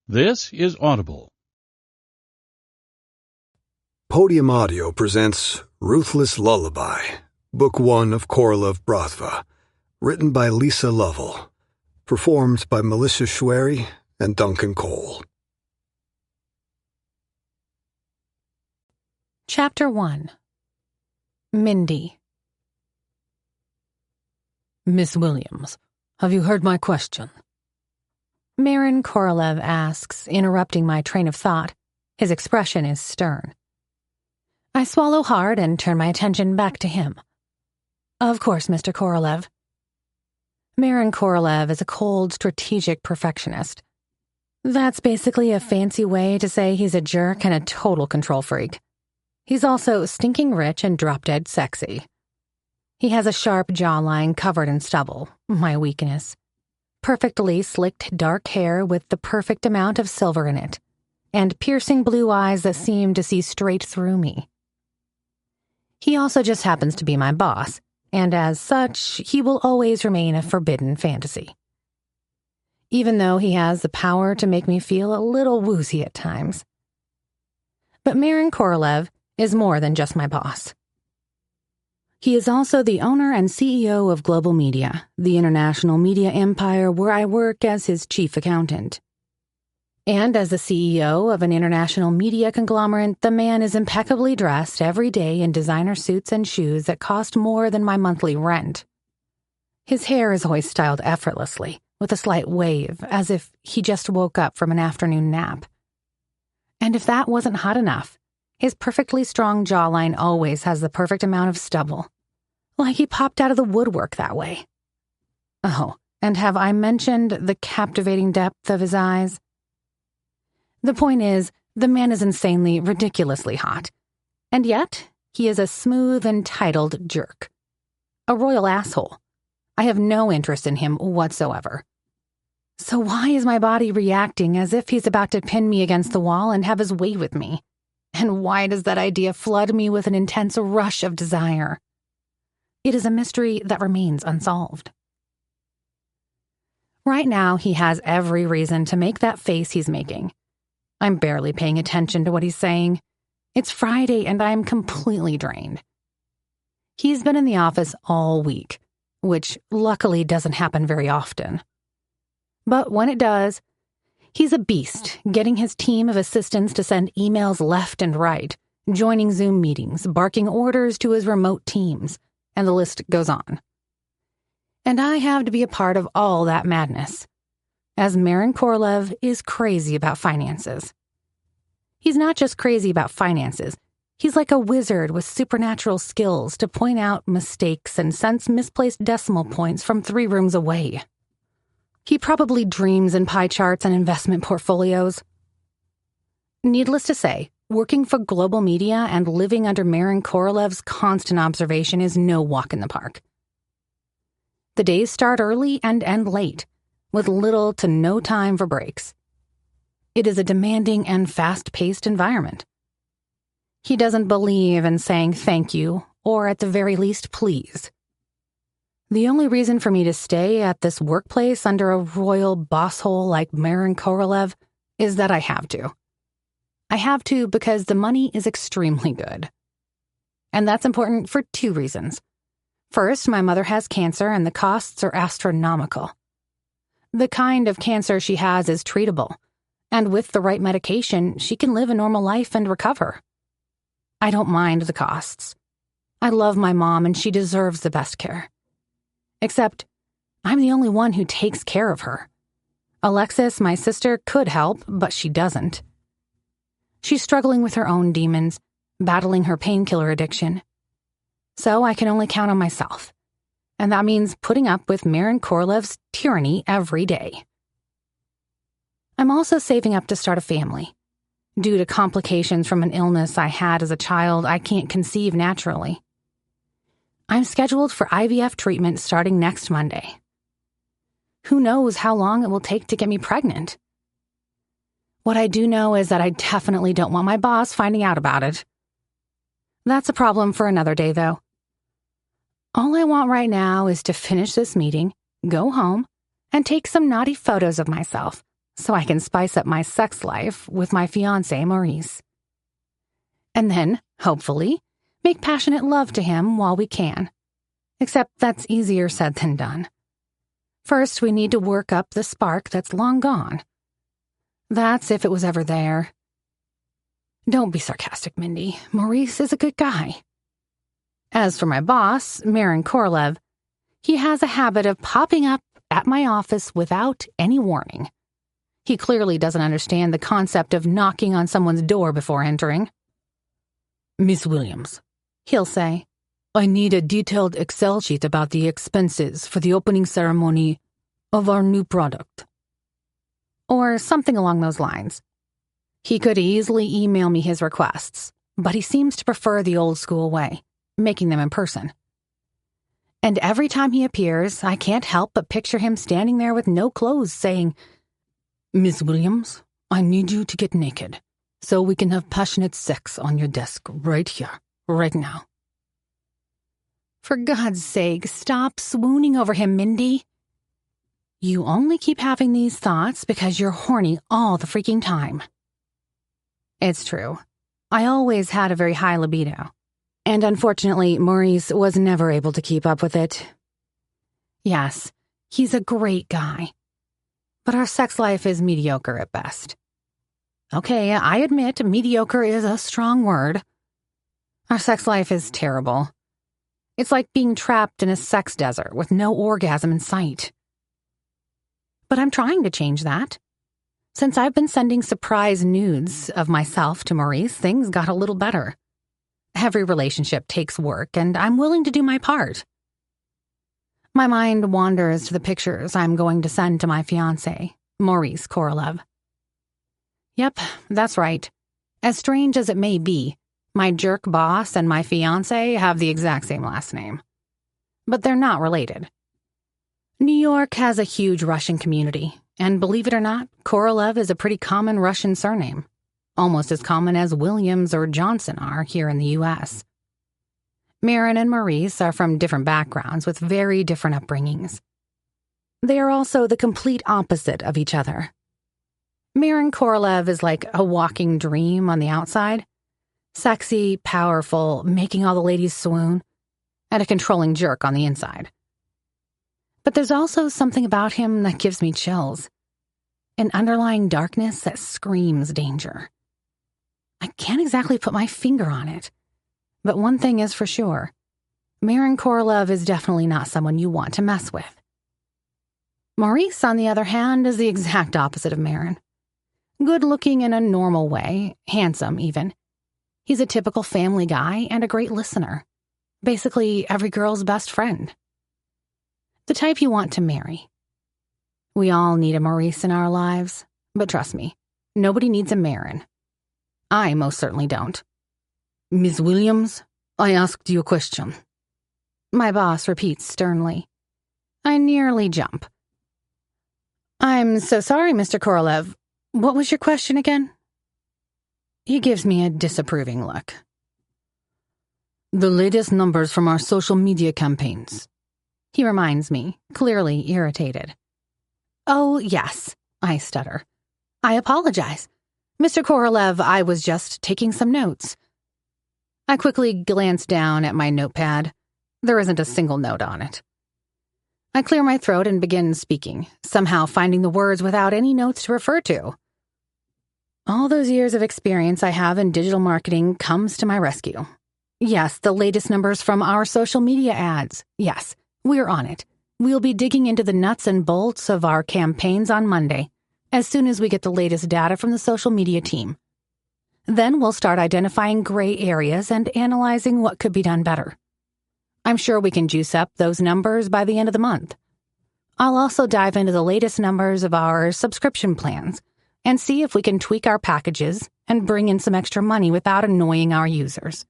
This is Audible. Podium Audio presents Ruthless Lullaby, Book 1 of Korolev Bratva, written by Lisa Lovell, performed by Melissa Schwery and Duncan Cole. Chapter 1. Mindy. Miss Williams, have you heard my question? Maron Korolev asks, interrupting my train of thought. His expression is stern. I swallow hard and turn my attention back to him. Of course, Mr. Korolev. Maron Korolev is a cold, strategic perfectionist. That's basically a fancy way to say he's a jerk and a total control freak. He's also stinking rich and drop-dead sexy. He has a sharp jawline covered in stubble, my weakness. Perfectly slicked dark hair with the perfect amount of silver in it, and piercing blue eyes that seem to see straight through me. He also just happens to be my boss, and as such, he will always remain a forbidden fantasy. Even though he has the power to make me feel a little woozy at times. But Maron Korolev is more than just my boss. He is also the owner and CEO of Global Media, the international media empire where I work as his chief accountant. And as the CEO of an international media conglomerate, the man is impeccably dressed every day in designer suits and shoes that cost more than my monthly rent. His hair is always styled effortlessly, with a slight wave, as if he just woke up from an afternoon nap. And if that wasn't hot enough, his perfectly strong jawline always has the perfect amount of stubble. Like he popped out of the woodwork that way. Oh, and have I mentioned the captivating depth of his eyes? The point is, the man is insanely, ridiculously hot. And yet, he is a smooth, entitled jerk. A royal asshole. I have no interest in him whatsoever. So why is my body reacting as if he's about to pin me against the wall and have his way with me? And why does that idea flood me with an intense rush of desire? It is a mystery that remains unsolved. Right now, he has every reason to make that face he's making. I'm barely paying attention to what he's saying. It's Friday and I'm completely drained. He's been in the office all week, which luckily doesn't happen very often. But when it does, he's a beast, getting his team of assistants to send emails left and right, joining Zoom meetings, barking orders to his remote teams, and the list goes on. And I have to be a part of all that madness, as Maron Korolev is crazy about finances. He's not just crazy about finances, he's like a wizard with supernatural skills to point out mistakes and sense misplaced decimal points from 3 rooms away. He probably dreams in pie charts and investment portfolios. Needless to say, working for Global Media and living under Maron Korolev's constant observation is no walk in the park. The days start early and end late, with little to no time for breaks. It is a demanding and fast-paced environment. He doesn't believe in saying thank you, or at the very least, please. The only reason for me to stay at this workplace under a royal bosshole like Maron Korolev is that I have to. I have to because the money is extremely good. And that's important for 2 reasons. First, my mother has cancer and the costs are astronomical. The kind of cancer she has is treatable, and with the right medication, she can live a normal life and recover. I don't mind the costs. I love my mom and she deserves the best care. Except, I'm the only one who takes care of her. Alexis, my sister, could help, but she doesn't. She's struggling with her own demons, battling her painkiller addiction. So I can only count on myself. And that means putting up with Maron Korolev's tyranny every day. I'm also saving up to start a family. Due to complications from an illness I had as a child, I can't conceive naturally. I'm scheduled for IVF treatment starting next Monday. Who knows how long it will take to get me pregnant? What I do know is that I definitely don't want my boss finding out about it. That's a problem for another day, though. All I want right now is to finish this meeting, go home, and take some naughty photos of myself, so I can spice up my sex life with my fiancé, Maurice. And then, hopefully, make passionate love to him while we can. Except that's easier said than done. First, we need to work up the spark that's long gone. That's if it was ever there. Don't be sarcastic, Mindy. Maurice is a good guy. As for my boss, Maron Korolev, he has a habit of popping up at my office without any warning. He clearly doesn't understand the concept of knocking on someone's door before entering. Miss Williams, he'll say, I need a detailed Excel sheet about the expenses for the opening ceremony of our new product. Or something along those lines. He could easily email me his requests, but he seems to prefer the old-school way, making them in person. And every time he appears, I can't help but picture him standing there with no clothes saying, Miss Williams, I need you to get naked so we can have passionate sex on your desk right here, right now. For God's sake, stop swooning over him, Mindy. You only keep having these thoughts because you're horny all the freaking time. It's true. I always had a very high libido. And unfortunately, Maurice was never able to keep up with it. Yes, he's a great guy. But our sex life is mediocre at best. Okay, I admit mediocre is a strong word. Our sex life is terrible. It's like being trapped in a sex desert with no orgasm in sight. But I'm trying to change that. Since I've been sending surprise nudes of myself to Maurice, things got a little better. Every relationship takes work, and I'm willing to do my part. My mind wanders to the pictures I'm going to send to my fiancé, Maurice Korolev. Yep, that's right. As strange as it may be, my jerk boss and my fiancé have the exact same last name. But they're not related. New York has a huge Russian community, and believe it or not, Korolev is a pretty common Russian surname, almost as common as Williams or Johnson are here in the U.S. Maron and Maurice are from different backgrounds with very different upbringings. They are also the complete opposite of each other. Maron Korolev is like a walking dream on the outside, sexy, powerful, making all the ladies swoon, and a controlling jerk on the inside. But there's also something about him that gives me chills, an underlying darkness that screams danger. I can't exactly put my finger on it, but one thing is for sure. Maron Korolev is definitely not someone you want to mess with. Maurice, on the other hand, is the exact opposite of Maron. Good-looking in a normal way, handsome even. He's a typical family guy and a great listener. Basically, every girl's best friend. The type you want to marry. We all need a Maurice in our lives, but trust me, nobody needs a Maron. I most certainly don't. Miss Williams, I asked you a question. My boss repeats sternly. I nearly jump. I'm so sorry, Mr. Korolev. What was your question again? He gives me a disapproving look. The latest numbers from our social media campaigns. He reminds me, clearly irritated. Oh, yes, I stutter. I apologize. Mr. Korolev, I was just taking some notes. I quickly glance down at my notepad. There isn't a single note on it. I clear my throat and begin speaking, somehow finding the words without any notes to refer to. All those years of experience I have in digital marketing comes to my rescue. Yes, the latest numbers from our social media ads. Yes, we're on it. We'll be digging into the nuts and bolts of our campaigns on Monday, as soon as we get the latest data from the social media team. Then we'll start identifying gray areas and analyzing what could be done better. I'm sure we can juice up those numbers by the end of the month. I'll also dive into the latest numbers of our subscription plans and see if we can tweak our packages and bring in some extra money without annoying our users.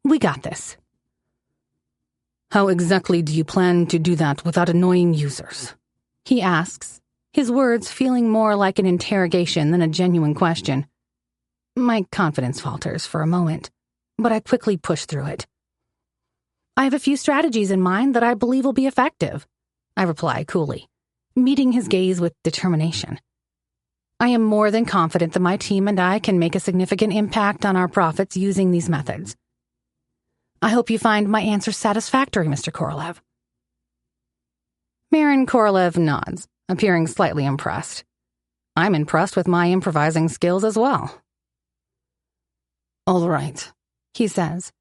We got this. How exactly do you plan to do that without annoying users? He asks, his words feeling more like an interrogation than a genuine question. My confidence falters for a moment, but I quickly push through it. I have a few strategies in mind that I believe will be effective, I reply coolly, meeting his gaze with determination. I am more than confident that my team and I can make a significant impact on our profits using these methods. I hope you find my answer satisfactory, Mr. Korolev." Maron Korolev nods, appearing slightly impressed. I'm impressed with my improvising skills as well. "All right," he says.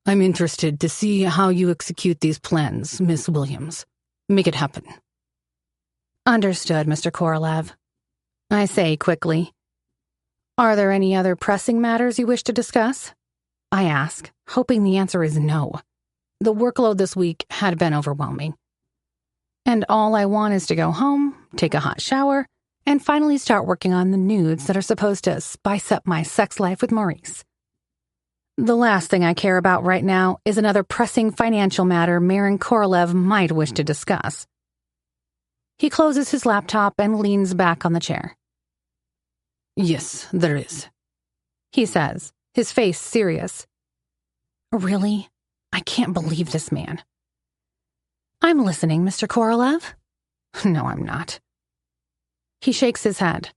"I'm interested to see how you execute these plans, Miss Williams. Make it happen." "Understood, Mr. Korolev," I say quickly. "Are there any other pressing matters you wish to discuss?" I ask, hoping the answer is no. The workload this week had been overwhelming. And all I want is to go home, take a hot shower, and finally start working on the nudes that are supposed to spice up my sex life with Maurice. The last thing I care about right now is another pressing financial matter Maron Korolev might wish to discuss. He closes his laptop and leans back on the chair. "Yes, there is," he says, his face serious. Really? I can't believe this man. "I'm listening, Mr. Korolev." No, I'm not. He shakes his head.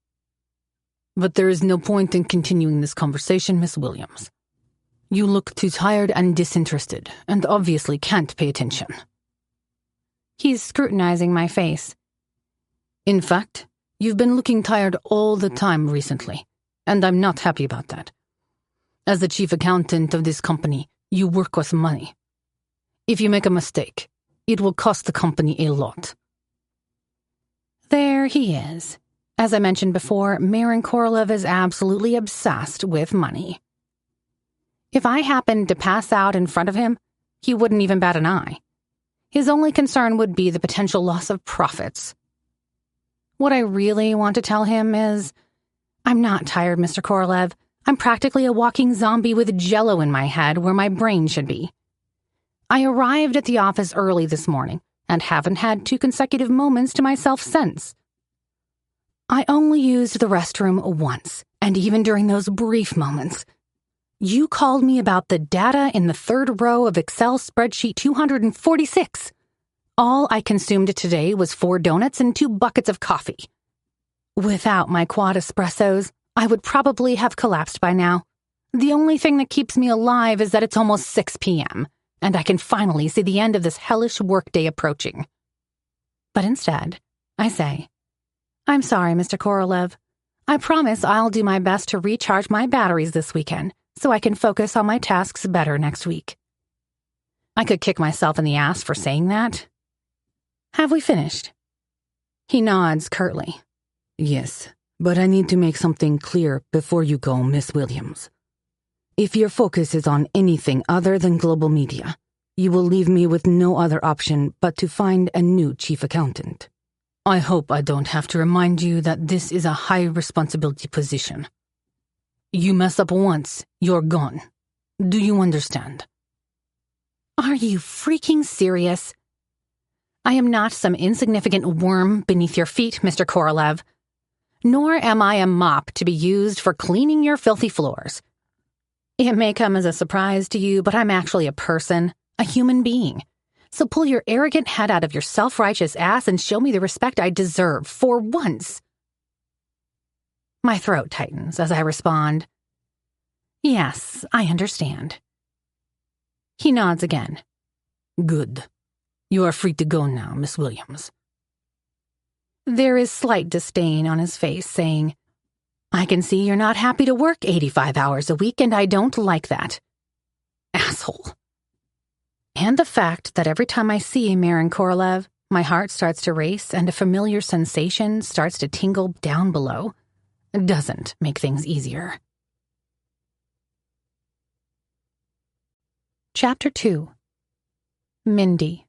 "But there is no point in continuing this conversation, Miss Williams. You look too tired and disinterested, and obviously can't pay attention." He's scrutinizing my face. "In fact, you've been looking tired all the time recently, and I'm not happy about that. As the chief accountant of this company, you work with money. If you make a mistake, it will cost the company a lot." There he is. As I mentioned before, Maron Korolev is absolutely obsessed with money. If I happened to pass out in front of him, he wouldn't even bat an eye. His only concern would be the potential loss of profits. What I really want to tell him is, I'm not tired, Mr. Korolev. I'm practically a walking zombie with jello in my head where my brain should be. I arrived at the office early this morning and haven't had 2 consecutive moments to myself since. I only used the restroom once, and even during those brief moments, you called me about the data in the 3rd row of Excel spreadsheet 246. All I consumed today was 4 donuts and 2 buckets of coffee. Without my quad espressos, I would probably have collapsed by now. The only thing that keeps me alive is that it's almost 6 p.m., and I can finally see the end of this hellish workday approaching. But instead, I say, I'm sorry, Mr. Korolev. I promise I'll do my best to recharge my batteries this weekend so I can focus on my tasks better next week. I could kick myself in the ass for saying that. Have we finished? He nods curtly. "Yes, but I need to make something clear before you go, Miss Williams. If your focus is on anything other than global media, you will leave me with no other option but to find a new chief accountant. I hope I don't have to remind you that this is a high-responsibility position. You mess up once, you're gone. Do you understand?" Are you freaking serious? I am not some insignificant worm beneath your feet, Mr. Korolev. Nor am I a mop to be used for cleaning your filthy floors. It may come as a surprise to you, but I'm actually a person, a human being. So pull your arrogant head out of your self-righteous ass and show me the respect I deserve for once. My throat tightens as I respond. Yes, I understand. He nods again. "Good. You are free to go now, Miss Williams." There is slight disdain on his face, saying, I can see you're not happy to work 85 hours a week, and I don't like that. Asshole. And the fact that every time I see Maron Korolev, my heart starts to race and a familiar sensation starts to tingle down below doesn't make things easier. Chapter 2. Mindy.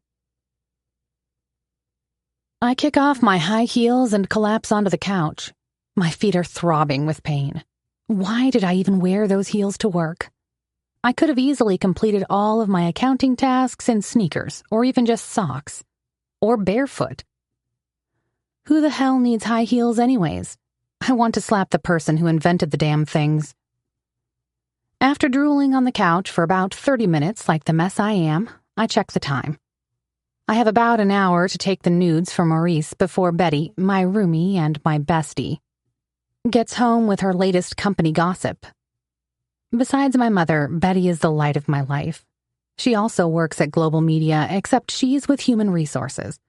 I kick off my high heels and collapse onto the couch. My feet are throbbing with pain. Why did I even wear those heels to work? I could have easily completed all of my accounting tasks in sneakers, or even just socks. Or barefoot. Who the hell needs high heels anyways? I want to slap the person who invented the damn things. After drooling on the couch for about 30 minutes like the mess I am, I check the time. I have about an hour to take the nudes for Maurice before Betty, my roomie and my bestie, gets home with her latest company gossip. Besides my mother, Betty is the light of my life. She also works at Global Media, except she's with Human Resources.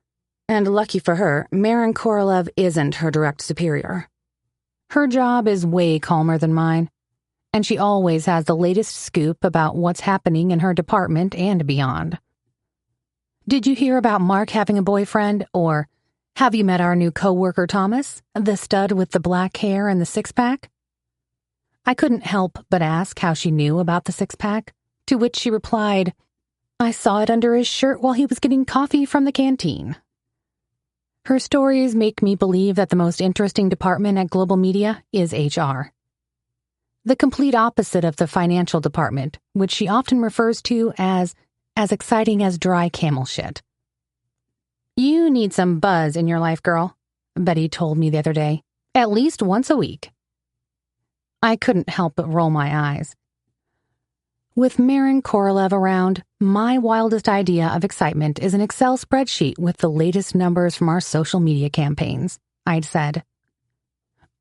And lucky for her, Maron Korolev isn't her direct superior. Her job is way calmer than mine, and she always has the latest scoop about what's happening in her department and beyond. Did you hear about Mark having a boyfriend? Or have you met our new coworker Thomas, the stud with the black hair and the six-pack? I couldn't help but ask how she knew about the six-pack, to which she replied, "I saw it under his shirt while he was getting coffee from the canteen." Her stories make me believe that the most interesting department at Global Media is HR. The complete opposite of the financial department, which she often refers to as exciting as dry camel shit. "You need some buzz in your life, girl," Betty told me the other day. "At least once a week." I couldn't help but roll my eyes. With Maron Korolev around, my wildest idea of excitement is an Excel spreadsheet with the latest numbers from our social media campaigns, I'd said.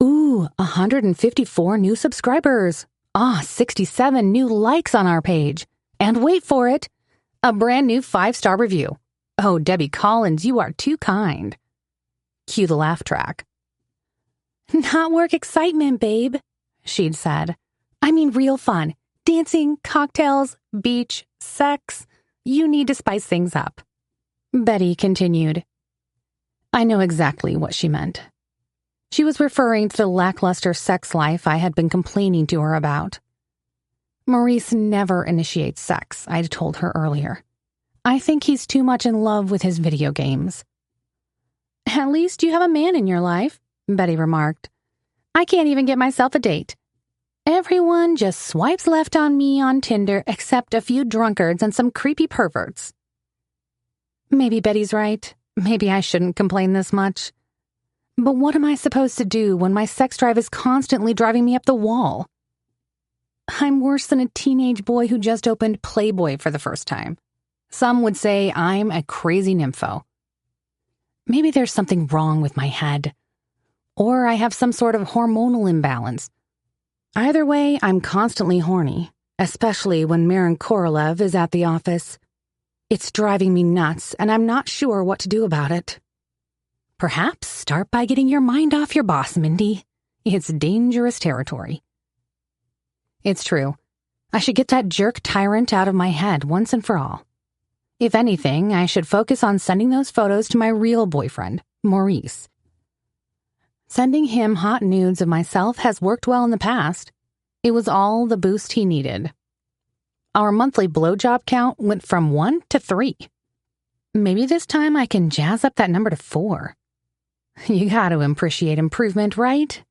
"Ooh, 154 new subscribers. 67 new likes on our page. And wait for it, a brand new 5-star review. Oh, Debbie Collins, you are too kind." Cue the laugh track. "Not work excitement, babe," she'd said. "I mean real fun. Dancing, cocktails, beach, sex. You need to spice things up." Betty continued. I know exactly what she meant. She was referring to the lackluster sex life I had been complaining to her about. Maurice never initiates sex, I'd told her earlier. I think he's too much in love with his video games. "At least you have a man in your life," Betty remarked. "I can't even get myself a date. Everyone just swipes left on me on Tinder except a few drunkards and some creepy perverts." Maybe Betty's right. Maybe I shouldn't complain this much. But what am I supposed to do when my sex drive is constantly driving me up the wall? I'm worse than a teenage boy who just opened Playboy for the first time. Some would say I'm a crazy nympho. Maybe there's something wrong with my head. Or I have some sort of hormonal imbalance. Either way, I'm constantly horny, especially when Maron Korolev is at the office. It's driving me nuts, and I'm not sure what to do about it. Perhaps start by getting your mind off your boss, Mindy. It's dangerous territory. It's true. I should get that jerk tyrant out of my head once and for all. If anything, I should focus on sending those photos to my real boyfriend, Maurice. Sending him hot nudes of myself has worked well in the past. It was all the boost he needed. Our monthly blowjob count went from 1 to 3. Maybe this time I can jazz up that number to 4. You gotta appreciate improvement, right?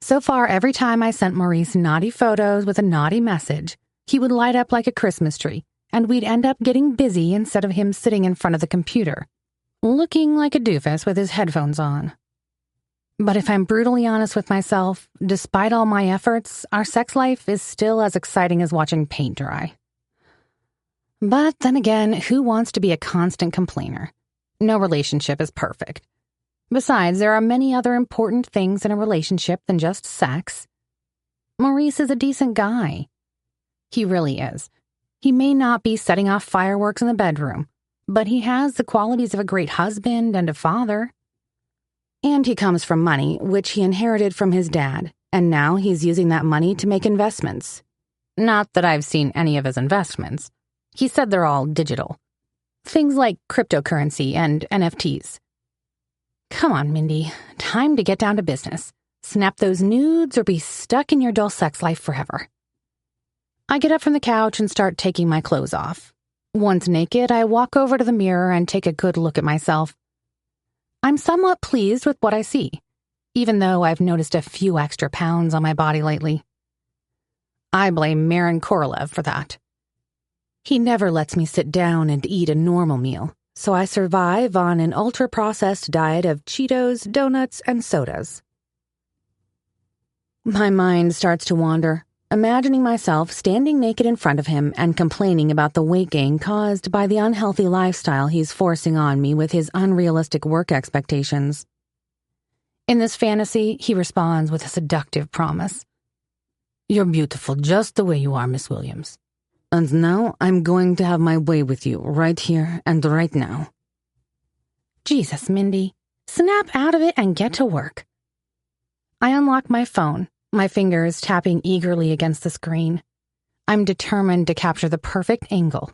So far, every time I sent Maurice naughty photos with a naughty message, he would light up like a Christmas tree, and we'd end up getting busy instead of him sitting in front of the computer, looking like a doofus with his headphones on. But if I'm brutally honest with myself, despite all my efforts, our sex life is still as exciting as watching paint dry. But then again, who wants to be a constant complainer? No relationship is perfect. Besides, there are many other important things in a relationship than just sex. Maurice is a decent guy. He really is. He may not be setting off fireworks in the bedroom, but he has the qualities of a great husband and a father. And he comes from money, which he inherited from his dad, and now he's using that money to make investments. Not that I've seen any of his investments. He said they're all digital. Things like cryptocurrency and NFTs. Come on, Mindy. Time to get down to business. Snap those nudes or be stuck in your dull sex life forever. I get up from the couch and start taking my clothes off. Once naked, I walk over to the mirror and take a good look at myself. I'm somewhat pleased with what I see, even though I've noticed a few extra pounds on my body lately. I blame Maron Korolev for that. He never lets me sit down and eat a normal meal, so I survive on an ultra-processed diet of Cheetos, donuts, and sodas. My mind starts to wander, imagining myself standing naked in front of him and complaining about the weight gain caused by the unhealthy lifestyle he's forcing on me with his unrealistic work expectations. In this fantasy, he responds with a seductive promise. You're beautiful just the way you are, Miss Williams. And now I'm going to have my way with you right here and right now. Jesus, Mindy. Snap out of it and get to work. I unlock my phone, my fingers tapping eagerly against the screen. I'm determined to capture the perfect angle.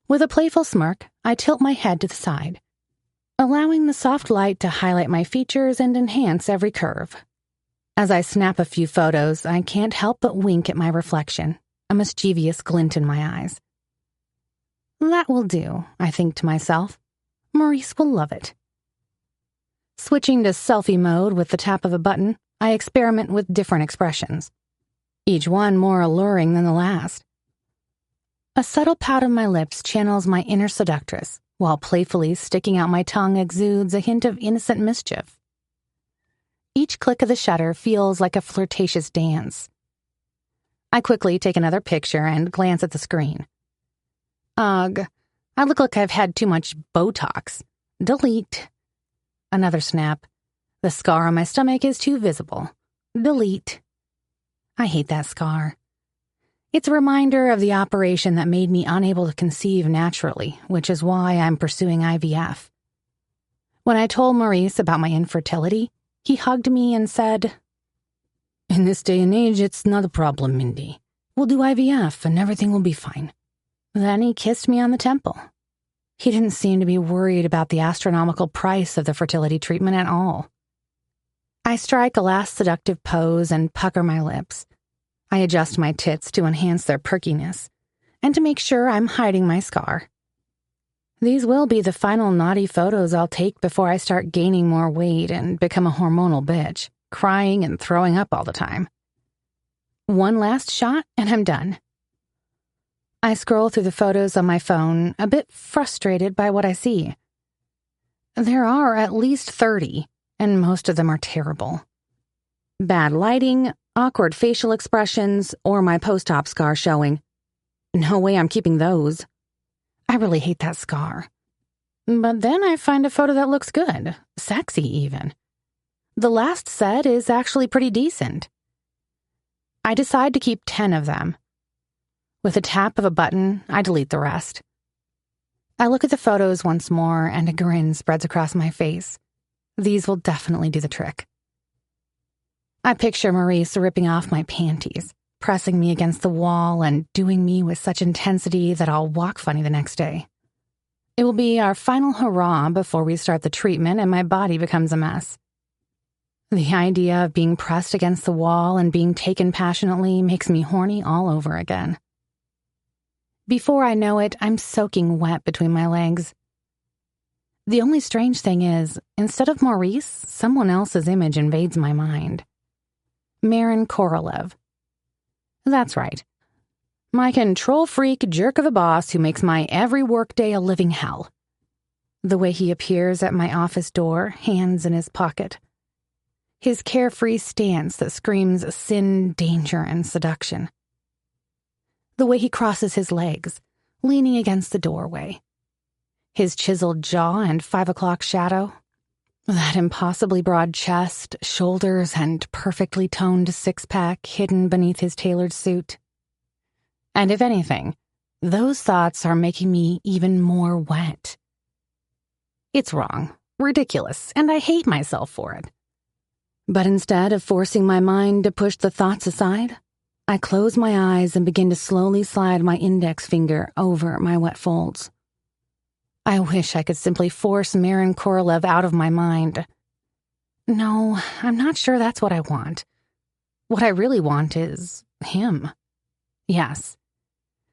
With a playful smirk, I tilt my head to the side, allowing the soft light to highlight my features and enhance every curve. As I snap a few photos, I can't help but wink at my reflection, a mischievous glint in my eyes. That will do, I think to myself. Maurice will love it. Switching to selfie mode with the tap of a button, I experiment with different expressions, each one more alluring than the last. A subtle pout of my lips channels my inner seductress, while playfully sticking out my tongue exudes a hint of innocent mischief. Each click of the shutter feels like a flirtatious dance. I quickly take another picture and glance at the screen. Ugh, I look like I've had too much Botox. Delete. Another snap. The scar on my stomach is too visible. Delete. I hate that scar. It's a reminder of the operation that made me unable to conceive naturally, which is why I'm pursuing IVF. When I told Maurice about my infertility, he hugged me and said, In this day and age, it's not a problem, Mindy. We'll do IVF and everything will be fine. Then he kissed me on the temple. He didn't seem to be worried about the astronomical price of the fertility treatment at all. I strike a last seductive pose and pucker my lips. I adjust my tits to enhance their perkiness, and to make sure I'm hiding my scar. These will be the final naughty photos I'll take before I start gaining more weight and become a hormonal bitch, crying and throwing up all the time. One last shot, and I'm done. I scroll through the photos on my phone, a bit frustrated by what I see. There are at least 30, and most of them are terrible. Bad lighting, awkward facial expressions, or my post-op scar showing. No way I'm keeping those. I really hate that scar. But then I find a photo that looks good, sexy even. The last set is actually pretty decent. I decide to keep 10 of them. With a tap of a button, I delete the rest. I look at the photos once more and a grin spreads across my face. These will definitely do the trick. I picture Maurice ripping off my panties, pressing me against the wall and doing me with such intensity that I'll walk funny the next day. It will be our final hurrah before we start the treatment and my body becomes a mess. The idea of being pressed against the wall and being taken passionately makes me horny all over again. Before I know it, I'm soaking wet between my legs. The only strange thing is, instead of Maurice, someone else's image invades my mind. Maron Korolev. That's right. My control freak jerk of a boss who makes my every workday a living hell. The way he appears at my office door, hands in his pocket. His carefree stance that screams sin, danger, and seduction. The way he crosses his legs, leaning against the doorway. His chiseled jaw and 5 o'clock shadow. That impossibly broad chest, shoulders, and perfectly toned six-pack hidden beneath his tailored suit. And if anything, those thoughts are making me even more wet. It's wrong, ridiculous, and I hate myself for it. But instead of forcing my mind to push the thoughts aside, I close my eyes and begin to slowly slide my index finger over my wet folds. I wish I could simply force Maron Korolev out of my mind. No, I'm not sure that's what I want. What I really want is him. Yes,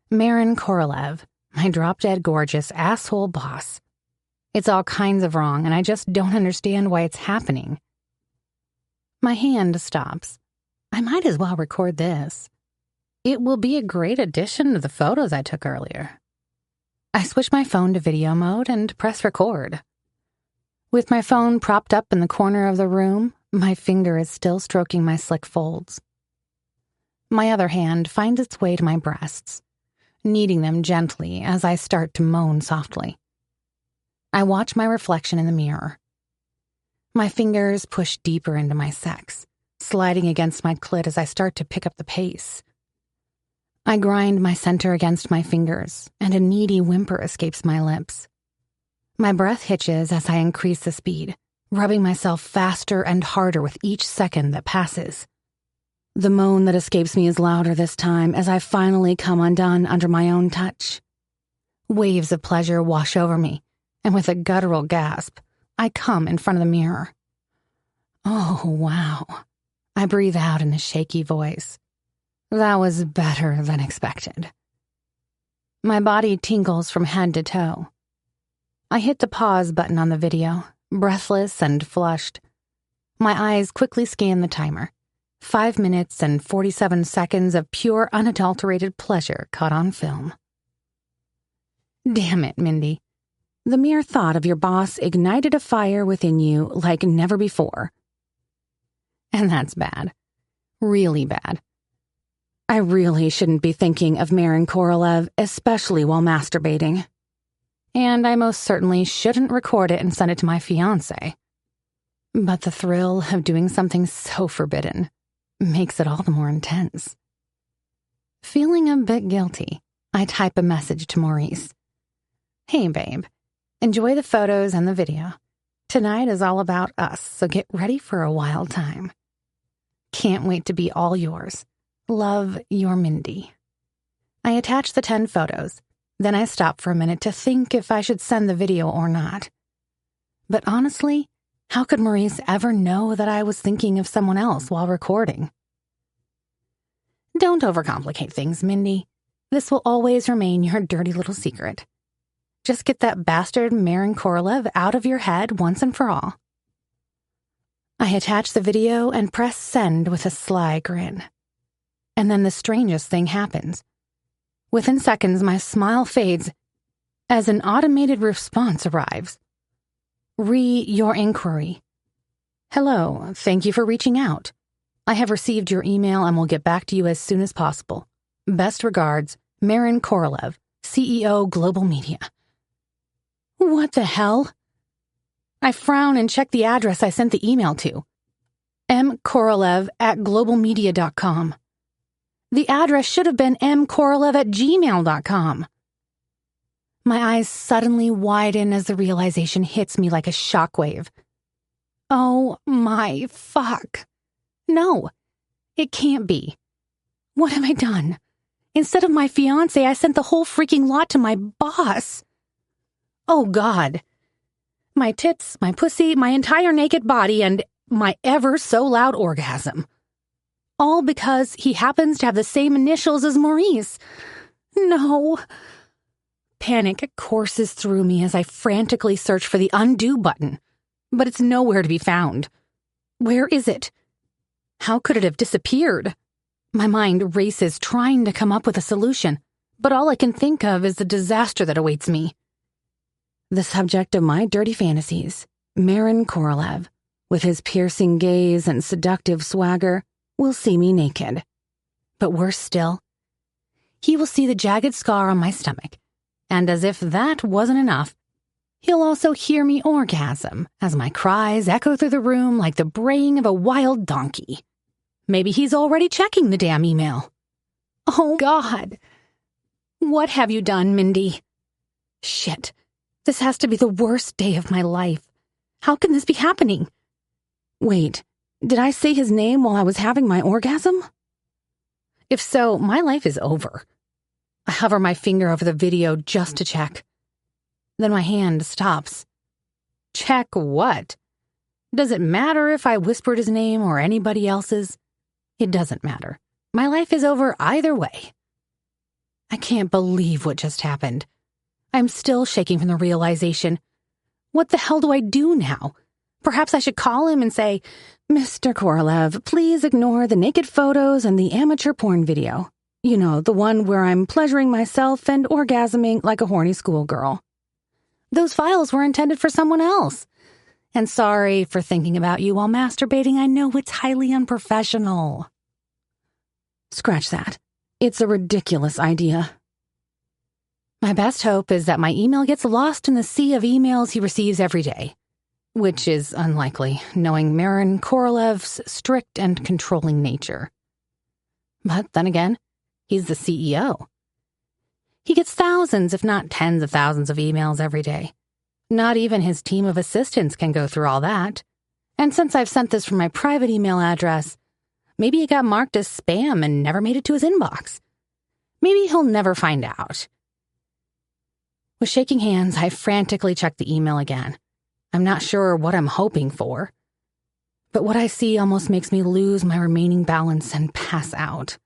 Maron Korolev, my drop-dead gorgeous asshole boss. It's all kinds of wrong, and I just don't understand why it's happening. My hand stops. I might as well record this. It will be a great addition to the photos I took earlier. I switch my phone to video mode and press record. With my phone propped up in the corner of the room, my finger is still stroking my slick folds. My other hand finds its way to my breasts, kneading them gently as I start to moan softly. I watch my reflection in the mirror. My fingers push deeper into my sex, sliding against my clit as I start to pick up the pace. I grind my center against my fingers, and a needy whimper escapes my lips. My breath hitches as I increase the speed, rubbing myself faster and harder with each second that passes. The moan that escapes me is louder this time as I finally come undone under my own touch. Waves of pleasure wash over me, and with a guttural gasp, I come in front of the mirror. Oh, wow. I breathe out in a shaky voice. That was better than expected. My body tingles from head to toe. I hit the pause button on the video, breathless and flushed. My eyes quickly scan the timer. 5 minutes and 47 seconds of pure, unadulterated pleasure caught on film. Damn it, Mindy. The mere thought of your boss ignited a fire within you like never before. And that's bad. Really bad. I really shouldn't be thinking of Maron Korolev, especially while masturbating. And I most certainly shouldn't record it and send it to my fiancé. But the thrill of doing something so forbidden makes it all the more intense. Feeling a bit guilty, I type a message to Maurice. Hey, babe. Enjoy the photos and the video. Tonight is all about us, so get ready for a wild time. Can't wait to be all yours. Love, your Mindy. I attach the 10 photos. Then I stop for a minute to think if I should send the video or not. But honestly, how could Maurice ever know that I was thinking of someone else while recording? Don't overcomplicate things, Mindy. This will always remain your dirty little secret. Just get that bastard Maron Korolev out of your head once and for all. I attach the video and press send with a sly grin. And then the strangest thing happens. Within seconds, my smile fades as an automated response arrives. Your inquiry. Hello, thank you for reaching out. I have received your email and will get back to you as soon as possible. Best regards, Maron Korolev, CEO Global Media. What the hell? I frown and check the address I sent the email to. mkorolev@globalmedia.com. The address should have been mkorolev@gmail.com. My eyes suddenly widen as the realization hits me like a shockwave. Oh my fuck. No, it can't be. What have I done? Instead of my fiancé, I sent the whole freaking lot to my boss. Oh God. My tits, my pussy, my entire naked body, and my ever so loud orgasm. All because he happens to have the same initials as Maurice. No. Panic courses through me as I frantically search for the undo button, but it's nowhere to be found. Where is it? How could it have disappeared? My mind races trying to come up with a solution, but all I can think of is the disaster that awaits me. The subject of my dirty fantasies, Maron Korolev, with his piercing gaze and seductive swagger, will see me naked. But worse still, he will see the jagged scar on my stomach, and as if that wasn't enough, he'll also hear me orgasm as my cries echo through the room like the braying of a wild donkey. Maybe he's already checking the damn email. Oh God! What have you done, Mindy? Shit. This has to be the worst day of my life. How can this be happening? Wait, did I say his name while I was having my orgasm? If so, my life is over. I hover my finger over the video just to check. Then my hand stops. Check what? Does it matter if I whispered his name or anybody else's? It doesn't matter. My life is over either way. I can't believe what just happened. I'm still shaking from the realization. What the hell do I do now? Perhaps I should call him and say, Mr. Korolev, please ignore the naked photos and the amateur porn video. You know, the one where I'm pleasuring myself and orgasming like a horny schoolgirl. Those files were intended for someone else. And sorry for thinking about you while masturbating. I know it's highly unprofessional. Scratch that. It's a ridiculous idea. My best hope is that my email gets lost in the sea of emails he receives every day. which is unlikely, knowing Maron Korolev's strict and controlling nature. But then again, he's the CEO. He gets thousands, if not tens of thousands of emails every day. Not even his team of assistants can go through all that. And since I've sent this from my private email address, maybe it got marked as spam and never made it to his inbox. Maybe he'll never find out. With shaking hands, I frantically check the email again. I'm not sure what I'm hoping for, but what I see almost makes me lose my remaining balance and pass out.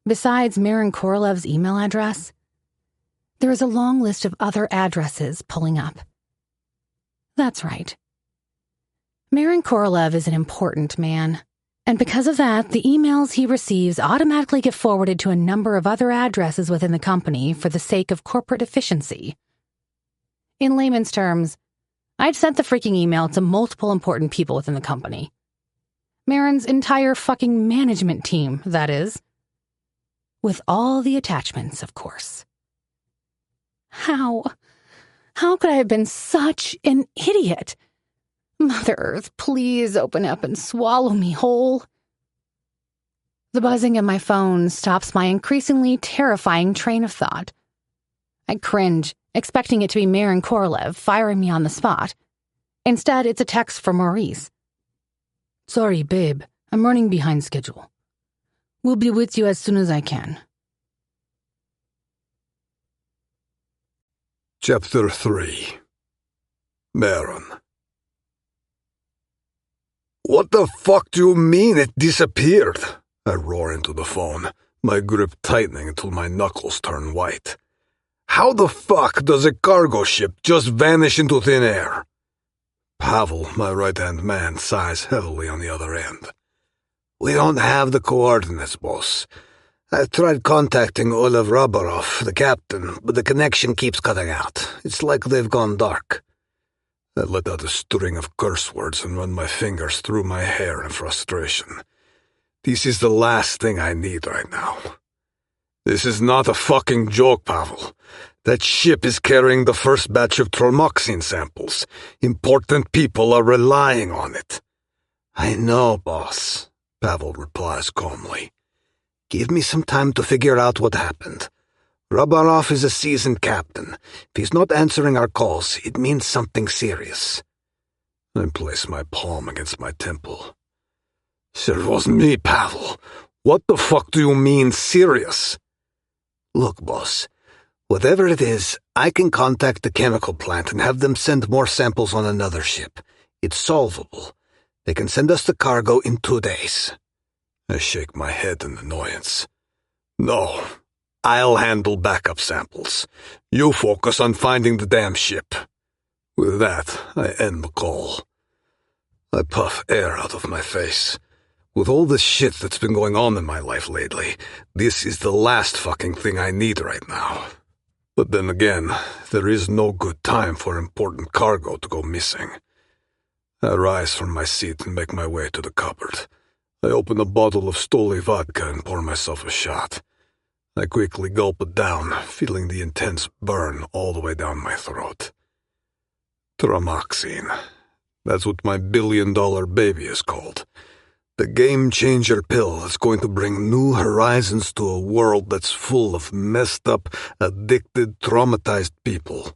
Besides Maron Korolev's email address, there is a long list of other addresses pulling up. That's right. Maron Korolev is an important man, and because of that, the emails he receives automatically get forwarded to a number of other addresses within the company for the sake of corporate efficiency. In layman's terms, I'd sent the freaking email to multiple important people within the company. Maron's entire fucking management team, that is. With all the attachments, of course. How could I have been such an idiot? Mother Earth, please open up and swallow me whole. The buzzing of my phone stops my increasingly terrifying train of thought. I cringe, expecting it to be Maron Korolev firing me on the spot. Instead, it's a text from Maurice. Sorry, babe. I'm running behind schedule. We'll be with you as soon as I can. Chapter 3. Maron. What the fuck do you mean it disappeared? I roar into the phone, my grip tightening until my knuckles turn white. How the fuck does a cargo ship just vanish into thin air? Pavel, my right-hand man, sighs heavily on the other end. We don't have the coordinates, boss. I've tried contacting Olev Rabarov, the captain, but the connection keeps cutting out. It's like they've gone dark. I let out a string of curse words and run my fingers through my hair in frustration. This is the last thing I need right now. This is not a fucking joke, Pavel. That ship is carrying the first batch of tromoxine samples. Important people are relying on it. I know, boss, Pavel replies calmly. Give me some time to figure out what happened. Rabarov is a seasoned captain. If he's not answering our calls, it means something serious. I place my palm against my temple. It wasn't me, Pavel. What the fuck do you mean, serious? Look, boss, whatever it is, I can contact the chemical plant and have them send more samples on another ship. It's solvable. They can send us the cargo in 2 days. I shake my head in annoyance. No, I'll handle backup samples. You focus on finding the damn ship. With that, I end the call. I puff air out of my face. With all the shit that's been going on in my life lately, this is the last fucking thing I need right now. But then again, there is no good time for important cargo to go missing. I rise from my seat and make my way to the cupboard. I open a bottle of Stoli vodka and pour myself a shot. I quickly gulp it down, feeling the intense burn all the way down my throat. Tromoxine. That's what my billion-dollar baby is called. The game-changer pill that's going to bring new horizons to a world that's full of messed up, addicted, traumatized people.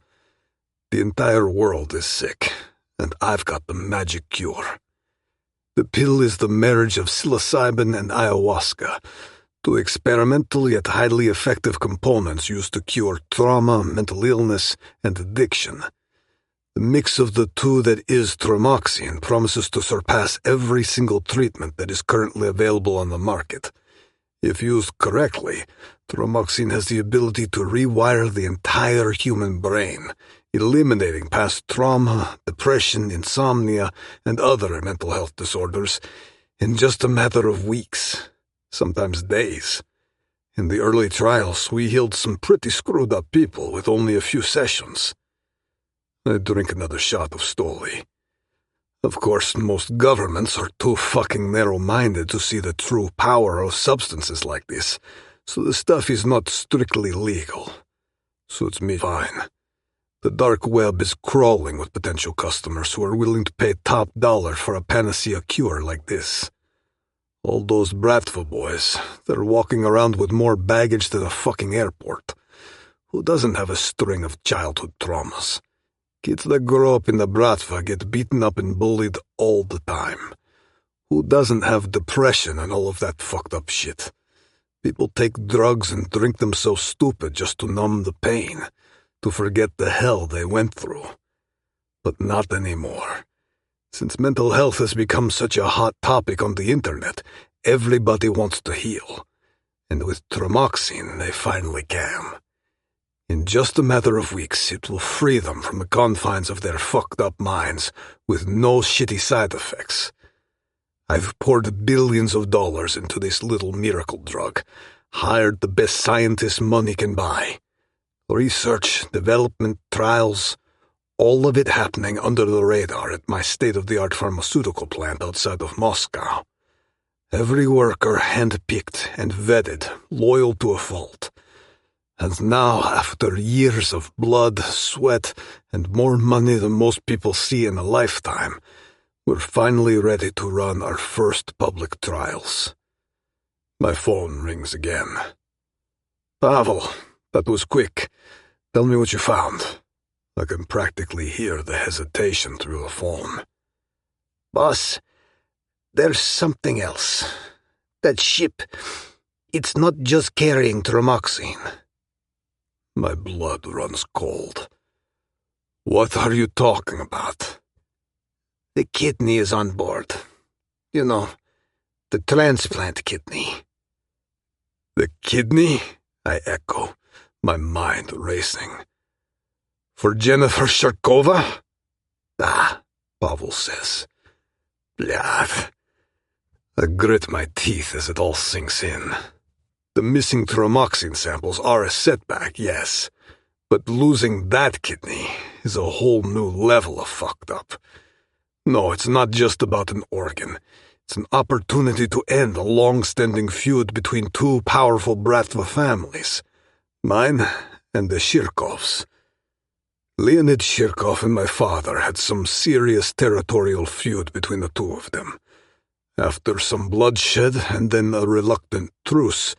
The entire world is sick, and I've got the magic cure. The pill is the marriage of psilocybin and ayahuasca, two experimental yet highly effective components used to cure trauma, mental illness, and addiction. The mix of the two that is tromoxine promises to surpass every single treatment that is currently available on the market. If used correctly, tromoxine has the ability to rewire the entire human brain, eliminating past trauma, depression, insomnia, and other mental health disorders in just a matter of weeks, sometimes days. In the early trials, we healed some pretty screwed up people with only a few sessions. I drink another shot of Stoli. Of course, most governments are too fucking narrow-minded to see the true power of substances like this, so the stuff is not strictly legal. Suits me fine. The dark web is crawling with potential customers who are willing to pay top dollar for a panacea cure like this. All those Bratva boys, they're walking around with more baggage than a fucking airport. Who doesn't have a string of childhood traumas? Kids that grow up in the Bratva get beaten up and bullied all the time. Who doesn't have depression and all of that fucked up shit? People take drugs and drink them so stupid just to numb the pain, to forget the hell they went through. But not anymore. Since mental health has become such a hot topic on the internet, everybody wants to heal. And with Tramoxine, they finally can. In just a matter of weeks, it will free them from the confines of their fucked up minds with no shitty side effects. I've poured billions of dollars into this little miracle drug, hired the best scientists money can buy. Research, development, trials, all of it happening under the radar at my state-of-the-art pharmaceutical plant outside of Moscow. Every worker handpicked and vetted, loyal to a fault. And now, after years of blood, sweat, and more money than most people see in a lifetime, we're finally ready to run our first public trials. My phone rings again. Pavel, that was quick. Tell me what you found. I can practically hear the hesitation through the phone. Boss, there's something else. That ship, it's not just carrying Tramoxine. My blood runs cold. What are you talking about? The kidney is on board. You know, the transplant kidney. The kidney? I echo, my mind racing. For Jennifer Sharkova? Ah, Pavel says. Blyad. I grit my teeth as it all sinks in. The missing Tramoxine samples are a setback, yes, but losing that kidney is a whole new level of fucked up. No, it's not just about an organ. It's an opportunity to end a long-standing feud between two powerful Bratva families, mine and the Shirkovs. Leonid Shirkov and my father had some serious territorial feud between the two of them. After some bloodshed and then a reluctant truce,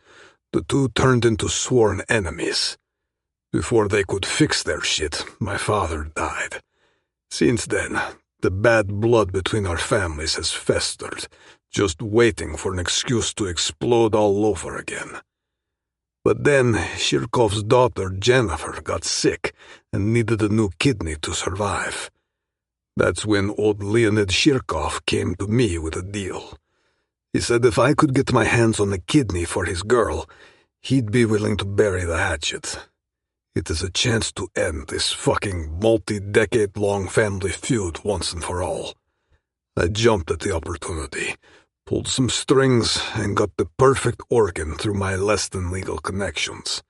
the two turned into sworn enemies. Before they could fix their shit, my father died. Since then, the bad blood between our families has festered, just waiting for an excuse to explode all over again. But then, Shirkov's daughter Jennifer got sick and needed a new kidney to survive. That's when old Leonid Shirkov came to me with a deal. He said if I could get my hands on a kidney for his girl, he'd be willing to bury the hatchet. It is a chance to end this fucking multi-decade-long family feud once and for all. I jumped at the opportunity, pulled some strings, and got the perfect organ through my less-than-legal connections.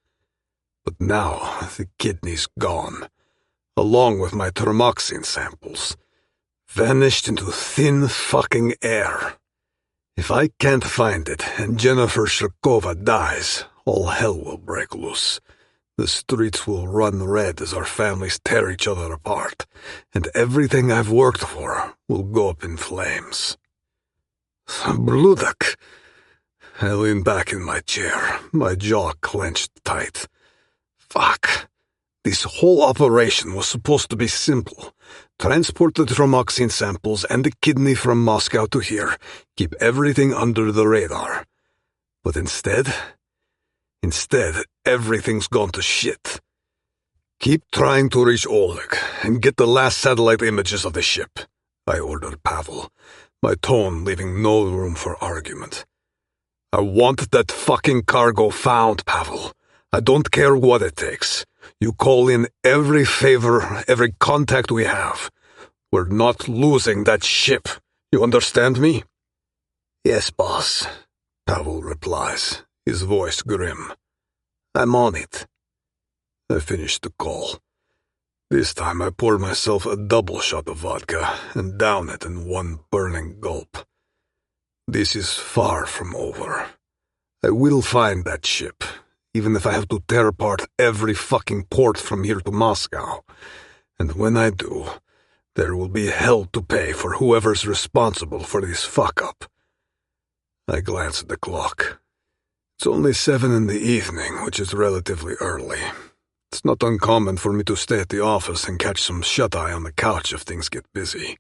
But now the kidney's gone, along with my Tramoxine samples, vanished into thin fucking air. If I can't find it and Jennifer Sharkova dies, all hell will break loose. The streets will run red as our families tear each other apart, and everything I've worked for will go up in flames. Bludak. I lean back in my chair, my jaw clenched tight. Fuck. This whole operation was supposed to be simple. Transport the Tramoxine samples and the kidney from Moscow to here, keep everything under the radar. But instead, everything's gone to shit. Keep trying to reach Oleg and get the last satellite images of the ship, I ordered Pavel, my tone leaving no room for argument. I want that fucking cargo found, Pavel. I don't care what it takes. You call in every favor, every contact we have. We're not losing that ship. You understand me? Yes, boss, Pavel replies, his voice grim. I'm on it. I finished the call. This time I poured myself a double shot of vodka and down it in one burning gulp. This is far from over. I will find that ship, even if I have to tear apart every fucking port from here to Moscow. And when I do, there will be hell to pay for whoever's responsible for this fuck-up. I glance at the clock. It's only 7 in the evening, which is relatively early. It's not uncommon for me to stay at the office and catch some shut-eye on the couch if things get busy.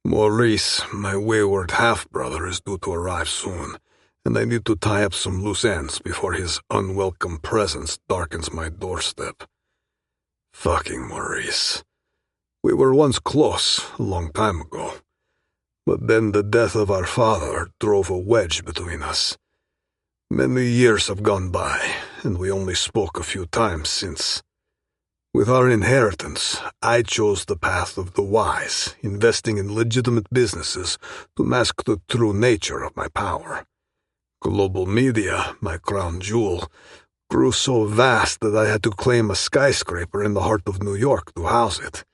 Maurice, my wayward half-brother, is due to arrive soon, and I need to tie up some loose ends before his unwelcome presence darkens my doorstep. Fucking Maurice. We were once close, a long time ago. But then the death of our father drove a wedge between us. Many years have gone by, and we only spoke a few times since. With our inheritance, I chose the path of the wise, investing in legitimate businesses to mask the true nature of my power. Global media, my crown jewel, grew so vast that I had to claim a skyscraper in the heart of New York to house it.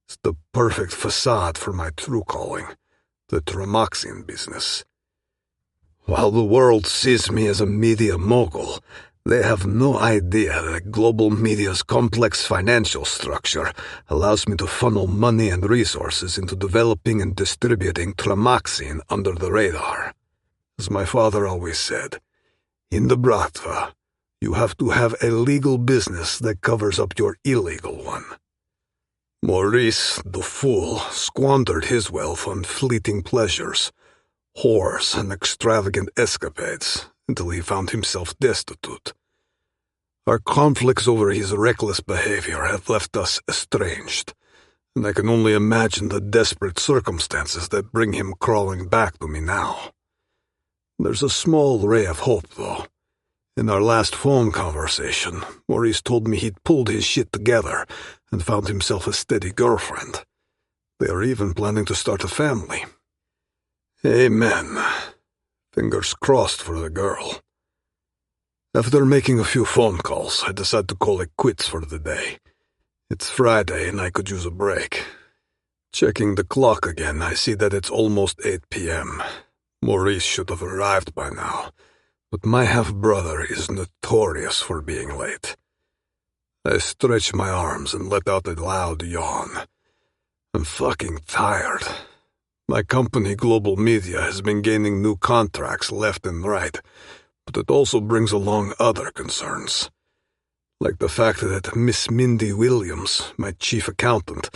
It's the perfect facade for my true calling, the Tramaxian business. While the world sees me as a media mogul, they have no idea that global media's complex financial structure allows me to funnel money and resources into developing and distributing Tramaxian under the radar. As my father always said, in the Bratva, you have to have a legal business that covers up your illegal one. Maurice, the fool, squandered his wealth on fleeting pleasures, whores, and extravagant escapades until he found himself destitute. Our conflicts over his reckless behavior have left us estranged, and I can only imagine the desperate circumstances that bring him crawling back to me now. There's a small ray of hope, though. In our last phone conversation, Maurice told me he'd pulled his shit together and found himself a steady girlfriend. They are even planning to start a family. Amen. Fingers crossed for the girl. After making a few phone calls, I decided to call it quits for the day. It's Friday and I could use a break. Checking the clock again, I see that it's almost 8 p.m. Maurice should have arrived by now, but my half-brother is notorious for being late. I stretch my arms and let out a loud yawn. I'm fucking tired. My company, Global Media, has been gaining new contracts left and right, but it also brings along other concerns. Like the fact that Miss Mindy Williams, my chief accountant,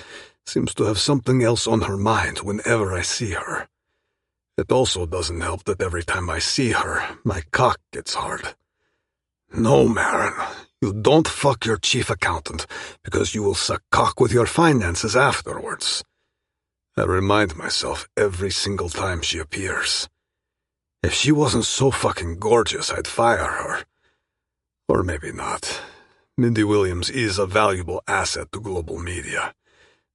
seems to have something else on her mind whenever I see her. It also doesn't help that every time I see her, my cock gets hard. No, Maron, you don't fuck your chief accountant because you will suck cock with your finances afterwards. I remind myself every single time she appears. If she wasn't so fucking gorgeous, I'd fire her. Or maybe not. Mindy Williams is a valuable asset to Global Media.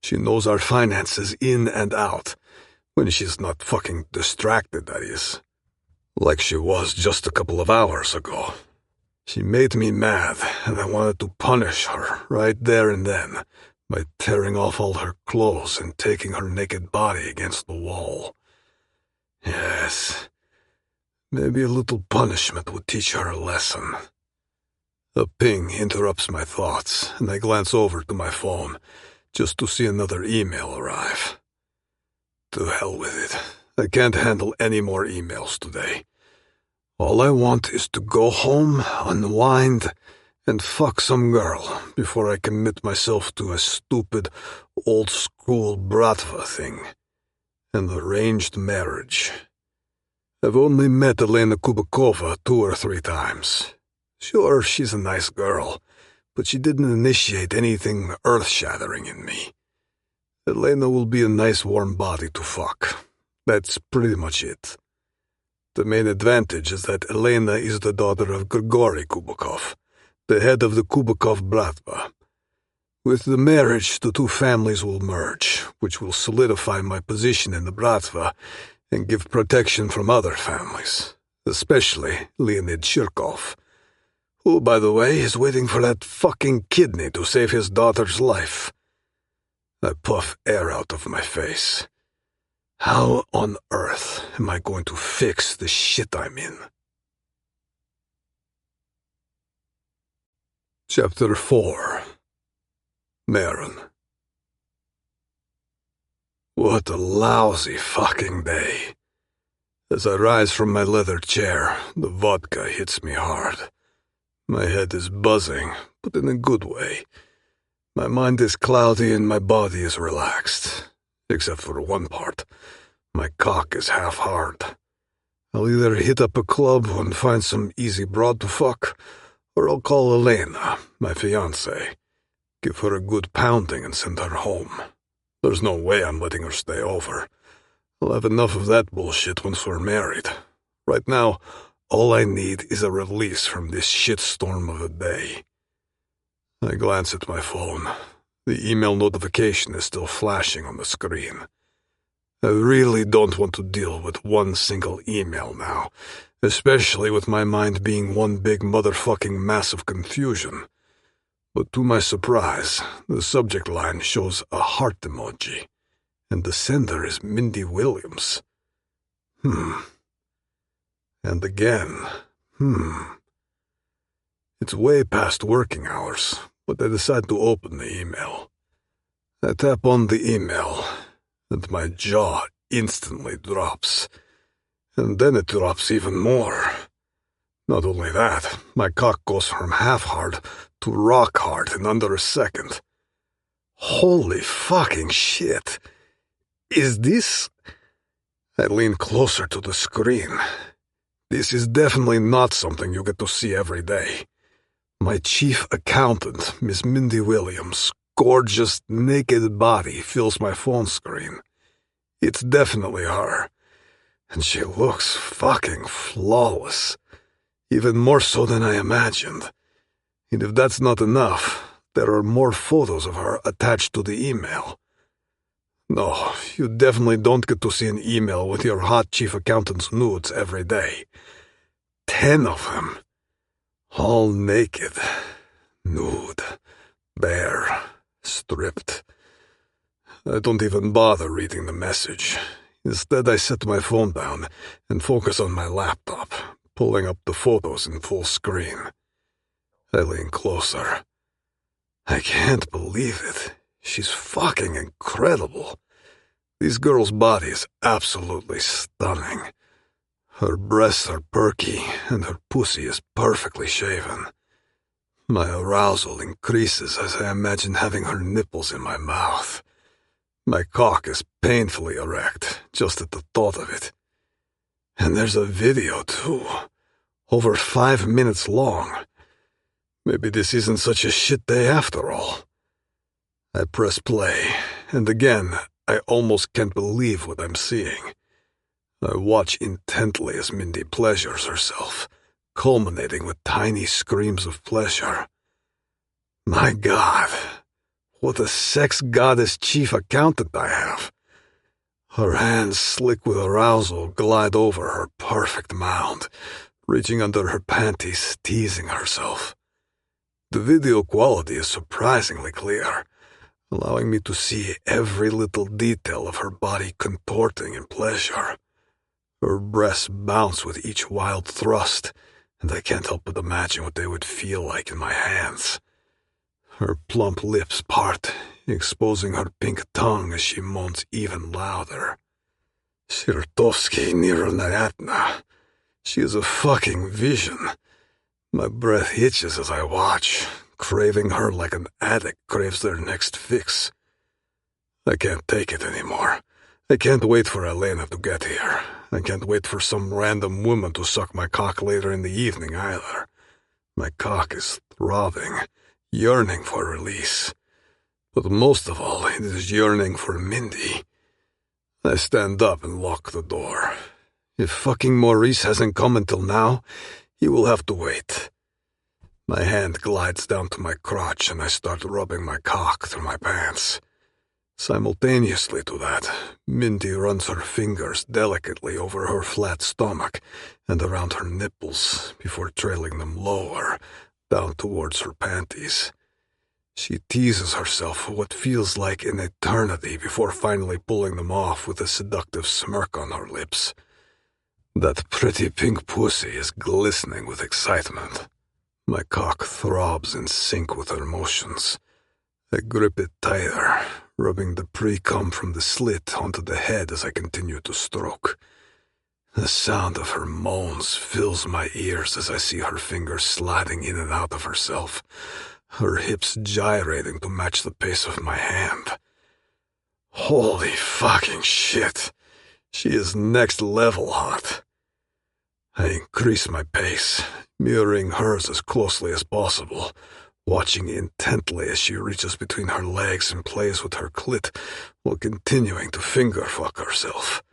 She knows our finances in and out. When she's not fucking distracted, that is. Like she was just a couple of hours ago. She made me mad, and I wanted to punish her right there and then by tearing off all her clothes and taking her naked body against the wall. Yes, maybe a little punishment would teach her a lesson. A ping interrupts my thoughts, and I glance over to my phone just to see another email arrive. To hell with it. I can't handle any more emails today. All I want is to go home, unwind, and fuck some girl before I commit myself to a stupid, old-school Bratva thing. An arranged marriage. I've only met Elena Kubakova 2 or 3 times. Sure, she's a nice girl, but she didn't initiate anything earth-shattering in me. Elena will be a nice warm body to fuck. That's pretty much it. The main advantage is that Elena is the daughter of Grigory Kubakov, the head of the Kubakov Bratva. With the marriage, the two families will merge, which will solidify my position in the Bratva and give protection from other families, especially Leonid Shirkov, who, by the way, is waiting for that fucking kidney to save his daughter's life. I puff air out of my face. How on earth am I going to fix the shit I'm in? Chapter 4. Maron. What a lousy fucking day. As I rise from my leather chair, the vodka hits me hard. My head is buzzing, but in a good way. My mind is cloudy and my body is relaxed. Except for one part. My cock is half hard. I'll either hit up a club and find some easy broad to fuck, or I'll call Elena, my fiancée, give her a good pounding and send her home. There's no way I'm letting her stay over. I'll have enough of that bullshit once we're married. Right now, all I need is a release from this shitstorm of a day. I glance at my phone. The email notification is still flashing on the screen. I really don't want to deal with one single email now, especially with my mind being one big motherfucking mass of confusion. But to my surprise, the subject line shows a heart emoji, and the sender is Mindy Williams. And again, It's way past working hours, but I decide to open the email. I tap on the email, and my jaw instantly drops. And then it drops even more. Not only that, my cock goes from half hard to rock hard in under a second. Holy fucking shit. Is this... I lean closer to the screen. This is definitely not something you get to see every day. My chief accountant, Miss Mindy Williams' gorgeous, naked body fills my phone screen. It's definitely her. And she looks fucking flawless. Even more so than I imagined. And if that's not enough, there are more photos of her attached to the email. No, you definitely don't get to see an email with your hot chief accountant's nudes every day. 10 of them. All naked. Nude. Bare. Stripped. I don't even bother reading the message. Instead, I set my phone down and focus on my laptop, pulling up the photos in full screen. I lean closer. I can't believe it. She's fucking incredible. This girl's body is absolutely stunning. Her breasts are perky, and her pussy is perfectly shaven. My arousal increases as I imagine having her nipples in my mouth. My cock is painfully erect, just at the thought of it. And there's a video, too. Over 5 minutes long. Maybe this isn't such a shit day after all. I press play, and again, I almost can't believe what I'm seeing. I watch intently as Mindy pleasures herself, culminating with tiny screams of pleasure. My God, what a sex goddess chief accountant I have. Her hands, slick with arousal, glide over her perfect mound, reaching under her panties, teasing herself. The video quality is surprisingly clear, allowing me to see every little detail of her body contorting in pleasure. Her breasts bounce with each wild thrust, and I can't help but imagine what they would feel like in my hands. Her plump lips part, exposing her pink tongue as she moans even louder. Shirtovsky Nirnayatna. She is a fucking vision. My breath hitches as I watch, craving her like an addict craves their next fix. I can't take it anymore. I can't wait for Elena to get here. I can't wait for some random woman to suck my cock later in the evening either. My cock is throbbing, yearning for release. But most of all, it is yearning for Mindy. I stand up and lock the door. If fucking Maurice hasn't come until now, he will have to wait. My hand glides down to my crotch and I start rubbing my cock through my pants. Simultaneously to that, Mindy runs her fingers delicately over her flat stomach and around her nipples before trailing them lower, down towards her panties. She teases herself for what feels like an eternity before finally pulling them off with a seductive smirk on her lips. That pretty pink pussy is glistening with excitement. My cock throbs in sync with her motions. I grip it tighter, rubbing the pre-cum from the slit onto the head as I continue to stroke. The sound of her moans fills my ears as I see her fingers sliding in and out of herself, her hips gyrating to match the pace of my hand. Holy fucking shit. She is next level hot. I increase my pace, mirroring hers as closely as possible, watching intently as she reaches between her legs and plays with her clit while continuing to finger fuck herself.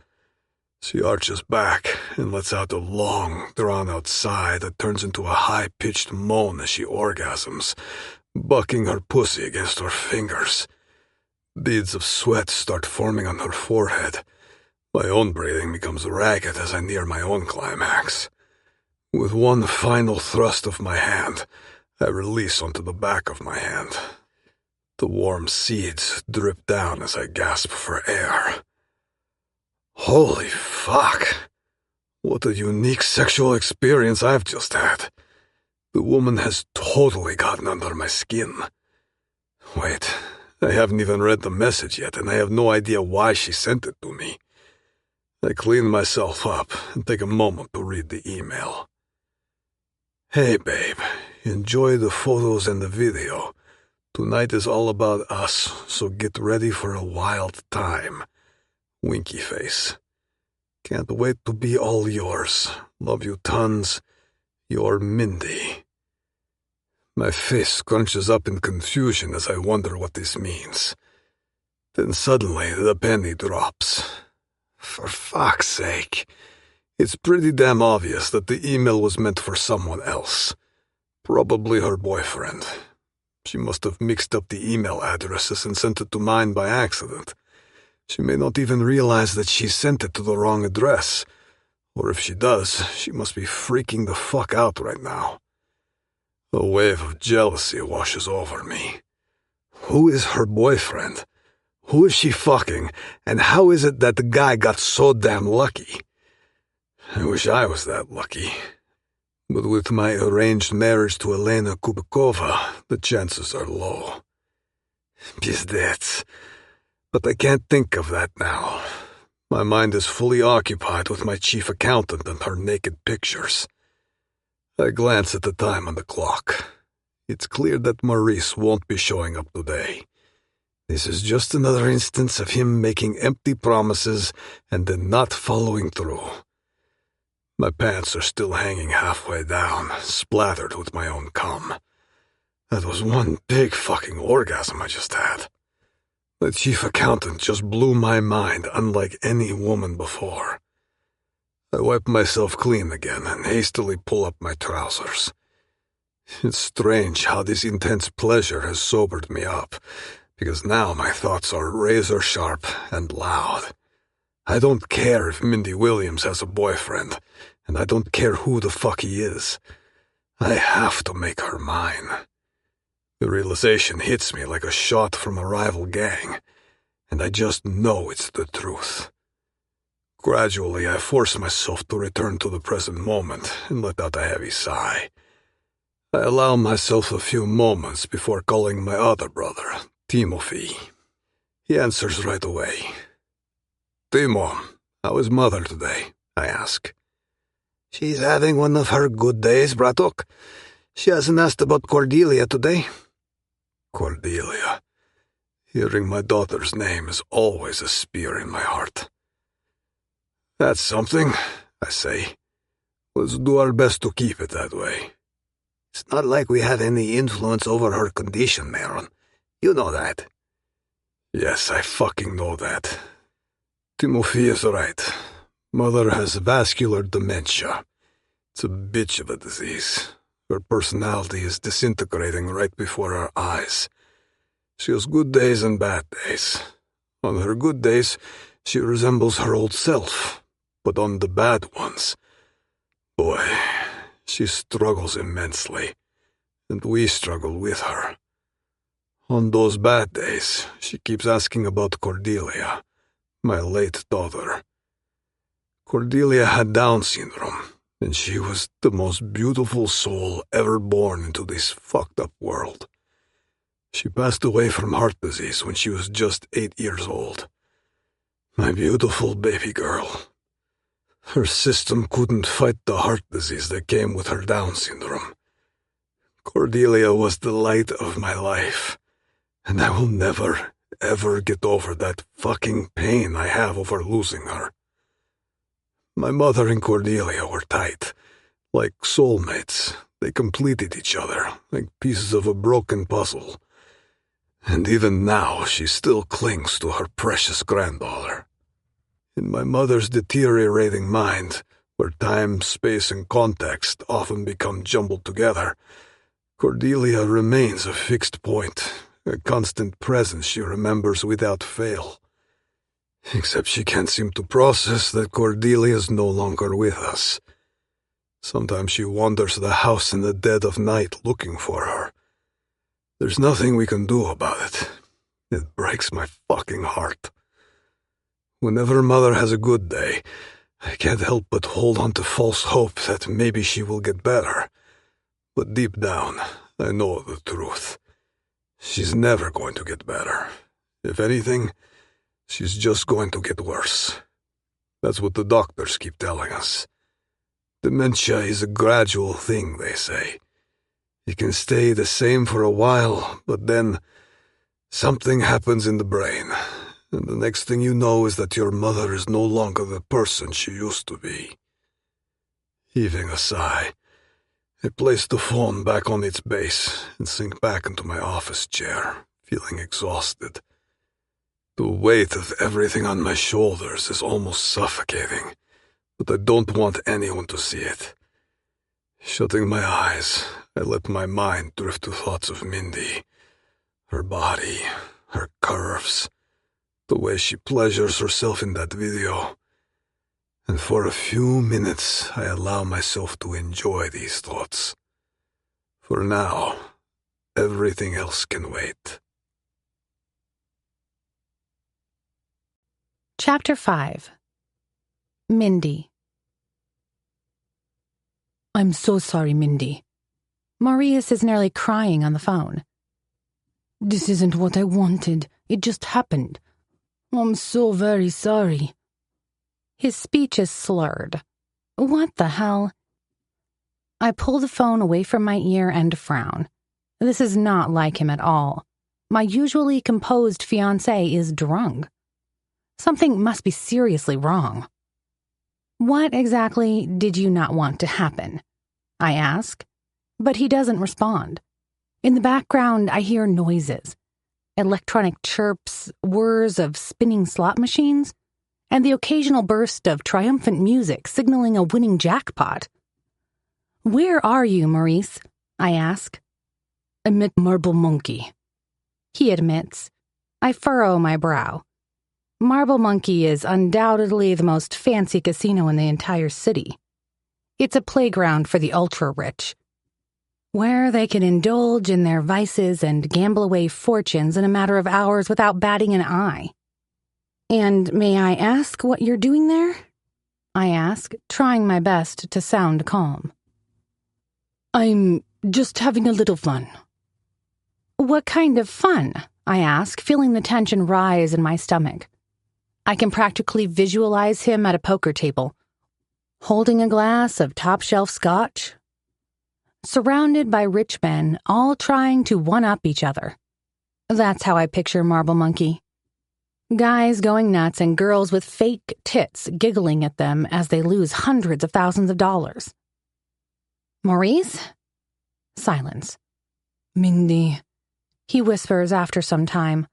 She arches back and lets out a long, drawn-out sigh that turns into a high-pitched moan as she orgasms, bucking her pussy against her fingers. Beads of sweat start forming on her forehead. My own breathing becomes ragged as I near my own climax. With one final thrust of my hand, I release onto the back of my hand. The warm seeds drip down as I gasp for air. Holy fuck! What a unique sexual experience I've just had. The woman has totally gotten under my skin. Wait, I haven't even read the message yet, and I have no idea why she sent it to me. I clean myself up and take a moment to read the email. Hey, babe. Enjoy the photos and the video. Tonight is all about us, so get ready for a wild time. Winky face. Can't wait to be all yours. Love you tons. Your Mindy. My face scrunches up in confusion as I wonder what this means. Then suddenly the penny drops. For fuck's sake. It's pretty damn obvious that the email was meant for someone else. Probably her boyfriend. She must have mixed up the email addresses and sent it to mine by accident. She may not even realize that she sent it to the wrong address. Or if she does, she must be freaking the fuck out right now. A wave of jealousy washes over me. Who is her boyfriend? Who is she fucking? And how is it that the guy got so damn lucky? I wish I was that lucky. But with my arranged marriage to Elena Kubikova, the chances are low. Pizdets. But I can't think of that now. My mind is fully occupied with my chief accountant and her naked pictures. I glance at the time on the clock. It's clear that Maurice won't be showing up today. This is just another instance of him making empty promises and then not following through. My pants are still hanging halfway down, splattered with my own cum. That was one big fucking orgasm I just had. The chief accountant just blew my mind unlike any woman before. I wipe myself clean again and hastily pull up my trousers. It's strange how this intense pleasure has sobered me up, because now my thoughts are razor sharp and loud. I don't care if Mindy Williams has a boyfriend, and I don't care who the fuck he is. I have to make her mine. The realization hits me like a shot from a rival gang, and I just know it's the truth. Gradually, I force myself to return to the present moment and let out a heavy sigh. I allow myself a few moments before calling my other brother, Timothy. He answers right away. Timo, how is Mother today? I ask. She's having one of her good days, Bratok. She hasn't asked about Cordelia today. Cordelia. Hearing my daughter's name is always a spear in my heart. That's something, I say. Let's do our best to keep it that way. It's not like we have any influence over her condition, Maron. You know that. Yes, I fucking know that. Timothy is right. Mother has vascular dementia. It's a bitch of a disease. Her personality is disintegrating right before our eyes. She has good days and bad days. On her good days, she resembles her old self. But on the bad ones, boy, she struggles immensely. And we struggle with her. On those bad days, she keeps asking about Cordelia, my late daughter. Cordelia had Down syndrome, and she was the most beautiful soul ever born into this fucked up world. She passed away from heart disease when she was just 8 years old. My beautiful baby girl. Her system couldn't fight the heart disease that came with her Down syndrome. Cordelia was the light of my life, and I will never, ever get over that fucking pain I have over losing her. My mother and Cordelia were tight, like soulmates. They completed each other, like pieces of a broken puzzle. And even now she still clings to her precious granddaughter. In my mother's deteriorating mind, where time, space, and context often become jumbled together, Cordelia remains a fixed point, a constant presence she remembers without fail. Except she can't seem to process that Cordelia is no longer with us. Sometimes she wanders the house in the dead of night looking for her. There's nothing we can do about it. It breaks my fucking heart. Whenever Mother has a good day, I can't help but hold on to false hope that maybe she will get better. But deep down, I know the truth. She's never going to get better. If anything, she's just going to get worse. That's what the doctors keep telling us. Dementia is a gradual thing, they say. It can stay the same for a while, but then something happens in the brain. And the next thing you know is that your mother is no longer the person she used to be. Heaving a sigh, I place the phone back on its base and sink back into my office chair, feeling exhausted. The weight of everything on my shoulders is almost suffocating, but I don't want anyone to see it. Shutting my eyes, I let my mind drift to thoughts of Mindy, her body, her curves, the way she pleasures herself in that video. And for a few minutes, I allow myself to enjoy these thoughts. For now, everything else can wait. Chapter 5. Mindy. I'm so sorry, Mindy. Maurice is nearly crying on the phone. This isn't what I wanted. It just happened. I'm so very sorry. His speech is slurred. What the hell? I pull the phone away from my ear and frown. This is not like him at all. My usually composed fiancé is drunk. Something must be seriously wrong. What exactly did you not want to happen? I ask, but he doesn't respond. In the background, I hear noises. Electronic chirps, whirs of spinning slot machines, and the occasional burst of triumphant music signaling a winning jackpot. Where are you, Maurice? I ask. I'm at Marble Monkey. He admits. I furrow my brow. Marble Monkey is undoubtedly the most fancy casino in the entire city. It's a playground for the ultra-rich, where they can indulge in their vices and gamble away fortunes in a matter of hours without batting an eye. And may I ask what you're doing there? I ask, trying my best to sound calm. I'm just having a little fun. What kind of fun? I ask, feeling the tension rise in my stomach. I can practically visualize him at a poker table, holding a glass of top-shelf scotch, surrounded by rich men, all trying to one-up each other. That's how I picture Marble Monkey. Guys going nuts and girls with fake tits giggling at them as they lose hundreds of thousands of dollars. Maurice? Silence. Mindy, he whispers after some time.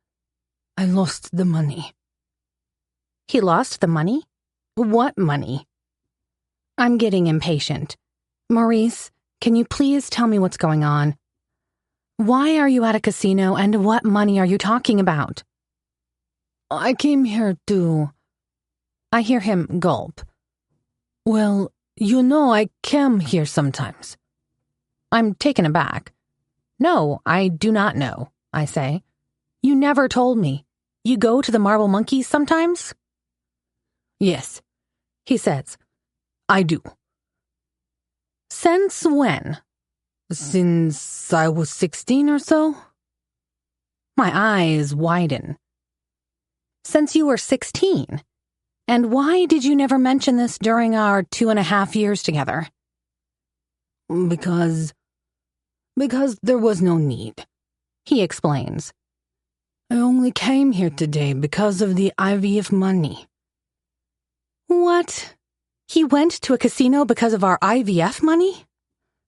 I lost the money. He lost the money? What money? I'm getting impatient. Maurice, can you please tell me what's going on? Why are you at a casino and what money are you talking about? I came here to... I hear him gulp. Well, I come here sometimes. I'm taken aback. No, I do not know, I say. You never told me. You go to the Marble Monkey sometimes? Yes, he says. I do. Since when? Since I was 16 or so. My eyes widen. Since you were 16. And why did you never mention this during our 2.5 years together? Because there was no need, he explains. I only came here today because of the IVF money. What? He went to a casino because of our IVF money?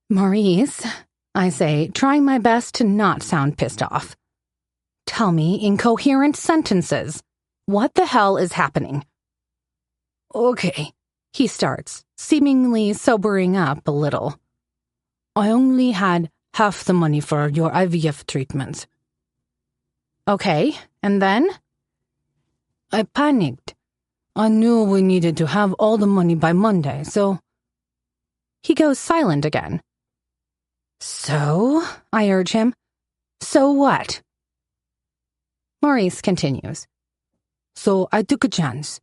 Maurice, I say, trying my best to not sound pissed off. Tell me in coherent sentences, what the hell is happening? Okay, he starts, seemingly sobering up a little. I only had half the money for your IVF treatment. Okay, and then? I panicked. I knew we needed to have all the money by Monday, so... He goes silent again. So, I urge him, so what? Maurice continues. So I took a chance.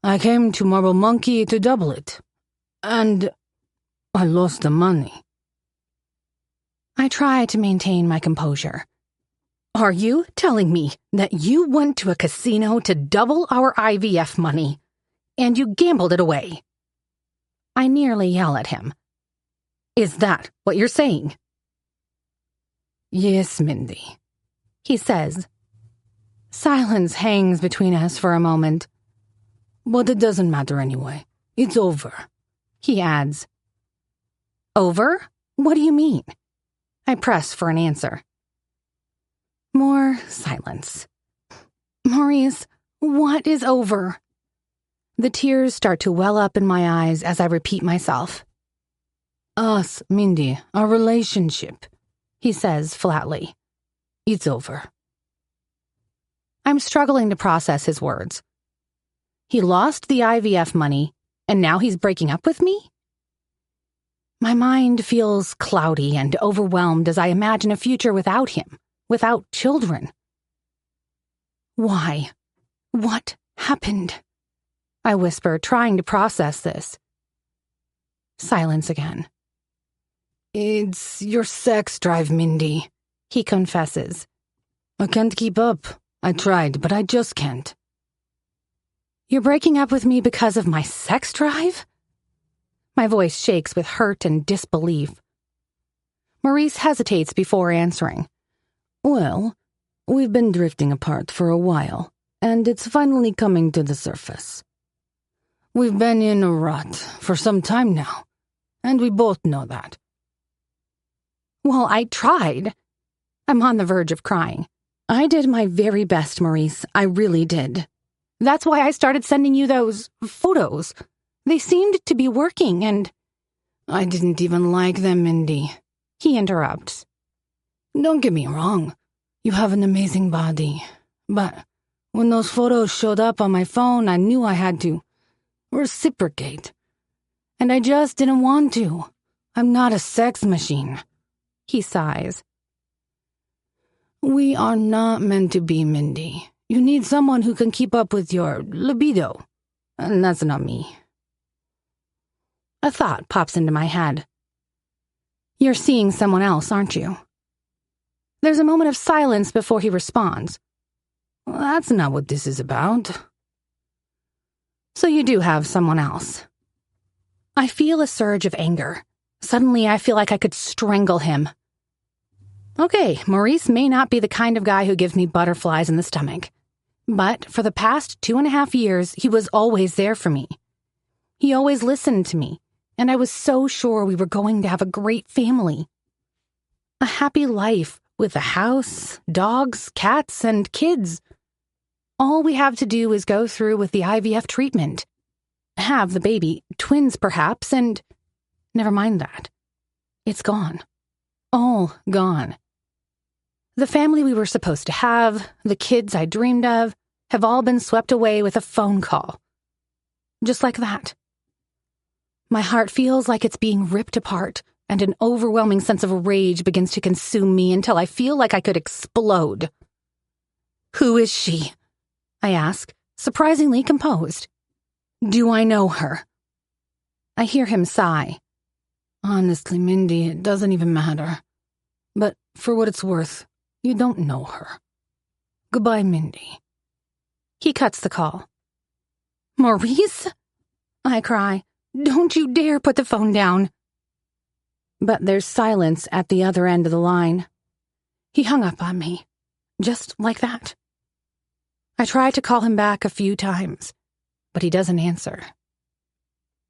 I came to Marble Monkey to double it. And I lost the money. I try to maintain my composure. Are you telling me that you went to a casino to double our IVF money, and you gambled it away? I nearly yell at him. Is that what you're saying? Yes, Mindy, he says. Silence hangs between us for a moment. But it doesn't matter anyway. It's over, he adds. Over? What do you mean? I press for an answer. More silence. Maurice, what is over? The tears start to well up in my eyes as I repeat myself. Us, Mindy, our relationship, he says flatly. It's over. I'm struggling to process his words. He lost the IVF money, and now he's breaking up with me? My mind feels cloudy and overwhelmed as I imagine a future without him, without children. Why? What happened? I whisper, trying to process this. Silence again. It's your sex drive, Mindy, he confesses. I can't keep up. I tried, but I just can't. You're breaking up with me because of my sex drive? My voice shakes with hurt and disbelief. Maurice hesitates before answering. Well, we've been drifting apart for a while, and it's finally coming to the surface. We've been in a rut for some time now, and we both know that. Well, I tried. I'm on the verge of crying. I did my very best, Maurice. I really did. That's why I started sending you those photos. They seemed to be working, and... I didn't even like them, Mindy, he interrupts. Don't get me wrong. You have an amazing body. But when those photos showed up on my phone, I knew I had to reciprocate. And I just didn't want to. I'm not a sex machine. He sighs. We are not meant to be, Mindy. You need someone who can keep up with your libido. And that's not me. A thought pops into my head. You're seeing someone else, aren't you? There's a moment of silence before he responds. Well, that's not what this is about. So you do have someone else. I feel a surge of anger. Suddenly I feel like I could strangle him. Okay, Maurice may not be the kind of guy who gives me butterflies in the stomach. But for the past 2.5 years, he was always there for me. He always listened to me, and I was so sure we were going to have a great family. A happy life with a house, dogs, cats, and kids. All we have to do is go through with the IVF treatment. Have the baby, twins perhaps, and... Never mind that. It's gone. All gone. The family we were supposed to have, the kids I dreamed of, have all been swept away with a phone call. Just like that. My heart feels like it's being ripped apart, and an overwhelming sense of rage begins to consume me until I feel like I could explode. Who is she? I ask, surprisingly composed. Do I know her? I hear him sigh. Honestly, Mindy, it doesn't even matter. But for what it's worth, you don't know her. Goodbye, Mindy. He cuts the call. Maurice? I cry. Don't you dare put the phone down. But there's silence at the other end of the line. He hung up on me, just like that. I try to call him back a few times, but he doesn't answer.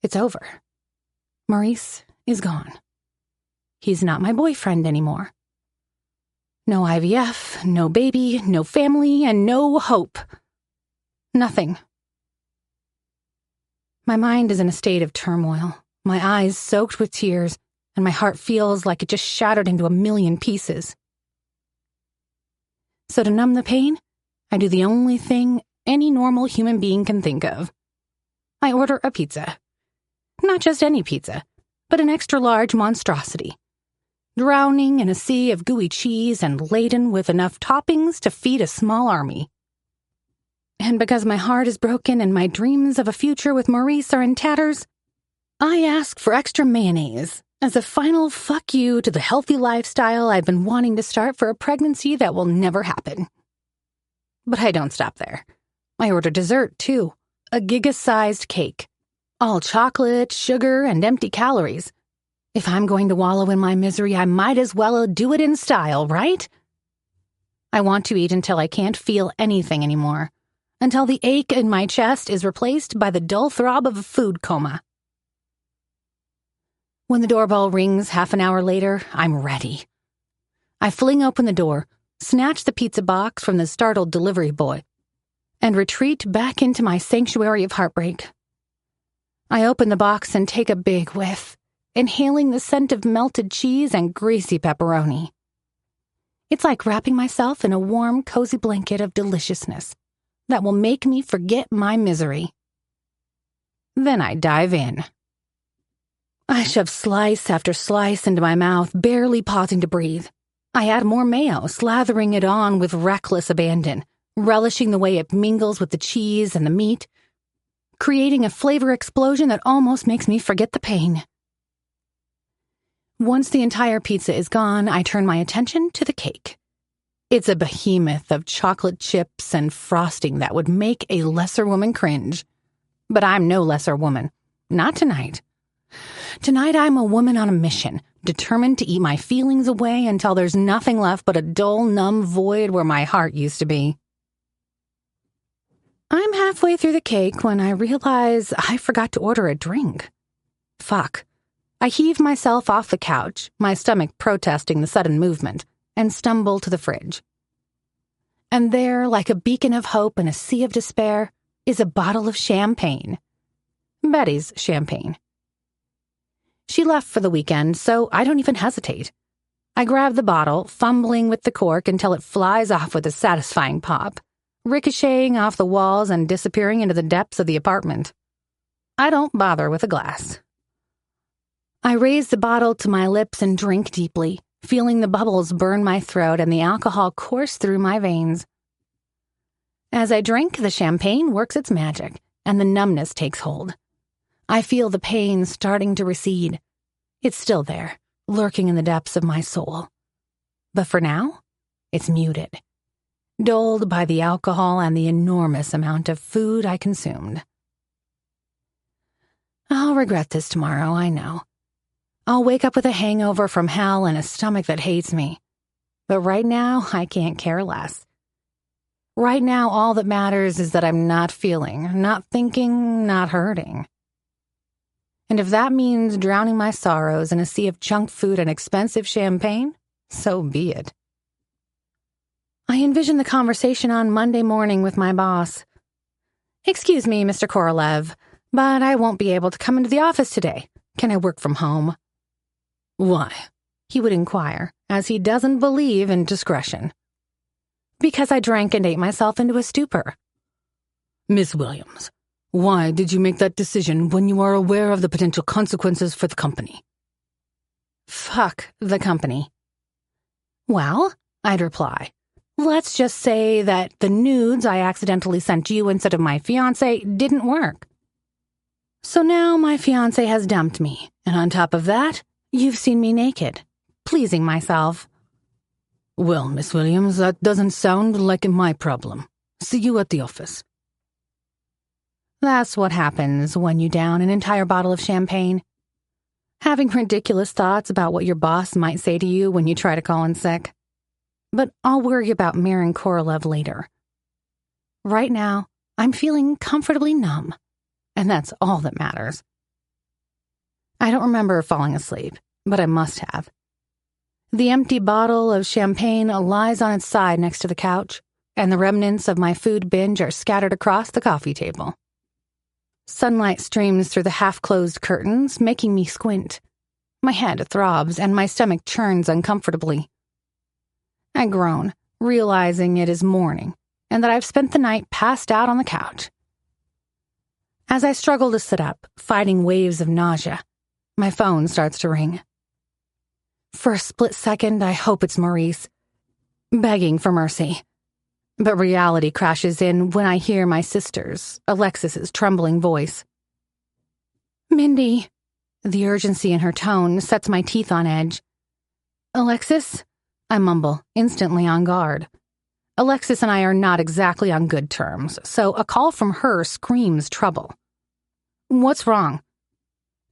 It's over. Maurice is gone. He's not my boyfriend anymore. No IVF, no baby, no family, and no hope. Nothing. My mind is in a state of turmoil, my eyes soaked with tears, and my heart feels like it just shattered into a million pieces. So to numb the pain, I do the only thing any normal human being can think of. I order a pizza. Not just any pizza, but an extra-large monstrosity, drowning in a sea of gooey cheese and laden with enough toppings to feed a small army. And because my heart is broken and my dreams of a future with Maurice are in tatters, I ask for extra mayonnaise as a final fuck you to the healthy lifestyle I've been wanting to start for a pregnancy that will never happen. But I don't stop there. I order dessert, too. A giga-sized cake. All chocolate, sugar, and empty calories. If I'm going to wallow in my misery, I might as well do it in style, right? I want to eat until I can't feel anything anymore. Until the ache in my chest is replaced by the dull throb of a food coma. When the doorbell rings half an hour later, I'm ready. I fling open the door, snatch the pizza box from the startled delivery boy, and retreat back into my sanctuary of heartbreak. I open the box and take a big whiff, inhaling the scent of melted cheese and greasy pepperoni. It's like wrapping myself in a warm, cozy blanket of deliciousness that will make me forget my misery. Then I dive in. I shove slice after slice into my mouth, barely pausing to breathe. I add more mayo, slathering it on with reckless abandon, relishing the way it mingles with the cheese and the meat, creating a flavor explosion that almost makes me forget the pain. Once the entire pizza is gone, I turn my attention to the cake. It's a behemoth of chocolate chips and frosting that would make a lesser woman cringe. But I'm no lesser woman. Not tonight. Tonight I'm a woman on a mission, determined to eat my feelings away until there's nothing left but a dull, numb void where my heart used to be. I'm halfway through the cake when I realize I forgot to order a drink. Fuck. I heave myself off the couch, my stomach protesting the sudden movement, and stumble to the fridge. And there, like a beacon of hope in a sea of despair, is a bottle of champagne. Betty's champagne. She left for the weekend, so I don't even hesitate. I grab the bottle, fumbling with the cork until it flies off with a satisfying pop, ricocheting off the walls and disappearing into the depths of the apartment. I don't bother with a glass. I raise the bottle to my lips and drink deeply, feeling the bubbles burn my throat and the alcohol course through my veins. As I drink, the champagne works its magic, and the numbness takes hold. I feel the pain starting to recede. It's still there, lurking in the depths of my soul. But for now, it's muted, dulled by the alcohol and the enormous amount of food I consumed. I'll regret this tomorrow, I know. I'll wake up with a hangover from hell and a stomach that hates me. But right now, I can't care less. Right now, all that matters is that I'm not feeling, not thinking, not hurting. And if that means drowning my sorrows in a sea of junk food and expensive champagne, so be it. I envision the conversation on Monday morning with my boss. Excuse me, Mr. Korolev, but I won't be able to come into the office today. Can I work from home? Why? He would inquire, as he doesn't believe in discretion. Because I drank and ate myself into a stupor. Miss Williams, why did you make that decision when you are aware of the potential consequences for the company? Fuck the company. Well, I'd reply, let's just say that the nudes I accidentally sent you instead of my fiancé didn't work. So now my fiancé has dumped me, and on top of that, you've seen me naked, pleasing myself. Well, Miss Williams, that doesn't sound like my problem. See you at the office. That's what happens when you down an entire bottle of champagne. Having ridiculous thoughts about what your boss might say to you when you try to call in sick. But I'll worry about Maron Korolev later. Right now, I'm feeling comfortably numb, and that's all that matters. I don't remember falling asleep, but I must have. The empty bottle of champagne lies on its side next to the couch, and the remnants of my food binge are scattered across the coffee table. Sunlight streams through the half-closed curtains, making me squint. My head throbs, and my stomach churns uncomfortably. I groan, realizing it is morning, and that I've spent the night passed out on the couch. As I struggle to sit up, fighting waves of nausea, my phone starts to ring. For a split second, I hope it's Maurice, begging for mercy. But reality crashes in when I hear my sister's, Alexis's trembling voice. Mindy. The urgency in her tone sets my teeth on edge. Alexis? I mumble, instantly on guard. Alexis and I are not exactly on good terms, so a call from her screams trouble. What's wrong?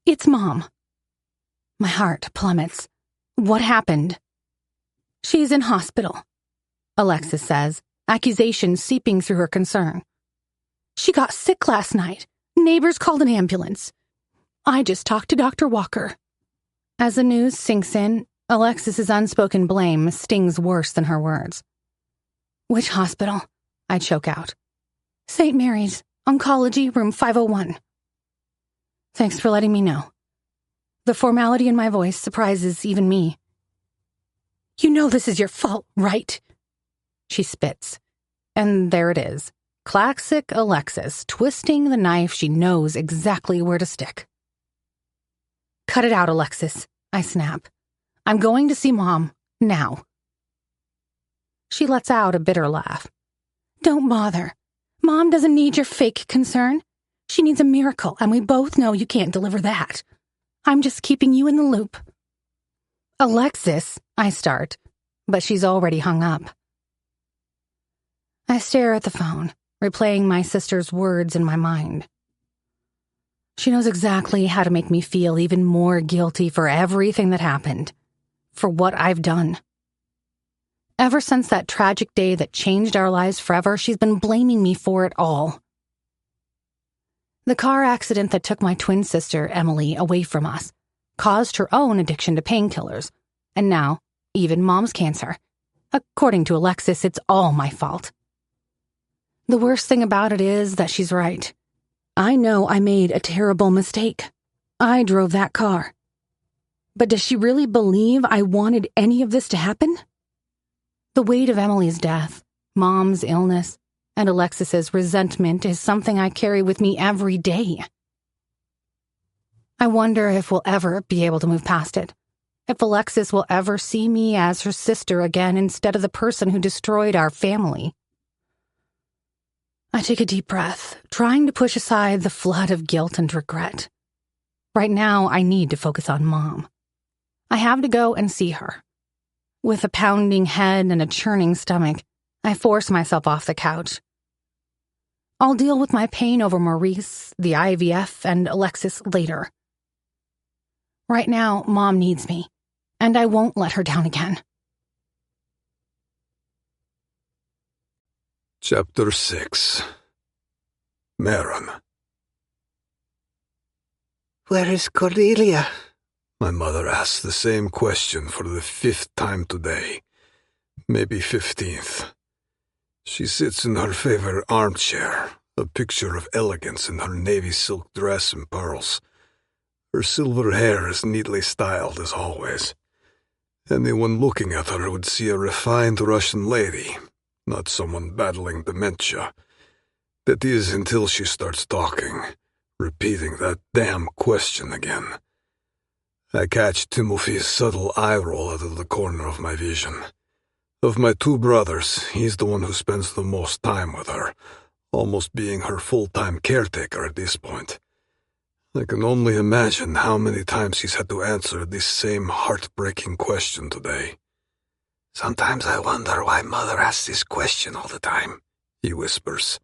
It's Mom. My heart plummets. What happened? She's in hospital, Alexis says, accusation seeping through her concern. She got sick last night. Neighbors called an ambulance. I just talked to Dr. Walker. As the news sinks in, Alexis's unspoken blame stings worse than her words. Which hospital? I choke out. St. Mary's, Oncology, room 501. Thanks for letting me know. The formality in my voice surprises even me. You know this is your fault, right? She spits. And there it is. Classic Alexis, twisting the knife she knows exactly where to stick. Cut it out, Alexis, I snap. I'm going to see Mom, now. She lets out a bitter laugh. Don't bother. Mom doesn't need your fake concern. She needs a miracle, and we both know you can't deliver that. I'm just keeping you in the loop. Alexis, I start, but she's already hung up. I stare at the phone, replaying my sister's words in my mind. She knows exactly how to make me feel even more guilty for everything that happened, for what I've done. Ever since that tragic day that changed our lives forever, she's been blaming me for it all. The car accident that took my twin sister, Emily, away from us caused her own addiction to painkillers, and now, even Mom's cancer. According to Alexis, it's all my fault. The worst thing about it is that she's right. I know I made a terrible mistake. I drove that car. But does she really believe I wanted any of this to happen? The weight of Emily's death, Mom's illness, and Alexis's resentment is something I carry with me every day. I wonder if we'll ever be able to move past it. If Alexis will ever see me as her sister again instead of the person who destroyed our family. I take a deep breath, trying to push aside the flood of guilt and regret. Right now, I need to focus on Mom. I have to go and see her. With a pounding head and a churning stomach, I force myself off the couch. I'll deal with my pain over Maurice, the IVF, and Alexis later. Right now, Mom needs me, and I won't let her down again. Chapter 6. Maron. Where is Cordelia? My mother asks the same question for the 5th time today. Maybe 15th. She sits in her favorite armchair, a picture of elegance in her navy silk dress and pearls. Her silver hair is neatly styled as always. Anyone looking at her would see a refined Russian lady, not someone battling dementia. That is until she starts talking, repeating that damn question again. I catch Timothy's subtle eye roll out of the corner of my vision. Of my 2 brothers, he's the one who spends the most time with her, almost being her full-time caretaker at this point. I can only imagine how many times he's had to answer this same heartbreaking question today. Sometimes I wonder why Mother asks this question all the time, he whispers.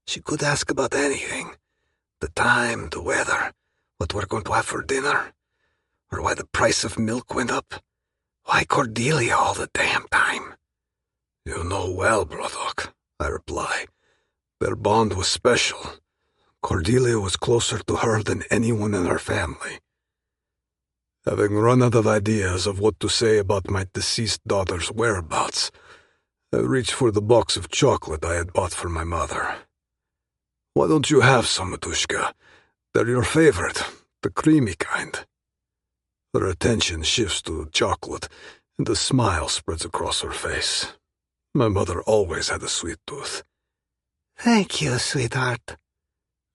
She could ask about anything. The time, the weather, what we're going to have for dinner, or why the price of milk went up. Why Cordelia all the damn time? You know well, Brodok, I reply. Their bond was special. Cordelia was closer to her than anyone in her family. Having run out of ideas of what to say about my deceased daughter's whereabouts, I reached for the box of chocolate I had bought for my mother. Why don't you have some, Matushka? They're your favorite, the creamy kind. Her attention shifts to the chocolate, and a smile spreads across her face. My mother always had a sweet tooth. Thank you, sweetheart.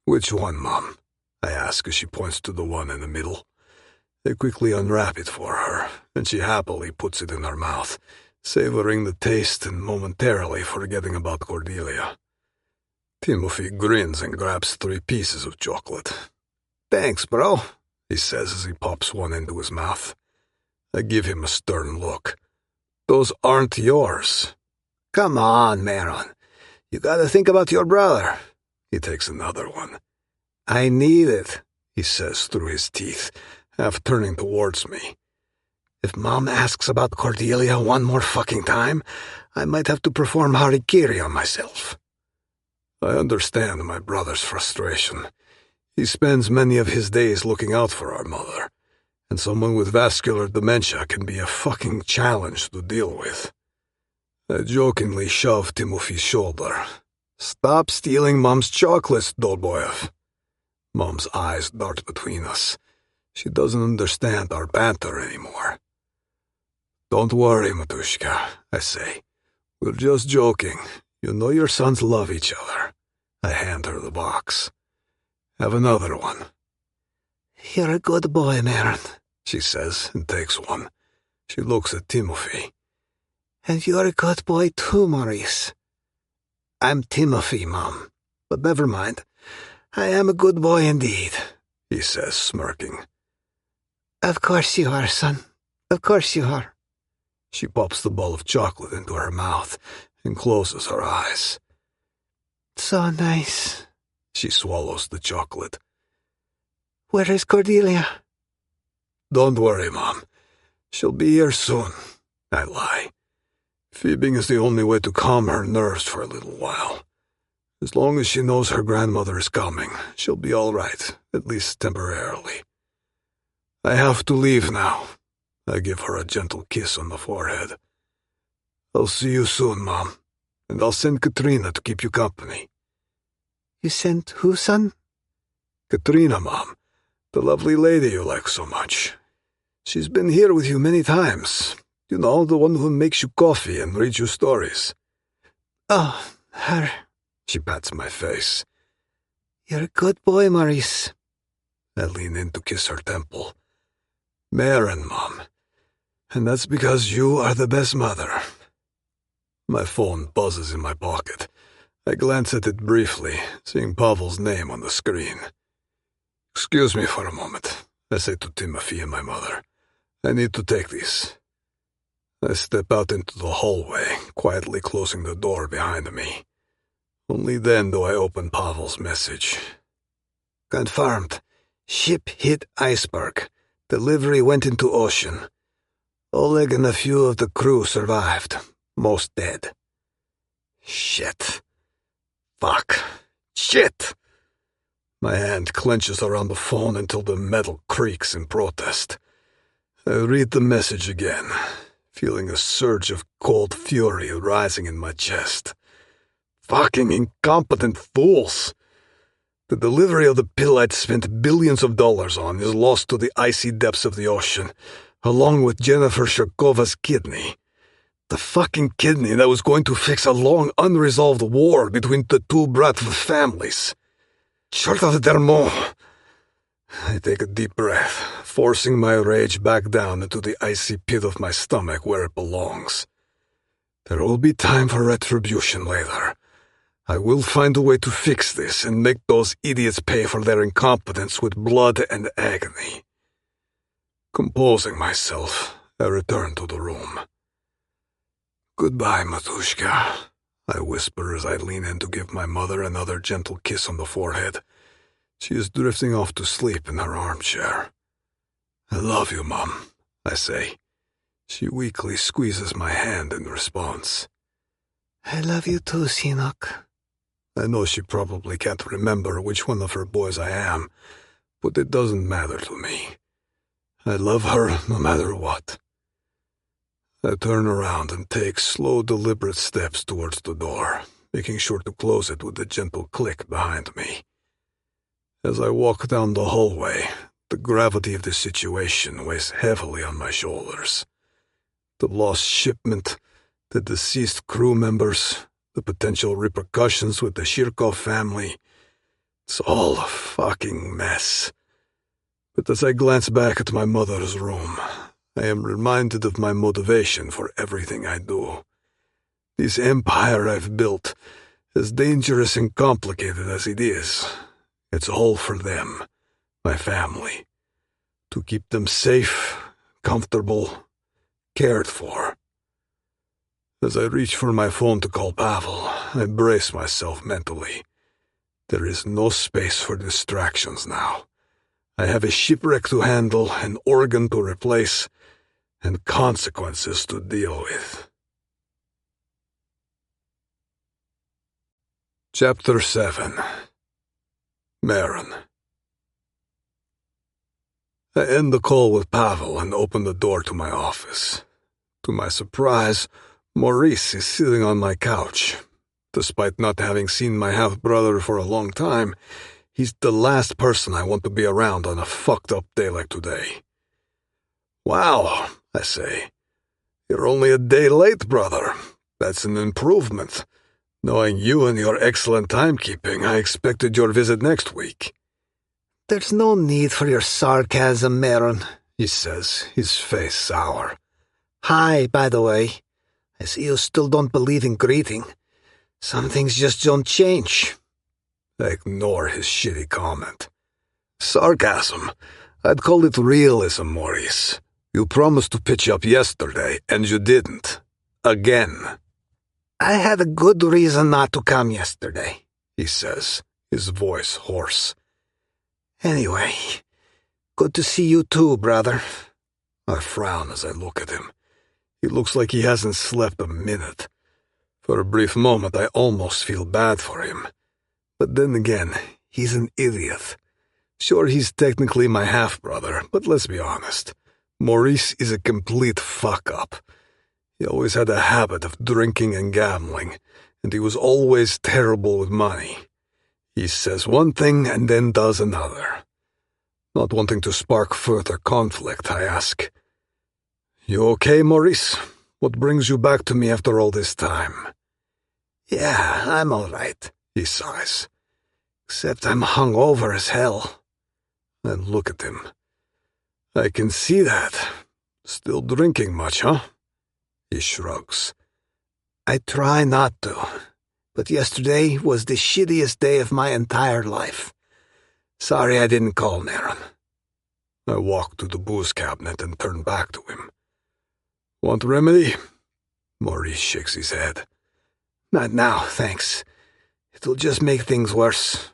Which one, Mom? I ask as she points to the one in the middle. I quickly unwrap it for her, and she happily puts it in her mouth, savoring the taste and momentarily forgetting about Cordelia. Timothy grins and grabs 3 pieces of chocolate. Thanks, bro, he says as he pops one into his mouth. I give him a stern look. Those aren't yours. Come on, Maron. You gotta think about your brother. He takes another one. I need it, he says through his teeth, half turning towards me. If Mom asks about Cordelia one more fucking time, I might have to perform harikiri on myself. I understand my brother's frustration. He spends many of his days looking out for our mother, and someone with vascular dementia can be a fucking challenge to deal with. I jokingly shove Timothy's shoulder. Stop stealing Mom's chocolates, Dolboyev. Mom's eyes dart between us. She doesn't understand our banter anymore. Don't worry, Matushka, I say. We're just joking. You know your sons love each other. I hand her the box. Have another one. You're a good boy, Maron, she says and takes one. She looks at Timothy. And you're a good boy too, Maurice. I'm Timothy, Mom. But never mind. I am a good boy indeed, he says, smirking. Of course you are, son. Of course you are. She pops the ball of chocolate into her mouth and closes her eyes. So nice. She swallows the chocolate. Where is Cordelia? Don't worry, Mom. She'll be here soon. I lie. Feeding is the only way to calm her nerves for a little while. As long as she knows her grandmother is coming, she'll be all right, at least temporarily. I have to leave now. I give her a gentle kiss on the forehead. I'll see you soon, Mom, and I'll send Katrina to keep you company. You sent who, son? Katrina, Mom, the lovely lady you like so much. She's been here with you many times. You know, the one who makes you coffee and reads you stories. Oh, her. She pats my face. You're a good boy, Maurice. I lean in to kiss her temple. Maron, Mom. And that's because you are the best mother. My phone buzzes in my pocket. I glance at it briefly, seeing Pavel's name on the screen. Excuse me for a moment, I say to Timothy and my mother. I need to take this. I step out into the hallway, quietly closing the door behind me. Only then do I open Pavel's message. Confirmed. Ship hit iceberg. Delivery went into ocean. Oleg and a few of the crew survived. Most dead. Shit. Fuck. Shit. My hand clenches around the phone until the metal creaks in protest. I read the message again, feeling a surge of cold fury rising in my chest. Fucking incompetent fools! The delivery of the pill I'd spent billions of dollars on is lost to the icy depths of the ocean, along with Jennifer Sharkova's kidney. The fucking kidney that was going to fix a long unresolved war between the 2 Bratva families. Chortov dermo! I take a deep breath, forcing my rage back down into the icy pit of my stomach where it belongs. There will be time for retribution later. I will find a way to fix this and make those idiots pay for their incompetence with blood and agony. Composing myself, I return to the room. Goodbye, Matushka, I whisper as I lean in to give my mother another gentle kiss on the forehead. She is drifting off to sleep in her armchair. I love you, Mom, I say. She weakly squeezes my hand in response. I love you too, Sinok. I know she probably can't remember which one of her boys I am, but it doesn't matter to me. I love her no matter what. I turn around and take slow, deliberate steps towards the door, making sure to close it with a gentle click behind me. As I walk down the hallway, the gravity of the situation weighs heavily on my shoulders. The lost shipment, the deceased crew members, the potential repercussions with the Shirkov family. It's all a fucking mess. But as I glance back at my mother's room, I am reminded of my motivation for everything I do. This empire I've built, as dangerous and complicated as it is, it's all for them, my family. To keep them safe, comfortable, cared for. As I reach for my phone to call Pavel, I brace myself mentally. There is no space for distractions now. I have a shipwreck to handle, an organ to replace, and consequences to deal with. Chapter 7. Maron. I end the call with Pavel and open the door to my office. To my surprise, Maurice is sitting on my couch. Despite not having seen my half-brother for a long time, he's the last person I want to be around on a fucked-up day like today. Wow, I say. You're only a day late, brother. That's an improvement. Knowing you and your excellent timekeeping, I expected your visit next week. There's no need for your sarcasm, Maron, he says, his face sour. Hi, by the way. I see you still don't believe in greeting. Some things just don't change. I ignore his shitty comment. Sarcasm? I'd call it realism, Maurice. You promised to pitch up yesterday, and you didn't. Again. I had a good reason not to come yesterday, he says, his voice hoarse. Anyway, good to see you too, brother. I frown as I look at him. He looks like he hasn't slept a minute. For a brief moment, I almost feel bad for him. But then again, he's an idiot. Sure, he's technically my half-brother, but let's be honest. Maurice is a complete fuck-up. He always had a habit of drinking and gambling, and he was always terrible with money. He says one thing and then does another. Not wanting to spark further conflict, I ask, "You okay, Maurice? What brings you back to me after all this time?" "Yeah, I'm all right," he sighs. "Except I'm hungover as hell." I look at him. "I can see that. Still drinking much, huh?" He shrugs. "I try not to, but yesterday was the shittiest day of my entire life. Sorry I didn't call, Maron." I walk to the booze cabinet and turn back to him. "Want remedy?" Maurice shakes his head. "Not now, thanks. It'll just make things worse."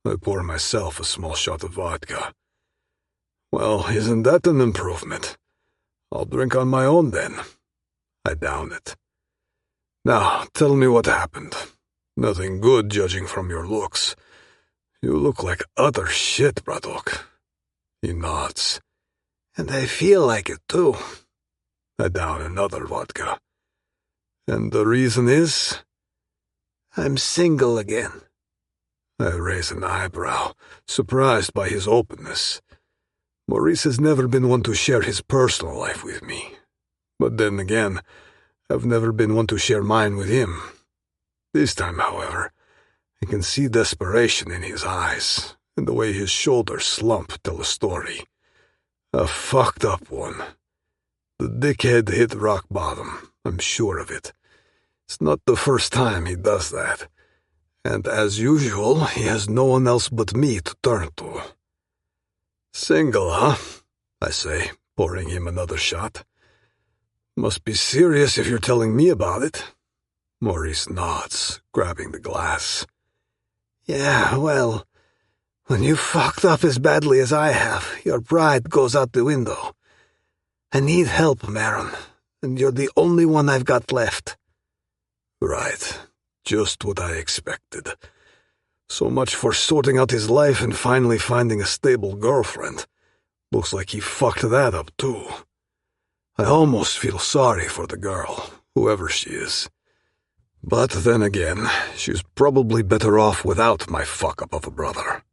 I pour myself a small shot of vodka. "Well, isn't that an improvement? I'll drink on my own then." I down it. "Now, tell me what happened. Nothing good, judging from your looks. You look like utter shit, Bradok." He nods. "And I feel like it, too." I down another vodka. "And the reason is?" "I'm single again." I raise an eyebrow, surprised by his openness. Maurice has never been one to share his personal life with me. But then again, I've never been one to share mine with him. This time, however, I can see desperation in his eyes, and the way his shoulders slump tell a story. A fucked up one. The dickhead hit rock bottom, I'm sure of it. It's not the first time he does that. And as usual, he has no one else but me to turn to. "Single, huh?" I say, pouring him another shot. Must be serious if you're telling me about it. Maurice nods, grabbing the glass. Yeah, well, when you fucked up as badly as I have, your pride goes out the window. I need help, Maron, and you're the only one I've got left. Right. Just what I expected. So much for sorting out his life and finally finding a stable girlfriend. Looks like he fucked that up, too. I almost feel sorry for the girl, whoever she is. But then again, she's probably better off without my fuck-up of a brother.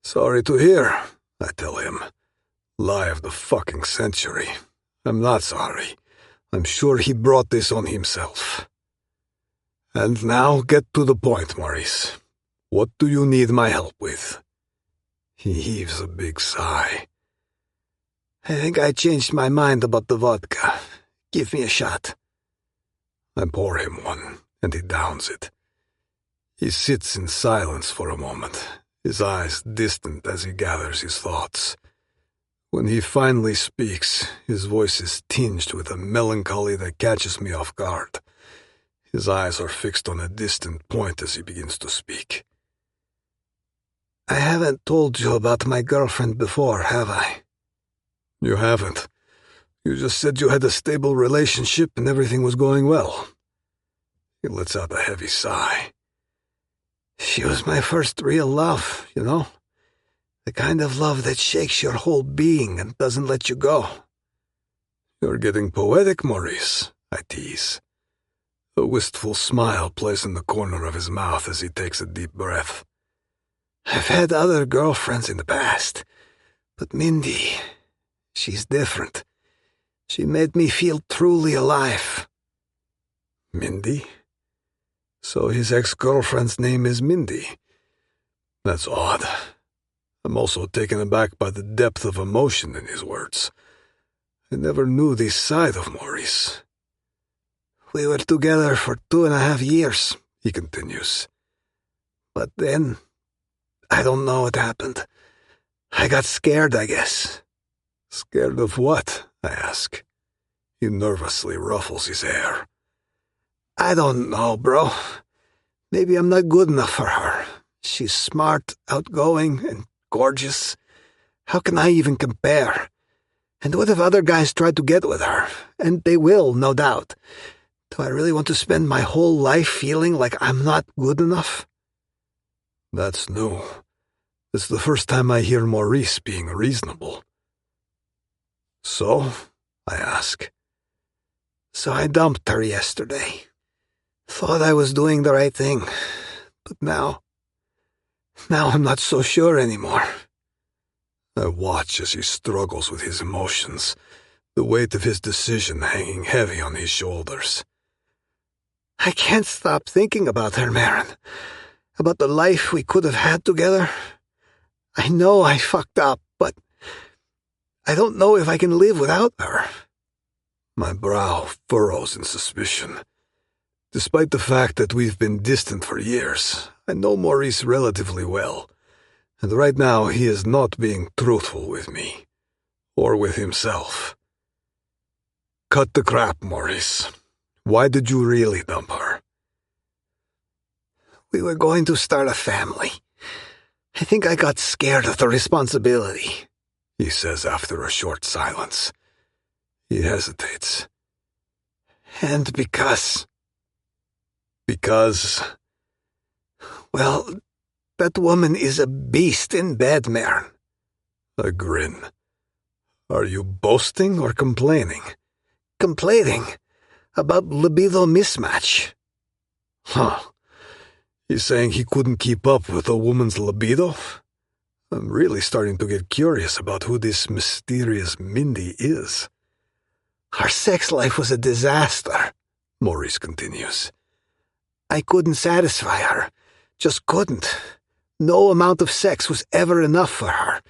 Sorry to hear, I tell him. Lie of the fucking century. I'm not sorry. I'm sure he brought this on himself. And now get to the point, Maurice. What do you need my help with? He heaves a big sigh. I think I changed my mind about the vodka. Give me a shot. I pour him one, and he downs it. He sits in silence for a moment, his eyes distant as he gathers his thoughts. When he finally speaks, his voice is tinged with a melancholy that catches me off guard. His eyes are fixed on a distant point as he begins to speak. I haven't told you about my girlfriend before, have I? You haven't. You just said you had a stable relationship and everything was going well. He lets out a heavy sigh. She was my first real love, you know? The kind of love that shakes your whole being and doesn't let you go. You're getting poetic, Maurice, I tease. A wistful smile plays in the corner of his mouth as he takes a deep breath. I've had other girlfriends in the past, but Mindy, she's different. She made me feel truly alive. Mindy? So his ex-girlfriend's name is Mindy. That's odd. I'm also taken aback by the depth of emotion in his words. I never knew this side of Maurice. We were together for 2.5 years, he continues. But then, I don't know what happened. I got scared, I guess. Scared of what? I ask. He nervously ruffles his hair. I don't know, bro. Maybe I'm not good enough for her. She's smart, outgoing, and gorgeous. How can I even compare? And what if other guys try to get with her? And they will, no doubt. Do I really want to spend my whole life feeling like I'm not good enough? That's new. It's the first time I hear Maurice being reasonable. So? I ask. So I dumped her yesterday. Thought I was doing the right thing. But now I'm not so sure anymore. I watch as he struggles with his emotions, the weight of his decision hanging heavy on his shoulders. I can't stop thinking about her, Maron. About the life we could have had together. I know I fucked up, but I don't know if I can live without her. My brow furrows in suspicion. Despite the fact that we've been distant for years, I know Maurice relatively well, and right now he is not being truthful with me, or with himself. Cut the crap, Maurice. Why did you really dump her? We were going to start a family. I think I got scared of the responsibility, he says after a short silence. He hesitates. And because... Because... Well, that woman is a beast in bed, Maron. A grin. Are you boasting or complaining? Complaining about libido mismatch. Huh. He's saying he couldn't keep up with a woman's libido? I'm really starting to get curious about who this mysterious Mindy is. Our sex life was a disaster, Maurice continues. I couldn't satisfy her. Just couldn't. No amount of sex was ever enough for her.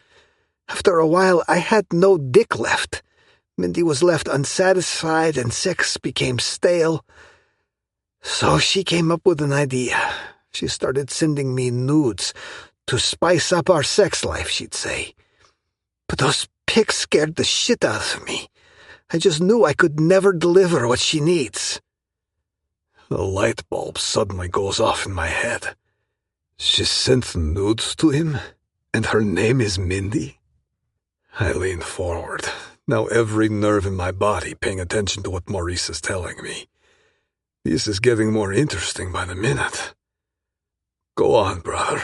After a while, I had no dick left. Mindy was left unsatisfied and sex became stale. So she came up with an idea. She started sending me nudes to spice up our sex life, she'd say. But those pics scared the shit out of me. I just knew I could never deliver what she needs. A light bulb suddenly goes off in my head. She sent nudes to him, and her name is Mindy? I lean forward, now every nerve in my body paying attention to what Maurice is telling me. This is getting more interesting by the minute. Go on, brother.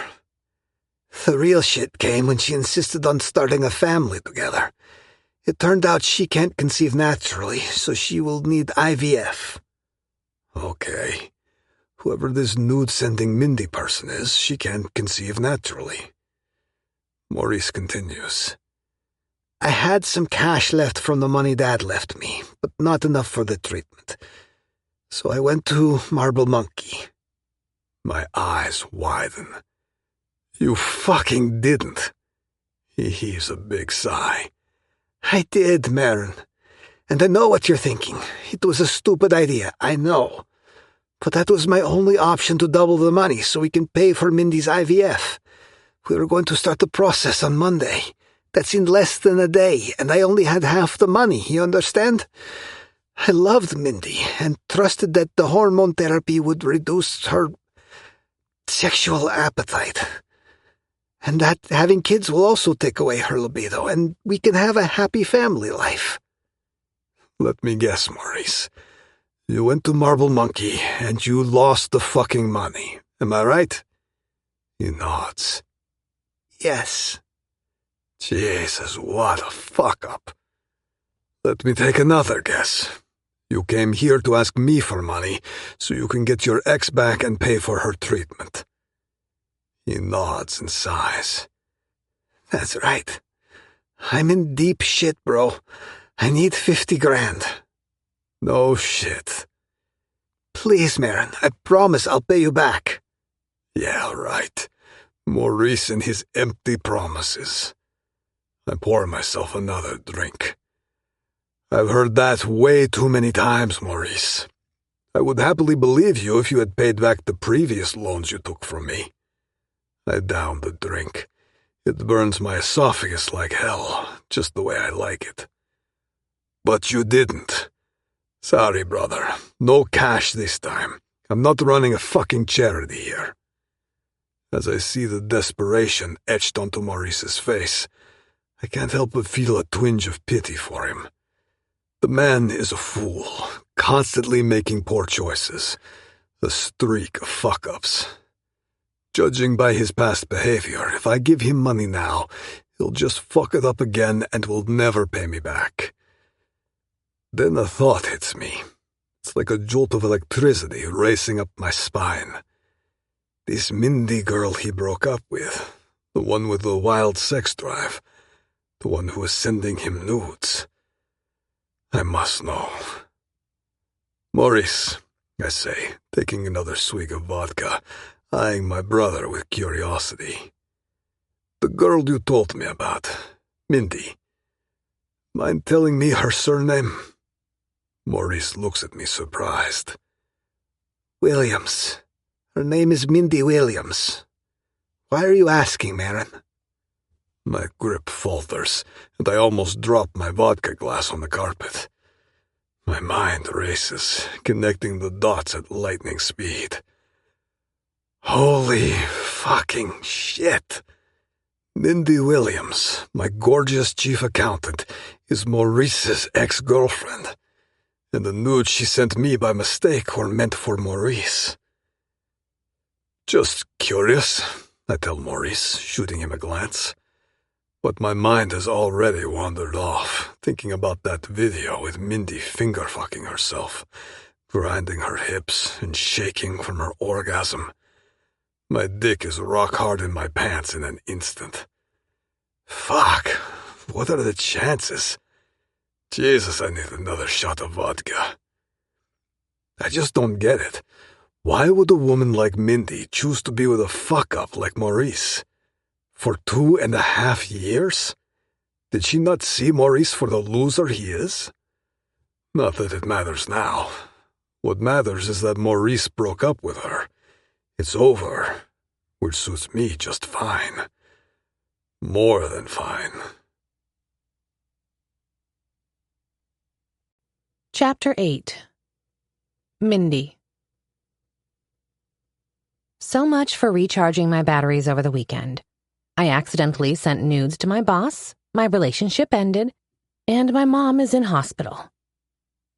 The real shit came when she insisted on starting a family together. It turned out she can't conceive naturally, so she will need IVF. Okay. Whoever this nude-sending Mindy person is, she can't conceive naturally. Maurice continues. I had some cash left from the money Dad left me, but not enough for the treatment. So I went to Marble Monkey. My eyes widen. You fucking didn't. He heaves a big sigh. I did, Maron. And I know what you're thinking. It was a stupid idea, I know. But that was my only option to double the money so we can pay for Mindy's IVF. We were going to start the process on Monday. That's in less than a day, and I only had half the money, you understand? I loved Mindy and trusted that the hormone therapy would reduce her sexual appetite. And that having kids will also take away her libido, and we can have a happy family life. Let me guess, Maurice. You went to Marble Monkey, and you lost the fucking money. Am I right? He nods. Yes. Jesus, what a fuck-up. Let me take another guess. You came here to ask me for money so you can get your ex back and pay for her treatment. He nods and sighs. That's right. I'm in deep shit, bro. I need 50 grand. No shit. Please, Maron, I promise I'll pay you back. Yeah, right. Maurice and his empty promises. I pour myself another drink. I've heard that way too many times, Maurice. I would happily believe you if you had paid back the previous loans you took from me. I down the drink. It burns my esophagus like hell, just the way I like it. But you didn't. Sorry, brother. No cash this time. I'm not running a fucking charity here. As I see the desperation etched onto Maurice's face, I can't help but feel a twinge of pity for him. The man is a fool, constantly making poor choices, a streak of fuck-ups. Judging by his past behavior, if I give him money now, he'll just fuck it up again and will never pay me back. Then a thought hits me. It's like a jolt of electricity racing up my spine. This Mindy girl he broke up with, the one with the wild sex drive, the one who was sending him nudes. I must know. Maurice, I say, taking another swig of vodka, eyeing my brother with curiosity. The girl you told me about, Mindy. Mind telling me her surname? Maurice looks at me surprised. Williams. Her name is Mindy Williams. Why are you asking, Maron? My grip falters, and I almost drop my vodka glass on the carpet. My mind races, connecting the dots at lightning speed. Holy fucking shit! Mindy Williams, my gorgeous chief accountant, is Maurice's ex-girlfriend, and the nudes she sent me by mistake were meant for Maurice. Just curious, I tell Maurice, shooting him a glance. But my mind has already wandered off, thinking about that video with Mindy finger-fucking herself, grinding her hips and shaking from her orgasm. My dick is rock hard in my pants in an instant. Fuck, what are the chances? Jesus, I need another shot of vodka. I just don't get it. Why would a woman like Mindy choose to be with a fuck-up like Maurice? For 2.5 years? Did she not see Maurice for the loser he is? Not that it matters now. What matters is that Maurice broke up with her. It's over, which suits me just fine. More than fine. Chapter 8. Mindy. So much for recharging my batteries over the weekend. I accidentally sent nudes to my boss, my relationship ended, and my mom is in hospital.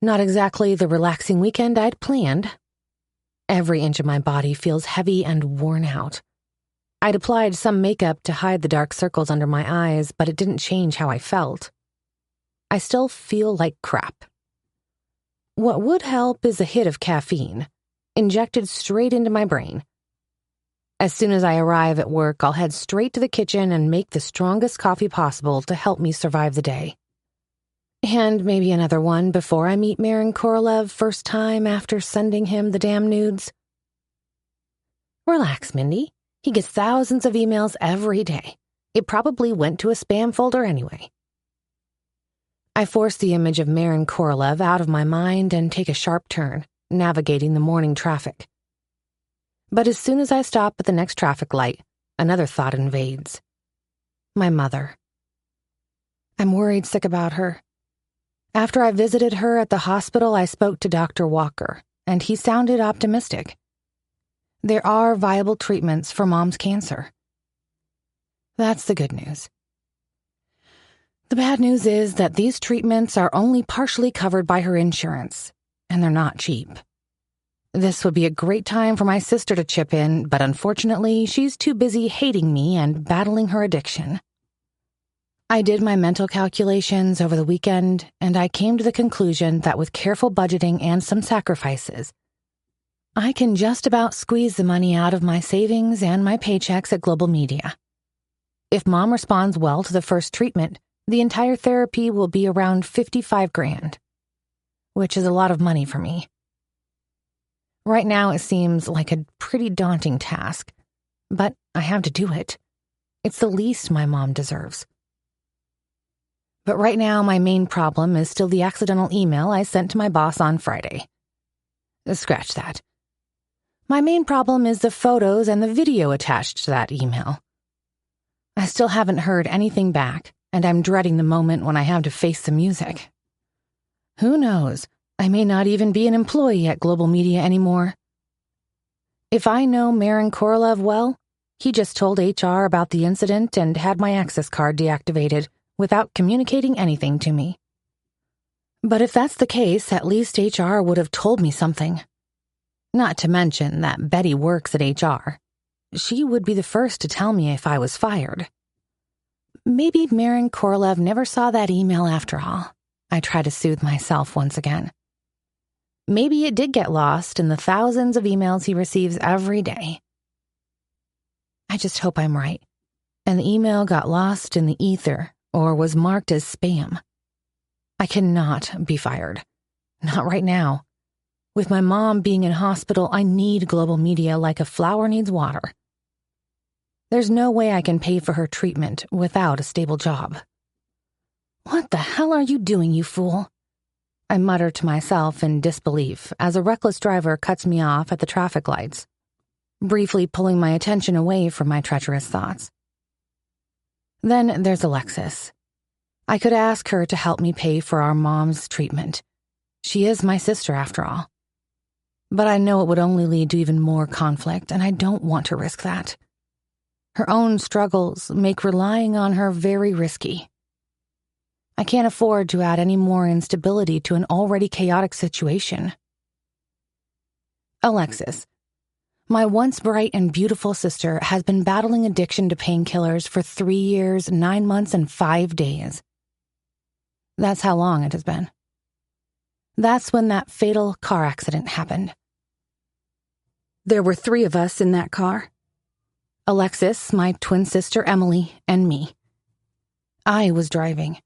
Not exactly the relaxing weekend I'd planned. Every inch of my body feels heavy and worn out. I'd applied some makeup to hide the dark circles under my eyes, but it didn't change how I felt. I still feel like crap. What would help is a hit of caffeine, injected straight into my brain. As soon as I arrive at work, I'll head straight to the kitchen and make the strongest coffee possible to help me survive the day. And maybe another one before I meet Maron Korolev first time after sending him the damn nudes. Relax, Mindy. He gets thousands of emails every day. It probably went to a spam folder anyway. I force the image of Maron Korolev out of my mind and take a sharp turn, navigating the morning traffic. But as soon as I stop at the next traffic light, another thought invades. My mother. I'm worried sick about her. After I visited her at the hospital, I spoke to Dr. Walker, and he sounded optimistic. There are viable treatments for Mom's cancer. That's the good news. The bad news is that these treatments are only partially covered by her insurance, and they're not cheap. This would be a great time for my sister to chip in, but unfortunately, she's too busy hating me and battling her addiction. I did my mental calculations over the weekend, and I came to the conclusion that with careful budgeting and some sacrifices, I can just about squeeze the money out of my savings and my paychecks at Global Media. If Mom responds well to the first treatment, the entire therapy will be around $55,000, which is a lot of money for me. Right now, it seems like a pretty daunting task, but I have to do it. It's the least my mom deserves. But right now, my main problem is still the accidental email I sent to my boss on Friday. Scratch that. My main problem is the photos and the video attached to that email. I still haven't heard anything back, and I'm dreading the moment when I have to face the music. Who knows? I may not even be an employee at Global Media anymore. If I know Maron Korolev well, he just told HR about the incident and had my access card deactivated without communicating anything to me. But if that's the case, at least HR would have told me something. Not to mention that Betty works at HR. She would be the first to tell me if I was fired. Maybe Maron Korolev never saw that email after all. I try to soothe myself once again. Maybe it did get lost in the thousands of emails he receives every day. I just hope I'm right, and the email got lost in the ether or was marked as spam. I cannot be fired. Not right now. With my mom being in hospital, I need Global Media like a flower needs water. There's no way I can pay for her treatment without a stable job. What the hell are you doing, you fool? I mutter to myself in disbelief as a reckless driver cuts me off at the traffic lights, briefly pulling my attention away from my treacherous thoughts. Then there's Alexis. I could ask her to help me pay for our mom's treatment. She is my sister, after all. But I know it would only lead to even more conflict, and I don't want to risk that. Her own struggles make relying on her very risky. I can't afford to add any more instability to an already chaotic situation. Alexis, my once bright and beautiful sister, has been battling addiction to painkillers for 3 years, 9 months, and 5 days. That's how long it has been. That's when that fatal car accident happened. There were 3 of us in that car. Alexis, my twin sister Emily, and me. I was driving.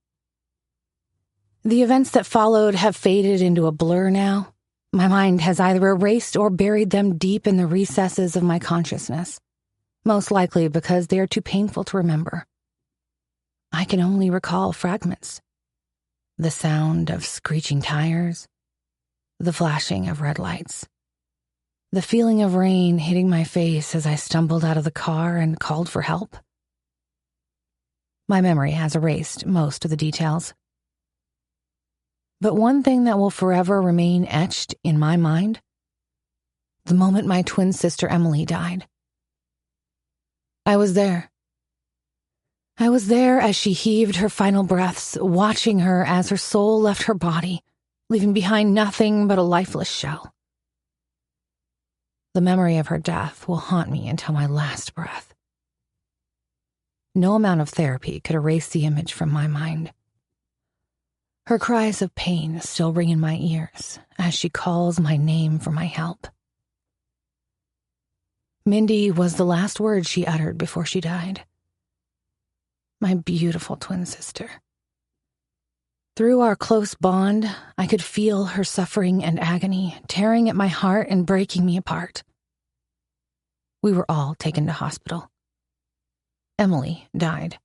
The events that followed have faded into a blur now. My mind has either erased or buried them deep in the recesses of my consciousness, most likely because they are too painful to remember. I can only recall fragments. The sound of screeching tires, the flashing of red lights, the feeling of rain hitting my face as I stumbled out of the car and called for help. My memory has erased most of the details. But one thing that will forever remain etched in my mind: the moment my twin sister Emily died. I was there. I was there as she heaved her final breaths, watching her as her soul left her body, leaving behind nothing but a lifeless shell. The memory of her death will haunt me until my last breath. No amount of therapy could erase the image from my mind. Her cries of pain still ring in my ears as she calls my name for my help. Mindy was the last word she uttered before she died. My beautiful twin sister. Through our close bond, I could feel her suffering and agony tearing at my heart and breaking me apart. We were all taken to hospital. Emily died.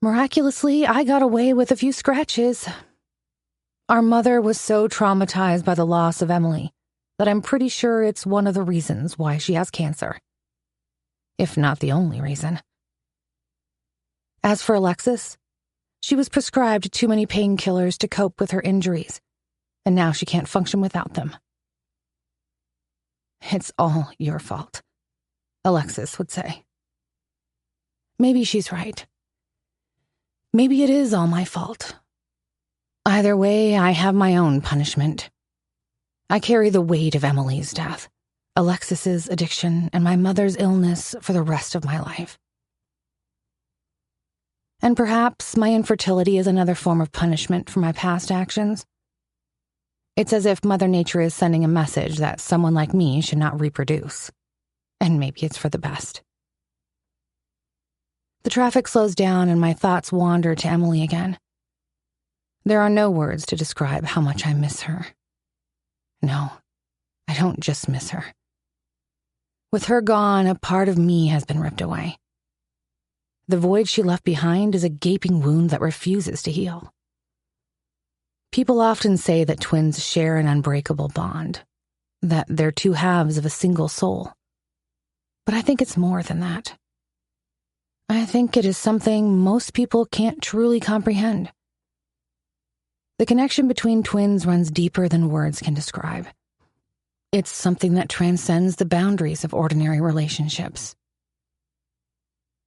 Miraculously, I got away with a few scratches. Our mother was so traumatized by the loss of Emily that I'm pretty sure it's one of the reasons why she has cancer. If not the only reason. As for Alexis, she was prescribed too many painkillers to cope with her injuries, and now she can't function without them. It's all your fault, Alexis would say. Maybe she's right. Maybe it is all my fault. Either way, I have my own punishment. I carry the weight of Emily's death, Alexis's addiction, and my mother's illness for the rest of my life. And perhaps my infertility is another form of punishment for my past actions. It's as if Mother Nature is sending a message that someone like me should not reproduce. And maybe it's for the best. The traffic slows down and my thoughts wander to Emily again. There are no words to describe how much I miss her. No, I don't just miss her. With her gone, a part of me has been ripped away. The void she left behind is a gaping wound that refuses to heal. People often say that twins share an unbreakable bond, that they're two halves of a single soul. But I think it's more than that. I think it is something most people can't truly comprehend. The connection between twins runs deeper than words can describe. It's something that transcends the boundaries of ordinary relationships.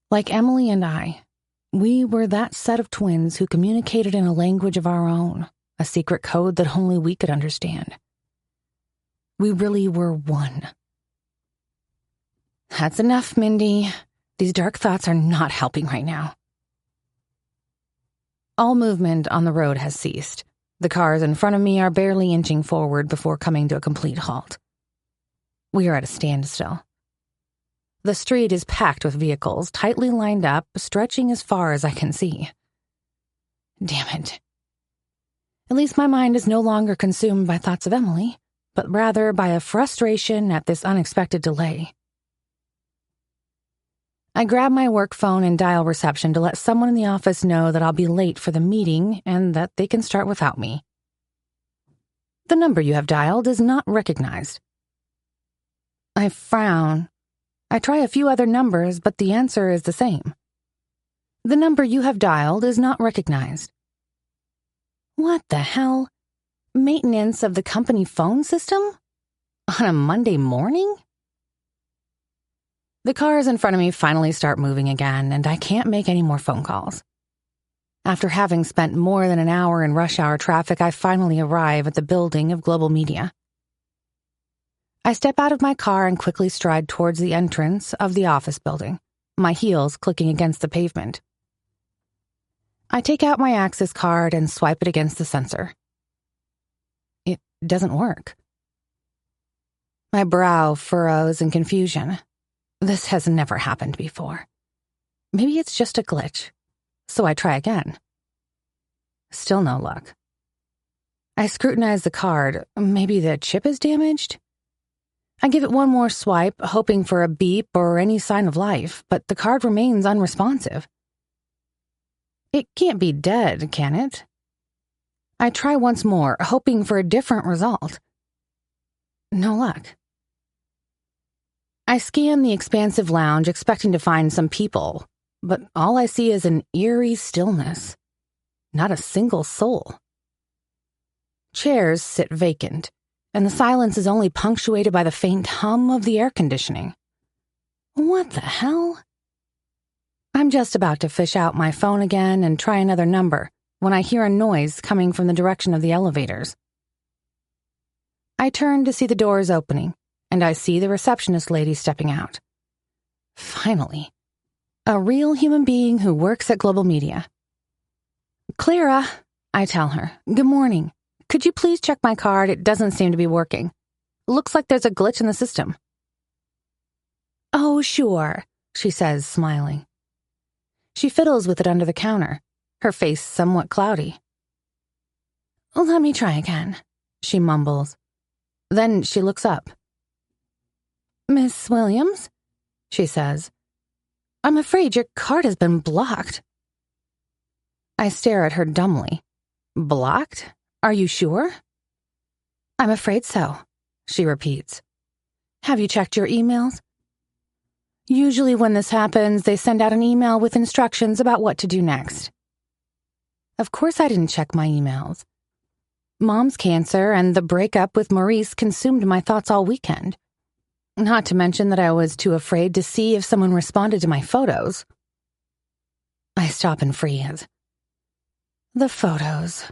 Like Emily and I, we were that set of twins who communicated in a language of our own, a secret code that only we could understand. We really were one. That's enough, Mindy. These dark thoughts are not helping right now. All movement on the road has ceased. The cars in front of me are barely inching forward before coming to a complete halt. We are at a standstill. The street is packed with vehicles, tightly lined up, stretching as far as I can see. Damn it. At least my mind is no longer consumed by thoughts of Emily, but rather by a frustration at this unexpected delay. I grab my work phone and dial reception to let someone in the office know that I'll be late for the meeting and that they can start without me. The number you have dialed is not recognized. I frown. I try a few other numbers, but the answer is the same. The number you have dialed is not recognized. What the hell? Maintenance of the company phone system? On a Monday morning? The cars in front of me finally start moving again, and I can't make any more phone calls. After having spent more than an hour in rush hour traffic, I finally arrive at the building of Global Media. I step out of my car and quickly stride towards the entrance of the office building, my heels clicking against the pavement. I take out my access card and swipe it against the sensor. It doesn't work. My brow furrows in confusion. This has never happened before. Maybe it's just a glitch. So I try again. Still no luck. I scrutinize the card. Maybe the chip is damaged? I give it one more swipe, hoping for a beep or any sign of life, but the card remains unresponsive. It can't be dead, can it? I try once more, hoping for a different result. No luck. I scan the expansive lounge, expecting to find some people, but all I see is an eerie stillness. Not a single soul. Chairs sit vacant, and the silence is only punctuated by the faint hum of the air conditioning. What the hell? I'm just about to fish out my phone again and try another number when I hear a noise coming from the direction of the elevators. I turn to see the doors opening, and I see the receptionist lady stepping out. Finally, a real human being who works at Global Media. "Clara," I tell her, "good morning. Could you please check my card? It doesn't seem to be working. Looks like there's a glitch in the system." "Oh, sure," she says, smiling. She fiddles with it under the counter, her face somewhat cloudy. "Let me try again," she mumbles. Then she looks up. "Miss Williams?" she says. "I'm afraid your card has been blocked." I stare at her dumbly. "Blocked? Are you sure?" "I'm afraid so," she repeats. "Have you checked your emails?" Usually when this happens, they send out an email with instructions about what to do next. Of course I didn't check my emails. Mom's cancer and the breakup with Maurice consumed my thoughts all weekend. Not to mention that I was too afraid to see if someone responded to my photos. I stop and freeze. The photos.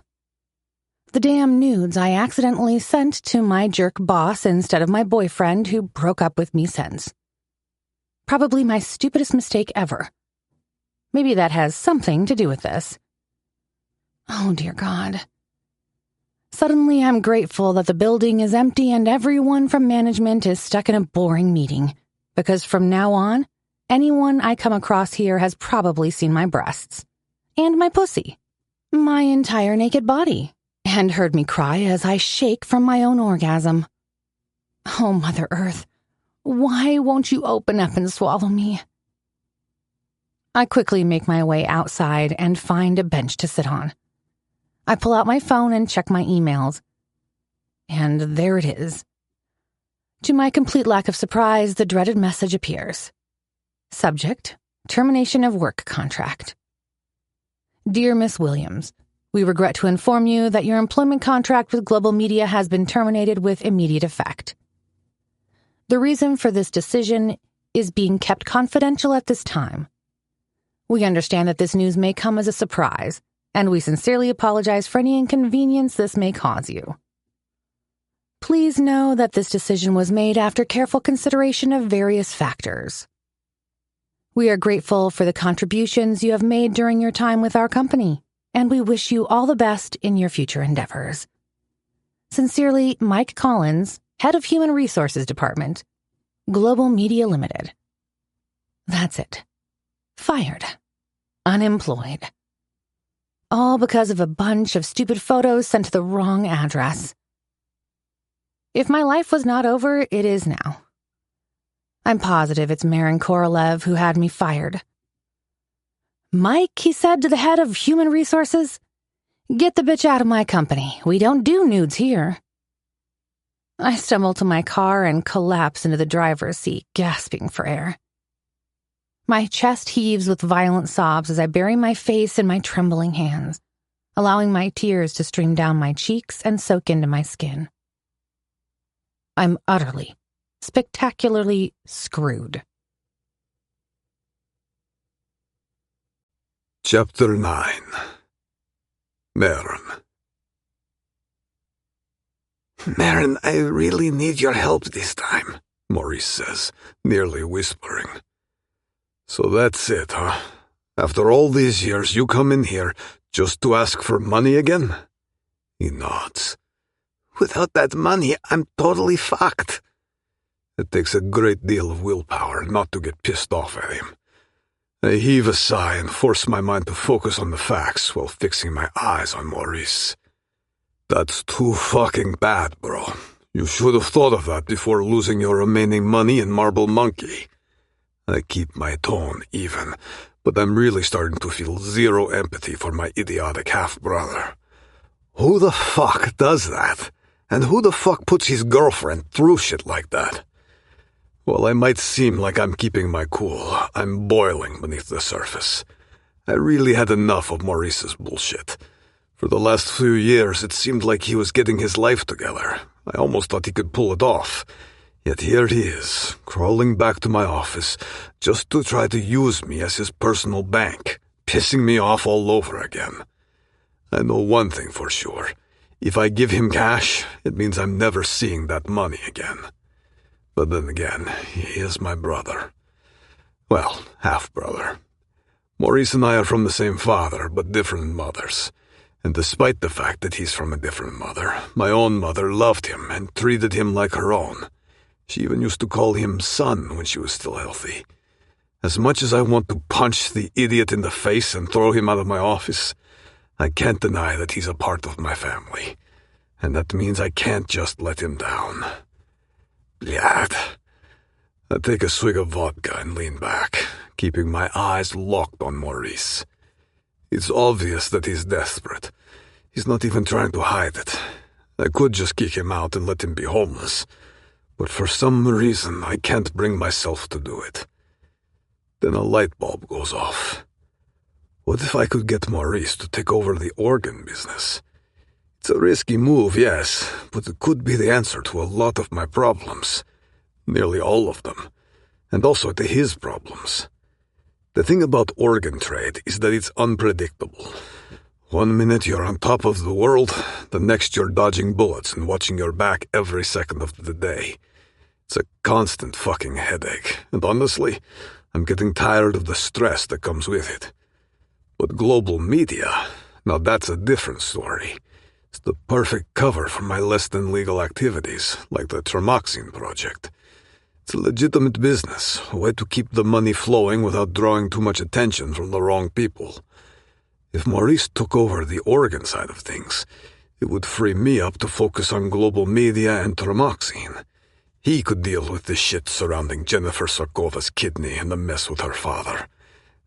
The damn nudes I accidentally sent to my jerk boss instead of my boyfriend who broke up with me since. Probably my stupidest mistake ever. Maybe that has something to do with this. Oh, dear God. Suddenly, I'm grateful that the building is empty and everyone from management is stuck in a boring meeting, because from now on, anyone I come across here has probably seen my breasts. And my pussy. My entire naked body. And heard me cry as I shake from my own orgasm. Oh, Mother Earth. Why won't you open up and swallow me? I quickly make my way outside and find a bench to sit on. I pull out my phone and check my emails. And there it is. To my complete lack of surprise, the dreaded message appears. Subject: termination of work contract. Dear Miss Williams, we regret to inform you that your employment contract with Global Media has been terminated with immediate effect. The reason for this decision is being kept confidential at this time. We understand that this news may come as a surprise, and we sincerely apologize for any inconvenience this may cause you. Please know that this decision was made after careful consideration of various factors. We are grateful for the contributions you have made during your time with our company, and we wish you all the best in your future endeavors. Sincerely, Mike Collins, Head of Human Resources Department, Global Media Limited. That's it. Fired. Unemployed. All because of a bunch of stupid photos sent to the wrong address. If my life was not over, it is now. I'm positive it's Maron Korolev who had me fired. "Mike," he said to the head of Human Resources, "get the bitch out of my company. We don't do nudes here." I stumble to my car and collapse into the driver's seat, gasping for air. My chest heaves with violent sobs as I bury my face in my trembling hands, allowing my tears to stream down my cheeks and soak into my skin. I'm utterly, spectacularly screwed. Chapter 9. Maron. Maron, I really need your help this time, Maurice says, nearly whispering. So that's it, huh? After all these years, you come in here just to ask for money again? He nods. Without that money, I'm totally fucked. It takes a great deal of willpower not to get pissed off at him. I heave a sigh and force my mind to focus on the facts while fixing my eyes on Maurice. That's too fucking bad, bro. You should have thought of that before losing your remaining money in Marble Monkey. I keep my tone even, but I'm really starting to feel zero empathy for my idiotic half-brother. Who the fuck does that? And who the fuck puts his girlfriend through shit like that? While I might seem like I'm keeping my cool, I'm boiling beneath the surface. I really had enough of Maurice's bullshit. For the last few years, it seemed like he was getting his life together. I almost thought he could pull it off. Yet here he is, crawling back to my office just to try to use me as his personal bank, pissing me off all over again. I know one thing for sure. If I give him cash, it means I'm never seeing that money again. But then again, he is my brother. Well, half-brother. Maurice and I are from the same father, but different mothers. And despite the fact that he's from a different mother, my own mother loved him and treated him like her own. She even used to call him son when she was still healthy. As much as I want to punch the idiot in the face and throw him out of my office, I can't deny that he's a part of my family. And that means I can't just let him down. Blad. I take a swig of vodka and lean back, keeping my eyes locked on Maurice. It's obvious that he's desperate. He's not even trying to hide it. I could just kick him out and let him be homeless, but for some reason I can't bring myself to do it. Then a light bulb goes off. What if I could get Maurice to take over the organ business? It's a risky move, yes, but it could be the answer to a lot of my problems. Nearly all of them. And also to his problems. The thing about organ trade is that it's unpredictable. One minute you're on top of the world, the next you're dodging bullets and watching your back every second of the day. It's a constant fucking headache, and honestly, I'm getting tired of the stress that comes with it. But global media, now that's a different story. It's the perfect cover for my less-than-legal activities, like the Tremoxine project. It's a legitimate business, a way to keep the money flowing without drawing too much attention from the wrong people. If Maurice took over the organ side of things, it would free me up to focus on global media and Tremoxine. He could deal with the shit surrounding Jennifer Sarkova's kidney and the mess with her father.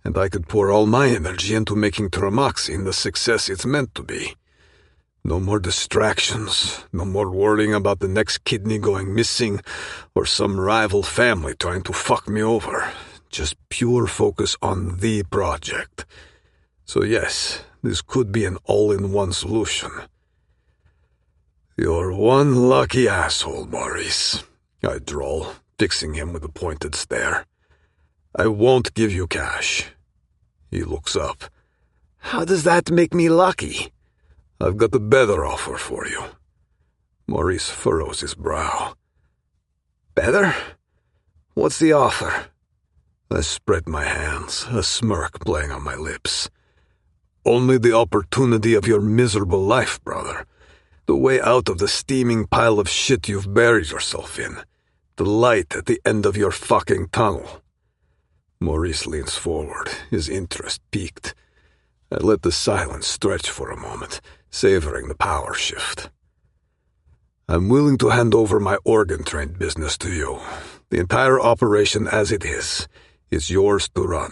And I could pour all my energy into making Tremoxine the success it's meant to be. No more distractions, no more worrying about the next kidney going missing or some rival family trying to fuck me over. Just pure focus on the project. So yes, this could be an all-in-one solution. You're one lucky asshole, Maurice, I drawl, fixing him with a pointed stare. I won't give you cash. He looks up. How does that make me lucky? I've got a better offer for you. Maurice furrows his brow. Better? What's the offer? I spread my hands, a smirk playing on my lips. Only the opportunity of your miserable life, brother. The way out of the steaming pile of shit you've buried yourself in. The light at the end of your fucking tunnel. Maurice leans forward, his interest piqued. I let the silence stretch for a moment, savoring the power shift. I'm willing to hand over my organ trade business to you. The entire operation as it is yours to run.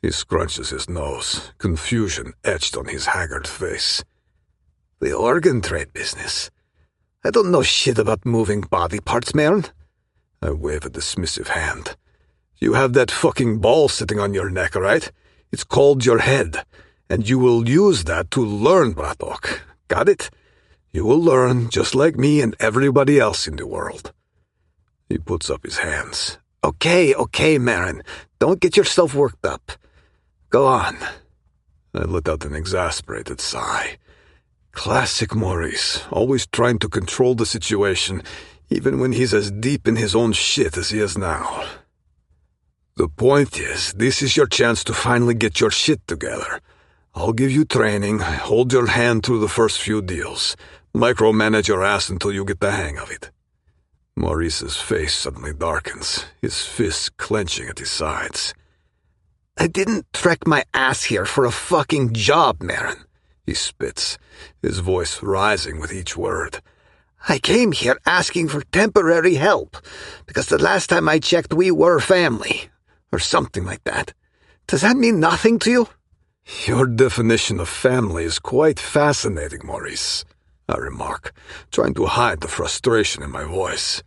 He scrunches his nose, confusion etched on his haggard face. The organ trade business? I don't know shit about moving body parts, Maron. I wave a dismissive hand. You have that fucking ball sitting on your neck, right? It's called your head, and you will use that to learn, Bratok. Got it? You will learn just like me and everybody else in the world. He puts up his hands. Okay, Maron. Don't get yourself worked up. Go on. I let out an exasperated sigh. Classic Maurice, always trying to control the situation, even when he's as deep in his own shit as he is now. The point is, this is your chance to finally get your shit together. I'll give you training, hold your hand through the first few deals, micromanage your ass until you get the hang of it. Maurice's face suddenly darkens, his fists clenching at his sides. I didn't trek my ass here for a fucking job, Maron. He spits, his voice rising with each word. I came here asking for temporary help, because the last time I checked we were family, or something like that. Does that mean nothing to you? Your definition of family is quite fascinating, Maurice, I remark, trying to hide the frustration in my voice.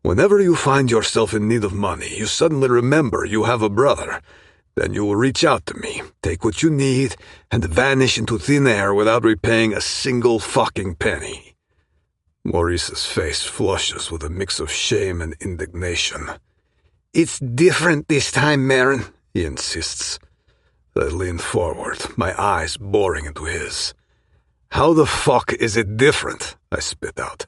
Whenever you find yourself in need of money, you suddenly remember you have a brother. Then you will reach out to me, take what you need, and vanish into thin air without repaying a single fucking penny." Maurice's face flushes with a mix of shame and indignation. "It's different this time, Maron," he insists. I lean forward, my eyes boring into his. "How the fuck is it different?" I spit out.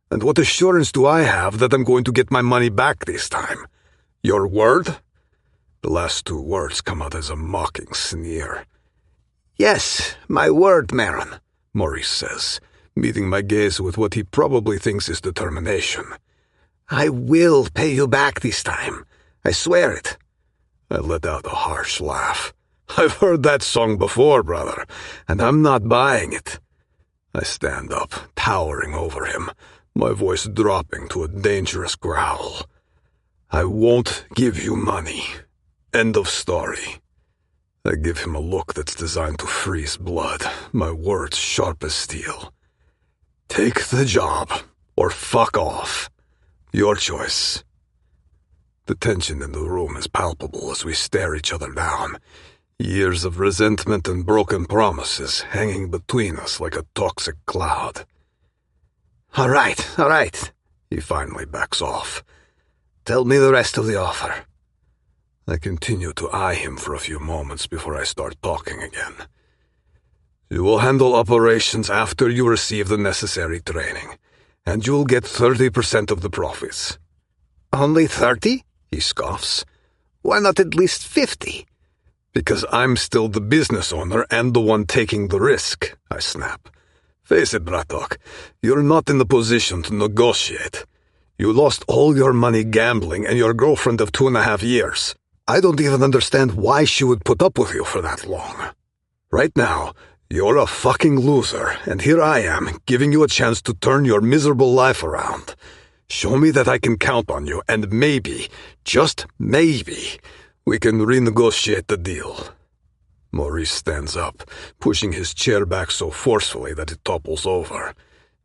"And what assurance do I have that I'm going to get my money back this time? Your word?" The last two words come out as a mocking sneer. "Yes, my word, Maron," Maurice says, meeting my gaze with what he probably thinks is determination. "I will pay you back this time. I swear it." I let out a harsh laugh. "I've heard that song before, brother, and I'm not buying it." I stand up, towering over him, my voice dropping to a dangerous growl. "I won't give you money. End of story." I give him a look that's designed to freeze blood, my words sharp as steel. "Take the job, or fuck off. Your choice." The tension in the room is palpable as we stare each other down, years of resentment and broken promises hanging between us like a toxic cloud. All right, he finally backs off. "Tell me the rest of the offer." I continue to eye him for a few moments before I start talking again. "You will handle operations after you receive the necessary training, and you'll get 30% of the profits." "Only 30? He scoffs. "Why not at least 50? "Because I'm still the business owner and the one taking the risk," I snap. "Face it, Bratok, you're not in the position to negotiate. You lost all your money gambling and your girlfriend of 2.5 years. I don't even understand why she would put up with you for that long. Right now, you're a fucking loser, and here I am, giving you a chance to turn your miserable life around. Show me that I can count on you, and maybe, just maybe, we can renegotiate the deal." Maurice stands up, pushing his chair back so forcefully that it topples over.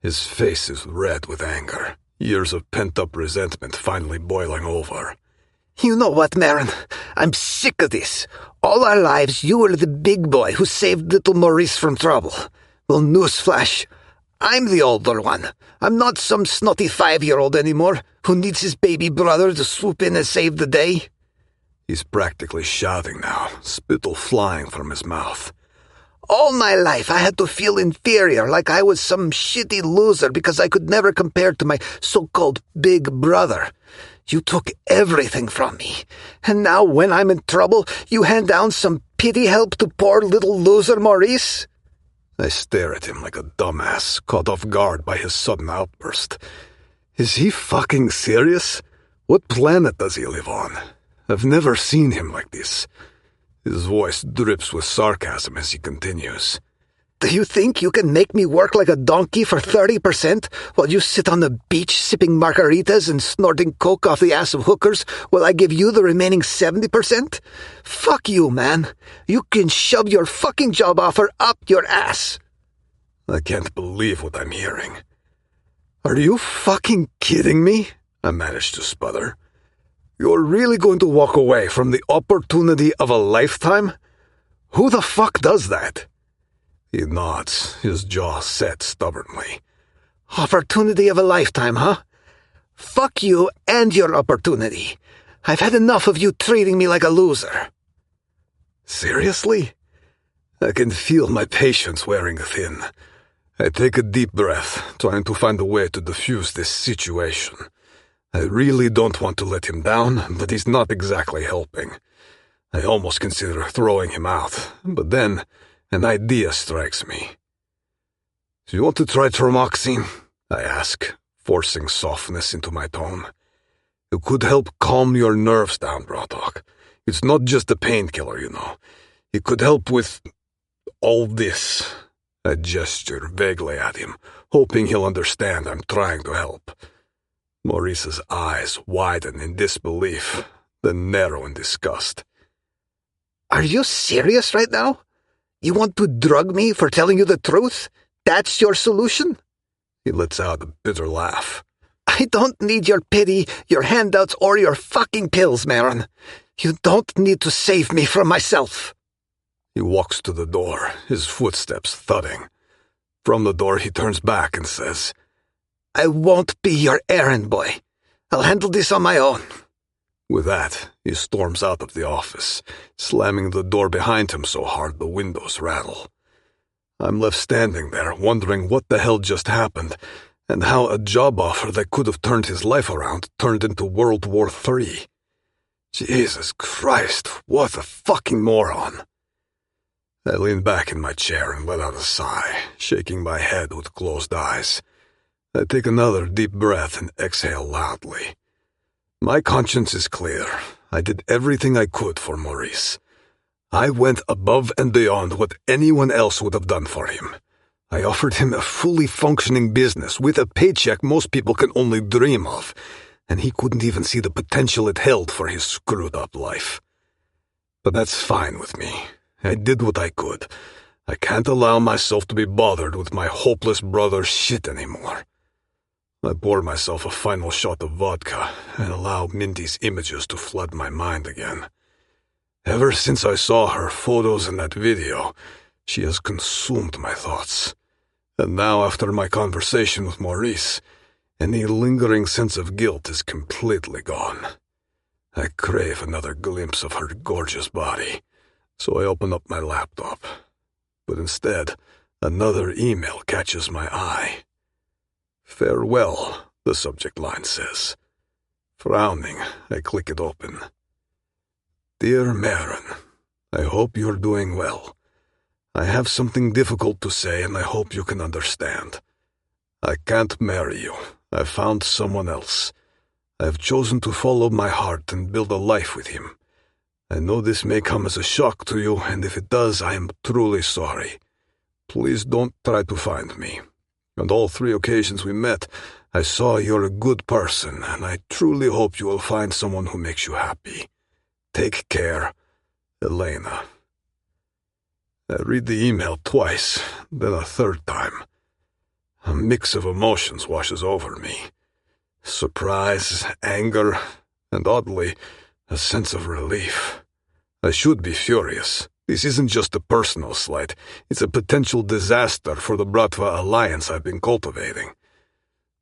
His face is red with anger, years of pent-up resentment finally boiling over. "You know what, Maron? I'm sick of this. All our lives, you were the big boy who saved little Maurice from trouble. Well, newsflash, I'm the older one. I'm not some snotty 5-year-old anymore who needs his baby brother to swoop in and save the day." He's practically shouting now, spittle flying from his mouth. "All my life I had to feel inferior, like I was some shitty loser because I could never compare to my so-called big brother. You took everything from me, and now when I'm in trouble, you hand down some pity help to poor little loser Maurice?" I stare at him like a dumbass, caught off guard by his sudden outburst. Is he fucking serious? What planet does he live on? I've never seen him like this. His voice drips with sarcasm as he continues. "Do you think you can make me work like a donkey for 30% while you sit on the beach sipping margaritas and snorting coke off the ass of hookers while I give you the remaining 70%? Fuck you, man. You can shove your fucking job offer up your ass." I can't believe what I'm hearing. "Are you fucking kidding me?" I managed to sputter. "You're really going to walk away from the opportunity of a lifetime? Who the fuck does that?" He nods, his jaw set stubbornly. "Opportunity of a lifetime, huh? Fuck you and your opportunity. I've had enough of you treating me like a loser." Seriously? I can feel my patience wearing thin. I take a deep breath, trying to find a way to defuse this situation. I really don't want to let him down, but he's not exactly helping. I almost consider throwing him out, but then an idea strikes me. "Do you want to try Tromoxine?" I ask, forcing softness into my tone. "It could help calm your nerves down, Bratok. It's not just a painkiller, you know. It could help with all this." I gesture vaguely at him, hoping he'll understand I'm trying to help. Maurice's eyes widen in disbelief, then narrow in disgust. "Are you serious right now? You want to drug me for telling you the truth? That's your solution?" He lets out a bitter laugh. "I don't need your pity, your handouts, or your fucking pills, Maron. You don't need to save me from myself. He walks to the door, his footsteps thudding. From the door, he turns back and says, I won't be your errand boy. I'll handle this on my own. With that, he storms out of the office, slamming the door behind him so hard the windows rattle. I'm left standing there, wondering what the hell just happened, and how a job offer that could have turned his life around turned into World War III. Jesus Christ, what a fucking moron. I lean back in my chair and let out a sigh, shaking my head with closed eyes. I take another deep breath and exhale loudly. My conscience is clear. I did everything I could for Maurice. I went above and beyond what anyone else would have done for him. I offered him a fully functioning business with a paycheck most people can only dream of, and he couldn't even see the potential it held for his screwed-up life. But that's fine with me. I did what I could. I can't allow myself to be bothered with my hopeless brother's shit anymore. I pour myself a final shot of vodka and allow Mindy's images to flood my mind again. Ever since I saw her photos in that video, she has consumed my thoughts. And now, after my conversation with Maurice, any lingering sense of guilt is completely gone. I crave another glimpse of her gorgeous body, so I open up my laptop. But instead, another email catches my eye. Farewell, the subject line says. Frowning, I click it open. Dear Maron, I hope you're doing well. I have something difficult to say and I hope you can understand. I can't marry you. I've found someone else. I have chosen to follow my heart and build a life with him. I know this may come as a shock to you, and if it does, I am truly sorry. Please don't try to find me. On all 3 occasions we met, I saw you're a good person, and I truly hope you will find someone who makes you happy. Take care, Elena. I read the email twice, then a 3rd time. A mix of emotions washes over me. Surprise, anger, and oddly, a sense of relief. I should be furious. This isn't just a personal slight. It's a potential disaster for the Bratva alliance I've been cultivating.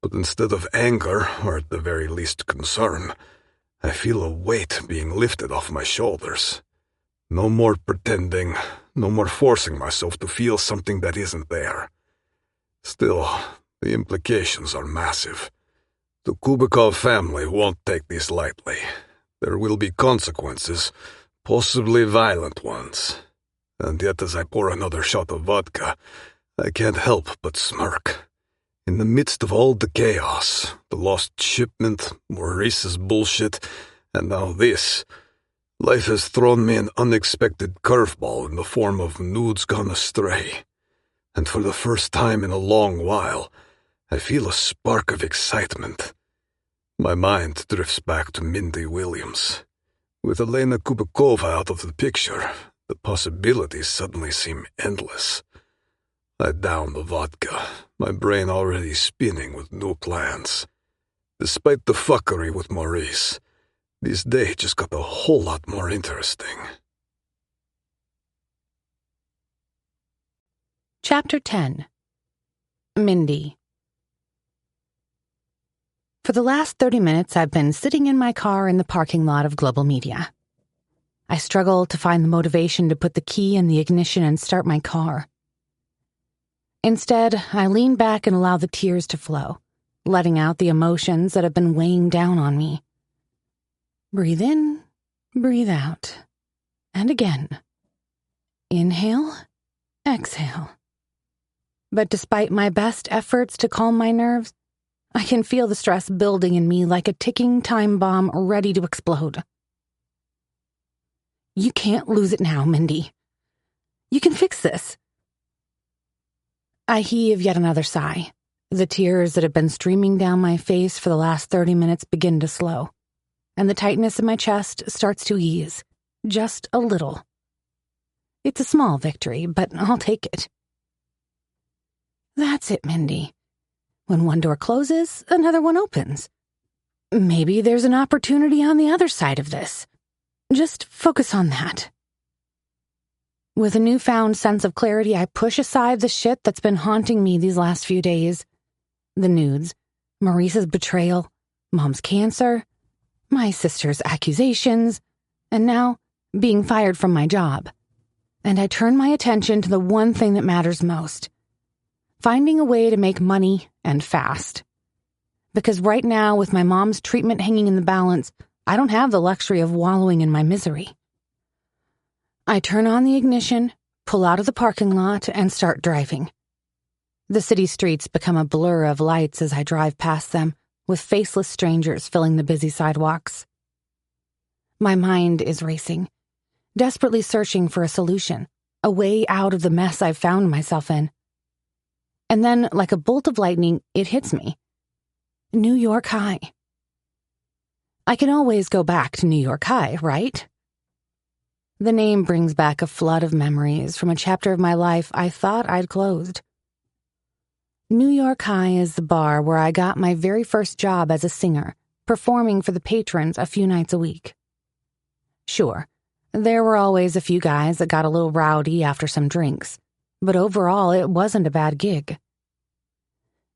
But instead of anger, or at the very least concern, I feel a weight being lifted off my shoulders. No more pretending, no more forcing myself to feel something that isn't there. Still, the implications are massive. The Kubikov family won't take this lightly. There will be consequences, possibly violent ones. And yet as I pour another shot of vodka, I can't help but smirk. In the midst of all the chaos, the lost shipment, Maurice's bullshit, and now this, life has thrown me an unexpected curveball in the form of nudes gone astray. And for the first time in a long while, I feel a spark of excitement. My mind drifts back to Mindy Williams. With Elena Kubikova out of the picture, the possibilities suddenly seem endless. I down the vodka, my brain already spinning with new plans. Despite the fuckery with Maurice, this day just got a whole lot more interesting. Chapter 10. Mindy. For the last 30 minutes, I've been sitting in my car in the parking lot of Global Media. I struggle to find the motivation to put the key in the ignition and start my car. Instead, I lean back and allow the tears to flow, letting out the emotions that have been weighing down on me. Breathe in, breathe out, and again. Inhale, exhale. But despite my best efforts to calm my nerves, I can feel the stress building in me like a ticking time bomb ready to explode. You can't lose it now, Mindy. You can fix this. I heave yet another sigh. The tears that have been streaming down my face for the last 30 minutes begin to slow, and the tightness in my chest starts to ease, just a little. It's a small victory, but I'll take it. That's it, Mindy. When one door closes, another one opens. Maybe there's an opportunity on the other side of this. Just focus on that. With a newfound sense of clarity, I push aside the shit that's been haunting me these last few days. The nudes, Maurice's betrayal, Mom's cancer, my sister's accusations, and now being fired from my job. And I turn my attention to the one thing that matters most: finding a way to make money and fast. Because right now, with my mom's treatment hanging in the balance, I don't have the luxury of wallowing in my misery. I turn on the ignition, pull out of the parking lot, and start driving. The city streets become a blur of lights as I drive past them, with faceless strangers filling the busy sidewalks. My mind is racing, desperately searching for a solution, a way out of the mess I've found myself in. And then, like a bolt of lightning, it hits me. New York High. I can always go back to New York High, right? The name brings back a flood of memories from a chapter of my life I thought I'd closed. New York High is the bar where I got my very first job as a singer, performing for the patrons a few nights a week. Sure, there were always a few guys that got a little rowdy after some drinks, but overall it wasn't a bad gig.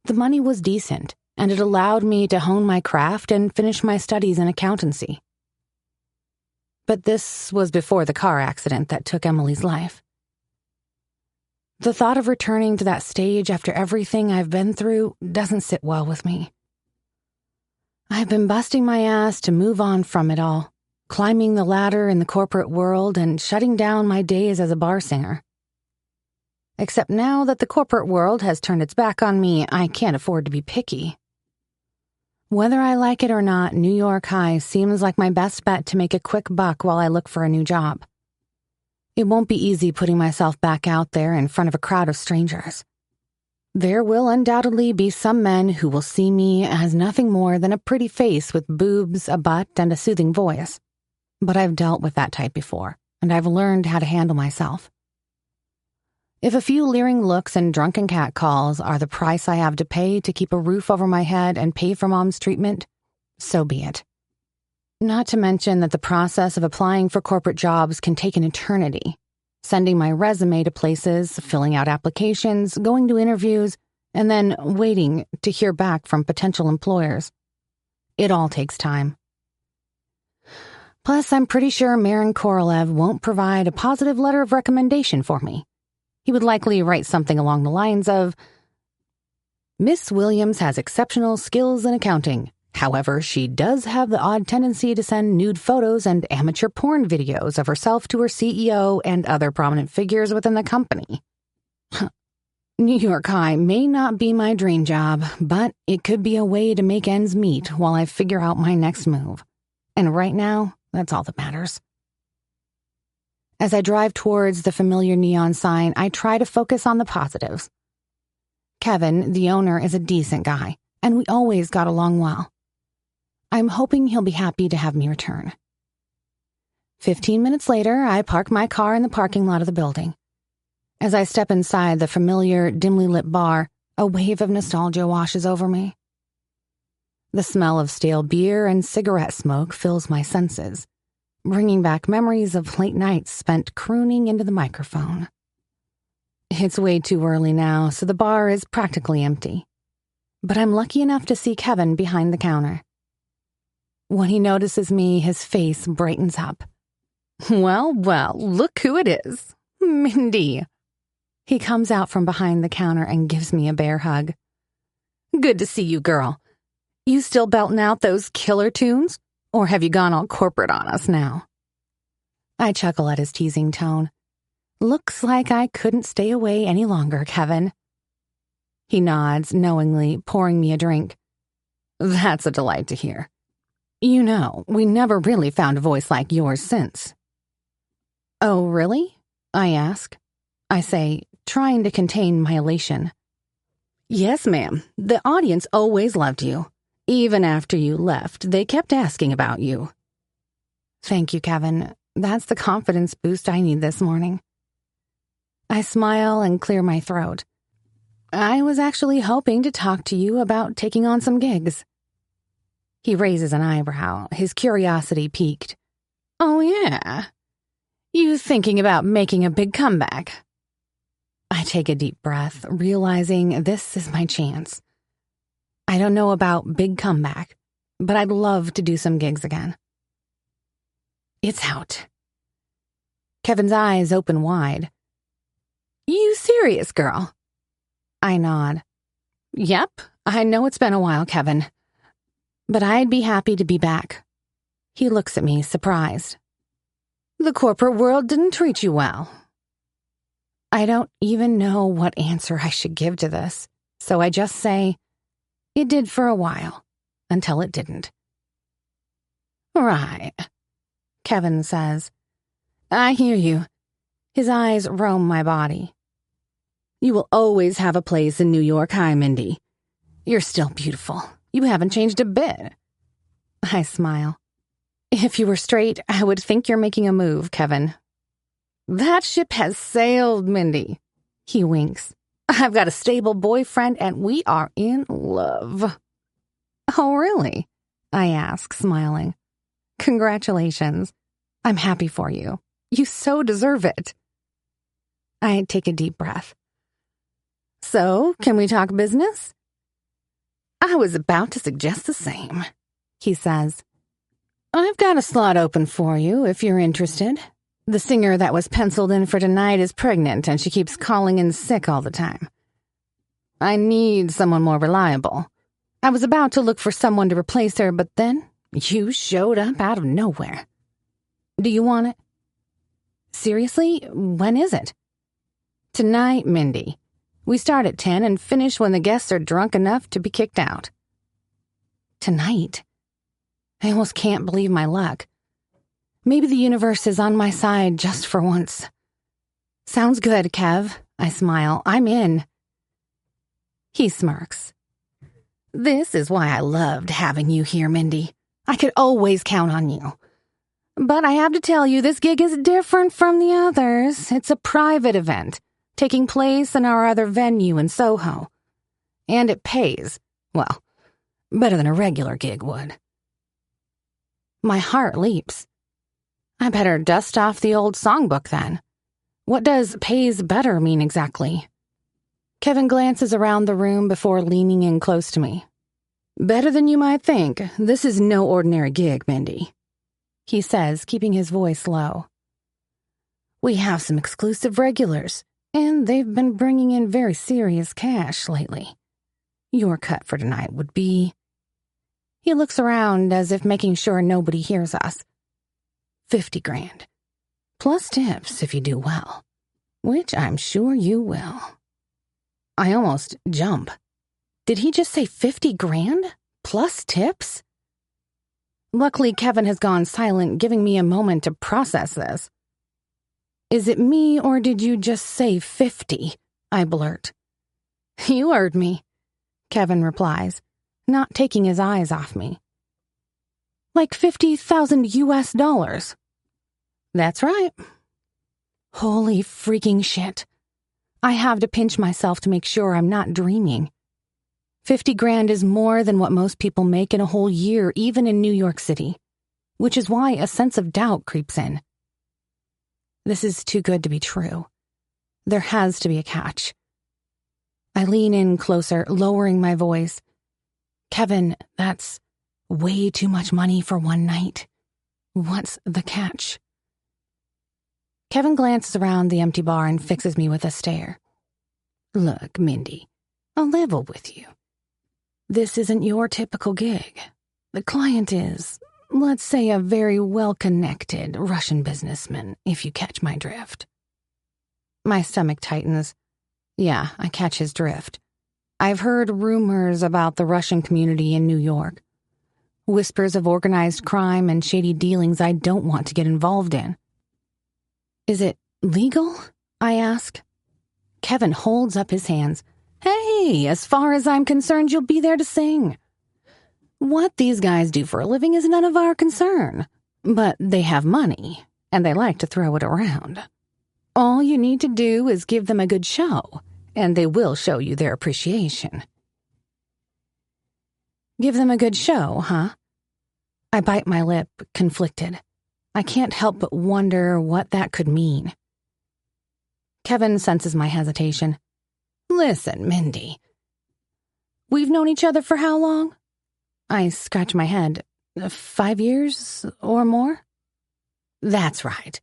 The money was decent, and it allowed me to hone my craft and finish my studies in accountancy. But this was before the car accident that took Emily's life. The thought of returning to that stage after everything I've been through doesn't sit well with me. I've been busting my ass to move on from it all, climbing the ladder in the corporate world and shutting down my days as a bar singer. Except now that the corporate world has turned its back on me, I can't afford to be picky. Whether I like it or not, New York High seems like my best bet to make a quick buck while I look for a new job. It won't be easy putting myself back out there in front of a crowd of strangers. There will undoubtedly be some men who will see me as nothing more than a pretty face with boobs, a butt, and a soothing voice. But I've dealt with that type before, and I've learned how to handle myself. If a few leering looks and drunken catcalls are the price I have to pay to keep a roof over my head and pay for Mom's treatment, so be it. Not to mention that the process of applying for corporate jobs can take an eternity. Sending my resume to places, filling out applications, going to interviews, and then waiting to hear back from potential employers. It all takes time. Plus, I'm pretty sure Maron Korolev won't provide a positive letter of recommendation for me. He would likely write something along the lines of, "Miss Williams has exceptional skills in accounting. However, she does have the odd tendency to send nude photos and amateur porn videos of herself to her CEO and other prominent figures within the company." New York High may not be my dream job, but it could be a way to make ends meet while I figure out my next move. And right now, that's all that matters. As I drive towards the familiar neon sign, I try to focus on the positives. Kevin, the owner, is a decent guy, and we always got along well. I'm hoping he'll be happy to have me return. 15 minutes later, I park my car in the parking lot of the building. As I step inside the familiar, dimly lit bar, a wave of nostalgia washes over me. The smell of stale beer and cigarette smoke fills my senses, bringing back memories of late nights spent crooning into the microphone. It's way too early now, so the bar is practically empty. But I'm lucky enough to see Kevin behind the counter. When he notices me, his face brightens up. "Well, well, look who it is. Mindy." He comes out from behind the counter and gives me a bear hug. "Good to see you, girl. You still belting out those killer tunes? Or have you gone all corporate on us now?" I chuckle at his teasing tone. "Looks like I couldn't stay away any longer, Kevin." He nods, knowingly, pouring me a drink. "That's a delight to hear. You know, we never really found a voice like yours since." "Oh, really?" I ask. I say, trying to contain my elation. "Yes, ma'am. The audience always loved you. Even after you left, they kept asking about you." "Thank you, Kevin. That's the confidence boost I need this morning." I smile and clear my throat. "I was actually hoping to talk to you about taking on some gigs." He raises an eyebrow, his curiosity piqued. Oh, yeah. You thinking about making a big comeback? I take a deep breath, realizing this is my chance. I don't know about big comeback, but I'd love to do some gigs again. It's out. Kevin's eyes open wide. You serious, girl? I nod. Yep, I know it's been a while, Kevin. But I'd be happy to be back. He looks at me, surprised. The corporate world didn't treat you well. I don't even know what answer I should give to this, so I just say, it did for a while, until it didn't. Right, Kevin says. I hear you. His eyes roam my body. You will always have a place in New York High, Mindy. You're still beautiful. You haven't changed a bit. I smile. If you were straight, I would think you're making a move, Kevin. That ship has sailed, Mindy. He winks. I've got a stable boyfriend and we are in love. Oh, really? I ask, smiling. Congratulations. I'm happy for you. You so deserve it. I take a deep breath. So, can we talk business? I was about to suggest the same, he says. I've got a slot open for you if you're interested. The singer that was penciled in for tonight is pregnant and she keeps calling in sick all the time. I need someone more reliable. I was about to look for someone to replace her, but then you showed up out of nowhere. Do you want it? Seriously? When is it? Tonight, Mindy. We start at 10 and finish when the guests are drunk enough to be kicked out. Tonight? I almost can't believe my luck. Maybe the universe is on my side just for once. Sounds good, Kev. I smile. I'm in. He smirks. This is why I loved having you here, Mindy. I could always count on you. But I have to tell you, this gig is different from the others. It's a private event, taking place in our other venue in Soho. And it pays, well, better than a regular gig would. My heart leaps. I better dust off the old songbook then. What does pays better mean exactly? Kevin glances around the room before leaning in close to me. Better than you might think. This is no ordinary gig, Mindy, he says, keeping his voice low. We have some exclusive regulars, and they've been bringing in very serious cash lately. Your cut for tonight would be... He looks around as if making sure nobody hears us. 50 grand. Plus tips if you do well. Which I'm sure you will. I almost jump. Did he just say 50 grand? Plus tips? Luckily, Kevin has gone silent, giving me a moment to process this. Is it me, or did you just say 50? I blurt. You heard me, Kevin replies, not taking his eyes off me. Like 50,000 US dollars. That's right. Holy freaking shit. I have to pinch myself to make sure I'm not dreaming. 50 grand is more than what most people make in a whole year, even in New York City, which is why a sense of doubt creeps in. This is too good to be true. There has to be a catch. I lean in closer, lowering my voice. Kevin, that's way too much money for one night. What's the catch? Kevin glances around the empty bar and fixes me with a stare. Look, Mindy, I'll level with you. This isn't your typical gig. The client is, let's say, a very well-connected Russian businessman, if you catch my drift. My stomach tightens. Yeah, I catch his drift. I've heard rumors about the Russian community in New York. Whispers of organized crime and shady dealings I don't want to get involved in. Is it legal? I ask. Kevin holds up his hands. Hey, as far as I'm concerned, you'll be there to sing. What these guys do for a living is none of our concern. But they have money, and they like to throw it around. All you need to do is give them a good show, and they will show you their appreciation. Give them a good show, huh? I bite my lip, conflicted. I can't help but wonder what that could mean. Kevin senses my hesitation. Listen, Mindy. We've known each other for how long? I scratch my head. 5 years or more? That's right.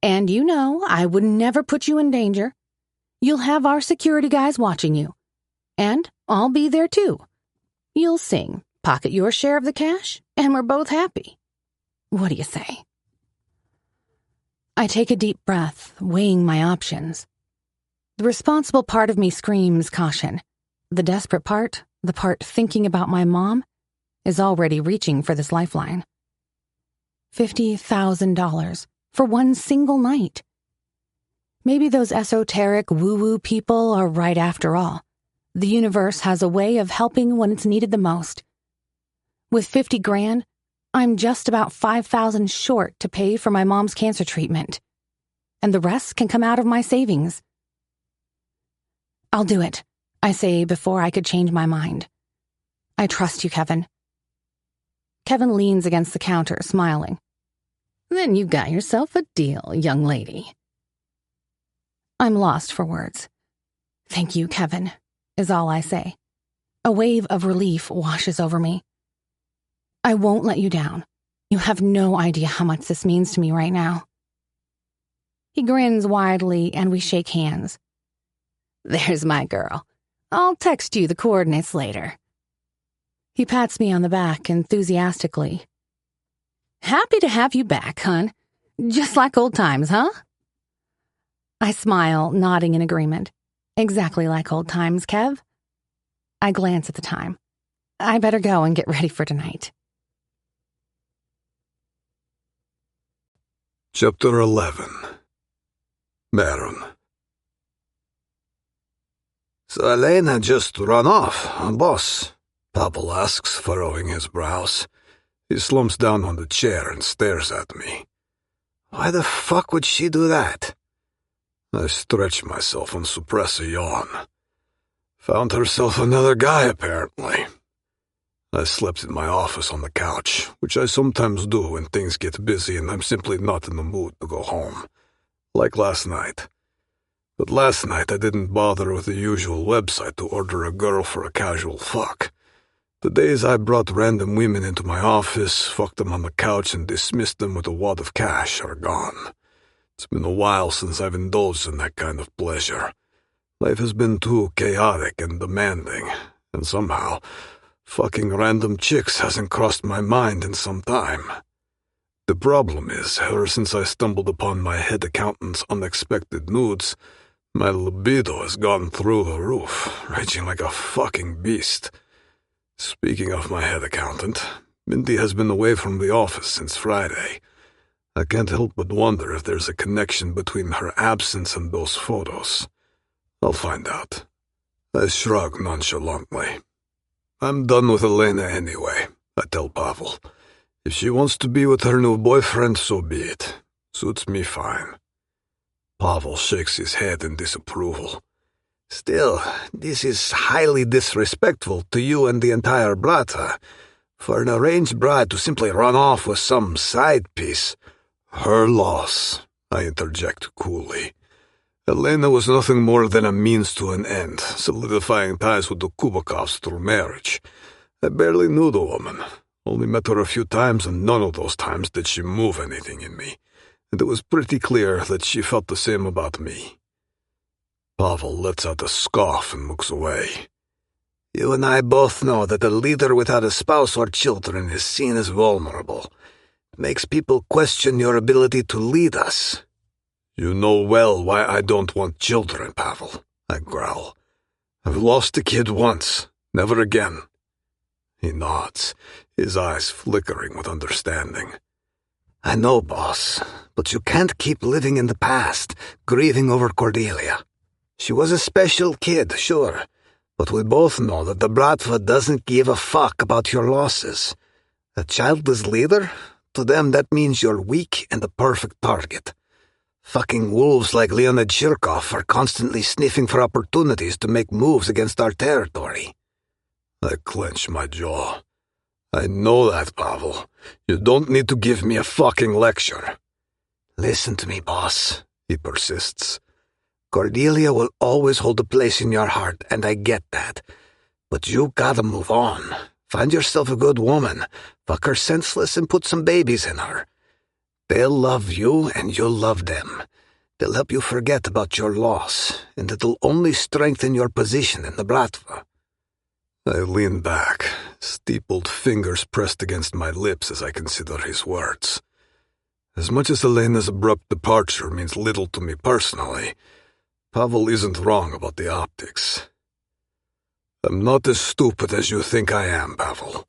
And you know I would never put you in danger. You'll have our security guys watching you. And I'll be there too. You'll sing, pocket your share of the cash, and we're both happy. What do you say? I take a deep breath, weighing my options. The responsible part of me screams caution. The desperate part, the part thinking about my mom, is already reaching for this lifeline. $50,000 for one single night. Maybe those esoteric woo-woo people are right after all. The universe has a way of helping when it's needed the most. With 50 grand, I'm just about 5,000 short to pay for my mom's cancer treatment. And the rest can come out of my savings. I'll do it, I say before I could change my mind. I trust you, Kevin. Kevin leans against the counter, smiling. Then you got yourself a deal, young lady. I'm lost for words. Thank you, Kevin, is all I say. A wave of relief washes over me. I won't let you down. You have no idea how much this means to me right now. He grins widely and we shake hands. There's my girl. I'll text you the coordinates later. He pats me on the back enthusiastically. Happy to have you back, hun. Just like old times, huh? I smile, nodding in agreement. Exactly like old times, Kev. I glance at the time. I better go and get ready for tonight. Chapter 11. Maron. So Elena just run off, huh, boss? Pavel asks, furrowing his brows. He slumps down on the chair and stares at me. Why the fuck would she do that? I stretch myself and suppress a yawn. Found herself another guy, apparently. I slept in my office on the couch, which I sometimes do when things get busy and I'm simply not in the mood to go home. Like last night. But last night I didn't bother with the usual website to order a girl for a casual fuck. The days I brought random women into my office, fucked them on the couch, and dismissed them with a wad of cash are gone. It's been a while since I've indulged in that kind of pleasure. Life has been too chaotic and demanding, and somehow, fucking random chicks hasn't crossed my mind in some time. The problem is, ever since I stumbled upon my head accountant's unexpected nudes, my libido has gone through the roof, raging like a fucking beast. Speaking of my head accountant, Mindy has been away from the office since Friday. I can't help but wonder if there's a connection between her absence and those photos. I'll find out. I shrug nonchalantly. I'm done with Elena anyway, I tell Pavel. If she wants to be with her new boyfriend, so be it. Suits me fine. Pavel shakes his head in disapproval. Still, this is highly disrespectful to you and the entire Bratva. For an arranged bride to simply run off with some side piece. Her loss, I interject coolly. Elena was nothing more than a means to an end, solidifying ties with the Kubakovs through marriage. I barely knew the woman. Only met her a few times, and none of those times did she move anything in me. And it was pretty clear that she felt the same about me. Pavel lets out a scoff and looks away. You and I both know that a leader without a spouse or children is seen as vulnerable. It makes people question your ability to lead us. You know well why I don't want children, Pavel, I growl. I've lost a kid once, never again. He nods, his eyes flickering with understanding. I know, boss, but you can't keep living in the past, grieving over Cordelia. She was a special kid, sure, but we both know that the Bratva doesn't give a fuck about your losses. A childless leader? To them that means you're weak and the perfect target. Fucking wolves like Leonid Shirkov are constantly sniffing for opportunities to make moves against our territory. I clench my jaw. I know that, Pavel. You don't need to give me a fucking lecture. Listen to me, boss, he persists. Cordelia will always hold a place in your heart, and I get that. But you gotta move on. Find yourself a good woman, fuck her senseless, and put some babies in her. They'll love you, and you'll love them. They'll help you forget about your loss, and it'll only strengthen your position in the Bratva. I lean back, steepled fingers pressed against my lips as I consider his words. As much as Elena's abrupt departure means little to me personally, Pavel isn't wrong about the optics. I'm not as stupid as you think I am, Pavel.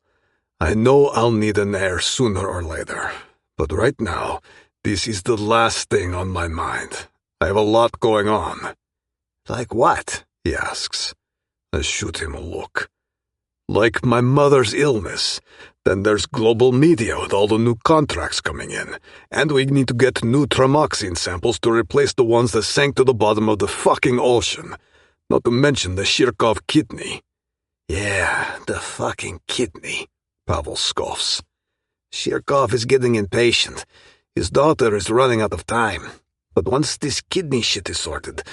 I know I'll need an heir sooner or later, but right now, this is the last thing on my mind. I have a lot going on. Like what? He asks. I shoot him a look. Like my mother's illness. Then there's global media with all the new contracts coming in. And we need to get new tramoxine samples to replace the ones that sank to the bottom of the fucking ocean. Not to mention the Shirkov kidney. Yeah, the fucking kidney, Pavel scoffs. Shirkov is getting impatient. His daughter is running out of time. But once this kidney shit is sorted,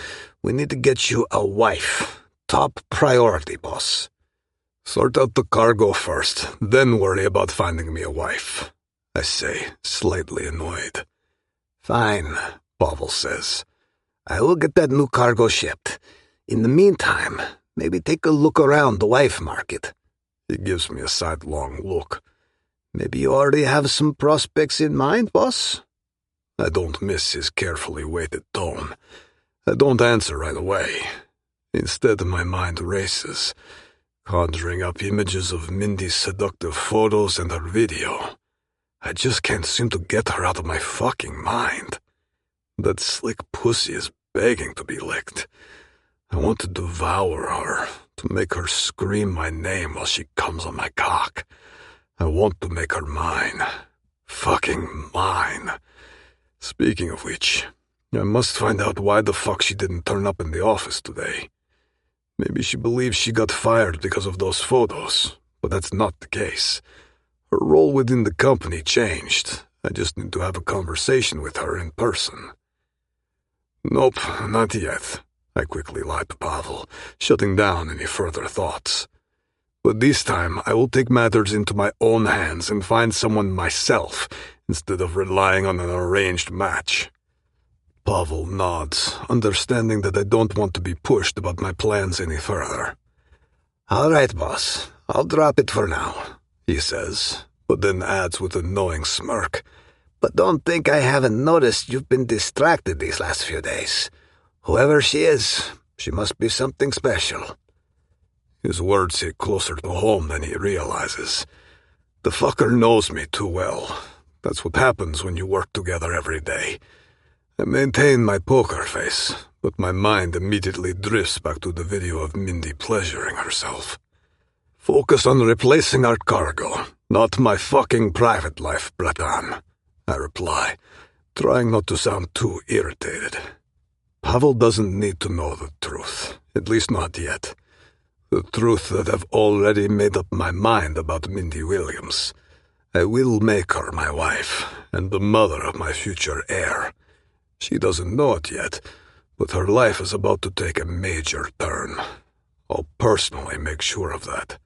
we need to get you a wife. Top priority, boss. Sort out the cargo first, then worry about finding me a wife, I say, slightly annoyed. Fine, Pavel says. I will get that new cargo shipped. In the meantime, maybe take a look around the wife market. He gives me a sidelong look. Maybe you already have some prospects in mind, boss? I don't miss his carefully weighted tone. I don't answer right away. Instead, my mind races, conjuring up images of Mindy's seductive photos and her video. I just can't seem to get her out of my fucking mind. That slick pussy is begging to be licked. I want to devour her, to make her scream my name while she comes on my cock. I want to make her mine. Fucking mine. Speaking of which, I must find out why the fuck she didn't turn up in the office today. Maybe she believes she got fired because of those photos, but that's not the case. Her role within the company changed. I just need to have a conversation with her in person. Nope, not yet, I quickly lied to Pavel, shutting down any further thoughts. But this time I will take matters into my own hands and find someone myself, instead of relying on an arranged match. Pavel nods, understanding that I don't want to be pushed about my plans any further. All right, boss. I'll drop it for now, he says, but then adds with a knowing smirk. But don't think I haven't noticed you've been distracted these last few days. Whoever she is, she must be something special. His words hit closer to home than he realizes. The fucker knows me too well. That's what happens when you work together every day. I maintain my poker face, but my mind immediately drifts back to the video of Mindy pleasuring herself. Focus on replacing our cargo, not my fucking private life, Bratan, I reply, trying not to sound too irritated. Pavel doesn't need to know the truth, at least not yet. The truth that I've already made up my mind about Mindy Williams. I will make her my wife, and the mother of my future heir. She doesn't know it yet, but her life is about to take a major turn. I'll personally make sure of that.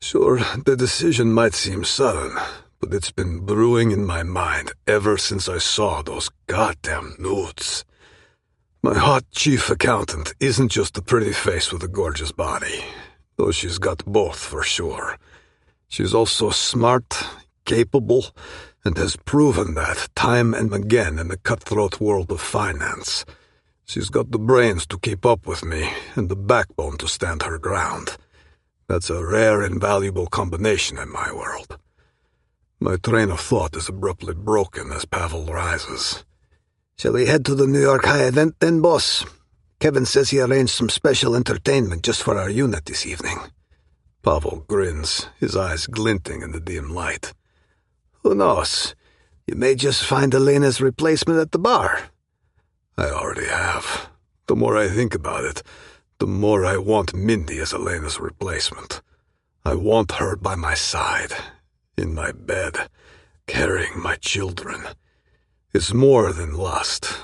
Sure, the decision might seem sudden, but it's been brewing in my mind ever since I saw those goddamn nudes. My hot chief accountant isn't just a pretty face with a gorgeous body, though she's got both for sure. She's also smart, capable, and has proven that time and again in the cutthroat world of finance. She's got the brains to keep up with me and the backbone to stand her ground. That's a rare and valuable combination in my world. My train of thought is abruptly broken as Pavel rises. Shall we head to the New York High event then, boss? Kevin says he arranged some special entertainment just for our unit this evening. Pavel grins, his eyes glinting in the dim light. Who knows? You may just find Elena's replacement at the bar. I already have. The more I think about it, the more I want Mindy as Elena's replacement. I want her by my side, in my bed, carrying my children. It's more than lust.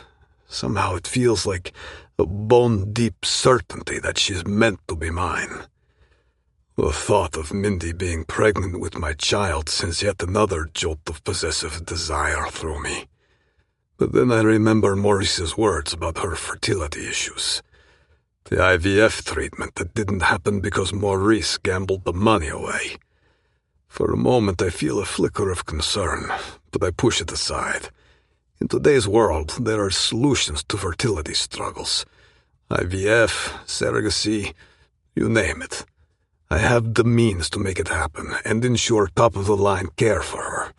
Somehow it feels like a bone-deep certainty that she's meant to be mine. The thought of Mindy being pregnant with my child sends yet another jolt of possessive desire through me. But then I remember Maurice's words about her fertility issues. The IVF treatment that didn't happen because Maurice gambled the money away. For a moment I feel a flicker of concern, but I push it aside. In today's world, there are solutions to fertility struggles. IVF, surrogacy, you name it. I have the means to make it happen and ensure top-of-the-line care for her.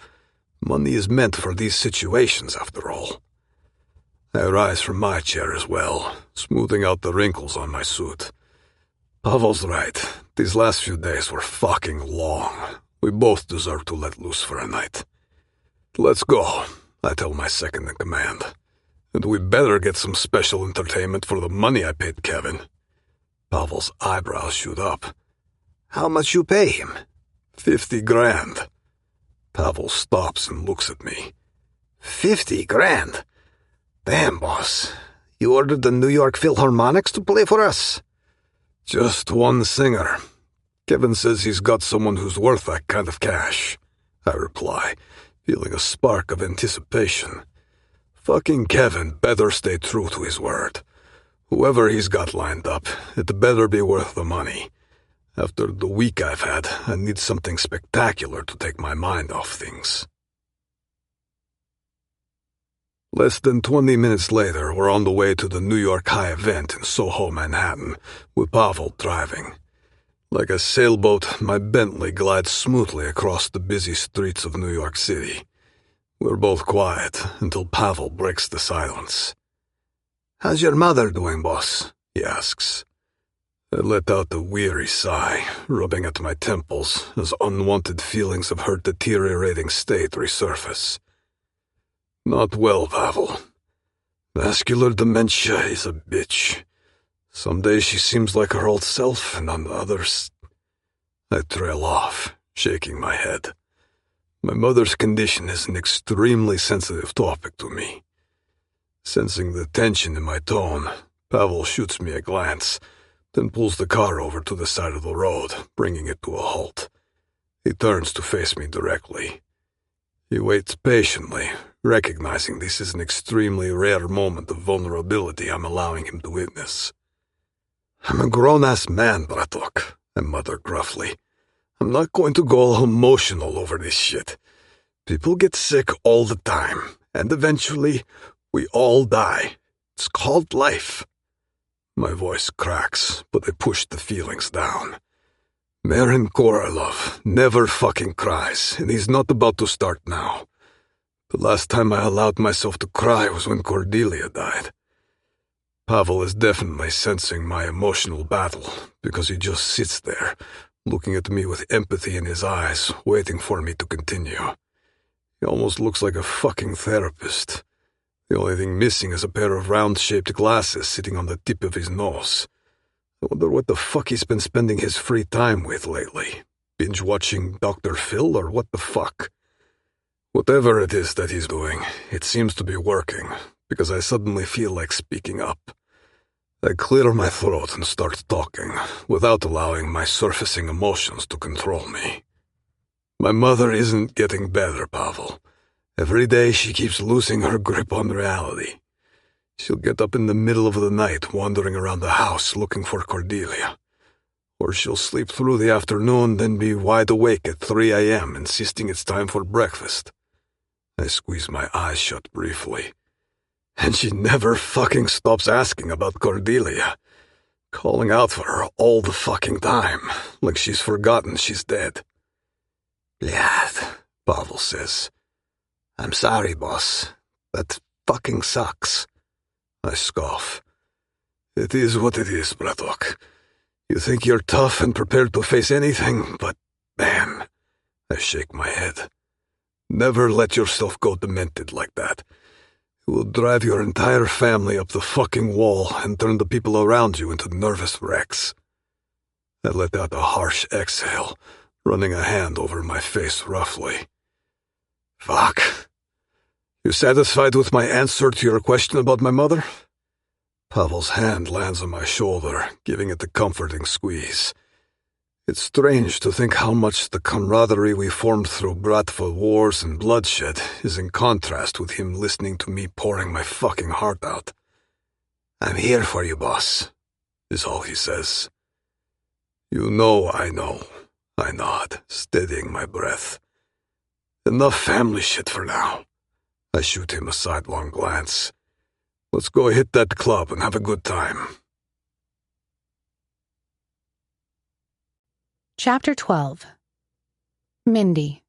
Money is meant for these situations, after all. I rise from my chair as well, smoothing out the wrinkles on my suit. Pavel's right. These last few days were fucking long. We both deserve to let loose for a night. Let's go, I tell my second-in-command. And we better get some special entertainment for the money I paid Kevin. Pavel's eyebrows shoot up. How much you pay him? 50 grand. Pavel stops and looks at me. 50 grand? Damn, boss. You ordered the New York Philharmonics to play for us? Just one singer. Kevin says he's got someone who's worth that kind of cash, I reply, feeling a spark of anticipation. Fucking Kevin better stay true to his word. Whoever he's got lined up, it better be worth the money. After the week I've had, I need something spectacular to take my mind off things. Less than 20 minutes later, we're on the way to the New York High event in Soho, Manhattan, with Pavel driving. Like a sailboat, my Bentley glides smoothly across the busy streets of New York City. We're both quiet until Pavel breaks the silence. How's your mother doing, boss? He asks. I let out a weary sigh, rubbing at my temples as unwanted feelings of her deteriorating state resurface. Not well, Pavel. Vascular dementia is a bitch. Some days she seems like her old self, and on others... I trail off, shaking my head. My mother's condition is an extremely sensitive topic to me. Sensing the tension in my tone, Pavel shoots me a glance, then pulls the car over to the side of the road, bringing it to a halt. He turns to face me directly. He waits patiently, recognizing this is an extremely rare moment of vulnerability I'm allowing him to witness. I'm a grown-ass man, Bratok, I mutter gruffly. I'm not going to go all emotional over this shit. People get sick all the time, and eventually, we all die. It's called life. My voice cracks, but I push the feelings down. Maron Korolev never fucking cries, and he's not about to start now. The last time I allowed myself to cry was when Cordelia died. Pavel is definitely sensing my emotional battle, because he just sits there, looking at me with empathy in his eyes, waiting for me to continue. He almost looks like a fucking therapist. The only thing missing is a pair of round-shaped glasses sitting on the tip of his nose. I wonder what the fuck he's been spending his free time with lately. Binge-watching Dr. Phil, or what the fuck? Whatever it is that he's doing, it seems to be working, because I suddenly feel like speaking up. I clear my throat and start talking, without allowing my surfacing emotions to control me. My mother isn't getting better, Pavel. Every day she keeps losing her grip on reality. She'll get up in the middle of the night wandering around the house looking for Cordelia. Or she'll sleep through the afternoon, then be wide awake at 3 a.m. insisting it's time for breakfast. I squeeze my eyes shut briefly. And she never fucking stops asking about Cordelia, calling out for her all the fucking time, like she's forgotten she's dead. Blad, Pavel says. I'm sorry, boss. That fucking sucks. I scoff. It is what it is, Bratok. You think you're tough and prepared to face anything, but man, I shake my head. Never let yourself go demented like that. It will drive your entire family up the fucking wall and turn the people around you into nervous wrecks. I let out a harsh exhale, running a hand over my face roughly. Fuck. You satisfied with my answer to your question about my mother? Pavel's hand lands on my shoulder, giving it a comforting squeeze. It's strange to think how much the camaraderie we formed through Bratva wars and bloodshed is in contrast with him listening to me pouring my fucking heart out. I'm here for you, boss, is all he says. You know, I nod, steadying my breath. Enough family shit for now. I shoot him a sidelong glance. Let's go hit that club and have a good time. Chapter 12. Mindy.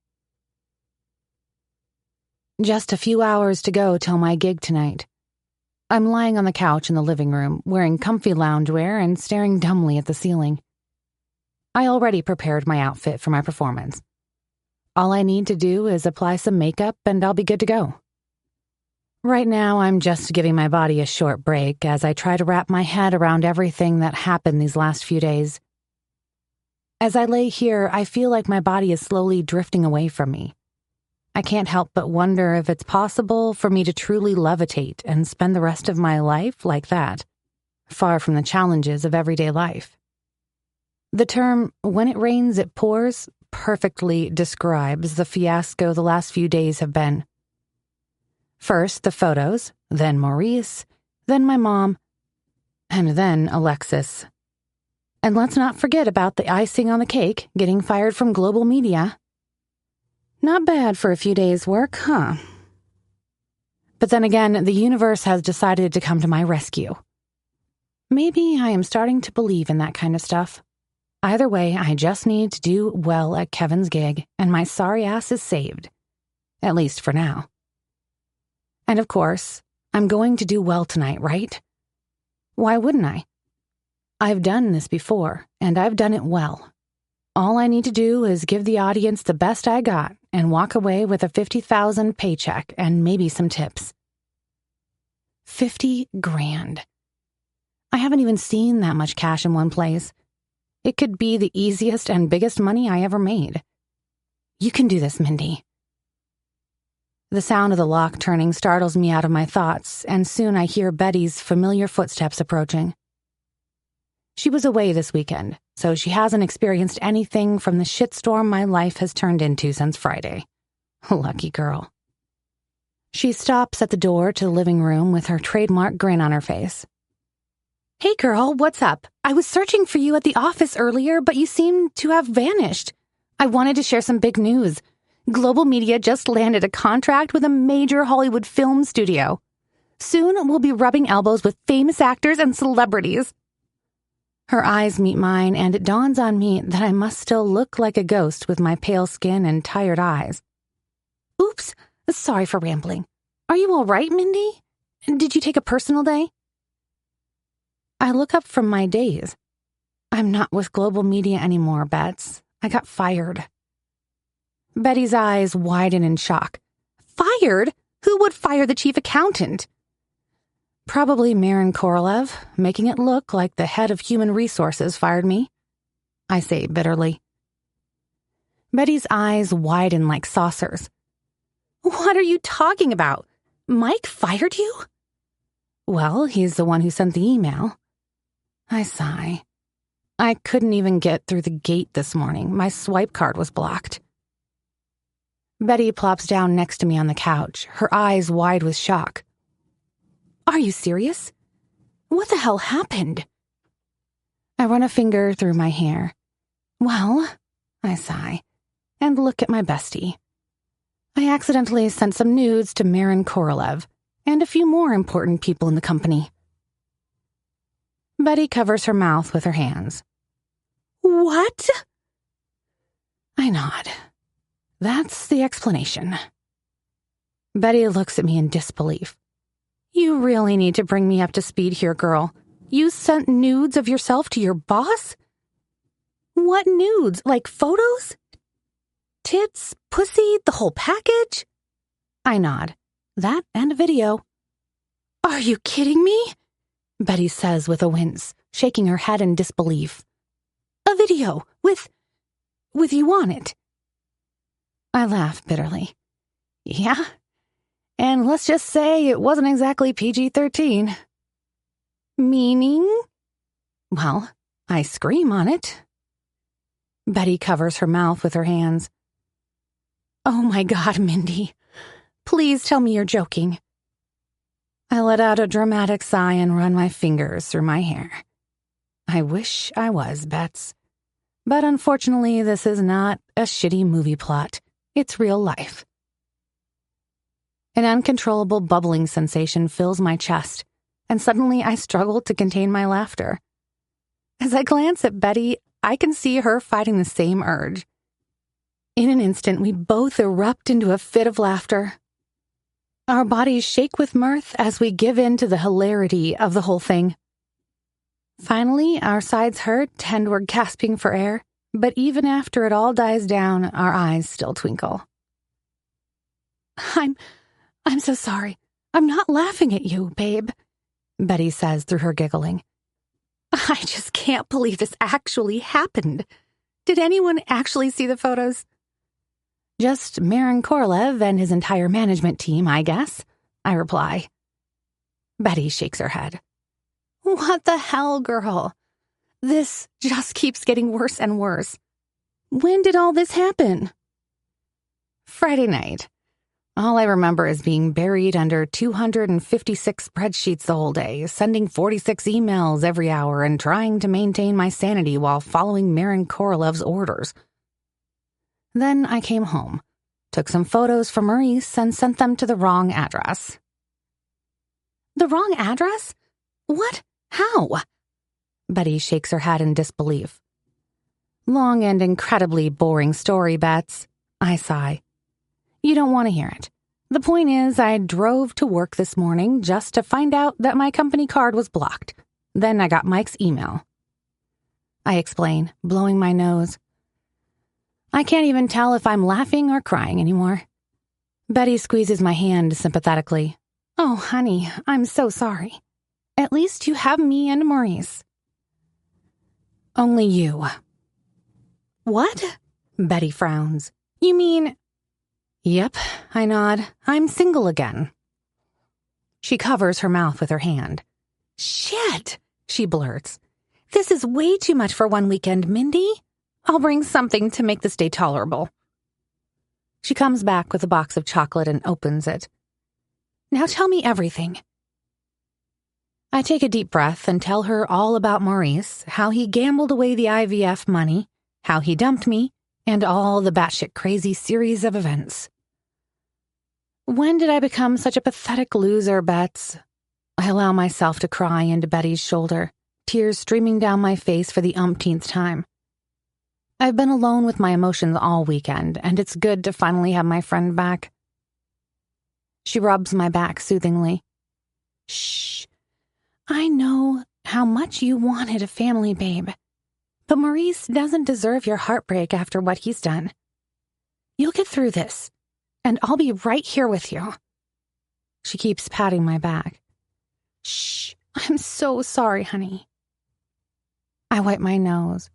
Just a few hours to go till my gig tonight. I'm lying on the couch in the living room, wearing comfy loungewear and staring dumbly at the ceiling. I already prepared my outfit for my performance. All I need to do is apply some makeup and I'll be good to go. Right now, I'm just giving my body a short break as I try to wrap my head around everything that happened these last few days. As I lay here, I feel like my body is slowly drifting away from me. I can't help but wonder if it's possible for me to truly levitate and spend the rest of my life like that, far from the challenges of everyday life. The term, when it rains, it pours, perfectly describes the fiasco the last few days have been. First the photos, then Maurice, then my mom, and then Alexis. And let's not forget about the icing on the cake, getting fired from global media. Not bad for a few days' work, huh? But then again, the universe has decided to come to my rescue. Maybe I am starting to believe in that kind of stuff. Either way, I just need to do well at Kevin's gig, and my sorry ass is saved. At least for now. And of course, I'm going to do well tonight, right? Why wouldn't I? I've done this before, and I've done it well. All I need to do is give the audience the best I got and walk away with a $50,000 paycheck and maybe some tips. 50 grand. I haven't even seen that much cash in one place. It could be the easiest and biggest money I ever made. You can do this, Mindy. The sound of the lock turning startles me out of my thoughts, and soon I hear Betty's familiar footsteps approaching. She was away this weekend, so she hasn't experienced anything from the shitstorm my life has turned into since Friday. Lucky girl. She stops at the door to the living room with her trademark grin on her face. Hey girl, what's up? I was searching for you at the office earlier, but you seem to have vanished. I wanted to share some big news. Global Media just landed a contract with a major Hollywood film studio. Soon we'll be rubbing elbows with famous actors and celebrities. Her eyes meet mine, and it dawns on me that I must still look like a ghost with my pale skin and tired eyes. Oops, sorry for rambling. Are you all right, Mindy? Did you take a personal day? I look up from my daze. I'm not with Global Media anymore, Bets. I got fired. Betty's eyes widen in shock. Fired? Who would fire the chief accountant? Probably Maron Korolev, making it look like the head of human resources fired me. I say bitterly. Betty's eyes widen like saucers. What are you talking about? Mike fired you? Well, he's the one who sent the email. I sigh. I couldn't even get through the gate this morning. My swipe card was blocked. Betty plops down next to me on the couch, her eyes wide with shock. Are you serious? What the hell happened? I run a finger through my hair. Well, I sigh, and look at my bestie. I accidentally sent some nudes to Maron Korolev and a few more important people in the company. Betty covers her mouth with her hands. What? I nod. That's the explanation. Betty looks at me in disbelief. You really need to bring me up to speed here, girl. You sent nudes of yourself to your boss? What nudes? Like photos? Tits, pussy, the whole package? I nod. That and a video. Are you kidding me? Betty says with a wince, shaking her head in disbelief. A video with you on it. I laughed bitterly. Yeah? And let's just say it wasn't exactly PG-13. Meaning? Well, I scream on it. Betty covers her mouth with her hands. Oh my God, Mindy. Please tell me you're joking. I let out a dramatic sigh and run my fingers through my hair. I wish I was, Bets. But unfortunately, this is not a shitty movie plot. It's real life. An uncontrollable bubbling sensation fills my chest, and suddenly I struggle to contain my laughter. As I glance at Betty, I can see her fighting the same urge. In an instant, we both erupt into a fit of laughter. Our bodies shake with mirth as we give in to the hilarity of the whole thing. Finally, our sides hurt and we're gasping for air, but even after it all dies down, our eyes still twinkle. I'm so sorry. I'm not laughing at you, babe, Betty says through her giggling. I just can't believe this actually happened. Did anyone actually see the photos? Just Maron Korolev and his entire management team, I guess, I reply. Betty shakes her head. What the hell, girl? This just keeps getting worse and worse. When did all this happen? Friday night. All I remember is being buried under 256 spreadsheets the whole day, sending 46 emails every hour, and trying to maintain my sanity while following Maron Korolev's orders. Then I came home, took some photos for Maurice, and sent them to the wrong address. The wrong address? What? How? Betty shakes her head in disbelief. Long and incredibly boring story, Bets. I sigh. You don't want to hear it. The point is, I drove to work this morning just to find out that my company card was blocked. Then I got Mike's email. I explain, blowing my nose. I can't even tell if I'm laughing or crying anymore. Betty squeezes my hand sympathetically. Oh, honey, I'm so sorry. At least you have me and Maurice. Only you. What? Betty frowns. You mean... Yep, I nod. I'm single again. She covers her mouth with her hand. Shit, she blurts. This is way too much for one weekend, Mindy. I'll bring something to make this day tolerable. She comes back with a box of chocolate and opens it. Now tell me everything. I take a deep breath and tell her all about Maurice, how he gambled away the IVF money, how he dumped me, and all the batshit crazy series of events. When did I become such a pathetic loser, Bets? I allow myself to cry into Betty's shoulder, tears streaming down my face for the umpteenth time. I've been alone with my emotions all weekend, and it's good to finally have my friend back. She rubs my back soothingly. Shh. I know how much you wanted a family, babe. But Maurice doesn't deserve your heartbreak after what he's done. You'll get through this, and I'll be right here with you. She keeps patting my back. Shh. I'm so sorry, honey. I wipe my nose.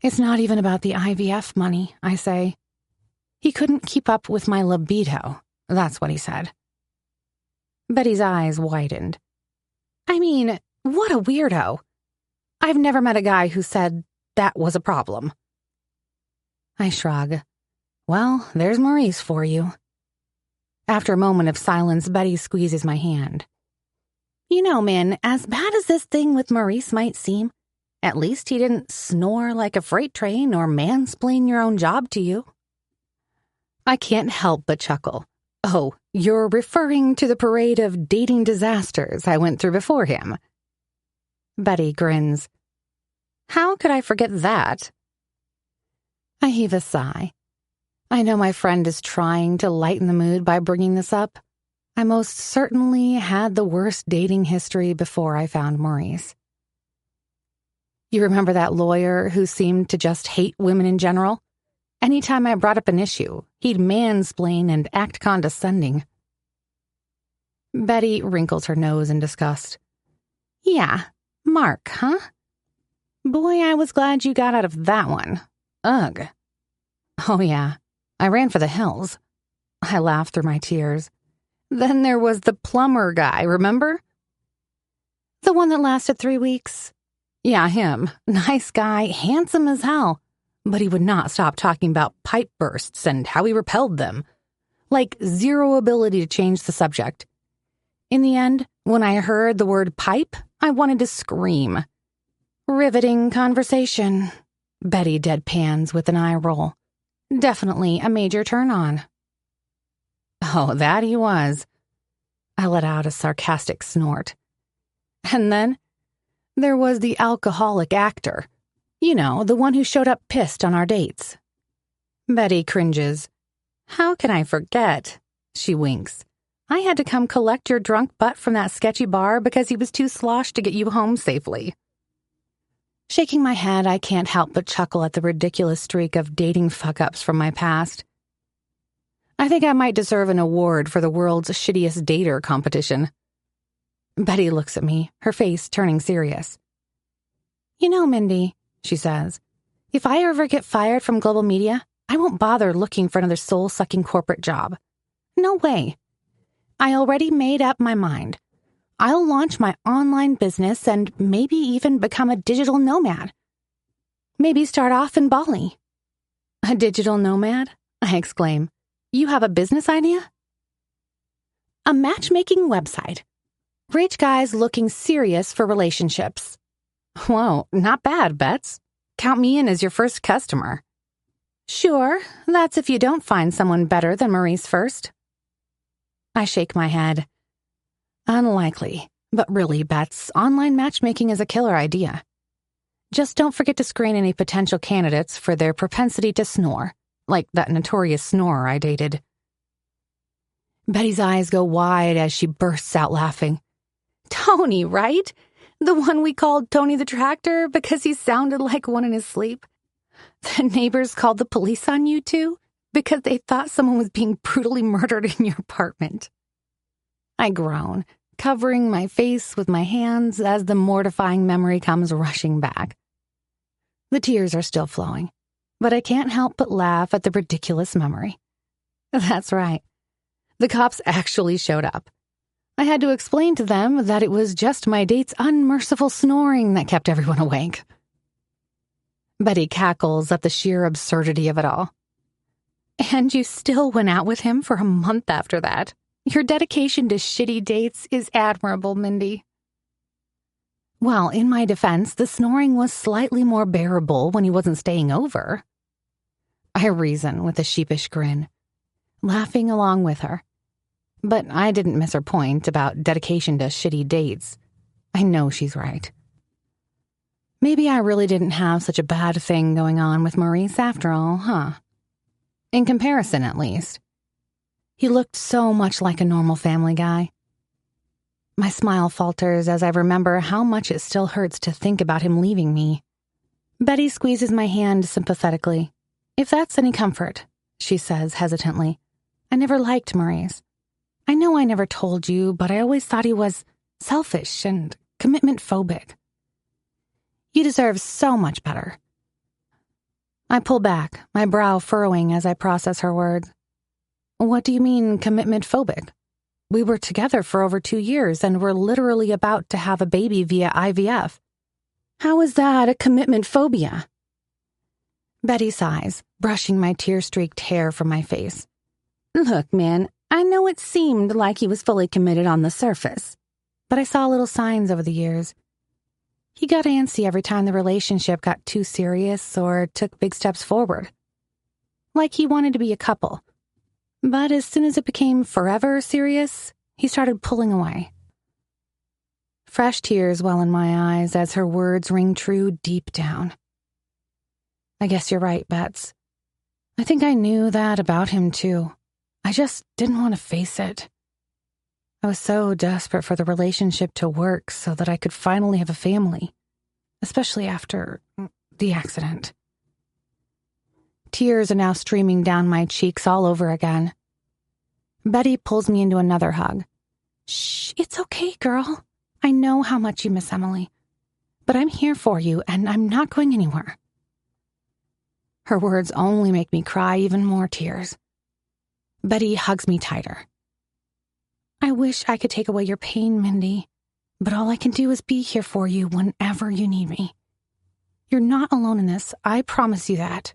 It's not even about the IVF money, I say. He couldn't keep up with my libido. That's what he said. Betty's eyes widened. I mean, what a weirdo. I've never met a guy who said that was a problem. I shrug. Well, there's Maurice for you. After a moment of silence, Betty squeezes my hand. You know, Min, as bad as this thing with Maurice might seem, at least he didn't snore like a freight train or mansplain your own job to you. I can't help but chuckle. Oh, you're referring to the parade of dating disasters I went through before him. Betty grins. How could I forget that? I heave a sigh. I know my friend is trying to lighten the mood by bringing this up. I most certainly had the worst dating history before I found Maurice. You remember that lawyer who seemed to just hate women in general? Anytime I brought up an issue, he'd mansplain and act condescending. Betty wrinkles her nose in disgust. Yeah, Mark, huh? Boy, I was glad you got out of that one. Ugh. Oh yeah, I ran for the hills. I laughed through my tears. Then there was the plumber guy, remember? The one that lasted 3 weeks? Yeah, him. Nice guy, handsome as hell. But he would not stop talking about pipe bursts and how he repelled them. Like zero ability to change the subject. In the end, when I heard the word pipe, I wanted to scream. Riveting conversation. Betty deadpans with an eye roll. Definitely a major turn-on. Oh, that he was. I let out a sarcastic snort. And then there was the alcoholic actor. You know, the one who showed up pissed on our dates. Betty cringes. How can I forget? She winks. I had to come collect your drunk butt from that sketchy bar because he was too sloshed to get you home safely. Shaking my head, I can't help but chuckle at the ridiculous streak of dating fuck-ups from my past. I think I might deserve an award for the world's shittiest dater competition. Betty looks at me, her face turning serious. You know, Mindy, she says, if I ever get fired from global media, I won't bother looking for another soul-sucking corporate job. No way. I already made up my mind. I'll launch my online business and maybe even become a digital nomad. Maybe start off in Bali. A digital nomad? I exclaim. You have a business idea? A matchmaking website. Rich guys looking serious for relationships. Whoa, not bad, Bets. Count me in as your first customer. Sure, that's if you don't find someone better than Maurice first. I shake my head. Unlikely, but really, Bets, online matchmaking is a killer idea. Just don't forget to screen any potential candidates for their propensity to snore, like that notorious snorer I dated. Betty's eyes go wide as she bursts out laughing. Tony, right? The one we called Tony the Tractor because he sounded like one in his sleep. The neighbors called the police on you too because they thought someone was being brutally murdered in your apartment. I groan, covering my face with my hands as the mortifying memory comes rushing back. The tears are still flowing, but I can't help but laugh at the ridiculous memory. That's right. The cops actually showed up. I had to explain to them that it was just my date's unmerciful snoring that kept everyone awake. Betty cackles at the sheer absurdity of it all. And you still went out with him for a month after that. Your dedication to shitty dates is admirable, Mindy. Well, in my defense, the snoring was slightly more bearable when he wasn't staying over. I reason with a sheepish grin, laughing along with her. But I didn't miss her point about dedication to shitty dates. I know she's right. Maybe I really didn't have such a bad thing going on with Maurice after all, huh? In comparison, at least. He looked so much like a normal family guy. My smile falters as I remember how much it still hurts to think about him leaving me. Betty squeezes my hand sympathetically. If that's any comfort, she says hesitantly. I never liked Maurice. I know I never told you, but I always thought he was selfish and commitment-phobic. You deserve so much better. I pull back, my brow furrowing as I process her words. What do you mean, commitment-phobic? We were together for over 2 years and were literally about to have a baby via IVF. How is that a commitment phobia? Betty sighs, brushing my tear-streaked hair from my face. Look, man, I know it seemed like he was fully committed on the surface, but I saw little signs over the years. He got antsy every time the relationship got too serious or took big steps forward. Like he wanted to be a couple. But as soon as it became forever serious, he started pulling away. Fresh tears well in my eyes as her words ring true deep down. I guess you're right, Bets. I think I knew that about him too. I just didn't want to face it. I was so desperate for the relationship to work so that I could finally have a family, especially after the accident. Tears are now streaming down my cheeks all over again. Betty pulls me into another hug. Shh, it's okay, girl. I know how much you miss Emily. But I'm here for you, and I'm not going anywhere. Her words only make me cry even more tears. Betty hugs me tighter. I wish I could take away your pain, Mindy, but all I can do is be here for you whenever you need me. You're not alone in this, I promise you that.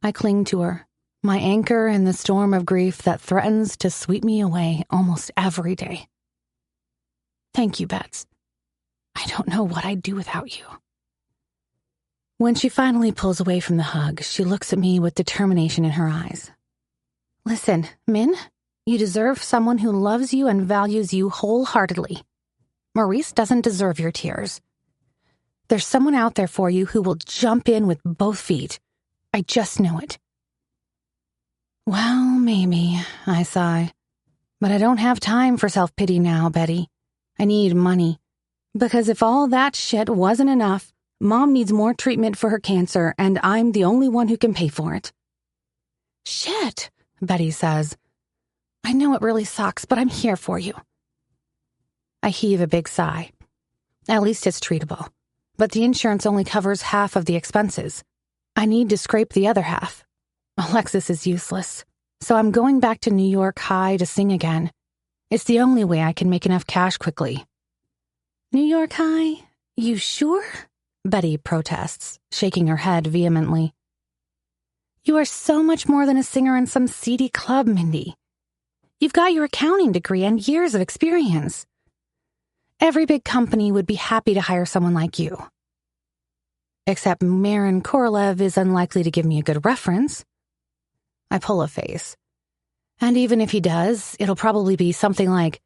I cling to her, my anchor in the storm of grief that threatens to sweep me away almost every day. Thank you, Bets. I don't know what I'd do without you. When she finally pulls away from the hug, she looks at me with determination in her eyes. Listen, Min, you deserve someone who loves you and values you wholeheartedly. Maurice doesn't deserve your tears. There's someone out there for you who will jump in with both feet. I just know it. Well, maybe, I sigh. But I don't have time for self-pity now, Betty. I need money. Because if all that shit wasn't enough, Mom needs more treatment for her cancer, and I'm the only one who can pay for it. Shit, Betty says. I know it really sucks, but I'm here for you. I heave a big sigh. At least it's treatable. But the insurance only covers half of the expenses. I need to scrape the other half. Alexis is useless. So I'm going back to New York High to sing again. It's the only way I can make enough cash quickly. New York High? You sure? Betty protests, shaking her head vehemently. You are so much more than a singer in some seedy club, Mindy. You've got your accounting degree and years of experience. Every big company would be happy to hire someone like you. Except Maron Korolev is unlikely to give me a good reference. I pull a face. And even if he does, it'll probably be something like,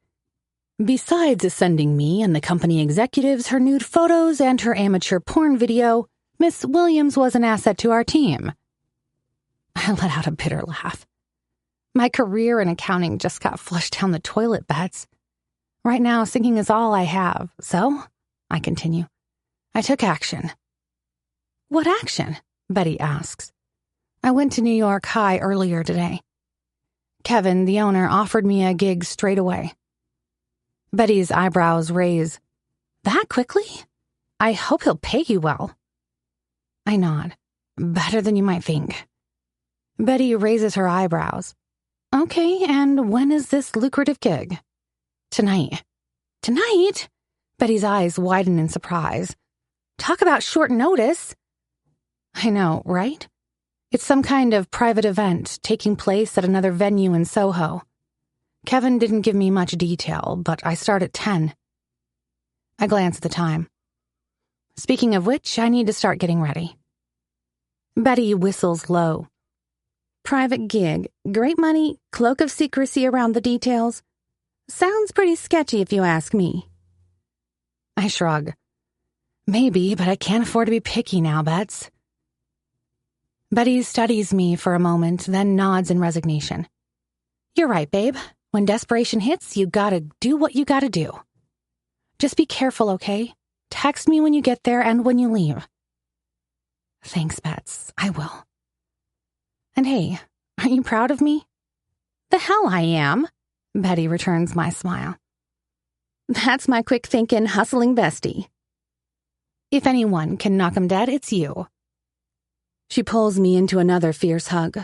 besides sending me and the company executives her nude photos and her amateur porn video, Miss Williams was an asset to our team. I let out a bitter laugh. My career in accounting just got flushed down the toilet, Bets. Right now, singing is all I have, so, I continue, I took action. What action? Betty asks. I went to New York High earlier today. Kevin, the owner, offered me a gig straight away. Betty's eyebrows raise. That quickly? I hope he'll pay you well. I nod. Better than you might think. Betty raises her eyebrows. Okay, and when is this lucrative gig? Tonight. Tonight? Betty's eyes widen in surprise. Talk about short notice. I know, right? It's some kind of private event taking place at another venue in Soho. Kevin didn't give me much detail, but I start at 10. I glance at the time. Speaking of which, I need to start getting ready. Betty whistles low. Private gig, great money, cloak of secrecy around the details. Sounds pretty sketchy if you ask me. I shrug. Maybe, but I can't afford to be picky now, Bets. Betty studies me for a moment, then nods in resignation. You're right, babe. When desperation hits, you gotta do what you gotta do. Just be careful, okay? Text me when you get there and when you leave. Thanks, Bets. I will. And hey, aren't you proud of me? The hell I am, Betty returns my smile. That's my quick thinking, hustling bestie. If anyone can knock 'em dead, it's you. She pulls me into another fierce hug.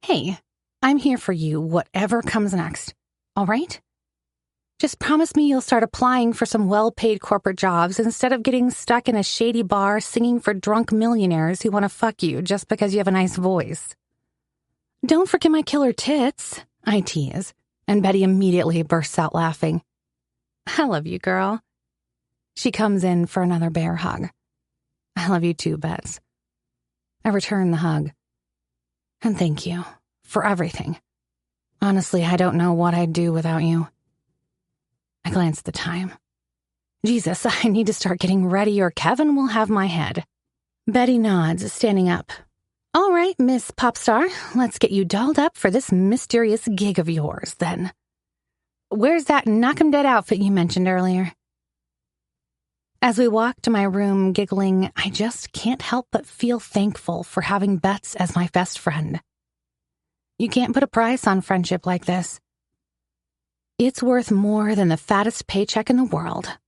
Hey, I'm here for you, whatever comes next, all right? Just promise me you'll start applying for some well-paid corporate jobs instead of getting stuck in a shady bar singing for drunk millionaires who want to fuck you just because you have a nice voice. Don't forget my killer tits, I tease, and Betty immediately bursts out laughing. I love you, girl. She comes in for another bear hug. I love you too, Bets. I return the hug. And thank you for everything. Honestly, I don't know what I'd do without you. I glance at the time. Jesus, I need to start getting ready or Kevin will have my head. Betty nods, standing up. All right, Miss Popstar, let's get you dolled up for this mysterious gig of yours, then. Where's that knock-'em-dead outfit you mentioned earlier? As we walk to my room, giggling, I just can't help but feel thankful for having Bets as my best friend. You can't put a price on friendship like this. It's worth more than the fattest paycheck in the world.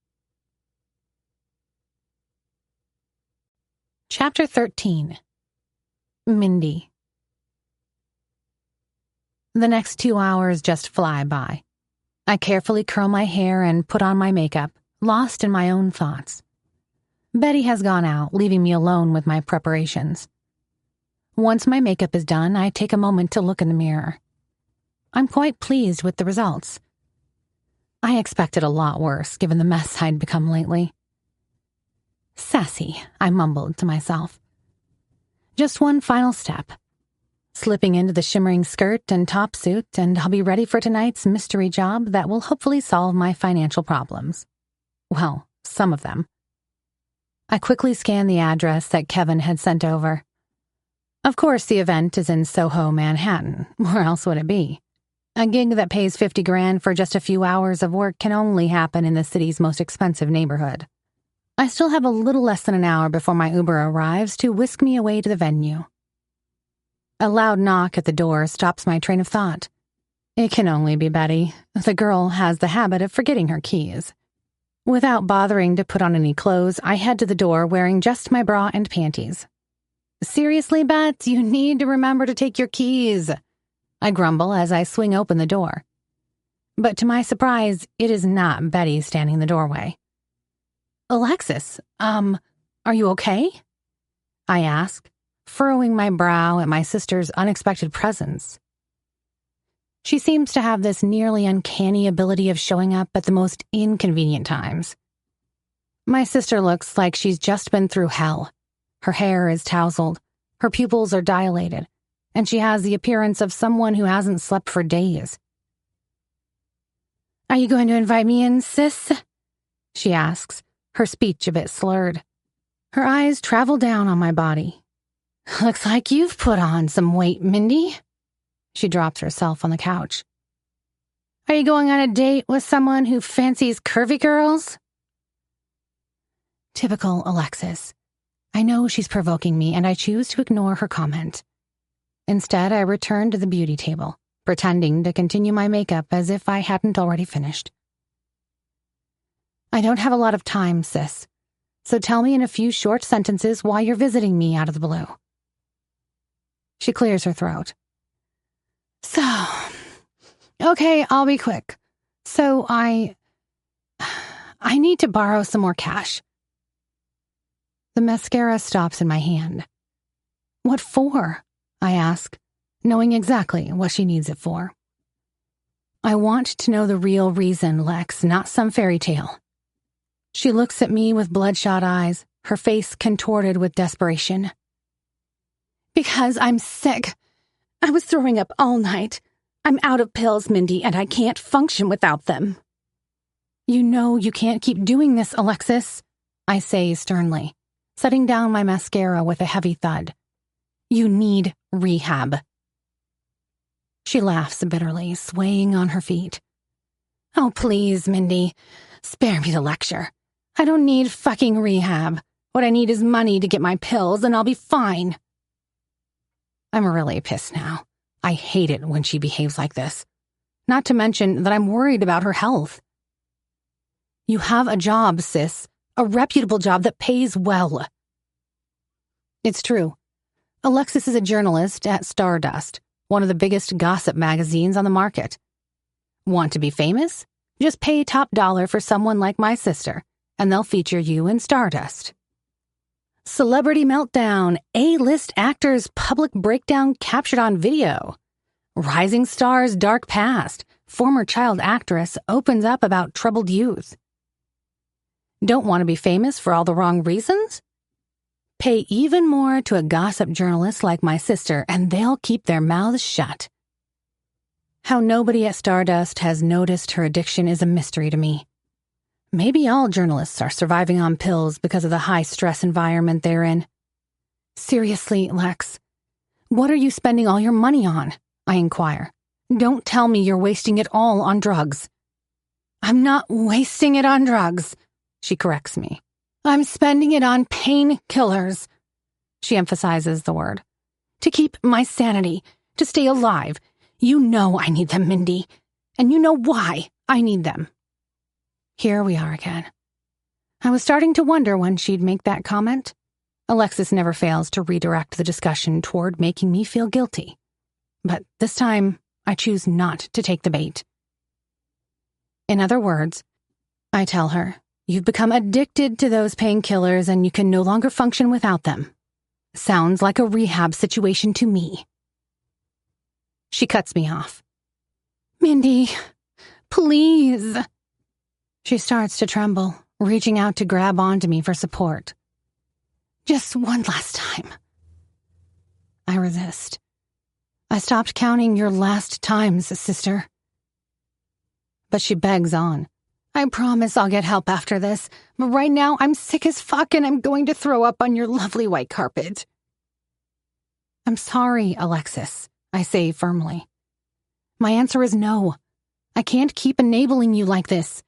Chapter 13. Mindy. The next 2 hours just fly by. I carefully curl my hair and put on my makeup, lost in my own thoughts. Betty has gone out, leaving me alone with my preparations. Once my makeup is done, I take a moment to look in the mirror. I'm quite pleased with the results. I expected a lot worse, given the mess I'd become lately. Sassy, I mumbled to myself. Just one final step. Slipping into the shimmering skirt and top suit, and I'll be ready for tonight's mystery job that will hopefully solve my financial problems. Well, some of them. I quickly scanned the address that Kevin had sent over. Of course, the event is in Soho, Manhattan. Where else would it be? A gig that pays $50,000 for just a few hours of work can only happen in the city's most expensive neighborhood. I still have a little less than an hour before my Uber arrives to whisk me away to the venue. A loud knock at the door stops my train of thought. It can only be Betty. The girl has the habit of forgetting her keys. Without bothering to put on any clothes, I head to the door wearing just my bra and panties. Seriously, Bet, you need to remember to take your keys, I grumble as I swing open the door. But to my surprise, it is not Betty standing in the doorway. Alexis, are you okay? I ask, furrowing my brow at my sister's unexpected presence. She seems to have this nearly uncanny ability of showing up at the most inconvenient times. My sister looks like she's just been through hell. Her hair is tousled, her pupils are dilated, and she has the appearance of someone who hasn't slept for days. Are you going to invite me in, sis? She asks, her speech a bit slurred. Her eyes travel down on my body. Looks like you've put on some weight, Mindy. She drops herself on the couch. Are you going on a date with someone who fancies curvy girls? Typical Alexis. I know she's provoking me, and I choose to ignore her comment. Instead, I return to the beauty table, pretending to continue my makeup as if I hadn't already finished. I don't have a lot of time, sis, so tell me in a few short sentences why you're visiting me out of the blue. She clears her throat. Okay, I'll be quick. I need to borrow some more cash. The mascara stops in my hand. What for? I ask, knowing exactly what she needs it for. I want to know the real reason, Lex, not some fairy tale. She looks at me with bloodshot eyes, her face contorted with desperation. Because I'm sick. I was throwing up all night. I'm out of pills, Mindy, and I can't function without them. You know you can't keep doing this, Alexis, I say sternly, setting down my mascara with a heavy thud. You need rehab. She laughs bitterly, swaying on her feet. Oh, please, Mindy, spare me the lecture. I don't need fucking rehab. What I need is money to get my pills, and I'll be fine. I'm really pissed now. I hate it when she behaves like this. Not to mention that I'm worried about her health. You have a job, sis. A reputable job that pays well. It's true. Alexis is a journalist at Stardust, one of the biggest gossip magazines on the market. Want to be famous? Just pay top dollar for someone like my sister, and they'll feature you in Stardust. Celebrity meltdown, A-list actors' public breakdown captured on video. Rising star's dark past, former child actress opens up about troubled youth. Don't want to be famous for all the wrong reasons? Pay even more to a gossip journalist like my sister, and they'll keep their mouths shut. How nobody at Stardust has noticed her addiction is a mystery to me. Maybe all journalists are surviving on pills because of the high-stress environment they're in. Seriously, Lex, what are you spending all your money on? I inquire. Don't tell me you're wasting it all on drugs. I'm not wasting it on drugs, she corrects me. I'm spending it on painkillers. She emphasizes the word. To keep my sanity, to stay alive. You know I need them, Mindy. And you know why I need them. Here we are again. I was starting to wonder when she'd make that comment. Alexis never fails to redirect the discussion toward making me feel guilty. But this time, I choose not to take the bait. In other words, I tell her, you've become addicted to those painkillers and you can no longer function without them. Sounds like a rehab situation to me. She cuts me off. Mindy, please. She starts to tremble, reaching out to grab onto me for support. Just one last time. I resist. I stopped counting your last times, sister. But she begs on. I promise I'll get help after this, but right now I'm sick as fuck and I'm going to throw up on your lovely white carpet. I'm sorry, Alexis, I say firmly. My answer is no. I can't keep enabling you like this.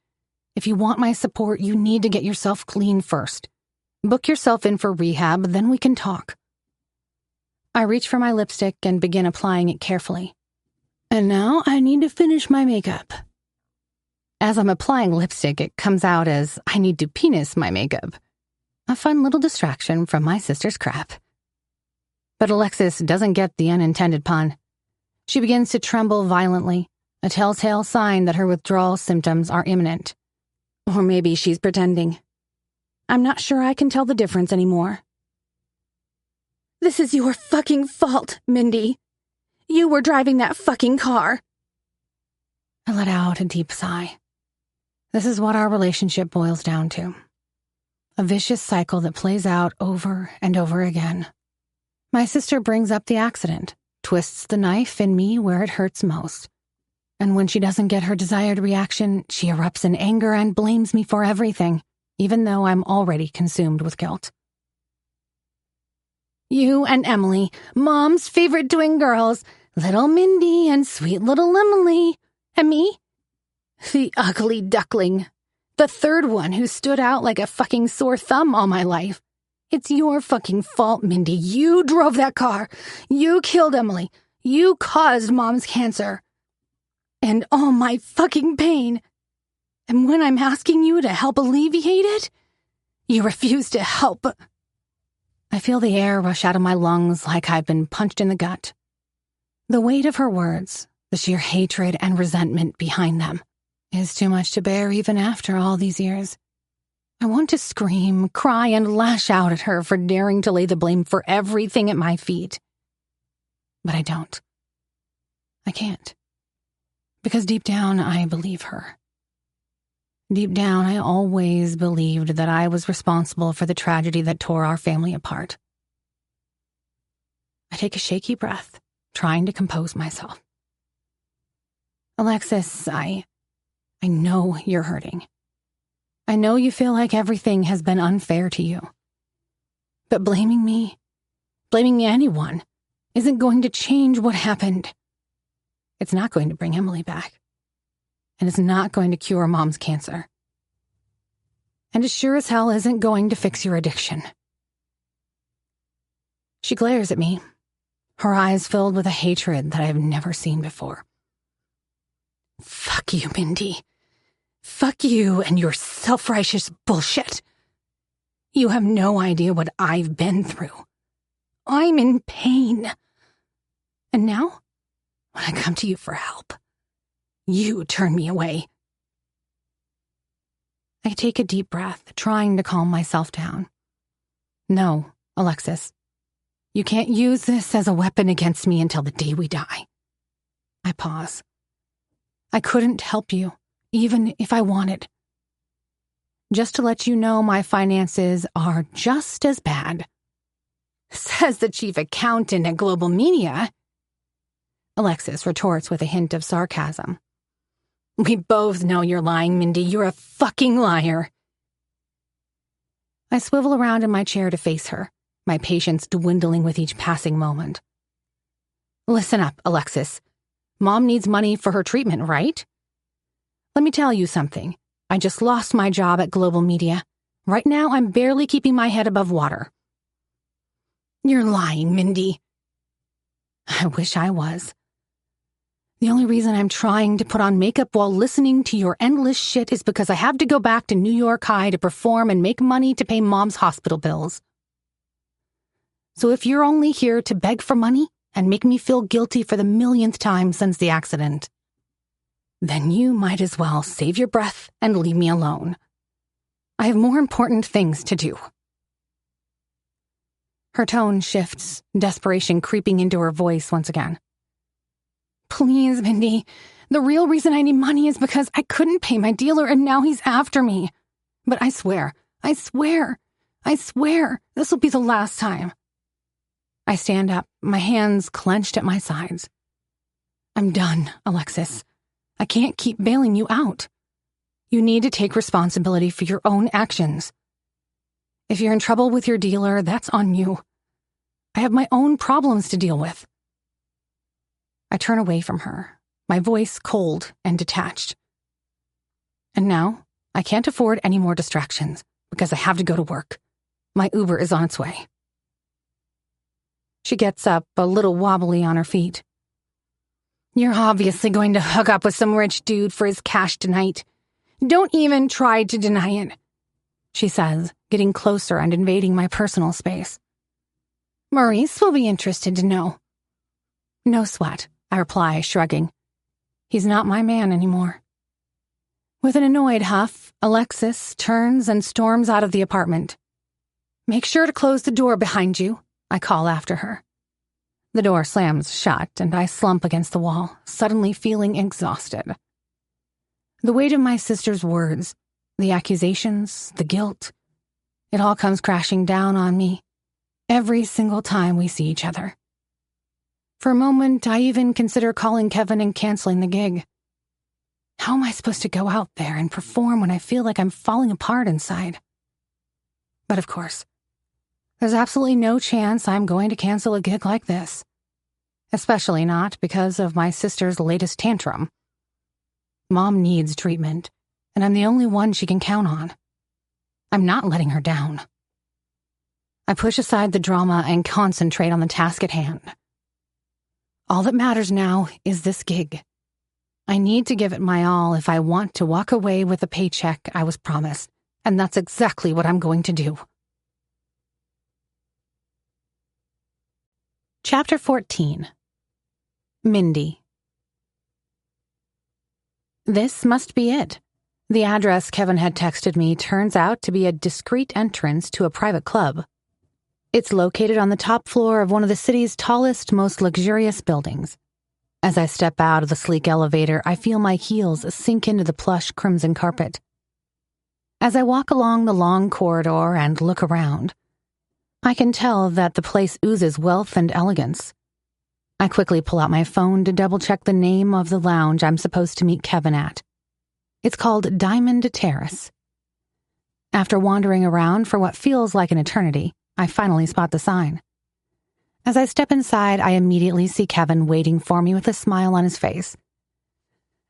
If you want my support, you need to get yourself clean first. Book yourself in for rehab, then we can talk. I reach for my lipstick and begin applying it carefully. And now I need to finish my makeup. As I'm applying lipstick, it comes out as I need to penis my makeup. A fun little distraction from my sister's crap. But Alexis doesn't get the unintended pun. She begins to tremble violently, a telltale sign that her withdrawal symptoms are imminent. Or maybe she's pretending. I'm not sure I can tell the difference anymore. This is your fucking fault, Mindy. You were driving that fucking car. I let out a deep sigh. This is what our relationship boils down to. A vicious cycle that plays out over and over again. My sister brings up the accident, twists the knife in me where it hurts most. And when she doesn't get her desired reaction, she erupts in anger and blames me for everything, even though I'm already consumed with guilt. You and Emily, Mom's favorite twin girls, little Mindy and sweet little Emily. And me? The ugly duckling. The third one who stood out like a fucking sore thumb all my life. It's your fucking fault, Mindy. You drove that car. You killed Emily. You caused Mom's cancer. And all my fucking pain. And when I'm asking you to help alleviate it, you refuse to help. I feel the air rush out of my lungs like I've been punched in the gut. The weight of her words, the sheer hatred and resentment behind them, is too much to bear even after all these years. I want to scream, cry, and lash out at her for daring to lay the blame for everything at my feet. But I don't. I can't. Because deep down, I believe her. Deep down, I always believed that I was responsible for the tragedy that tore our family apart. I take a shaky breath, trying to compose myself. Alexis, I know you're hurting. I know you feel like everything has been unfair to you. But blaming me, blaming anyone, isn't going to change what happened. It's not going to bring Emily back. And it's not going to cure Mom's cancer. And it sure as hell isn't going to fix your addiction. She glares at me, her eyes filled with a hatred that I have never seen before. Fuck you, Mindy. Fuck you and your self-righteous bullshit. You have no idea what I've been through. I'm in pain. And now, when I come to you for help, you turn me away. I take a deep breath, trying to calm myself down. No, Alexis. You can't use this as a weapon against me until the day we die. I pause. I couldn't help you, even if I wanted. Just to let you know, my finances are just as bad. Says the chief accountant at Global Media. Alexis retorts with a hint of sarcasm. We both know you're lying, Mindy. You're a fucking liar. I swivel around in my chair to face her, my patience dwindling with each passing moment. Listen up, Alexis. Mom needs money for her treatment, right? Let me tell you something. I just lost my job at Global Media. Right now, I'm barely keeping my head above water. You're lying, Mindy. I wish I was. The only reason I'm trying to put on makeup while listening to your endless shit is because I have to go back to New York High to perform and make money to pay Mom's hospital bills. So if you're only here to beg for money and make me feel guilty for the millionth time since the accident, then you might as well save your breath and leave me alone. I have more important things to do. Her tone shifts, desperation creeping into her voice once again. Please, Mindy, the real reason I need money is because I couldn't pay my dealer and now he's after me. But I swear, this will be the last time. I stand up, my hands clenched at my sides. I'm done, Alexis. I can't keep bailing you out. You need to take responsibility for your own actions. If you're in trouble with your dealer, that's on you. I have my own problems to deal with. I turn away from her, my voice cold and detached. And now, I can't afford any more distractions because I have to go to work. My Uber is on its way. She gets up, a little wobbly on her feet. You're obviously going to hook up with some rich dude for his cash tonight. Don't even try to deny it, she says, getting closer and invading my personal space. Maurice will be interested to know. No sweat, I reply, shrugging. He's not my man anymore. With an annoyed huff, Alexis turns and storms out of the apartment. Make sure to close the door behind you, I call after her. The door slams shut and I slump against the wall, suddenly feeling exhausted. The weight of my sister's words, the accusations, the guilt, it all comes crashing down on me every single time we see each other. For a moment, I even consider calling Kevin and canceling the gig. How am I supposed to go out there and perform when I feel like I'm falling apart inside? But of course, there's absolutely no chance I'm going to cancel a gig like this. Especially not because of my sister's latest tantrum. Mom needs treatment, and I'm the only one she can count on. I'm not letting her down. I push aside the drama and concentrate on the task at hand. All that matters now is this gig. I need to give it my all if I want to walk away with the paycheck I was promised, and that's exactly what I'm going to do. Chapter 14. Mindy. This must be it. The address Kevin had texted me turns out to be a discreet entrance to a private club. It's located on the top floor of one of the city's tallest, most luxurious buildings. As I step out of the sleek elevator, I feel my heels sink into the plush crimson carpet. As I walk along the long corridor and look around, I can tell that the place oozes wealth and elegance. I quickly pull out my phone to double-check the name of the lounge I'm supposed to meet Kevin at. It's called Diamond Terrace. After wandering around for what feels like an eternity, I finally spot the sign. As I step inside, I immediately see Kevin waiting for me with a smile on his face.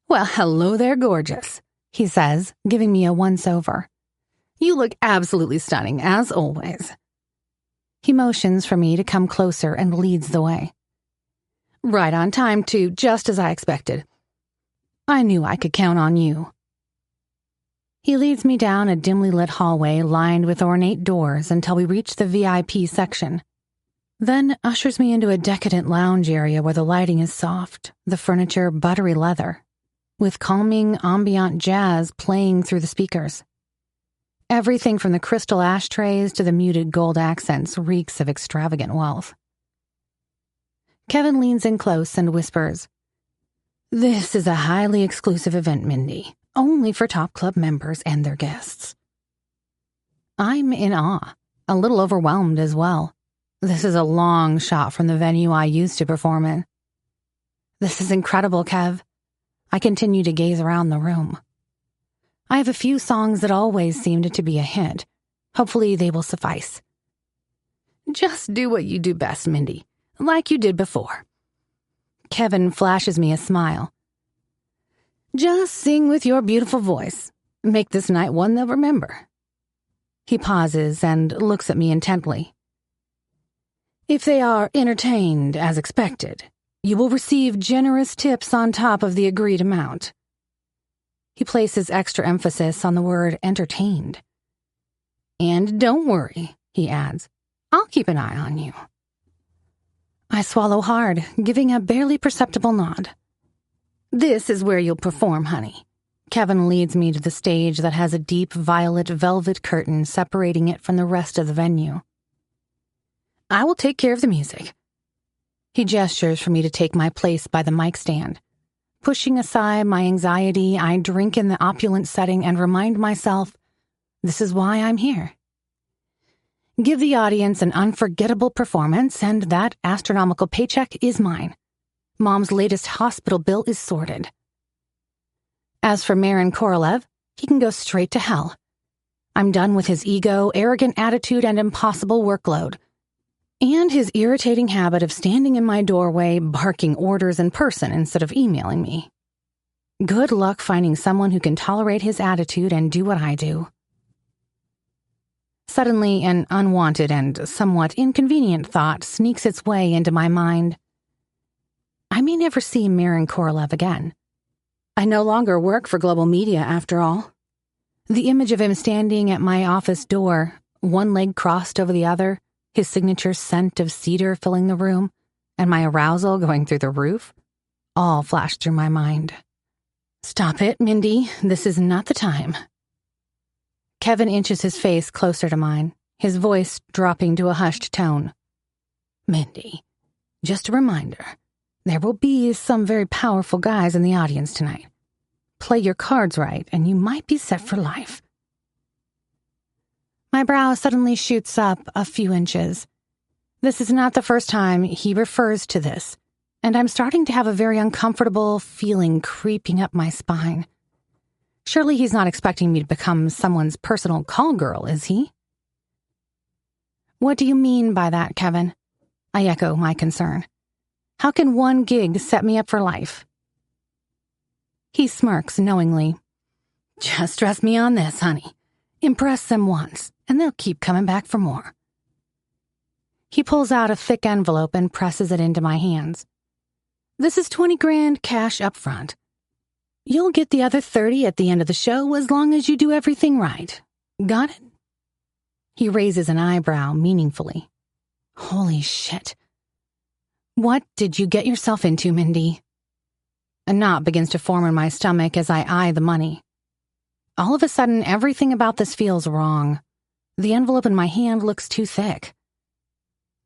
Well, hello there, gorgeous, he says, giving me a once-over. You look absolutely stunning, as always. He motions for me to come closer and leads the way. Right on time, too, just as I expected. I knew I could count on you. He leads me down a dimly lit hallway lined with ornate doors until we reach the VIP section. Then ushers me into a decadent lounge area where the lighting is soft, the furniture buttery leather, with calming ambient jazz playing through the speakers. Everything from the crystal ashtrays to the muted gold accents reeks of extravagant wealth. Kevin leans in close and whispers, This is a highly exclusive event, Mindy, only for top club members and their guests. I'm in awe, a little overwhelmed as well. This is a long shot from the venue I used to perform in. This is incredible, Kev. I continue to gaze around the room. I have a few songs that always seemed to be a hit. Hopefully they will suffice. Just do what you do best, Mindy, like you did before. Kevin flashes me a smile. Just sing with your beautiful voice. Make this night one they'll remember. He pauses and looks at me intently. If they are entertained as expected, you will receive generous tips on top of the agreed amount. He places extra emphasis on the word entertained. And don't worry, he adds, I'll keep an eye on you. I swallow hard, giving a barely perceptible nod. This is where you'll perform, honey. Kevin leads me to the stage that has a deep violet velvet curtain separating it from the rest of the venue. I will take care of the music. He gestures for me to take my place by the mic stand. Pushing aside my anxiety, I drink in the opulent setting and remind myself, this is why I'm here. Give the audience an unforgettable performance, and that astronomical paycheck is mine. Mom's latest hospital bill is sorted. As for Maron Korolev, he can go straight to hell. I'm done with his ego, arrogant attitude, and impossible workload. And his irritating habit of standing in my doorway, barking orders in person instead of emailing me. Good luck finding someone who can tolerate his attitude and do what I do. Suddenly, an unwanted and somewhat inconvenient thought sneaks its way into my mind. I may never see Maron Korolev again. I no longer work for Global Media, after all. The image of him standing at my office door, one leg crossed over the other, his signature scent of cedar filling the room, and my arousal going through the roof, all flashed through my mind. Stop it, Mindy. This is not the time. Kevin inches his face closer to mine, his voice dropping to a hushed tone. Mindy, just a reminder, there will be some very powerful guys in the audience tonight. Play your cards right, and you might be set for life. My brow suddenly shoots up a few inches. This is not the first time he refers to this, and I'm starting to have a very uncomfortable feeling creeping up my spine. Surely he's not expecting me to become someone's personal call girl, is he? What do you mean by that, Kevin? I echo my concern. How can one gig set me up for life? He smirks knowingly. Just trust me on this, honey. Impress them once, and they'll keep coming back for more. He pulls out a thick envelope and presses it into my hands. This is $20,000 cash up front. You'll get the other 30 at the end of the show as long as you do everything right. Got it? He raises an eyebrow meaningfully. Holy shit. What did you get yourself into, Mindy? A knot begins to form in my stomach as I eye the money. All of a sudden, everything about this feels wrong. The envelope in my hand looks too thick.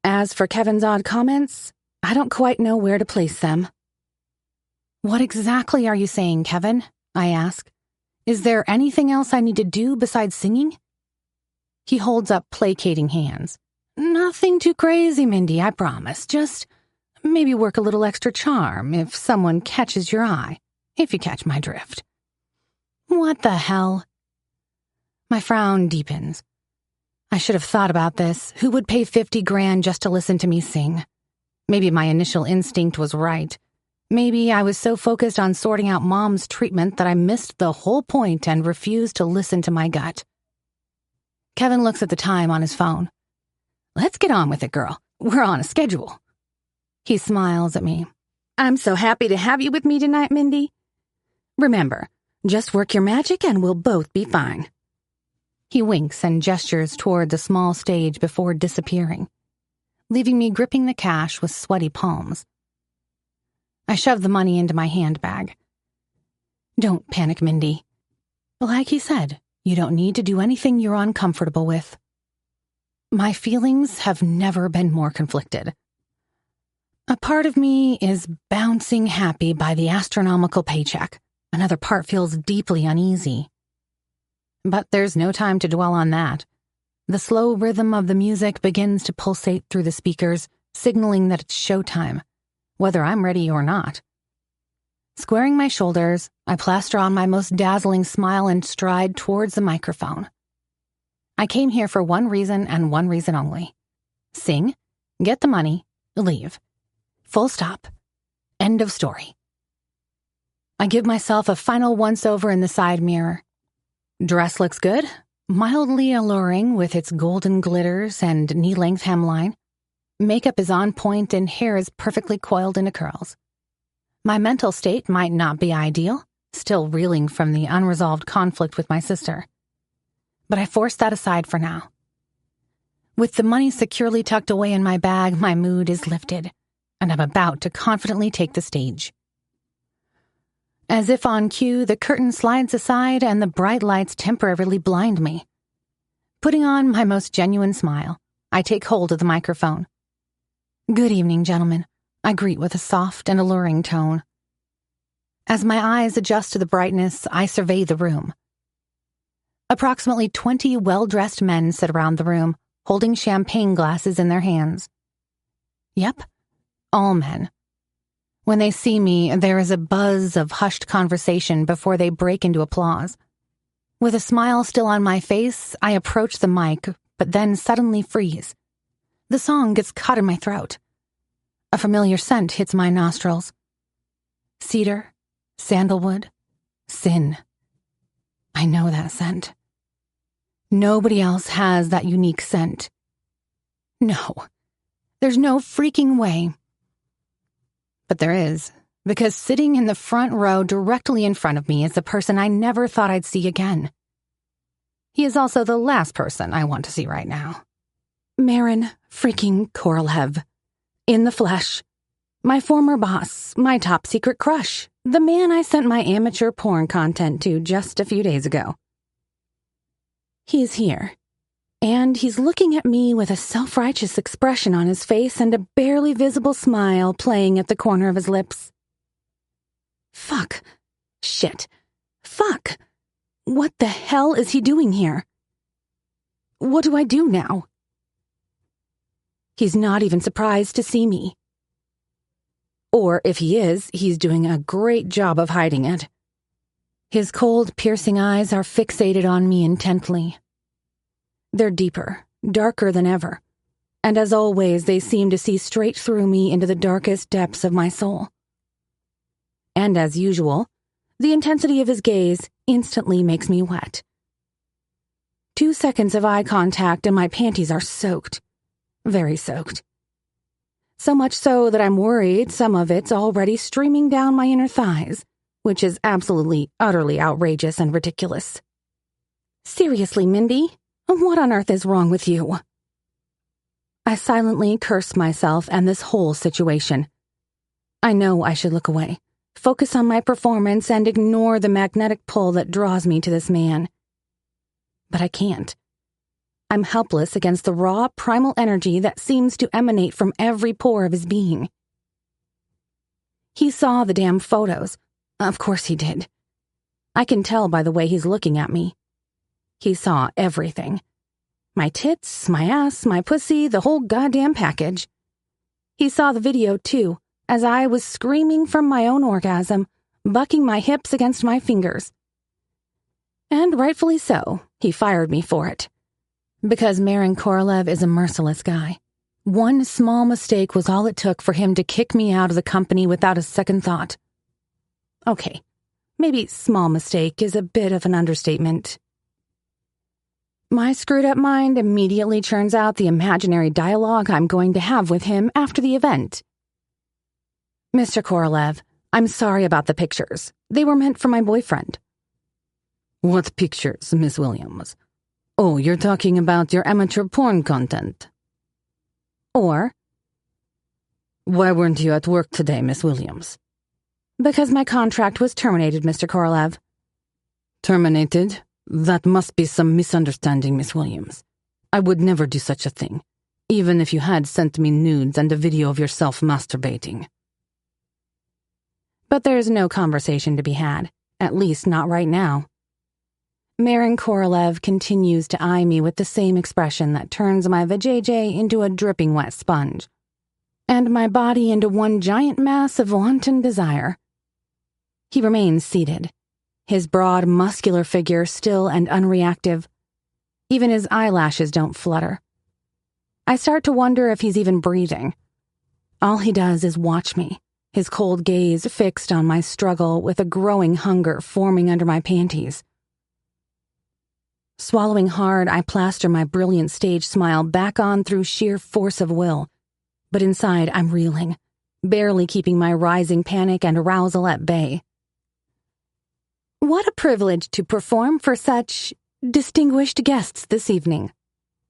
As for Kevin's odd comments, I don't quite know where to place them. What exactly are you saying, Kevin? I ask. Is there anything else I need to do besides singing? He holds up placating hands. Nothing too crazy, Mindy, I promise. Just maybe work a little extra charm if someone catches your eye, if you catch my drift. What the hell? My frown deepens. I should have thought about this. Who would pay $50,000 just to listen to me sing? Maybe my initial instinct was right. Maybe I was so focused on sorting out Mom's treatment that I missed the whole point and refused to listen to my gut. Kevin looks at the time on his phone. Let's get on with it, girl. We're on a schedule. He smiles at me. I'm so happy to have you with me tonight, Mindy. Remember, just work your magic and we'll both be fine. He winks and gestures toward the small stage before disappearing, leaving me gripping the cash with sweaty palms. I shove the money into my handbag. Don't panic, Mindy. Like he said, you don't need to do anything you're uncomfortable with. My feelings have never been more conflicted. A part of me is bouncing happy by the astronomical paycheck. Another part feels deeply uneasy. But there's no time to dwell on that. The slow rhythm of the music begins to pulsate through the speakers, signaling that it's showtime, whether I'm ready or not. Squaring my shoulders, I plaster on my most dazzling smile and stride towards the microphone. I came here for one reason and one reason only. Sing, get the money, leave. Full stop. End of story. I give myself a final once-over in the side mirror. Dress looks good, mildly alluring with its golden glitters and knee-length hemline. Makeup is on point and hair is perfectly coiled into curls. My mental state might not be ideal, still reeling from the unresolved conflict with my sister. But I force that aside for now. With the money securely tucked away in my bag, my mood is lifted. and I'm about to confidently take the stage. As if on cue, the curtain slides aside and the bright lights temporarily blind me. Putting on my most genuine smile, I take hold of the microphone. "Good evening, gentlemen," I greet with a soft and alluring tone. As my eyes adjust to the brightness, I survey the room. Approximately 20 well-dressed men sit around the room, holding champagne glasses in their hands. Yep, all men. When they see me, there is a buzz of hushed conversation before they break into applause. With a smile still on my face, I approach the mic, but then suddenly freeze. The song gets caught in my throat. A familiar scent hits my nostrils. Cedar, sandalwood, sin. I know that scent. Nobody else has that unique scent. No, there's no freaking way. But there is, because sitting in the front row directly in front of me is the person I never thought I'd see again. He is also the last person I want to see right now. Maron freaking Korolev. In the flesh. My former boss, my top secret crush, the man I sent my amateur porn content to just a few days ago. He's here, and he's looking at me with a self-righteous expression on his face and a barely visible smile playing at the corner of his lips. Fuck. Shit. Fuck. What the hell is he doing here? What do I do now? He's not even surprised to see me. Or if he is, he's doing a great job of hiding it. His cold, piercing eyes are fixated on me intently. They're deeper, darker than ever, and as always, they seem to see straight through me into the darkest depths of my soul. And as usual, the intensity of his gaze instantly makes me wet. 2 seconds of eye contact and my panties are soaked. Very soaked. So much so that I'm worried some of it's already streaming down my inner thighs, which is absolutely, utterly outrageous and ridiculous. Seriously, Mindy, what on earth is wrong with you? I silently curse myself and this whole situation. I know I should look away, focus on my performance, and ignore the magnetic pull that draws me to this man. But I can't. I'm helpless against the raw, primal energy that seems to emanate from every pore of his being. He saw the damn photos. Of course he did. I can tell by the way he's looking at me. He saw everything. My tits, my ass, my pussy, the whole goddamn package. He saw the video, too, as I was screaming from my own orgasm, bucking my hips against my fingers. And rightfully so, he fired me for it. Because Maron Korolev is a merciless guy. One small mistake was all it took for him to kick me out of the company without a second thought. Okay, maybe small mistake is a bit of an understatement. My screwed-up mind immediately churns out the imaginary dialogue I'm going to have with him after the event. Mr. Korolev, I'm sorry about the pictures. They were meant for my boyfriend. What pictures, Miss Williams? Oh, you're talking about your amateur porn content. Or, why weren't you at work today, Miss Williams? Because my contract was terminated, Mr. Korolev. Terminated? That must be some misunderstanding, Miss Williams. I would never do such a thing, even if you had sent me nudes and a video of yourself masturbating. But there's no conversation to be had, at least not right now. Maron Korolev continues to eye me with the same expression that turns my vajayjay into a dripping wet sponge, and my body into one giant mass of wanton desire. He remains seated, his broad, muscular figure still and unreactive. Even his eyelashes don't flutter. I start to wonder if he's even breathing. All he does is watch me, his cold gaze fixed on my struggle with a growing hunger forming under my panties. Swallowing hard, I plaster my brilliant stage smile back on through sheer force of will. But inside, I'm reeling, barely keeping my rising panic and arousal at bay. What a privilege to perform for such distinguished guests this evening,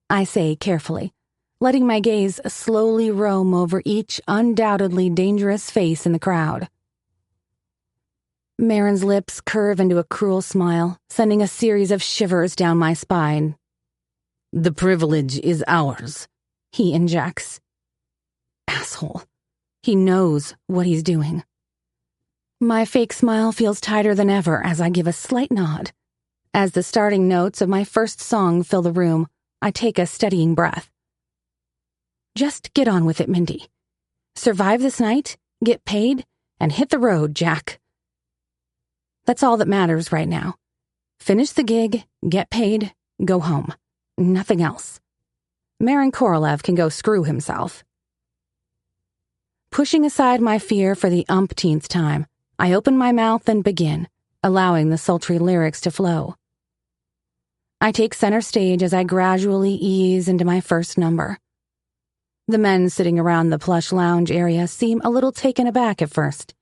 I say carefully, letting my gaze slowly roam over each undoubtedly dangerous face in the crowd. Maron's lips curve into a cruel smile, sending a series of shivers down my spine. "The privilege is ours," he injects. Asshole. He knows what he's doing. My fake smile feels tighter than ever as I give a slight nod. As the starting notes of my first song fill the room, I take a steadying breath. Just get on with it, Mindy. Survive this night, get paid, and hit the road, Jack. That's all that matters right now. Finish the gig, get paid, go home. Nothing else. Maron Korolev can go screw himself. Pushing aside my fear for the umpteenth time, I open my mouth and begin, allowing the sultry lyrics to flow. I take center stage as I gradually ease into my first number. The men sitting around the plush lounge area seem a little taken aback at first.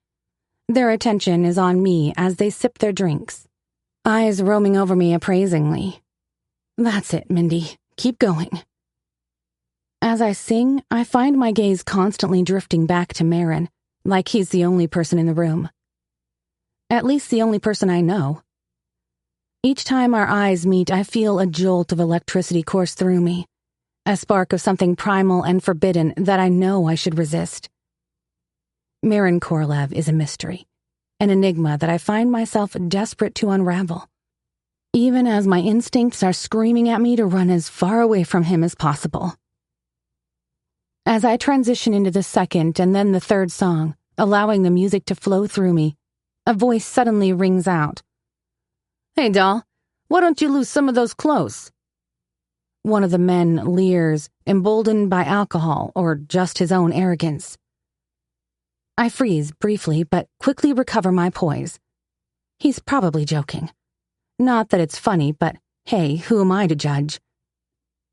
Their attention is on me as they sip their drinks, eyes roaming over me appraisingly. That's it, Mindy. Keep going. As I sing, I find my gaze constantly drifting back to Maron, like he's the only person in the room. At least the only person I know. Each time our eyes meet, I feel a jolt of electricity course through me, a spark of something primal and forbidden that I know I should resist. Maron Korolev is a mystery, an enigma that I find myself desperate to unravel, even as my instincts are screaming at me to run as far away from him as possible. As I transition into the second and then the third song, allowing the music to flow through me, a voice suddenly rings out. "Hey, doll, why don't you lose some of those clothes?" One of the men leers, emboldened by alcohol or just his own arrogance. I freeze briefly, but quickly recover my poise. He's probably joking. Not that it's funny, but hey, who am I to judge?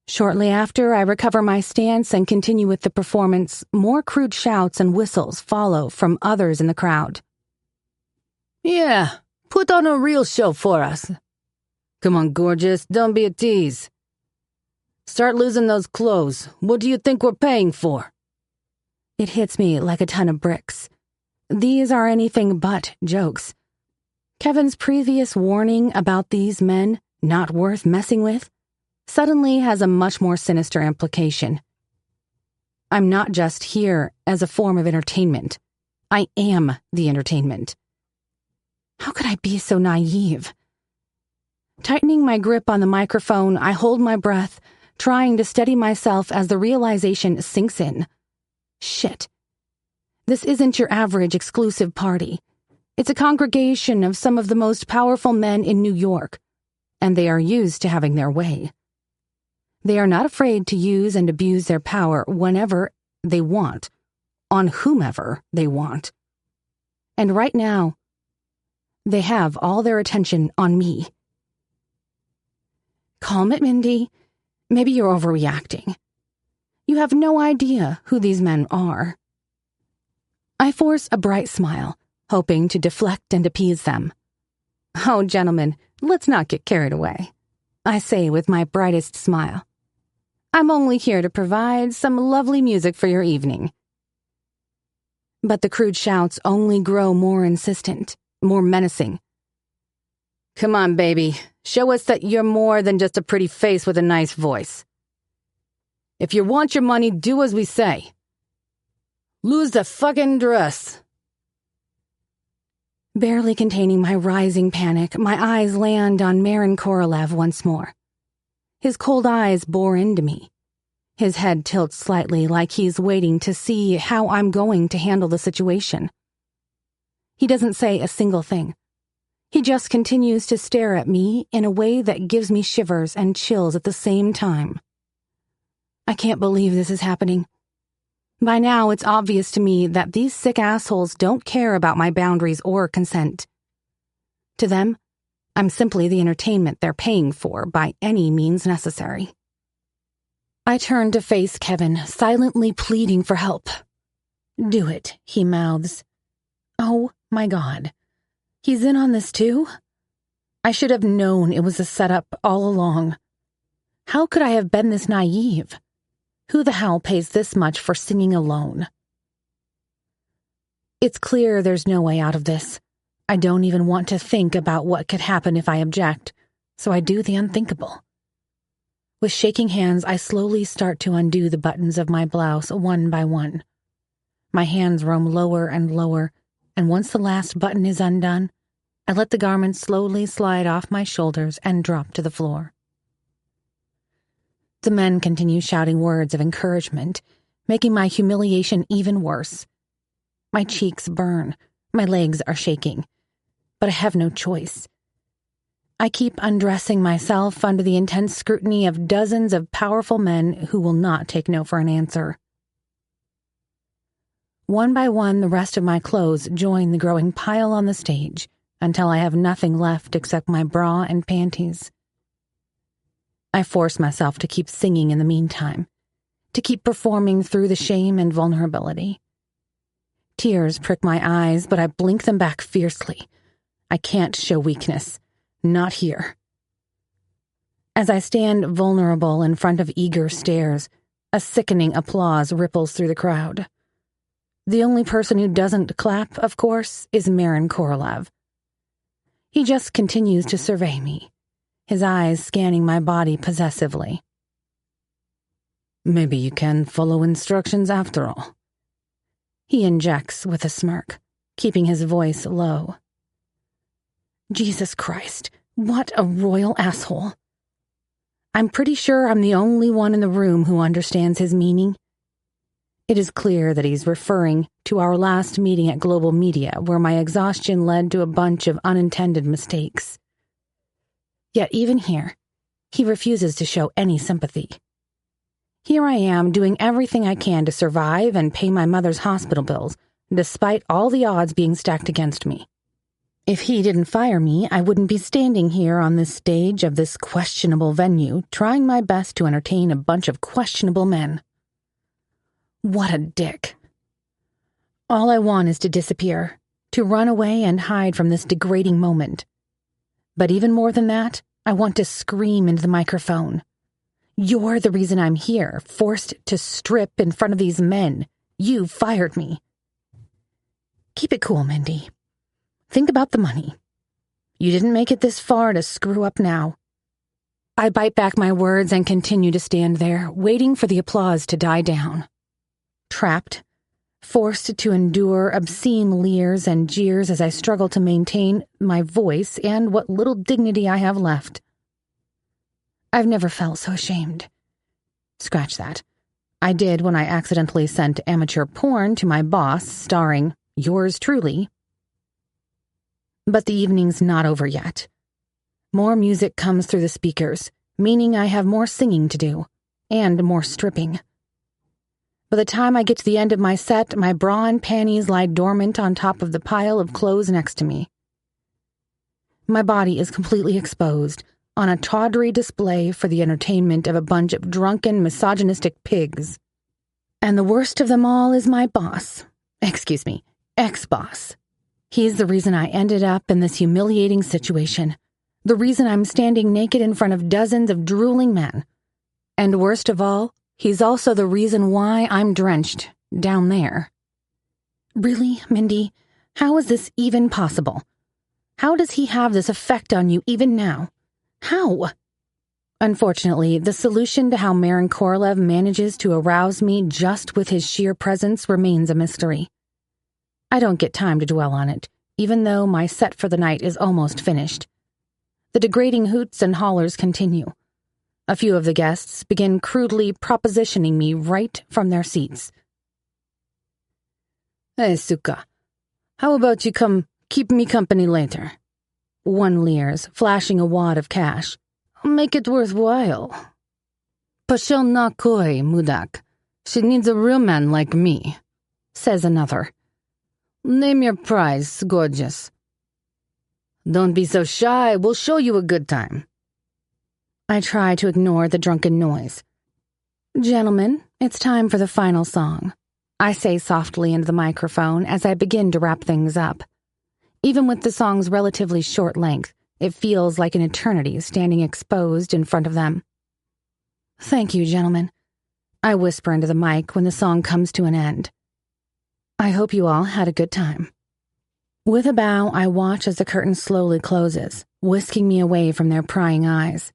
Shortly after I recover my stance and continue with the performance, more crude shouts and whistles follow from others in the crowd. "Yeah, put on a real show for us. Come on, gorgeous, don't be a tease. Start losing those clothes. What do you think we're paying for?" It hits me like a ton of bricks. These are anything but jokes. Kevin's previous warning about these men not worth messing with suddenly has a much more sinister implication. I'm not just here as a form of entertainment. I am the entertainment. How could I be so naive? Tightening my grip on the microphone, I hold my breath, trying to steady myself as the realization sinks in. Shit. This isn't your average exclusive party. It's a congregation of some of the most powerful men in New York, and they are used to having their way. They are not afraid to use and abuse their power whenever they want, on whomever they want. And right now, they have all their attention on me. Calm it, Mindy. Maybe you're overreacting. You have no idea who these men are. I force a bright smile, hoping to deflect and appease them. Oh, gentlemen, let's not get carried away, I say with my brightest smile. I'm only here to provide some lovely music for your evening. But the crude shouts only grow more insistent, more menacing. Come on, baby. Show us that you're more than just a pretty face with a nice voice. If you want your money, do as we say. Lose the fucking dress. Barely containing my rising panic, my eyes land on Maron Korolev once more. His cold eyes bore into me. His head tilts slightly like he's waiting to see how I'm going to handle the situation. He doesn't say a single thing. He just continues to stare at me in a way that gives me shivers and chills at the same time. I can't believe this is happening. By now, it's obvious to me that these sick assholes don't care about my boundaries or consent. To them, I'm simply the entertainment they're paying for by any means necessary. I turn to face Kevin, silently pleading for help. "Do it," he mouths. Oh my God. He's in on this too? I should have known it was a setup all along. How could I have been this naive? Who the hell pays this much for singing alone? It's clear there's no way out of this. I don't even want to think about what could happen if I object, so I do the unthinkable. With shaking hands, I slowly start to undo the buttons of my blouse one by one. My hands roam lower and lower, and once the last button is undone, I let the garment slowly slide off my shoulders and drop to the floor. The men continue shouting words of encouragement, making my humiliation even worse. My cheeks burn, my legs are shaking, but I have no choice. I keep undressing myself under the intense scrutiny of dozens of powerful men who will not take no for an answer. One by one, the rest of my clothes join the growing pile on the stage until I have nothing left except my bra and panties. I force myself to keep singing in the meantime, to keep performing through the shame and vulnerability. Tears prick my eyes, but I blink them back fiercely. I can't show weakness. Not here. As I stand vulnerable in front of eager stares, a sickening applause ripples through the crowd. The only person who doesn't clap, of course, is Maron Korolev. He just continues to survey me, his eyes scanning my body possessively. Maybe you can follow instructions after all. He injects with a smirk, keeping his voice low. Jesus Christ, what a royal asshole. I'm pretty sure I'm the only one in the room who understands his meaning. It is clear that he's referring to our last meeting at Global Media, where my exhaustion led to a bunch of unintended mistakes. Yet even here, he refuses to show any sympathy. Here I am doing everything I can to survive and pay my mother's hospital bills, despite all the odds being stacked against me. If he didn't fire me, I wouldn't be standing here on this stage of this questionable venue, trying my best to entertain a bunch of questionable men. What a dick. All I want is to disappear, to run away and hide from this degrading moment. But even more than that, I want to scream into the microphone. You're the reason I'm here, forced to strip in front of these men. You fired me. Keep it cool, Mindy. Think about the money. You didn't make it this far to screw up now. I bite back my words and continue to stand there, waiting for the applause to die down. Trapped, forced to endure obscene leers and jeers as I struggle to maintain my voice and what little dignity I have left. I've never felt so ashamed. Scratch that. I did when I accidentally sent amateur porn to my boss starring yours truly. But the evening's not over yet. More music comes through the speakers, meaning I have more singing to do, and more stripping. By the time I get to the end of my set, my bra and panties lie dormant on top of the pile of clothes next to me. My body is completely exposed, on a tawdry display for the entertainment of a bunch of drunken, misogynistic pigs. And the worst of them all is my boss. Ex-boss. He's the reason I ended up in this humiliating situation. The reason I'm standing naked in front of dozens of drooling men. And worst of all, he's also the reason why I'm drenched down there. Really, Mindy? How is this even possible? How does he have this effect on you even now? How? Unfortunately, the solution to how Maron Korolev manages to arouse me just with his sheer presence remains a mystery. I don't get time to dwell on it, even though my set for the night is almost finished. The degrading hoots and hollers continue. A few of the guests begin crudely propositioning me right from their seats. Hey, Suka, how about you come keep me company later? One leers, flashing a wad of cash. Make it worthwhile. Pashel na koi, Mudak. She needs a real man like me, says another. Name your price, gorgeous. Don't be so shy, we'll show you a good time. I try to ignore the drunken noise. Gentlemen, it's time for the final song. I say softly into the microphone as I begin to wrap things up. Even with the song's relatively short length, it feels like an eternity standing exposed in front of them. Thank you, gentlemen. I whisper into the mic when the song comes to an end. I hope you all had a good time. With a bow, I watch as the curtain slowly closes, whisking me away from their prying eyes.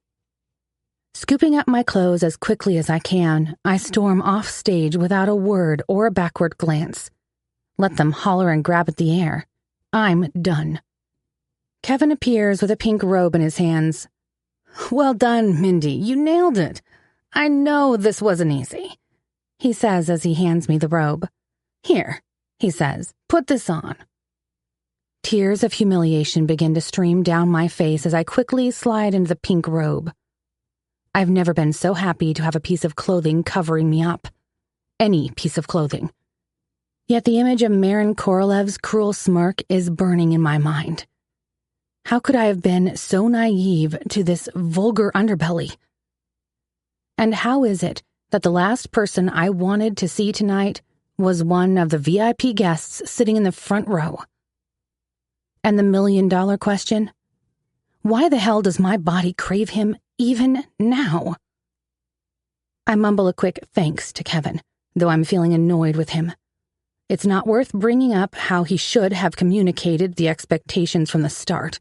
Scooping up my clothes as quickly as I can, I storm off stage without a word or a backward glance. Let them holler and grab at the air. I'm done. Kevin appears with a pink robe in his hands. Well done, Mindy. You nailed it. I know this wasn't easy, he says as he hands me the robe. Here, he says, put this on. Tears of humiliation begin to stream down my face as I quickly slide into the pink robe. I've never been so happy to have a piece of clothing covering me up. Any piece of clothing. Yet the image of Maron Korolev's cruel smirk is burning in my mind. How could I have been so naive to this vulgar underbelly? And how is it that the last person I wanted to see tonight was one of the VIP guests sitting in the front row? And the million-dollar question? Why the hell does my body crave him even now? I mumble a quick thanks to Kevin, though I'm feeling annoyed with him. It's not worth bringing up how he should have communicated the expectations from the start.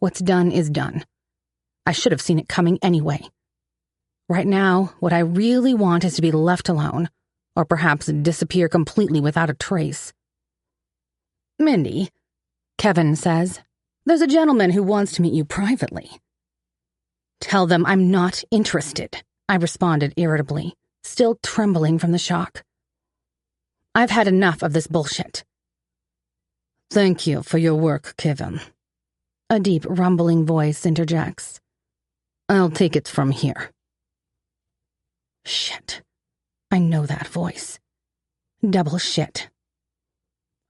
What's done is done. I should have seen it coming anyway. Right now, what I really want is to be left alone, or perhaps disappear completely without a trace. Mindy, Kevin says, there's a gentleman who wants to meet you privately. Tell them I'm not interested, I responded irritably, still trembling from the shock. I've had enough of this bullshit. Thank you for your work, Kevin. A deep, rumbling voice interjects. I'll take it from here. Shit. I know that voice. Double shit.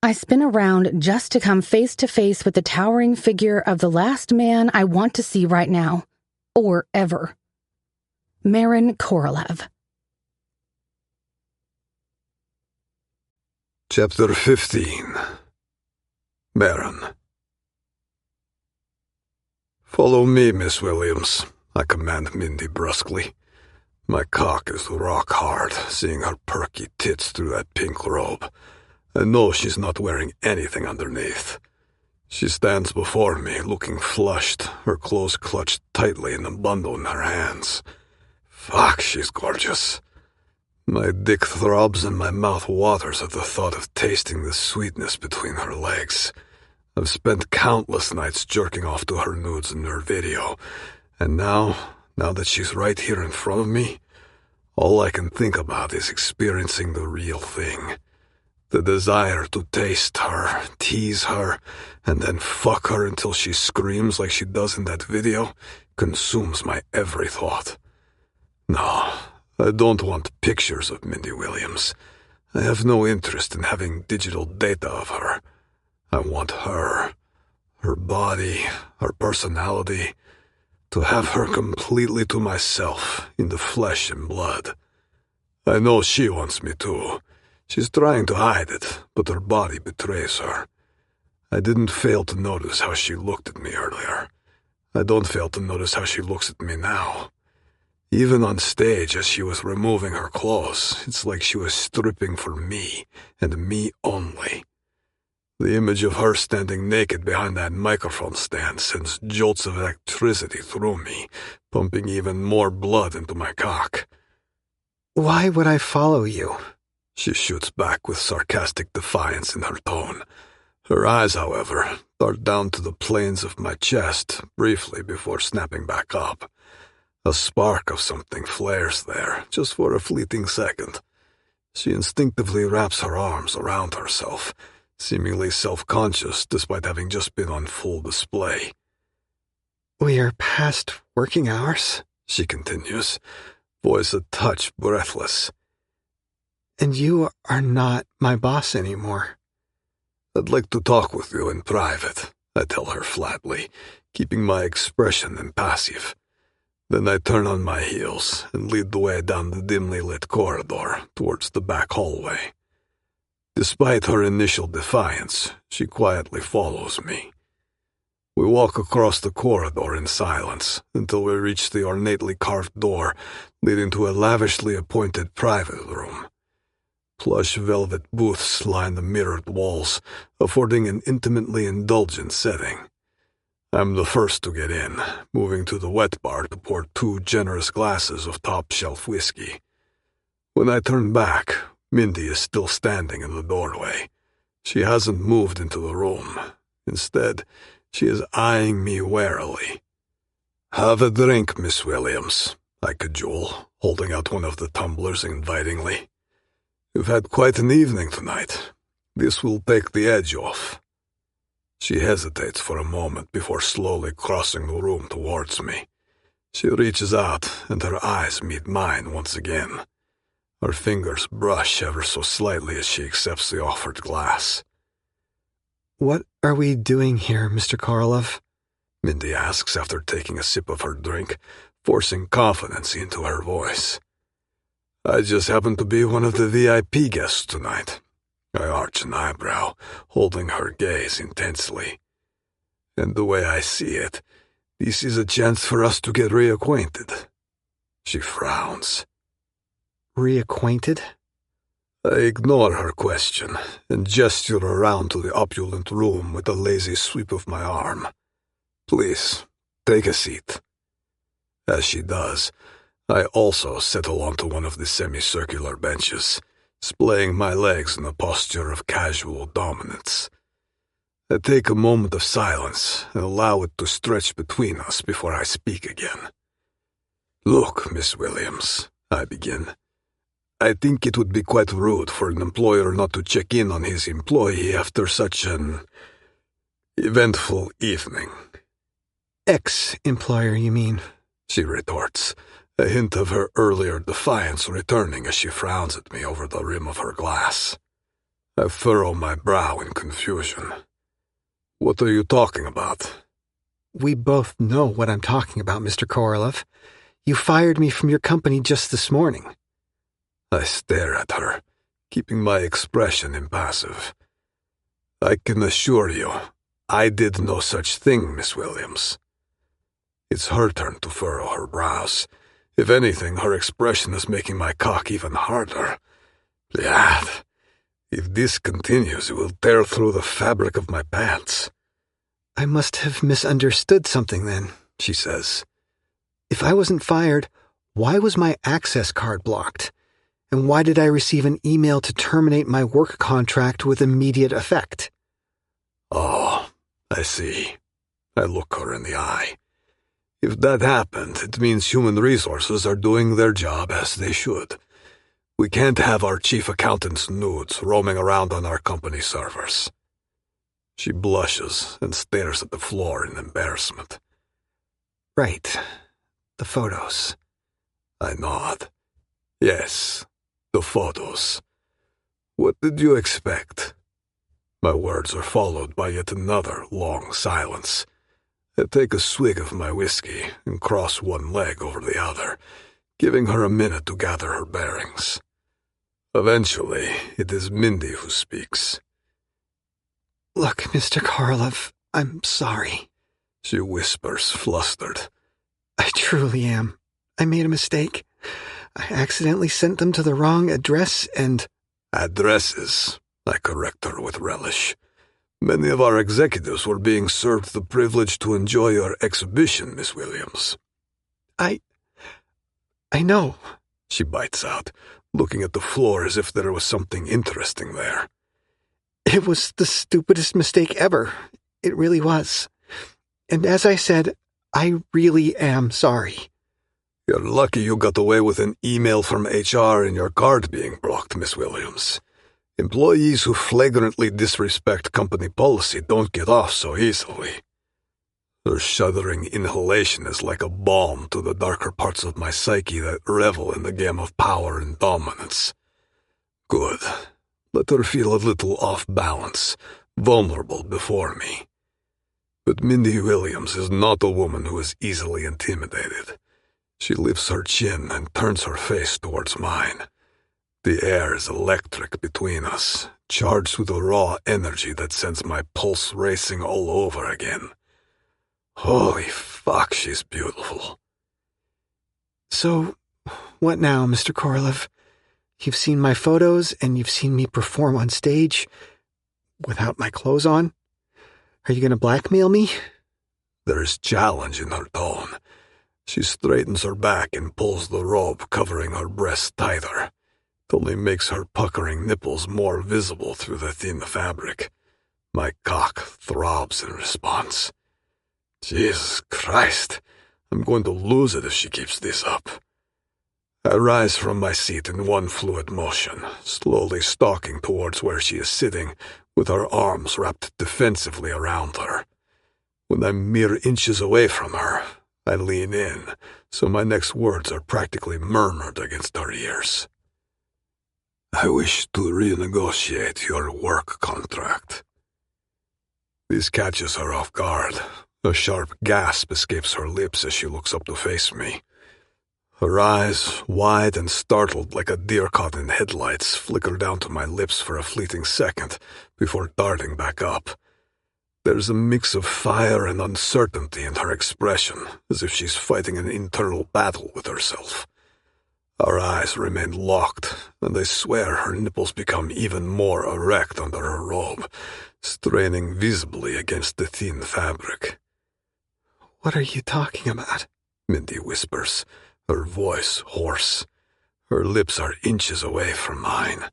I spin around just to come face to face with the towering figure of the last man I want to see right now, or ever. Maron Korolev. Chapter 15. Maron. Follow me, Miss Williams, I command Mindy brusquely. My cock is rock hard, seeing her perky tits through that pink robe. I know she's not wearing anything underneath. She stands before me, looking flushed, her clothes clutched tightly in a bundle in her hands. Fuck, she's gorgeous. My dick throbs and my mouth waters at the thought of tasting the sweetness between her legs. I've spent countless nights jerking off to her nudes in her video, and now that she's right here in front of me, all I can think about is experiencing the real thing. The desire to taste her, tease her, and then fuck her until she screams like she does in that video consumes my every thought. No, I don't want pictures of Mindy Williams. I have no interest in having digital data of her. I want her body, her personality, to have her completely to myself, in the flesh and blood. I know she wants me too. She's trying to hide it, but her body betrays her. I didn't fail to notice how she looked at me earlier. I don't fail to notice how she looks at me now. Even on stage, as she was removing her clothes, it's like she was stripping for me, and me only. The image of her standing naked behind that microphone stand sends jolts of electricity through me, pumping even more blood into my cock. Why would I follow you? She shoots back with sarcastic defiance in her tone. Her eyes, however, dart down to the planes of my chest briefly before snapping back up. A spark of something flares there, just for a fleeting second. She instinctively wraps her arms around herself, seemingly self-conscious despite having just been on full display. We are past working hours, she continues, voice a touch breathless. And you are not my boss anymore. I'd like to talk with you in private, I tell her flatly, keeping my expression impassive. Then I turn on my heels and lead the way down the dimly lit corridor towards the back hallway. Despite her initial defiance, she quietly follows me. We walk across the corridor in silence until we reach the ornately carved door leading to a lavishly appointed private room. Plush velvet booths line the mirrored walls, affording an intimately indulgent setting. I'm the first to get in, moving to the wet bar to pour 2 generous glasses of top-shelf whiskey. When I turn back, Mindy is still standing in the doorway. She hasn't moved into the room. Instead, she is eyeing me warily. "Have a drink, Miss Williams," I cajole, holding out one of the tumblers invitingly. "You've had quite an evening tonight. This will take the edge off." She hesitates for a moment before slowly crossing the room towards me. She reaches out, and her eyes meet mine once again. Her fingers brush ever so slightly as she accepts the offered glass. "What are we doing here, Mr. Korolev?" Mindy asks after taking a sip of her drink, forcing confidence into her voice. "I just happen to be one of the VIP guests tonight." I arch an eyebrow, holding her gaze intensely. "And the way I see it, this is a chance for us to get reacquainted." She frowns. "Reacquainted?" I ignore her question and gesture around to the opulent room with a lazy sweep of my arm. "Please, take a seat." As she does, I also settle onto one of the semicircular benches, splaying my legs in a posture of casual dominance. I take a moment of silence and allow it to stretch between us before I speak again. "Look, Miss Williams," I begin. "I think it would be quite rude for an employer not to check in on his employee after such an eventful evening." "Ex-employer, you mean?" she retorts, a hint of her earlier defiance returning as she frowns at me over the rim of her glass. I furrow my brow in confusion. "What are you talking about?" "We both know what I'm talking about, Mr. Korolev. You fired me from your company just this morning." I stare at her, keeping my expression impassive. "I can assure you, I did no such thing, Miss Williams." It's her turn to furrow her brows. If anything, her expression is making my cock even harder. Blad. If this continues, it will tear through the fabric of my pants. "I must have misunderstood something then," she says. "If I wasn't fired, why was my access card blocked? And why did I receive an email to terminate my work contract with immediate effect?" "Oh, I see." I look her in the eye. "If that happened, it means human resources are doing their job as they should. We can't have our chief accountant's nudes roaming around on our company servers." She blushes and stares at the floor in embarrassment. "Right. The photos." I nod. "Yes, the photos. What did you expect?" My words are followed by yet another long silence. I take a swig of my whiskey and cross one leg over the other, giving her a minute to gather her bearings. Eventually, it is Mindy who speaks. "Look, Mr. Korolev, I'm sorry," she whispers, flustered. "I truly am. I made a mistake. I accidentally sent them to the wrong address and—" "Addresses," I correct her with relish. "Many of our executives were being served the privilege to enjoy your exhibition, Miss Williams." I know," she bites out, looking at the floor as if there was something interesting there. "It was the stupidest mistake ever. It really was. And as I said, I really am sorry." "You're lucky you got away with an email from HR and your card being blocked, Miss Williams. Employees who flagrantly disrespect company policy don't get off so easily." Her shuddering inhalation is like a balm to the darker parts of my psyche that revel in the game of power and dominance. Good. Let her feel a little off balance, vulnerable before me. But Mindy Williams is not a woman who is easily intimidated. She lifts her chin and turns her face towards mine. The air is electric between us, charged with a raw energy that sends my pulse racing all over again. Holy fuck, she's beautiful. So, what now, Mr. Korolev? You've seen my photos and you've seen me perform on stage without my clothes on? Are you going to blackmail me? There's challenge in her tone. She straightens her back and pulls the robe covering her breasts tighter. It only makes her puckering nipples more visible through the thin fabric. My cock throbs in response. Jesus Christ, I'm going to lose it if she keeps this up. I rise from my seat in one fluid motion, slowly stalking towards where she is sitting, with her arms wrapped defensively around her. When I'm mere inches away from her, I lean in, so my next words are practically murmured against her ears. I wish to renegotiate your work contract. This catches her off guard. A sharp gasp escapes her lips as she looks up to face me. Her eyes, wide and startled like a deer caught in headlights, flicker down to my lips for a fleeting second before darting back up. There's a mix of fire and uncertainty in her expression, as if she's fighting an internal battle with herself. Our eyes remain locked, and I swear her nipples become even more erect under her robe, straining visibly against the thin fabric. What are you talking about? Mindy whispers, her voice hoarse. Her lips are inches away from mine,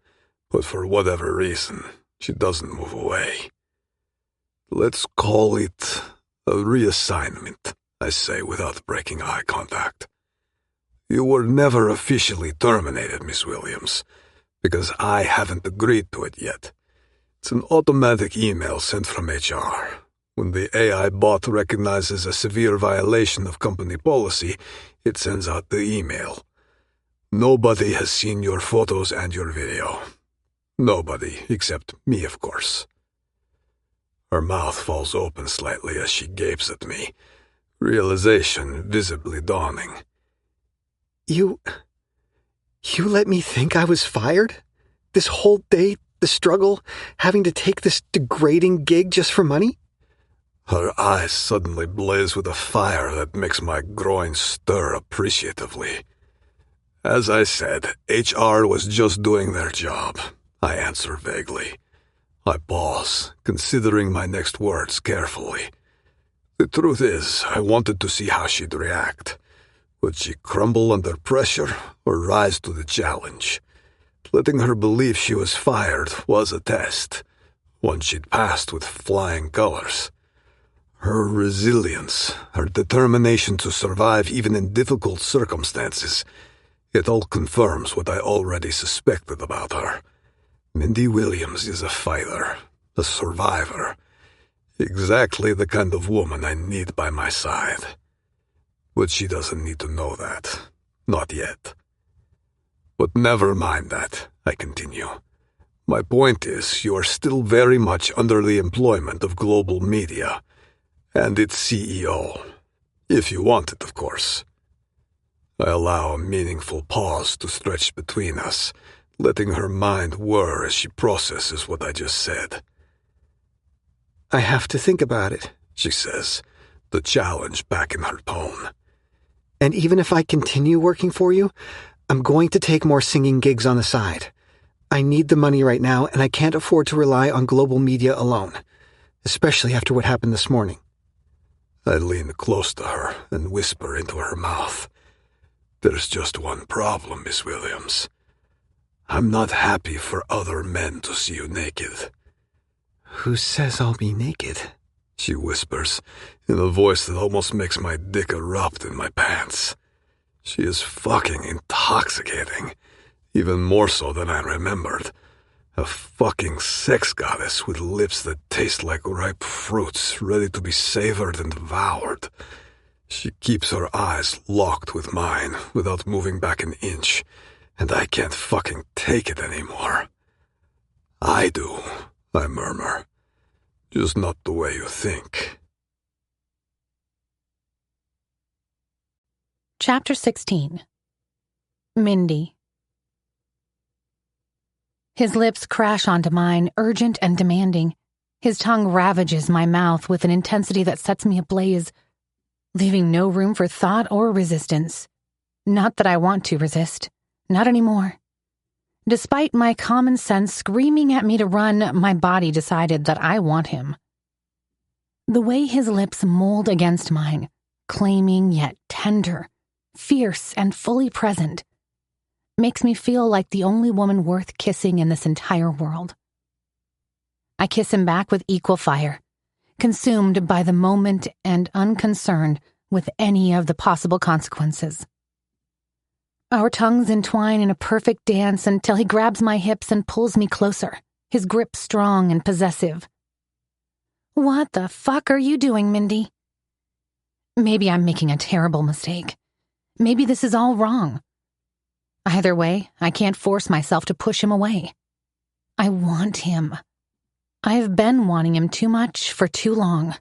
but for whatever reason, she doesn't move away. Let's call it a reassignment, I say without breaking eye contact. You were never officially terminated, Miss Williams, because I haven't agreed to it yet. It's an automatic email sent from HR. When the AI bot recognizes a severe violation of company policy, it sends out the email. Nobody has seen your photos and your video. Nobody, except me, of course. Her mouth falls open slightly as she gapes at me, realization visibly dawning. You let me think I was fired? This whole day, the struggle, having to take this degrading gig just for money? Her eyes suddenly blaze with a fire that makes my groin stir appreciatively. As I said, HR was just doing their job, I answer vaguely. I pause, considering my next words carefully. The truth is, I wanted to see how she'd react. Would she crumble under pressure or rise to the challenge? Letting her believe she was fired was a test, one she'd passed with flying colors. Her resilience, her determination to survive even in difficult circumstances, it all confirms what I already suspected about her. Mindy Williams is a fighter, a survivor. Exactly the kind of woman I need by my side. But she doesn't need to know that. Not yet. But never mind that, I continue. My point is, you are still very much under the employment of global media, and its CEO. If you want it, of course. I allow a meaningful pause to stretch between us, letting her mind whir as she processes what I just said. I have to think about it, she says, the challenge back in her tone. And even if I continue working for you, I'm going to take more singing gigs on the side. I need the money right now, and I can't afford to rely on global media alone, especially after what happened this morning. I lean close to her and whisper into her mouth. There's just one problem, Miss Williams. I'm not happy for other men to see you naked. Who says I'll be naked? She whispers, in a voice that almost makes my dick erupt in my pants. She is fucking intoxicating, even more so than I remembered. A fucking sex goddess with lips that taste like ripe fruits, ready to be savored and devoured. She keeps her eyes locked with mine without moving back an inch, and I can't fucking take it anymore. I do, I murmur. Just not the way you think. Chapter 16. Mindy. His lips crash onto mine, urgent and demanding. His tongue ravages my mouth with an intensity that sets me ablaze, leaving no room for thought or resistance. Not that I want to resist. Not anymore. Despite my common sense screaming at me to run, my body decided that I want him. The way his lips mold against mine, claiming yet tender, fierce and fully present, makes me feel like the only woman worth kissing in this entire world. I kiss him back with equal fire, consumed by the moment and unconcerned with any of the possible consequences. Our tongues entwine in a perfect dance until he grabs my hips and pulls me closer, his grip strong and possessive. What the fuck are you doing, Mindy? Maybe I'm making a terrible mistake. Maybe this is all wrong. Either way, I can't force myself to push him away. I want him. I've been wanting him too much for too long.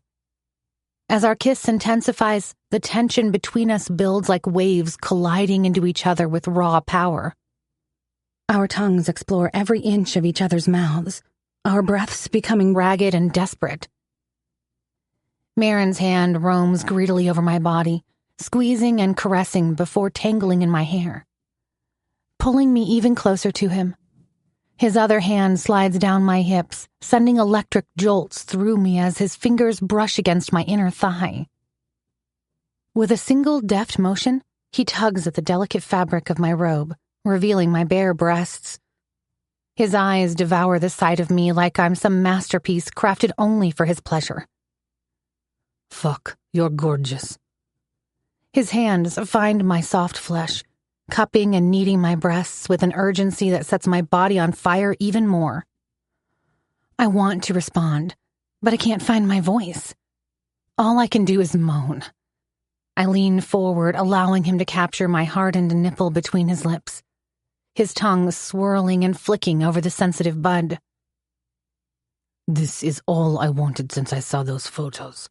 As our kiss intensifies, the tension between us builds like waves colliding into each other with raw power. Our tongues explore every inch of each other's mouths, our breaths becoming ragged and desperate. Maron's hand roams greedily over my body, squeezing and caressing before tangling in my hair, pulling me even closer to him. His other hand slides down my hips, sending electric jolts through me as his fingers brush against my inner thigh. With a single deft motion, he tugs at the delicate fabric of my robe, revealing my bare breasts. His eyes devour the sight of me like I'm some masterpiece crafted only for his pleasure. Fuck, you're gorgeous. His hands find my soft flesh, cupping and kneading my breasts with an urgency that sets my body on fire even more. I want to respond, but I can't find my voice. All I can do is moan. I lean forward, allowing him to capture my hardened nipple between his lips, his tongue swirling and flicking over the sensitive bud. This is all I wanted since I saw those photos.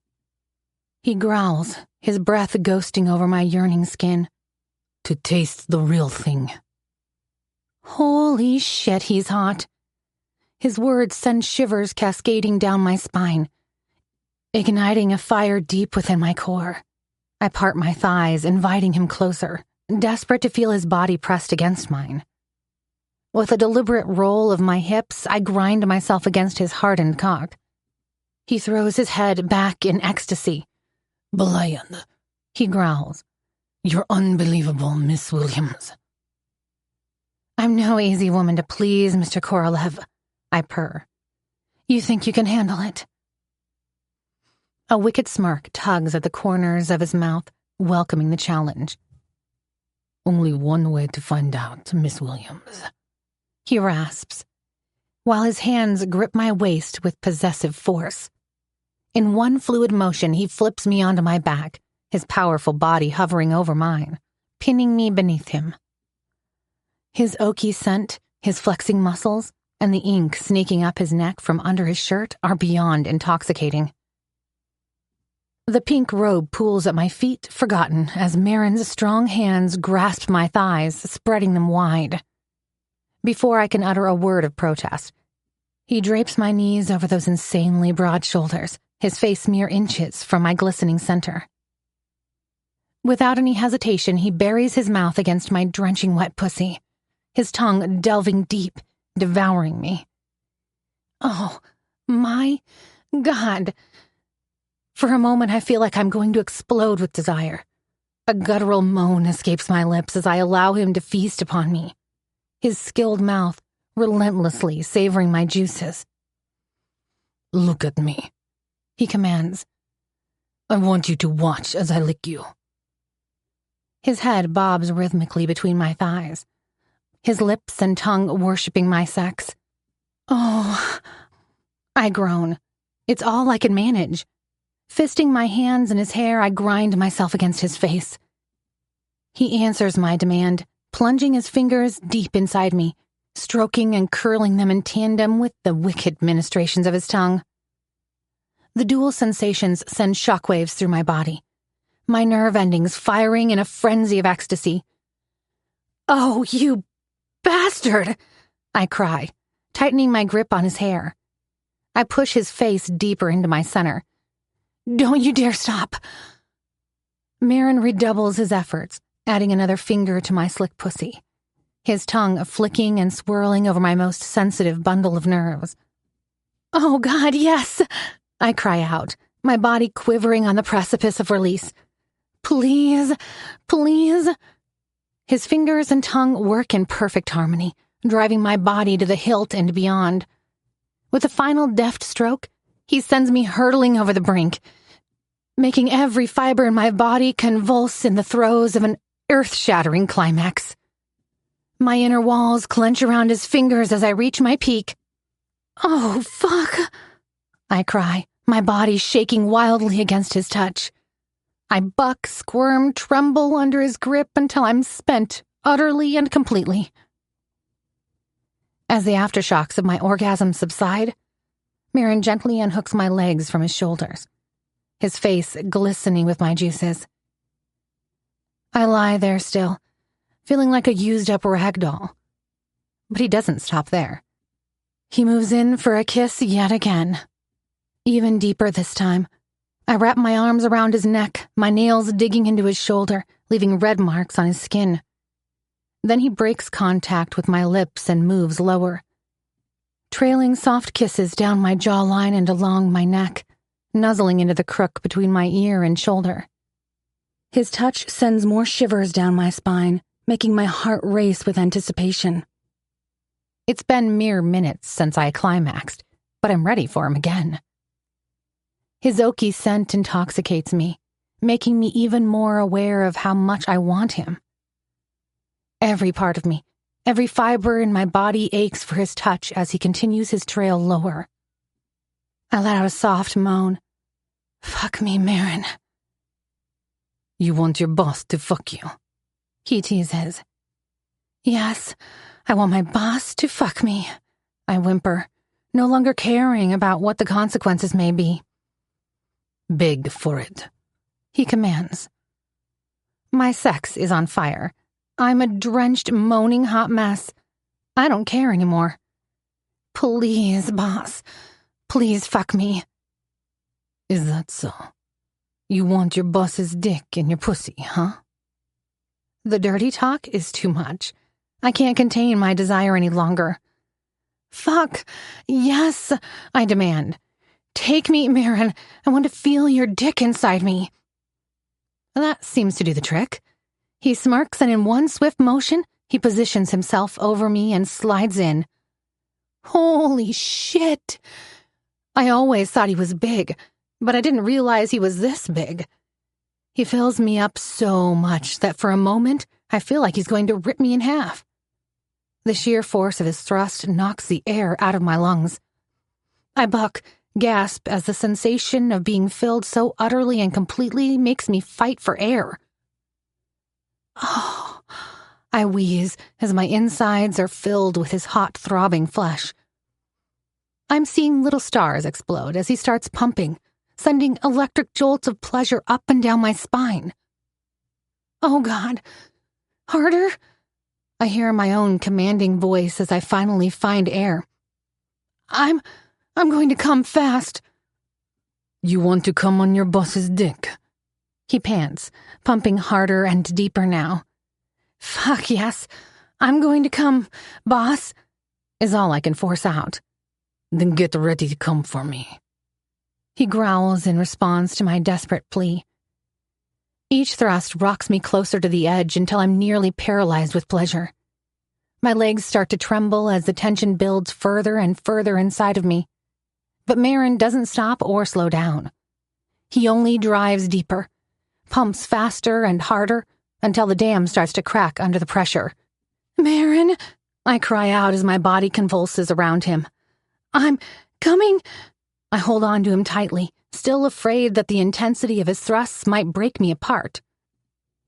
He growls, his breath ghosting over my yearning skin. To taste the real thing. Holy shit, he's hot. His words send shivers cascading down my spine, igniting a fire deep within my core. I part my thighs, inviting him closer, desperate to feel his body pressed against mine. With a deliberate roll of my hips, I grind myself against his hardened cock. He throws his head back in ecstasy. Bland, he growls. You're unbelievable, Miss Williams. I'm no easy woman to please, Mr. Korolev, I purr. You think you can handle it? A wicked smirk tugs at the corners of his mouth, welcoming the challenge. Only one way to find out, Miss Williams. He rasps, while his hands grip my waist with possessive force. In one fluid motion, he flips me onto my back, his powerful body hovering over mine, pinning me beneath him. His oaky scent, his flexing muscles, and the ink snaking up his neck from under his shirt are beyond intoxicating. The pink robe pools at my feet, forgotten, as Maron's strong hands grasp my thighs, spreading them wide. Before I can utter a word of protest, he drapes my knees over those insanely broad shoulders, his face mere inches from my glistening center. Without any hesitation, he buries his mouth against my drenching wet pussy, his tongue delving deep, devouring me. Oh, my God. For a moment, I feel like I'm going to explode with desire. A guttural moan escapes my lips as I allow him to feast upon me, his skilled mouth relentlessly savoring my juices. Look at me, he commands. I want you to watch as I lick you. His head bobs rhythmically between my thighs, his lips and tongue worshipping my sex. Oh, I groan. It's all I can manage. Fisting my hands in his hair, I grind myself against his face. He answers my demand, plunging his fingers deep inside me, stroking and curling them in tandem with the wicked ministrations of his tongue. The dual sensations send shockwaves through my body, my nerve endings firing in a frenzy of ecstasy. Oh, you bastard! I cry, tightening my grip on his hair. I push his face deeper into my center. Don't you dare stop! Maron redoubles his efforts, adding another finger to my slick pussy, his tongue flicking and swirling over my most sensitive bundle of nerves. "Oh, God, yes!" I cry out, my body quivering on the precipice of release. "Please, please." His fingers and tongue work in perfect harmony, driving my body to the hilt and beyond. With a final deft stroke, he sends me hurtling over the brink, making every fiber in my body convulse in the throes of an earth-shattering climax. My inner walls clench around his fingers as I reach my peak. "Oh, fuck!" I cry, my body shaking wildly against his touch. I buck, squirm, tremble under his grip until I'm spent, utterly and completely. As the aftershocks of my orgasm subside, Maron gently unhooks my legs from his shoulders, his face glistening with my juices. I lie there still, feeling like a used-up rag doll. But he doesn't stop there. He moves in for a kiss yet again. Even deeper this time. I wrap my arms around his neck, my nails digging into his shoulder, leaving red marks on his skin. Then he breaks contact with my lips and moves lower, trailing soft kisses down my jawline and along my neck, nuzzling into the crook between my ear and shoulder. His touch sends more shivers down my spine, making my heart race with anticipation. It's been mere minutes since I climaxed, but I'm ready for him again. His oaky scent intoxicates me, making me even more aware of how much I want him. Every part of me, every fiber in my body aches for his touch as he continues his trail lower. I let out a soft moan. "Fuck me, Maron." "You want your boss to fuck you?" he teases. "Yes, I want my boss to fuck me," I whimper, no longer caring about what the consequences may be. "Beg for it," he commands. My sex is on fire. I'm a drenched, moaning hot mess. I don't care anymore. "Please, boss. Please fuck me." "Is that so? You want your boss's dick in your pussy, huh?" The dirty talk is too much. I can't contain my desire any longer. "Fuck, yes," I demand. "Take me, Maron. I want to feel your dick inside me." That seems to do the trick. He smirks, and in one swift motion, he positions himself over me and slides in. Holy shit! I always thought he was big, but I didn't realize he was this big. He fills me up so much that for a moment, I feel like he's going to rip me in half. The sheer force of his thrust knocks the air out of my lungs. I buck, gasp as the sensation of being filled so utterly and completely makes me fight for air. Oh, I wheeze as my insides are filled with his hot, throbbing flesh. I'm seeing little stars explode as he starts pumping, sending electric jolts of pleasure up and down my spine. Oh, God. Harder? I hear my own commanding voice as I finally find air. I'm going to come fast. "You want to come on your boss's dick?" He pants, pumping harder and deeper now. "Fuck yes. I'm going to come, boss," is all I can force out. "Then get ready to come for me." He growls in response to my desperate plea. Each thrust rocks me closer to the edge until I'm nearly paralyzed with pleasure. My legs start to tremble as the tension builds further and further inside of me. But Maron doesn't stop or slow down. He only drives deeper, pumps faster and harder until the dam starts to crack under the pressure. "Maron," I cry out as my body convulses around him. "I'm coming." I hold on to him tightly, still afraid that the intensity of his thrusts might break me apart.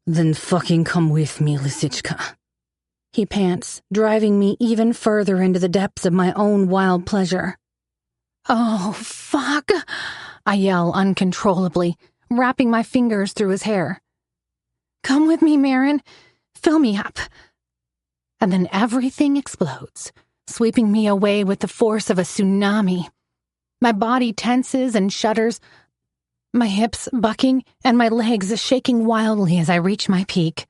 "Then fucking come with me, Lisichka," he pants, driving me even further into the depths of my own wild pleasure. Oh, fuck! I yell uncontrollably, wrapping my fingers through his hair. "Come with me, Maron. Fill me up." And then everything explodes, sweeping me away with the force of a tsunami. My body tenses and shudders. my hips bucking and my legs shaking wildly as I reach my peak.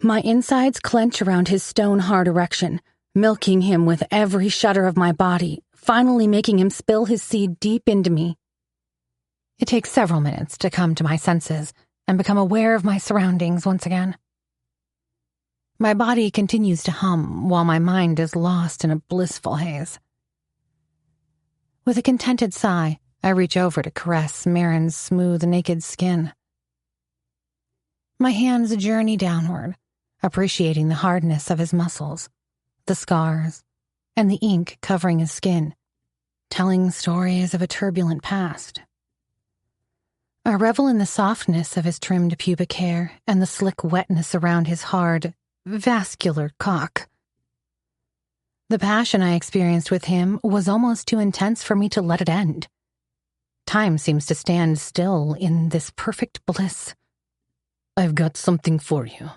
My insides clench around his stone-hard erection, milking him with every shudder of my body, finally making him spill his seed deep into me. It takes several minutes to come to my senses and become aware of my surroundings once again. My body continues to hum while my mind is lost in a blissful haze. With a contented sigh, I reach over to caress Maron's smooth, naked skin. My hands journey downward, appreciating the hardness of his muscles, the scars, and the ink covering his skin, telling stories of a turbulent past. I revel in the softness of his trimmed pubic hair and the slick wetness around his hard, vascular cock. The passion I experienced with him was almost too intense for me to let it end. Time seems to stand still in this perfect bliss. "I've got something for you,"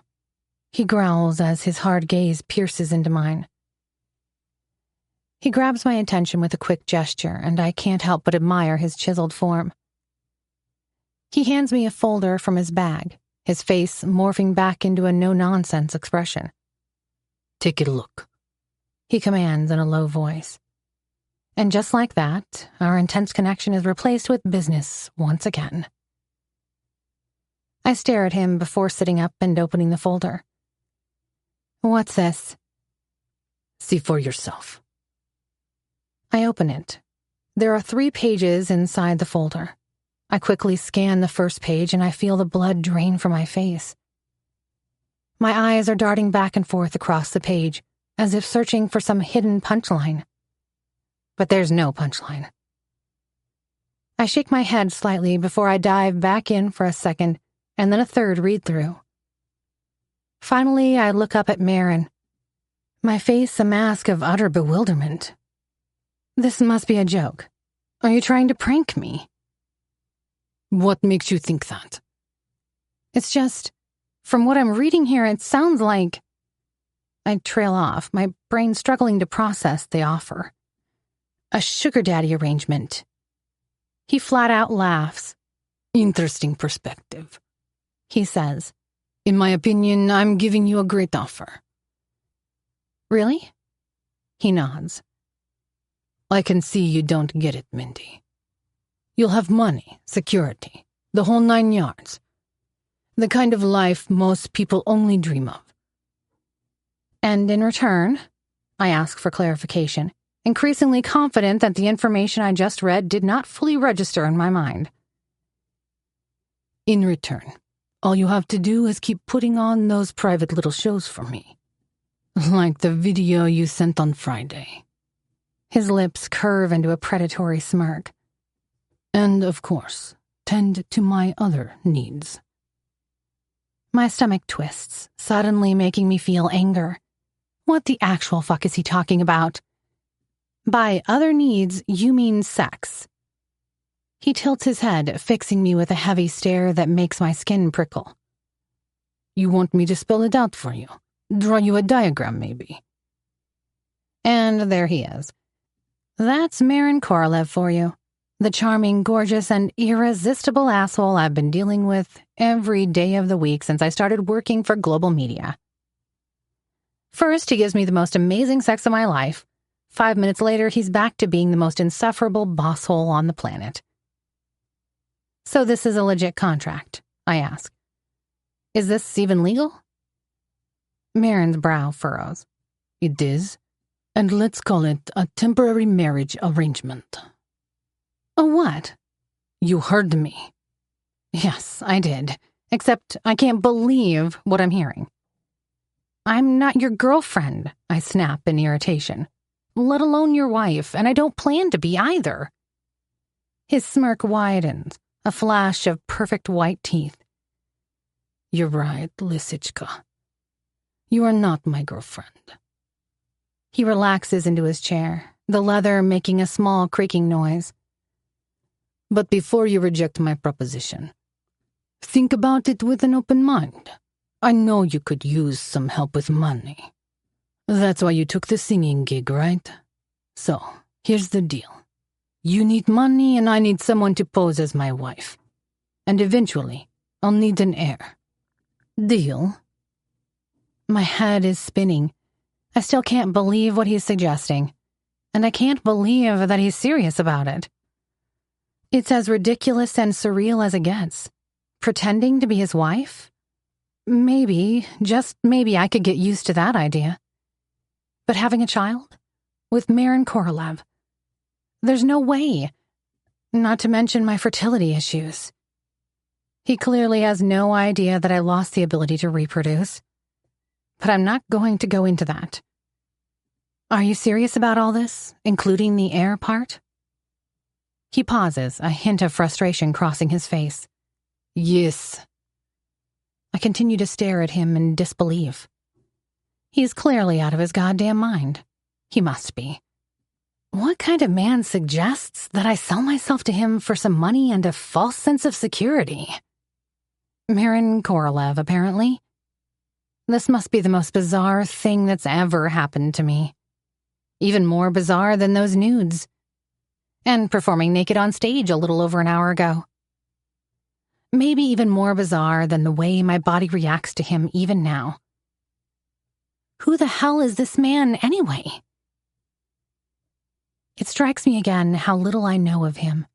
he growls as his hard gaze pierces into mine. He grabs my attention with a quick gesture, and I can't help but admire his chiseled form. He hands me a folder from his bag, his face morphing back into a no-nonsense expression. "Take a look," he commands in a low voice. And just like that, our intense connection is replaced with business once again. I stare at him before sitting up and opening the folder. "What's this?" "See for yourself." I open it. There are 3 pages inside the folder. I quickly scan the first page and I feel the blood drain from my face. My eyes are darting back and forth across the page, as if searching for some hidden punchline. But there's no punchline. I shake my head slightly before I dive back in for a second, and then a third read-through. Finally, I look up at Maron, my face a mask of utter bewilderment. This must be a joke. Are you trying to prank me? What makes you think that? It's just, from what I'm reading here, it sounds like... I trail off, my brain struggling to process the offer. A sugar daddy arrangement. He flat out laughs. Interesting perspective, he says. In my opinion, I'm giving you a great offer. Really? He nods. I can see you don't get it, Mindy. You'll have money, security, the whole 9 yards. The kind of life most people only dream of. And in return, I ask for clarification, increasingly confident that the information I just read did not fully register in my mind. In return, all you have to do is keep putting on those private little shows for me. Like the video you sent on Friday. His lips curve into a predatory smirk. And, of course, tend to my other needs. My stomach twists, suddenly making me feel anger. What the actual fuck is he talking about? By other needs, you mean sex. He tilts his head, fixing me with a heavy stare that makes my skin prickle. You want me to spell it out for you? Draw you a diagram, maybe? And there he is. That's Maron Korolev for you. The charming, gorgeous, and irresistible asshole I've been dealing with every day of the week since I started working for global media. First, he gives me the most amazing sex of my life. 5 minutes later, he's back to being the most insufferable bosshole on the planet. So this is a legit contract, I ask. Is this even legal? Maron's brow furrows. It is, and let's call it a temporary marriage arrangement. A what? You heard me. Yes, I did. Except I can't believe what I'm hearing. I'm not your girlfriend, I snap in irritation. Let alone your wife, and I don't plan to be either. His smirk widens, a flash of perfect white teeth. You're right, Lisichka. You are not my girlfriend. He relaxes into his chair, the leather making a small creaking noise. But before you reject my proposition, think about it with an open mind. I know you could use some help with money. That's why you took the singing gig, right? So, here's the deal. You need money and I need someone to pose as my wife. And eventually, I'll need an heir. Deal? My head is spinning. I still can't believe what he's suggesting. And I can't believe that he's serious about it. It's as ridiculous and surreal as it gets. Pretending to be his wife? Maybe, just maybe I could get used to that idea. But having a child? With Maron Korolev? There's no way. Not to mention my fertility issues. He clearly has no idea that I lost the ability to reproduce. But I'm not going to go into that. Are you serious about all this, including the heir part? He pauses, a hint of frustration crossing his face. Yes. I continue to stare at him in disbelief. He's clearly out of his goddamn mind. He must be. What kind of man suggests that I sell myself to him for some money and a false sense of security? Maron Korolev, apparently. This must be the most bizarre thing that's ever happened to me. Even more bizarre than those nudes. And performing naked on stage a little over an hour ago. Maybe even more bizarre than the way my body reacts to him even now. Who the hell is this man anyway? It strikes me again how little I know of him.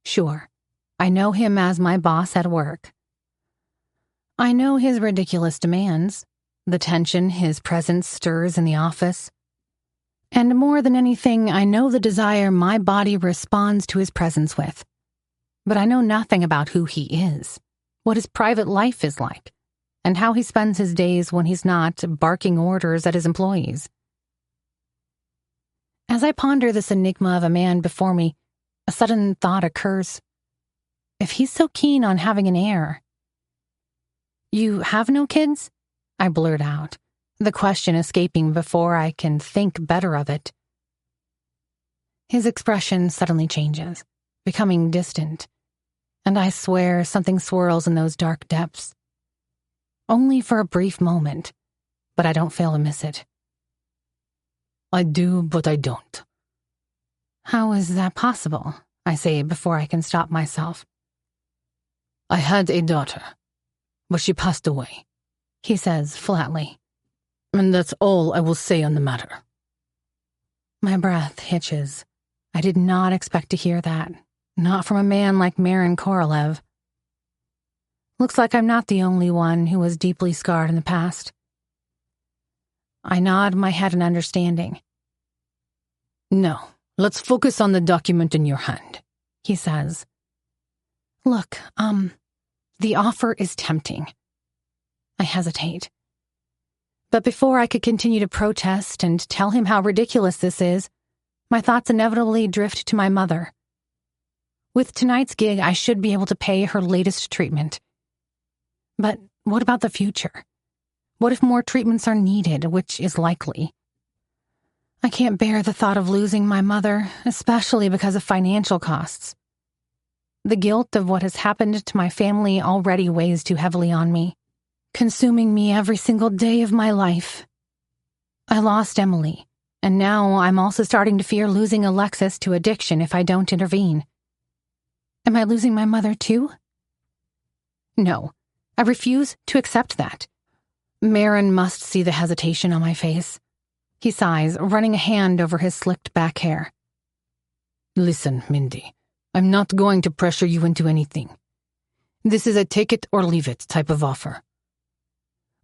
Sure, I know him as my boss at work. I know his ridiculous demands, the tension his presence stirs in the office. And more than anything, I know the desire my body responds to his presence with. But I know nothing about who he is, what his private life is like, and how he spends his days when he's not barking orders at his employees. As I ponder this enigma of a man before me, a sudden thought occurs. If he's so keen on having an heir... You have no kids? I blurt out, the question escaping before I can think better of it. His expression suddenly changes, becoming distant, and I swear something swirls in those dark depths. Only for a brief moment, but I don't fail to miss it. I do, but I don't. How is that possible? I say before I can stop myself. I had a daughter, but she passed away, he says flatly. And that's all I will say on the matter. My breath hitches. I did not expect to hear that. Not from a man like Maron Korolev. Looks like I'm not the only one who was deeply scarred in the past. I nod my head in understanding. No, let's focus on the document in your hand, he says. Look, the offer is tempting. I hesitate. But before I could continue to protest and tell him how ridiculous this is, my thoughts inevitably drift to my mother. With tonight's gig, I should be able to pay her latest treatment. But what about the future? What if more treatments are needed, which is likely? I can't bear the thought of losing my mother, especially because of financial costs. The guilt of what has happened to my family already weighs too heavily on me, consuming me every single day of my life. I lost Emily, and now I'm also starting to fear losing Alexis to addiction if I don't intervene. Am I losing my mother too? No, I refuse to accept that. Maron must see the hesitation on my face. He sighs, running a hand over his slicked back hair. Listen, Mindy, I'm not going to pressure you into anything. This is a take-it-or-leave-it type of offer.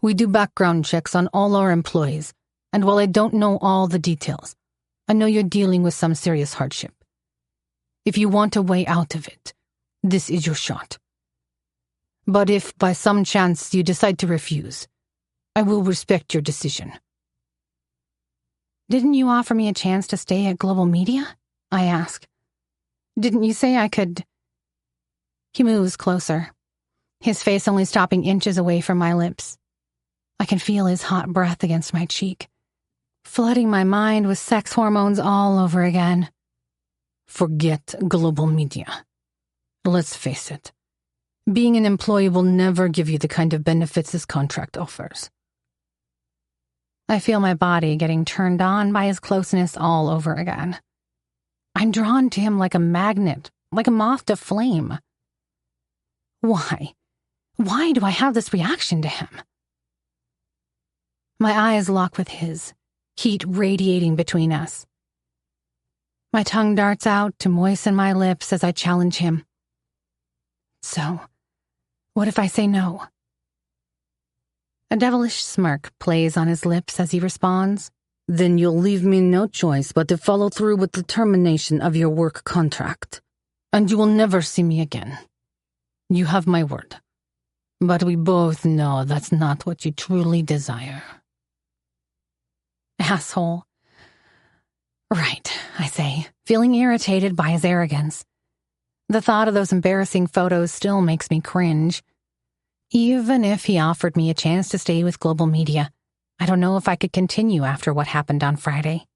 We do background checks on all our employees, and while I don't know all the details, I know you're dealing with some serious hardship. If you want a way out of it, this is your shot. But if by some chance you decide to refuse, I will respect your decision. Didn't you offer me a chance to stay at Global Media? I ask. Didn't you say I could... He moves closer, his face only stopping inches away from my lips. I can feel his hot breath against my cheek, flooding my mind with sex hormones all over again. Forget Global Media. Let's face it, being an employee will never give you the kind of benefits this contract offers. I feel my body getting turned on by his closeness all over again. I'm drawn to him like a magnet, like a moth to flame. Why? Why do I have this reaction to him? My eyes lock with his, heat radiating between us. My tongue darts out to moisten my lips as I challenge him. So, what if I say no? A devilish smirk plays on his lips as he responds. Then you'll leave me no choice but to follow through with the termination of your work contract. And you will never see me again. You have my word. But we both know that's not what you truly desire. Asshole. Right, I say, feeling irritated by his arrogance. The thought of those embarrassing photos still makes me cringe. Even if he offered me a chance to stay with Global Media, I don't know if I could continue after what happened on Friday.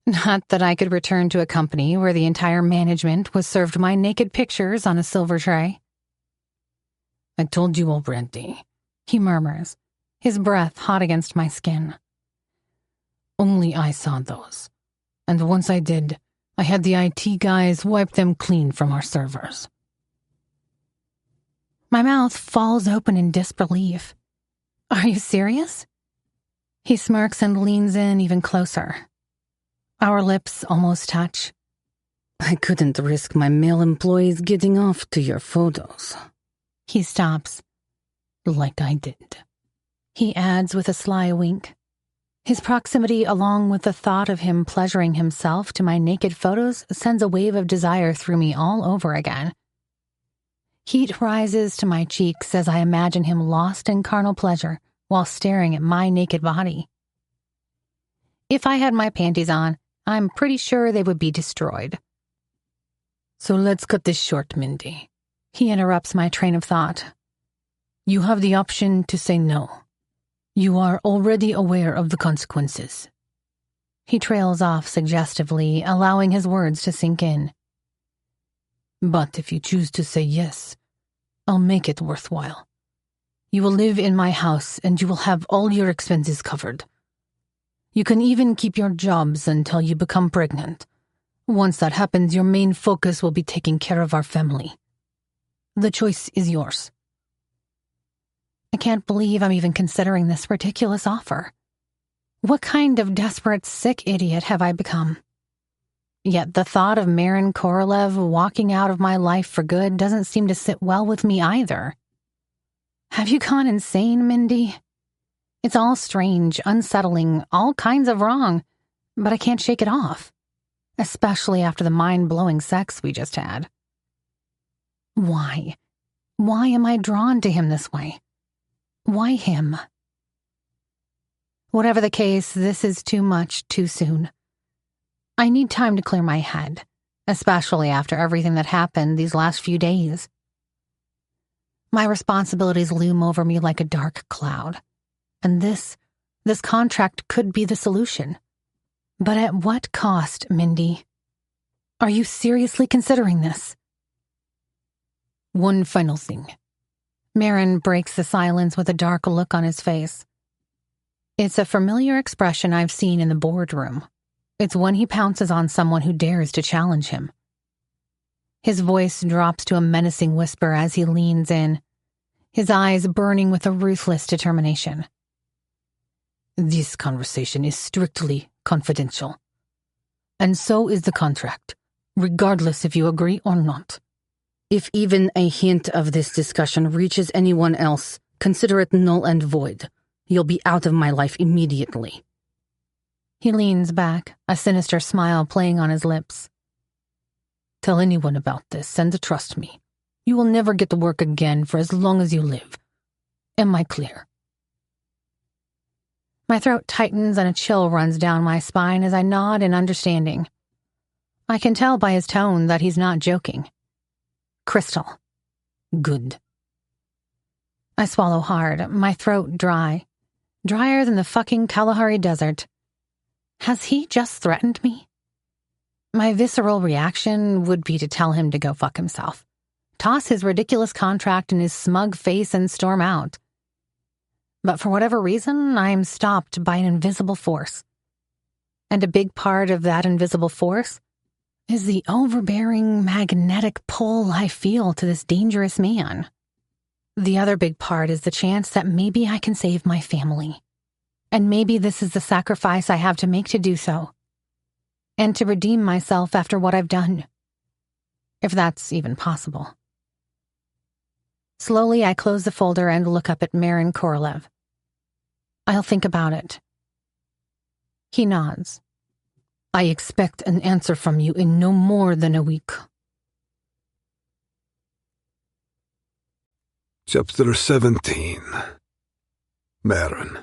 Not that I could return to a company where the entire management was served my naked pictures on a silver tray. I told you already, he murmurs, his breath hot against my skin. Only I saw those. And once I did, I had the IT guys wipe them clean from our servers. My mouth falls open in disbelief. Are you serious? He smirks and leans in even closer. Our lips almost touch. I couldn't risk my male employees getting off to your photos. He stops. Like I did. He adds with a sly wink. His proximity, along with the thought of him pleasuring himself to my naked photos, sends a wave of desire through me all over again. Heat rises to my cheeks as I imagine him lost in carnal pleasure while staring at my naked body. If I had my panties on, I'm pretty sure they would be destroyed. So let's cut this short, Mindy. He interrupts my train of thought. You have the option to say no. You are already aware of the consequences. He trails off suggestively, allowing his words to sink in. But if you choose to say yes, I'll make it worthwhile. You will live in my house and you will have all your expenses covered. You can even keep your jobs until you become pregnant. Once that happens, your main focus will be taking care of our family. The choice is yours. I can't believe I'm even considering this ridiculous offer. What kind of desperate, sick idiot have I become? Yet the thought of Maron Korolev walking out of my life for good doesn't seem to sit well with me either. Have you gone insane, Mindy? It's all strange, unsettling, all kinds of wrong, but I can't shake it off, especially after the mind-blowing sex we just had. Why? Why am I drawn to him this way? Why him? Whatever the case, this is too much too soon. I need time to clear my head, especially after everything that happened these last few days. My responsibilities loom over me like a dark cloud, and this contract could be the solution. But at what cost, Mindy? Are you seriously considering this? One final thing. Maron breaks the silence with a dark look on his face. It's a familiar expression I've seen in the boardroom. It's when he pounces on someone who dares to challenge him. His voice drops to a menacing whisper as he leans in, his eyes burning with a ruthless determination. This conversation is strictly confidential. And so is the contract, regardless if you agree or not. If even a hint of this discussion reaches anyone else, consider it null and void. You'll be out of my life immediately. He leans back, a sinister smile playing on his lips. Tell anyone about this, and trust me, you will never get to work again for as long as you live. Am I clear? My throat tightens and a chill runs down my spine as I nod in understanding. I can tell by his tone that he's not joking. Crystal. Good. I swallow hard, my throat dry. Drier than the fucking Kalahari Desert. Has he just threatened me? My visceral reaction would be to tell him to go fuck himself. Toss his ridiculous contract in his smug face and storm out. But for whatever reason, I am stopped by an invisible force. And a big part of that invisible force is the overbearing magnetic pull I feel to this dangerous man. The other big part is the chance that maybe I can save my family. And maybe this is the sacrifice I have to make to do so. And to redeem myself after what I've done. If that's even possible. Slowly, I close the folder and look up at Maron Korolev. I'll think about it. He nods. I expect an answer from you in no more than a week. Chapter 17. Maron.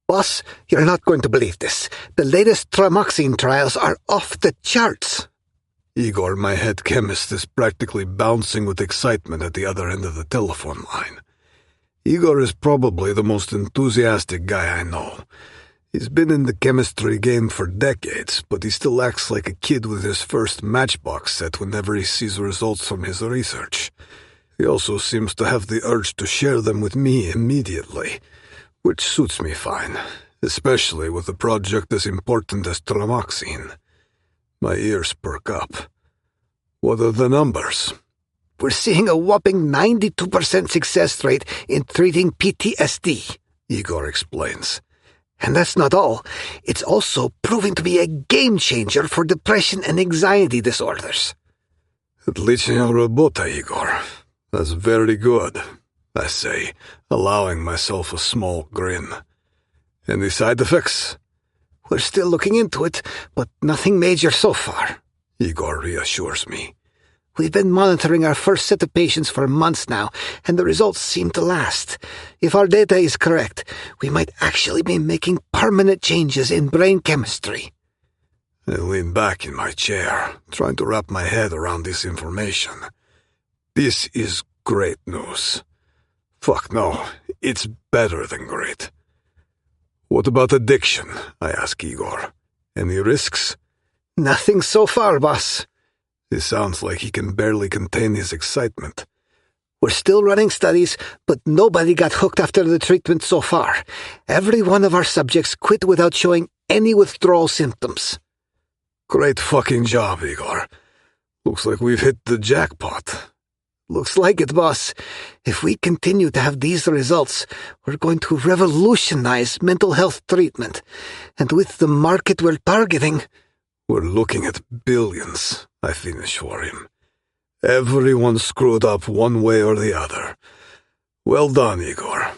Boss, you're not going to believe this. The latest tramoxine trials are off the charts. Igor, my head chemist, is practically bouncing with excitement at the other end of the telephone line. Igor is probably the most enthusiastic guy I know. He's been in the chemistry game for decades, but he still acts like a kid with his first Matchbox set whenever he sees results from his research. He also seems to have the urge to share them with me immediately, which suits me fine, especially with a project as important as tramoxine. My ears perk up. What are the numbers? We're seeing a whopping 92% success rate in treating PTSD, Igor explains. And that's not all. It's also proving to be a game changer for depression and anxiety disorders. Отличная работа, Igor. That's very good, I say, allowing myself a small grin. Any side effects? We're still looking into it, but nothing major so far, Igor reassures me. We've been monitoring our first set of patients for months now, and the results seem to last. If our data is correct, we might actually be making permanent changes in brain chemistry. I lean back in my chair, trying to wrap my head around this information. This is great news. Fuck no, it's better than great. What about addiction? I ask Igor. Any risks? Nothing so far, boss. It sounds like he can barely contain his excitement. We're still running studies, but nobody got hooked after the treatment so far. Every one of our subjects quit without showing any withdrawal symptoms. Great fucking job, Igor. Looks like we've hit the jackpot. Looks like it, boss. If we continue to have these results, we're going to revolutionize mental health treatment. And with the market we're targeting... We're looking at billions, I finish for him. Everyone screwed up one way or the other. Well done, Igor.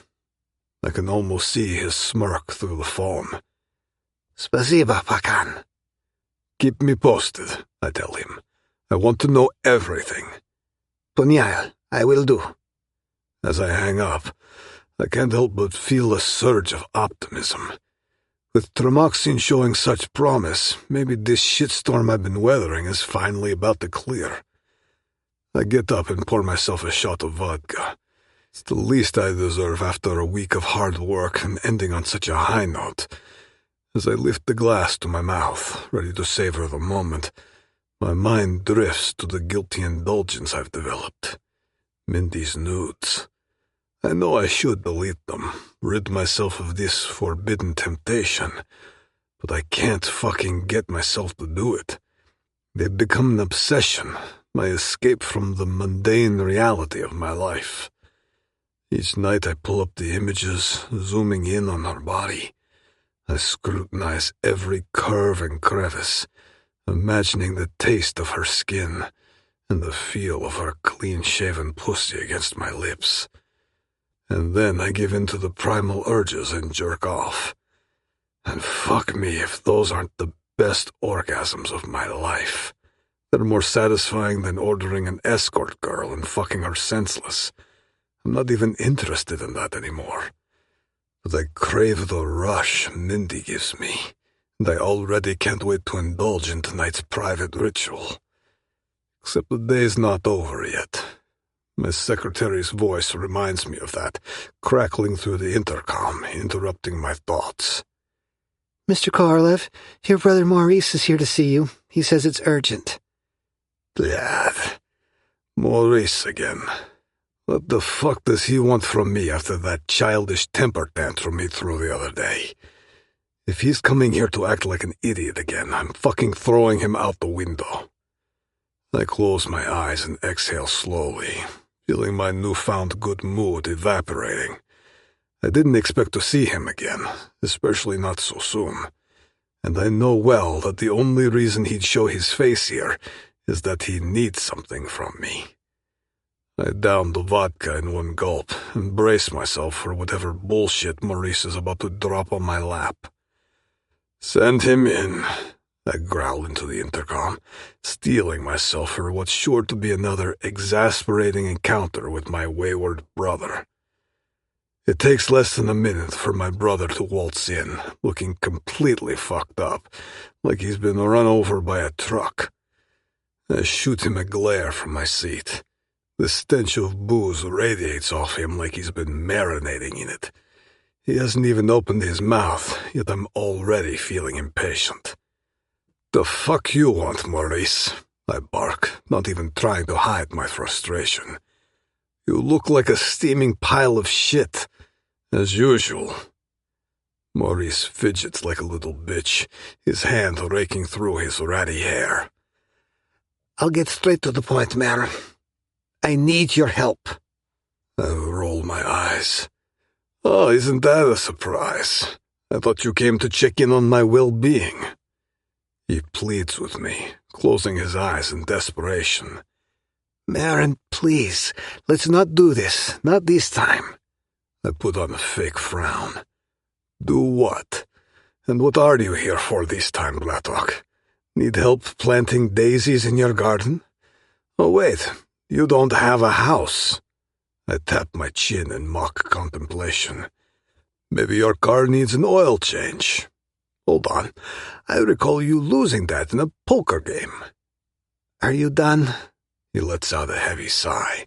I can almost see his smirk through the phone. Spasiba, Pakan. Keep me posted, I tell him. I want to know everything. Punyal, I will do. As I hang up, I can't help but feel a surge of optimism. With tramoxine showing such promise, maybe this shitstorm I've been weathering is finally about to clear. I get up and pour myself a shot of vodka. It's the least I deserve after a week of hard work and ending on such a high note. As I lift the glass to my mouth, ready to savor the moment, my mind drifts to the guilty indulgence I've developed. Mindy's nudes. I know I should delete them, rid myself of this forbidden temptation, but I can't fucking get myself to do it. They've become an obsession, my escape from the mundane reality of my life. Each night I pull up the images, zooming in on her body. I scrutinize every curve and crevice, imagining the taste of her skin and the feel of her clean-shaven pussy against my lips. And then I give in to the primal urges and jerk off. And fuck me if those aren't the best orgasms of my life. They're more satisfying than ordering an escort girl and fucking her senseless. I'm not even interested in that anymore. But I crave the rush Mindy gives me, and I already can't wait to indulge in tonight's private ritual. Except the day's not over yet. My secretary's voice reminds me of that, crackling through the intercom, interrupting my thoughts. Mr. Korolev, your brother Maurice is here to see you. He says it's urgent. Dad. Maurice again. What the fuck does he want from me after that childish temper tantrum he threw the other day? If he's coming here to act like an idiot again, I'm fucking throwing him out the window. I close my eyes and exhale slowly, feeling my newfound good mood evaporating. I didn't expect to see him again, especially not so soon. And I know well that the only reason he'd show his face here is that he needs something from me. I downed the vodka in one gulp and braced myself for whatever bullshit Maurice is about to drop on my lap. "Send him in," I growl into the intercom, steeling myself for what's sure to be another exasperating encounter with my wayward brother. It takes less than a minute for my brother to waltz in, looking completely fucked up, like he's been run over by a truck. I shoot him a glare from my seat. The stench of booze radiates off him like he's been marinating in it. He hasn't even opened his mouth, yet I'm already feeling impatient. "The fuck you want, Maurice?" I bark, not even trying to hide my frustration. "You look like a steaming pile of shit, as usual." Maurice fidgets like a little bitch, his hand raking through his ratty hair. "I'll get straight to the point, Maron. I need your help." I roll my eyes. "Oh, isn't that a surprise? I thought you came to check in on my well-being." He pleads with me, closing his eyes in desperation. "Maron, please, let's not do this. Not this time." I put on a fake frown. "Do what? And what are you here for this time, Blatok? Need help planting daisies in your garden? Oh, wait, you don't have a house." I tap my chin in mock contemplation. "Maybe your car needs an oil change. Hold on, I recall you losing that in a poker game." "Are you done?" He lets out a heavy sigh.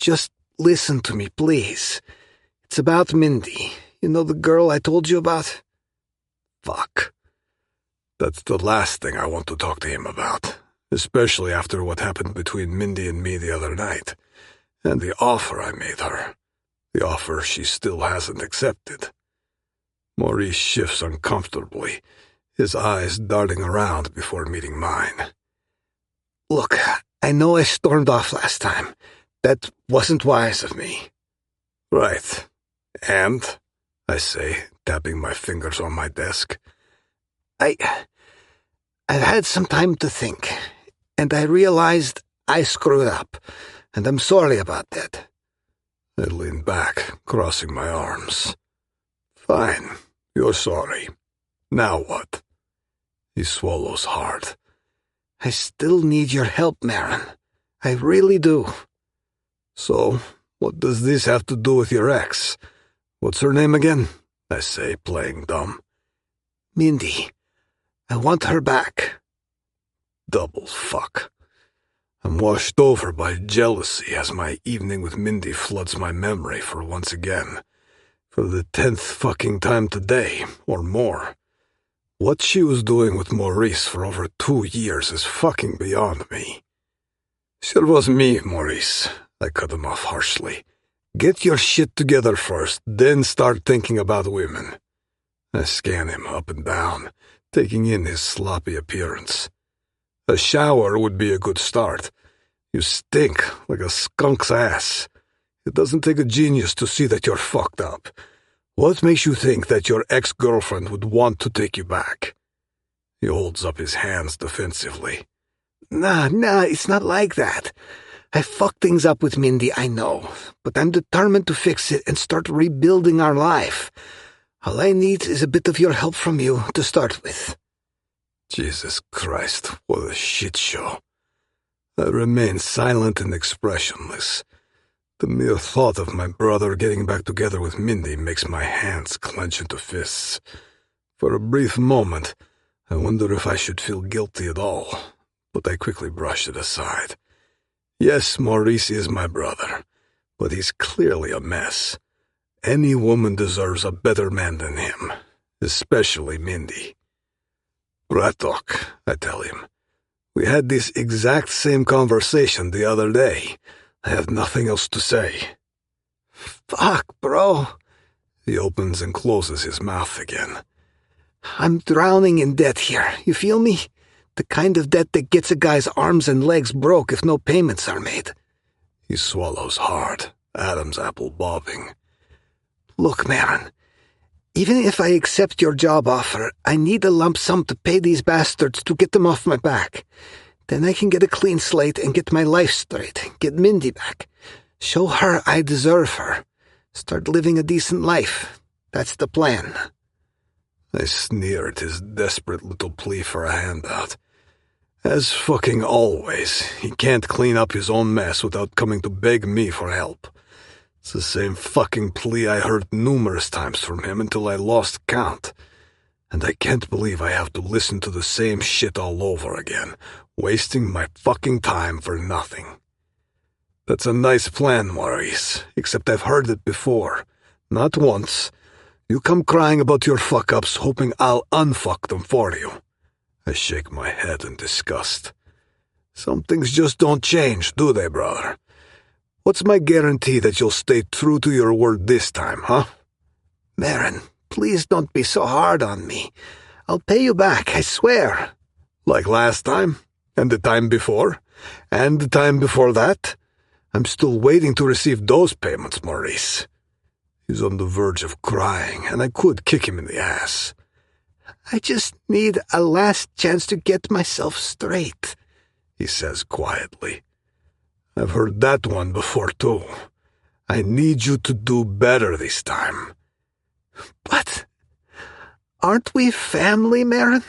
"Just listen to me, please. It's about Mindy. You know the girl I told you about?" Fuck. That's the last thing I want to talk to him about, especially after what happened between Mindy and me the other night, and the offer I made her. The offer she still hasn't accepted. Maurice shifts uncomfortably, his eyes darting around before meeting mine. "Look, I know I stormed off last time. That wasn't wise of me." "Right. And?" I say, tapping my fingers on my desk. I've had some time to think, and I realized I screwed up, and I'm sorry about that." I lean back, crossing my arms. "Fine, you're sorry. Now what?" He swallows hard. "I still need your help, Maron. I really do." "So, what does this have to do with your ex? What's her name again?" I say, playing dumb. "Mindy. I want her back." Double fuck. I'm washed over by jealousy as my evening with Mindy floods my memory for once again. For the 10th fucking time today, or more. What she was doing with Maurice for over 2 years is fucking beyond me. "Sure was me, Maurice," I cut him off harshly. "Get your shit together first, then start thinking about women." I scan him up and down, taking in his sloppy appearance. "A shower would be a good start. You stink like a skunk's ass. It doesn't take a genius to see that you're fucked up. What makes you think that your ex-girlfriend would want to take you back?" He holds up his hands defensively. Nah, it's not like that. I fucked things up with Mindy, I know, but I'm determined to fix it and start rebuilding our life. All I need is a bit of your help from you to start with." Jesus Christ, what a shit show. I remain silent and expressionless. The mere thought of my brother getting back together with Mindy makes my hands clench into fists. For a brief moment, I wonder if I should feel guilty at all, but I quickly brush it aside. Yes, Maurice is my brother, but he's clearly a mess. Any woman deserves a better man than him, especially Mindy. "Bratok," I tell him. "We had this exact same conversation the other day. I have nothing else to say." "Fuck, bro." He opens and closes his mouth again. I'm drowning in debt here, you feel me? The kind of debt that gets a guy's arms and legs broke if no payments are made. He swallows hard, Adam's apple bobbing. Look, Maron, even if I accept your job offer, I need a lump sum to pay these bastards to get them off my back. Then I can get a clean slate and get my life straight, get Mindy back. Show her I deserve her. Start living a decent life. That's the plan. I sneer at his desperate little plea for a handout. As fucking always, he can't clean up his own mess without coming to beg me for help. It's the same fucking plea I heard numerous times from him until I lost count. And I can't believe I have to listen to the same shit all over again, wasting my fucking time for nothing. That's a nice plan, Maurice, except I've heard it before. Not once. You come crying about your fuck-ups, hoping I'll unfuck them for you. I shake my head in disgust. Some things just don't change, do they, brother? What's my guarantee that you'll stay true to your word this time, huh? Maron, please don't be so hard on me. I'll pay you back, I swear. Like last time? And the time before? And the time before that? I'm still waiting to receive those payments, Maurice. He's on the verge of crying, and I could kick him in the ass. I just need a last chance to get myself straight, he says quietly. I've heard that one before, too. I need you to do better this time. But aren't we family, Maron?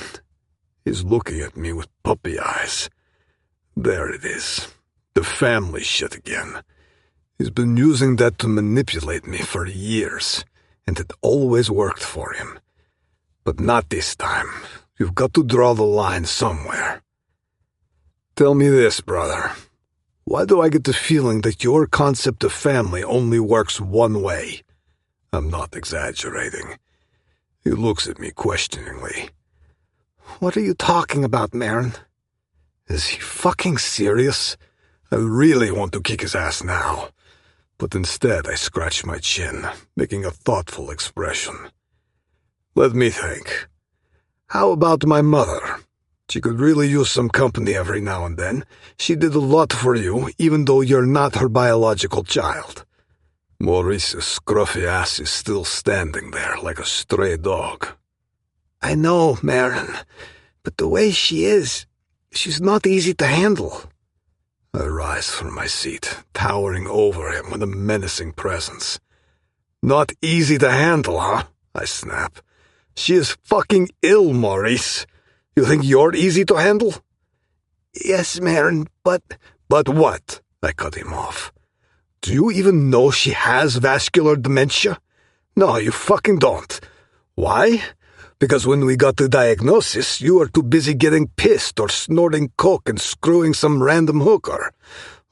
He's looking at me with puppy eyes. There it is. The family shit again. He's been using that to manipulate me for years, and it always worked for him. But not this time. You've got to draw the line somewhere. Tell me this, brother. Why do I get the feeling that your concept of family only works one way? I'm not exaggerating. He looks at me questioningly. What are you talking about, Maron? Is he fucking serious? I really want to kick his ass now. But instead I scratch my chin, making a thoughtful expression. Let me think. How about my mother? She could really use some company every now and then. She did a lot for you, even though you're not her biological child. Maurice's scruffy ass is still standing there like a stray dog. I know, Maron, but the way she is, she's not easy to handle. I rise from my seat, towering over him with a menacing presence. Not easy to handle, huh? I snap. She is fucking ill, Maurice. You think you're easy to handle? Yes, Maron, but... But what? I cut him off. Do you even know she has vascular dementia? No, you fucking don't. Why? Because when we got the diagnosis, you were too busy getting pissed or snorting coke and screwing some random hooker.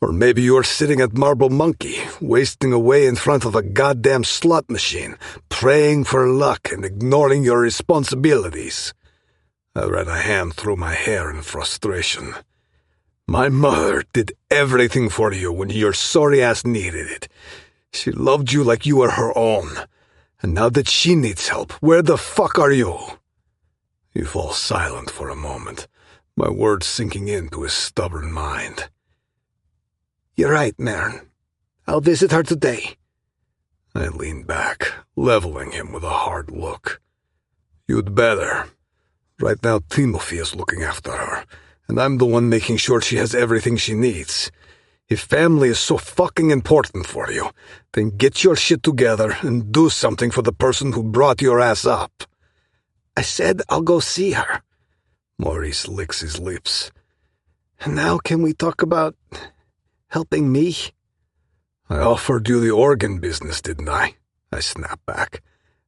Or maybe you were sitting at Marble Monkey, wasting away in front of a goddamn slot machine, praying for luck and ignoring your responsibilities. I ran a hand through my hair in frustration. My mother did everything for you when your sorry ass needed it. She loved you like you were her own. And now that she needs help, where the fuck are you? He falls silent for a moment, my words sinking into his stubborn mind. You're right, Maron. I'll visit her today. I lean back, leveling him with a hard look. You'd better. Right now, Timothy is looking after her, and I'm the one making sure she has everything she needs. If family is so fucking important for you, then get your shit together and do something for the person who brought your ass up. I said I'll go see her. Maurice licks his lips. And now can we talk about helping me? I offered you the organ business, didn't I? I snap back.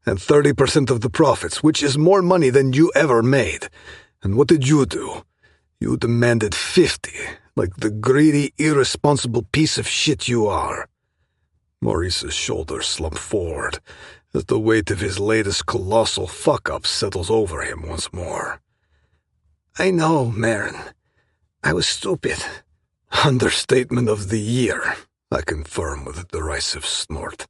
And 30% of the profits, which is more money than you ever made. And what did you do? You demanded 50, like the greedy, irresponsible piece of shit you are. Maurice's shoulders slump forward as the weight of his latest colossal fuck-up settles over him once more. I know, Maron. I was stupid. Understatement of the year, I confirm with a derisive snort.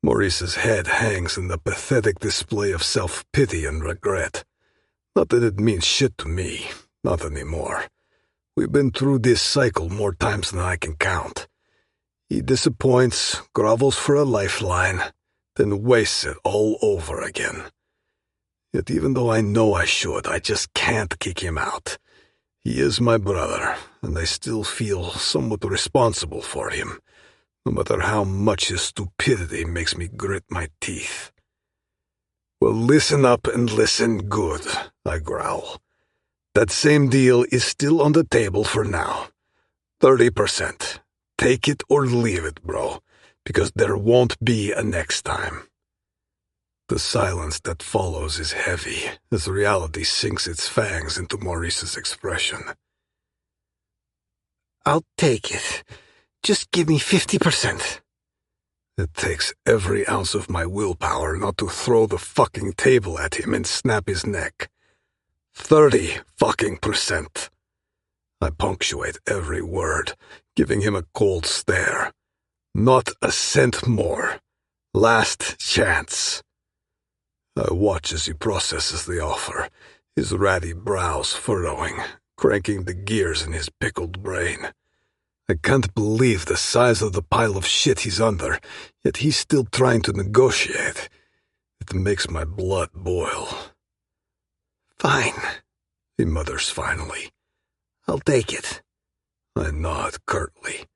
Maurice's head hangs in the pathetic display of self-pity and regret. Not that it means shit to me, not anymore. We've been through this cycle more times than I can count. He disappoints, grovels for a lifeline, then wastes it all over again. Yet even though I know I should, I just can't kick him out. He is my brother, and I still feel somewhat responsible for him, no matter how much his stupidity makes me grit my teeth. Well, listen up and listen good, I growl. That same deal is still on the table for now. 30%. Take it or leave it, bro, because there won't be a next time. The silence that follows is heavy as reality sinks its fangs into Maurice's expression. I'll take it. Just give me 50%. It takes every ounce of my willpower not to throw the fucking table at him and snap his neck. 30% I punctuate every word, giving him a cold stare. Not a cent more. Last chance. I watch as he processes the offer, his ratty brows furrowing, cranking the gears in his pickled brain. I can't believe the size of the pile of shit he's under, yet he's still trying to negotiate. It makes my blood boil. Fine, he mutters finally. I'll take it. I nod curtly.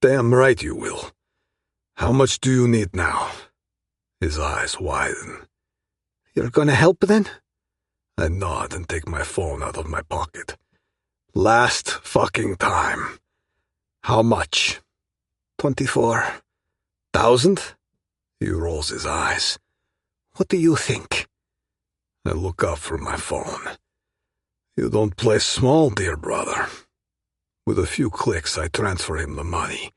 Damn right you will. How much do you need now? His eyes widen. You're gonna help then? I nod and take my phone out of my pocket. Last fucking time. How much? 24,000? He rolls his eyes. What do you think? I look up from my phone. You don't play small, dear brother. With a few clicks, I transfer him the money,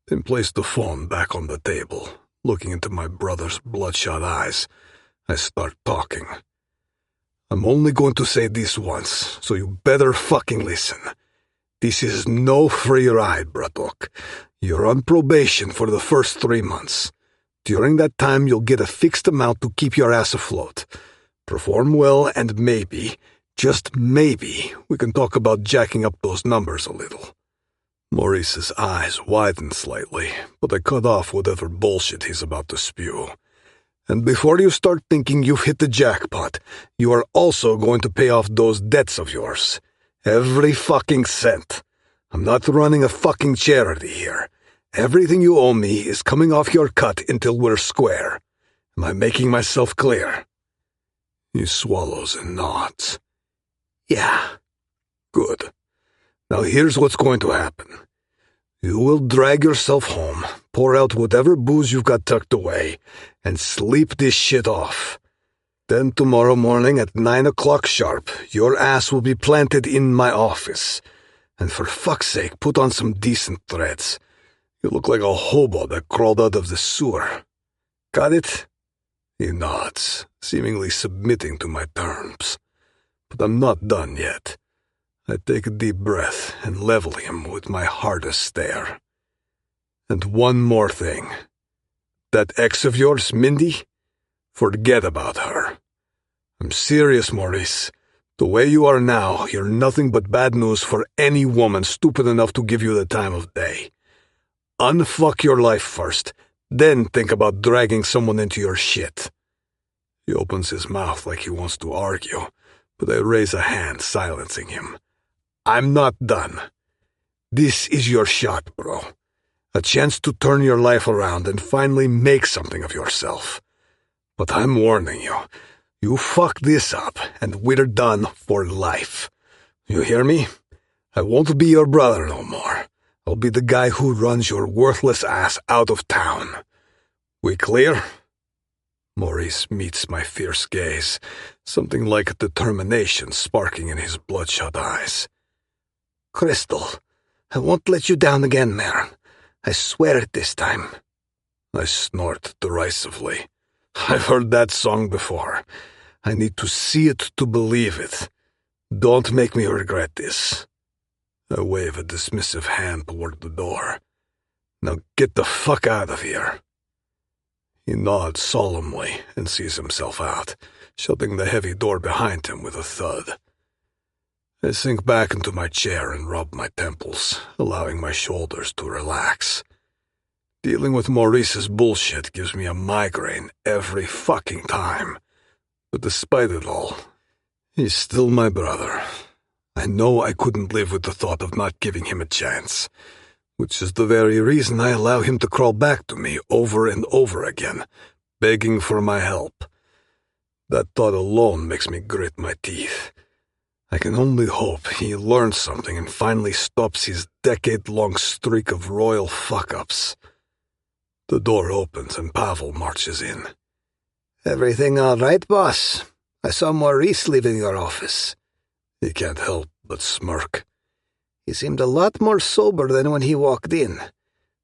then place the phone back on the table. Looking into my brother's bloodshot eyes, I start talking. I'm only going to say this once, so you better fucking listen. This is no free ride, Bratva. You're on probation for the first 3 months. During that time, you'll get a fixed amount to keep your ass afloat. Perform well, and maybe, just maybe, we can talk about jacking up those numbers a little. Maurice's eyes widen slightly, but I cut off whatever bullshit he's about to spew. And before you start thinking you've hit the jackpot, you are also going to pay off those debts of yours. Every fucking cent. I'm not running a fucking charity here. Everything you owe me is coming off your cut until we're square. Am I making myself clear? He swallows and nods. Yeah. Good. Now here's what's going to happen. You will drag yourself home, pour out whatever booze you've got tucked away, and sleep this shit off. Then tomorrow morning at 9 o'clock sharp, your ass will be planted in my office. And for fuck's sake, put on some decent threads. You look like a hobo that crawled out of the sewer. Got it? He nods, seemingly submitting to my terms. But I'm not done yet. I take a deep breath and level him with my hardest stare. And one more thing. That ex of yours, Mindy? Forget about her. I'm serious, Maurice. The way you are now, you're nothing but bad news for any woman stupid enough to give you the time of day. Unfuck your life first, then think about dragging someone into your shit. He opens his mouth like he wants to argue, but I raise a hand silencing him. I'm not done. This is your shot, bro. A chance to turn your life around and finally make something of yourself. But I'm warning you, you fuck this up and we're done for life. You hear me? I won't be your brother no more. I'll be the guy who runs your worthless ass out of town. We clear? Maurice meets my fierce gaze, something like determination sparking in his bloodshot eyes. Crystal, I won't let you down again, Maron. I swear it this time. I snort derisively. I've heard that song before. I need to see it to believe it. Don't make me regret this. I wave a dismissive hand toward the door. Now get the fuck out of here. He nods solemnly and sees himself out, shutting the heavy door behind him with a thud. I sink back into my chair and rub my temples, allowing my shoulders to relax. Dealing with Maurice's bullshit gives me a migraine every fucking time. But despite it all, he's still my brother. I know I couldn't live with the thought of not giving him a chance, which is the very reason I allow him to crawl back to me over and over again, begging for my help. That thought alone makes me grit my teeth. I can only hope he learns something and finally stops his decade-long streak of royal fuck-ups. The door opens and Pavel marches in. Everything all right, boss? I saw Maurice leaving your office. He can't help but smirk. He seemed a lot more sober than when he walked in.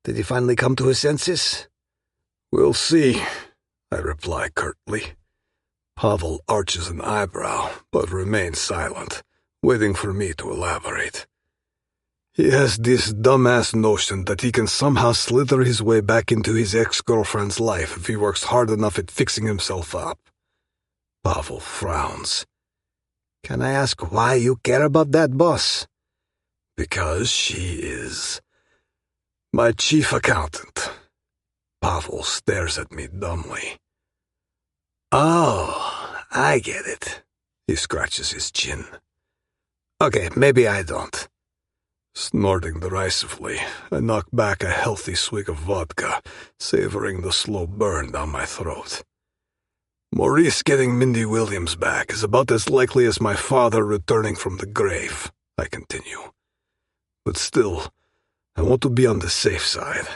Did he finally come to his senses? We'll see, I reply curtly. Pavel arches an eyebrow, but remains silent, waiting for me to elaborate. He has this dumbass notion that he can somehow slither his way back into his ex-girlfriend's life if he works hard enough at fixing himself up. Pavel frowns. Can I ask why you care about that, boss? Because she is my chief accountant. Pavel stares at me dumbly. Oh, I get it. He scratches his chin. Okay, maybe I don't. Snorting derisively, I knock back a healthy swig of vodka, savoring the slow burn down my throat. Maurice getting Mindy Williams back is about as likely as my father returning from the grave, I continue. But still, I want to be on the safe side.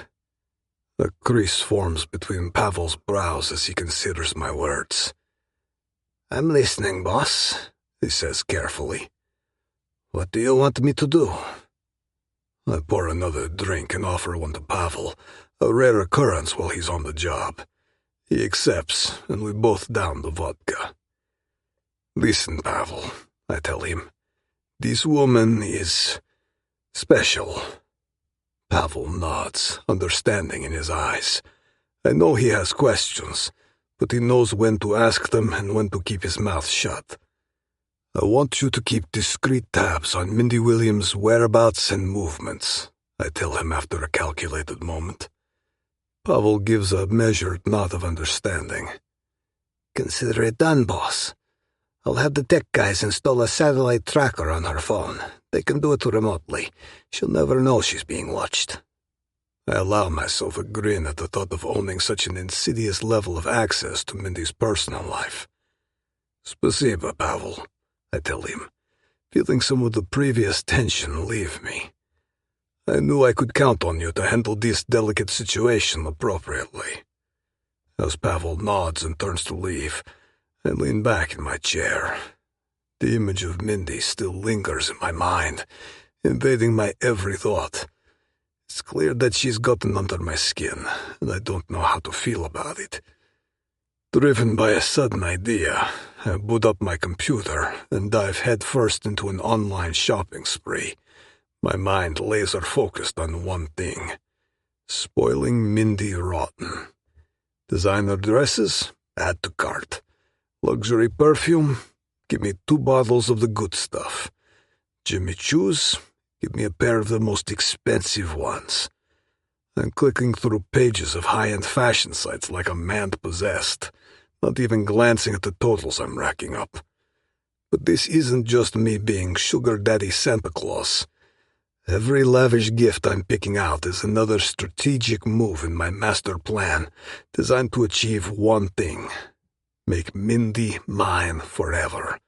A crease forms between Pavel's brows as he considers my words. I'm listening, boss, he says carefully. What do you want me to do? I pour another drink and offer one to Pavel, a rare occurrence while he's on the job. He accepts, and we both down the vodka. Listen, Pavel, I tell him. This woman is special. Pavel nods, understanding in his eyes. I know he has questions, but he knows when to ask them and when to keep his mouth shut. I want you to keep discreet tabs on Mindy Williams' whereabouts and movements, I tell him after a calculated moment. Pavel gives a measured nod of understanding. Consider it done, boss. I'll have the tech guys install a satellite tracker on her phone. They can do it remotely. She'll never know she's being watched. I allow myself a grin at the thought of owning such an insidious level of access to Mindy's personal life. Spasiba, Pavel, I tell him, feeling some of the previous tension leave me. I knew I could count on you to handle this delicate situation appropriately. As Pavel nods and turns to leave, I lean back in my chair. The image of Mindy still lingers in my mind, invading my every thought. It's clear that she's gotten under my skin, and I don't know how to feel about it. Driven by a sudden idea, I boot up my computer and dive headfirst into an online shopping spree, my mind laser-focused on one thing: spoiling Mindy rotten. Designer dresses? Add to cart. Luxury perfume? Give me 2 bottles of the good stuff. Jimmy Choos? Give me a pair of the most expensive ones. I'm clicking through pages of high-end fashion sites like a man possessed, not even glancing at the totals I'm racking up. But this isn't just me being sugar daddy Santa Claus. Every lavish gift I'm picking out is another strategic move in my master plan, designed to achieve one thing: make Mindy mine forever.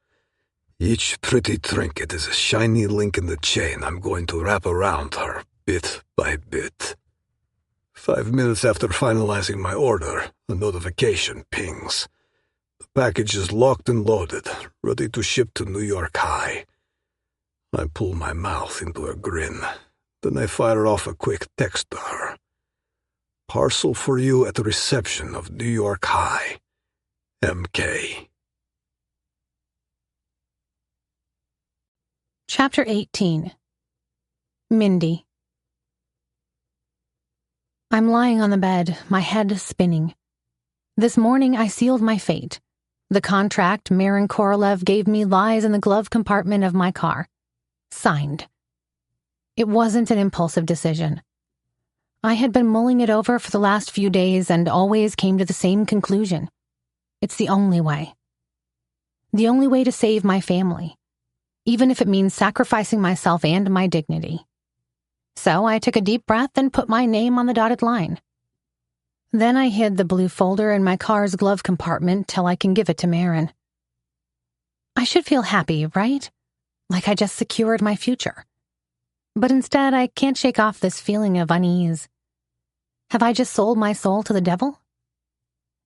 Each pretty trinket is a shiny link in the chain I'm going to wrap around her, bit by bit. 5 minutes after finalizing my order, a notification pings. The package is locked and loaded, ready to ship to New York High. I pull my mouth into a grin. Then I fire off a quick text to her. Parcel for you at the reception of New York High. MK. Chapter 18. Mindy. I'm lying on the bed, my head spinning. This morning I sealed my fate. The contract Maron Korolev gave me lies in the glove compartment of my car. Signed. It wasn't an impulsive decision. I had been mulling it over for the last few days and always came to the same conclusion. It's the only way. The only way to save my family, even if it means sacrificing myself and my dignity. So I took a deep breath and put my name on the dotted line. Then I hid the blue folder in my car's glove compartment till I can give it to Maron. I should feel happy, right? Like I just secured my future. But instead, I can't shake off this feeling of unease. Have I just sold my soul to the devil?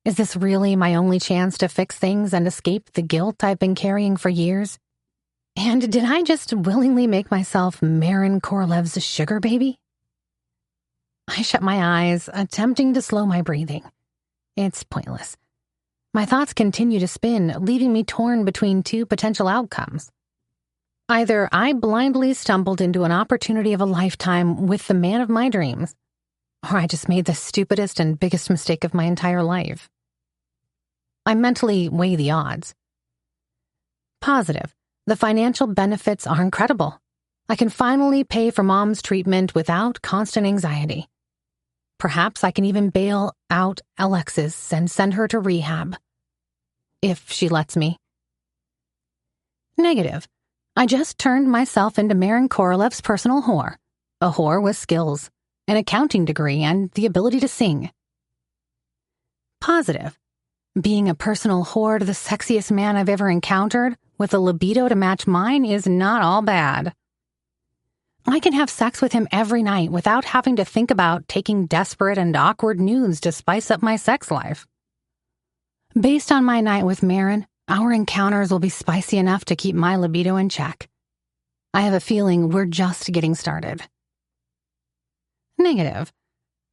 Is this really my only chance to fix things and escape the guilt I've been carrying for years? And did I just willingly make myself Maron Korolev's sugar baby? I shut my eyes, attempting to slow my breathing. It's pointless. My thoughts continue to spin, leaving me torn between two potential outcomes. Either I blindly stumbled into an opportunity of a lifetime with the man of my dreams, or I just made the stupidest and biggest mistake of my entire life. I mentally weigh the odds. Positive. The financial benefits are incredible. I can finally pay for Mom's treatment without constant anxiety. Perhaps I can even bail out Alexis and send her to rehab. If she lets me. Negative. I just turned myself into Maron Korolev's personal whore. A whore with skills, an accounting degree, and the ability to sing. Positive. Being a personal whore to the sexiest man I've ever encountered, with a libido to match mine, is not all bad. I can have sex with him every night without having to think about taking desperate and awkward nudes to spice up my sex life. Based on my night with Maron, our encounters will be spicy enough to keep my libido in check. I have a feeling we're just getting started. Negative.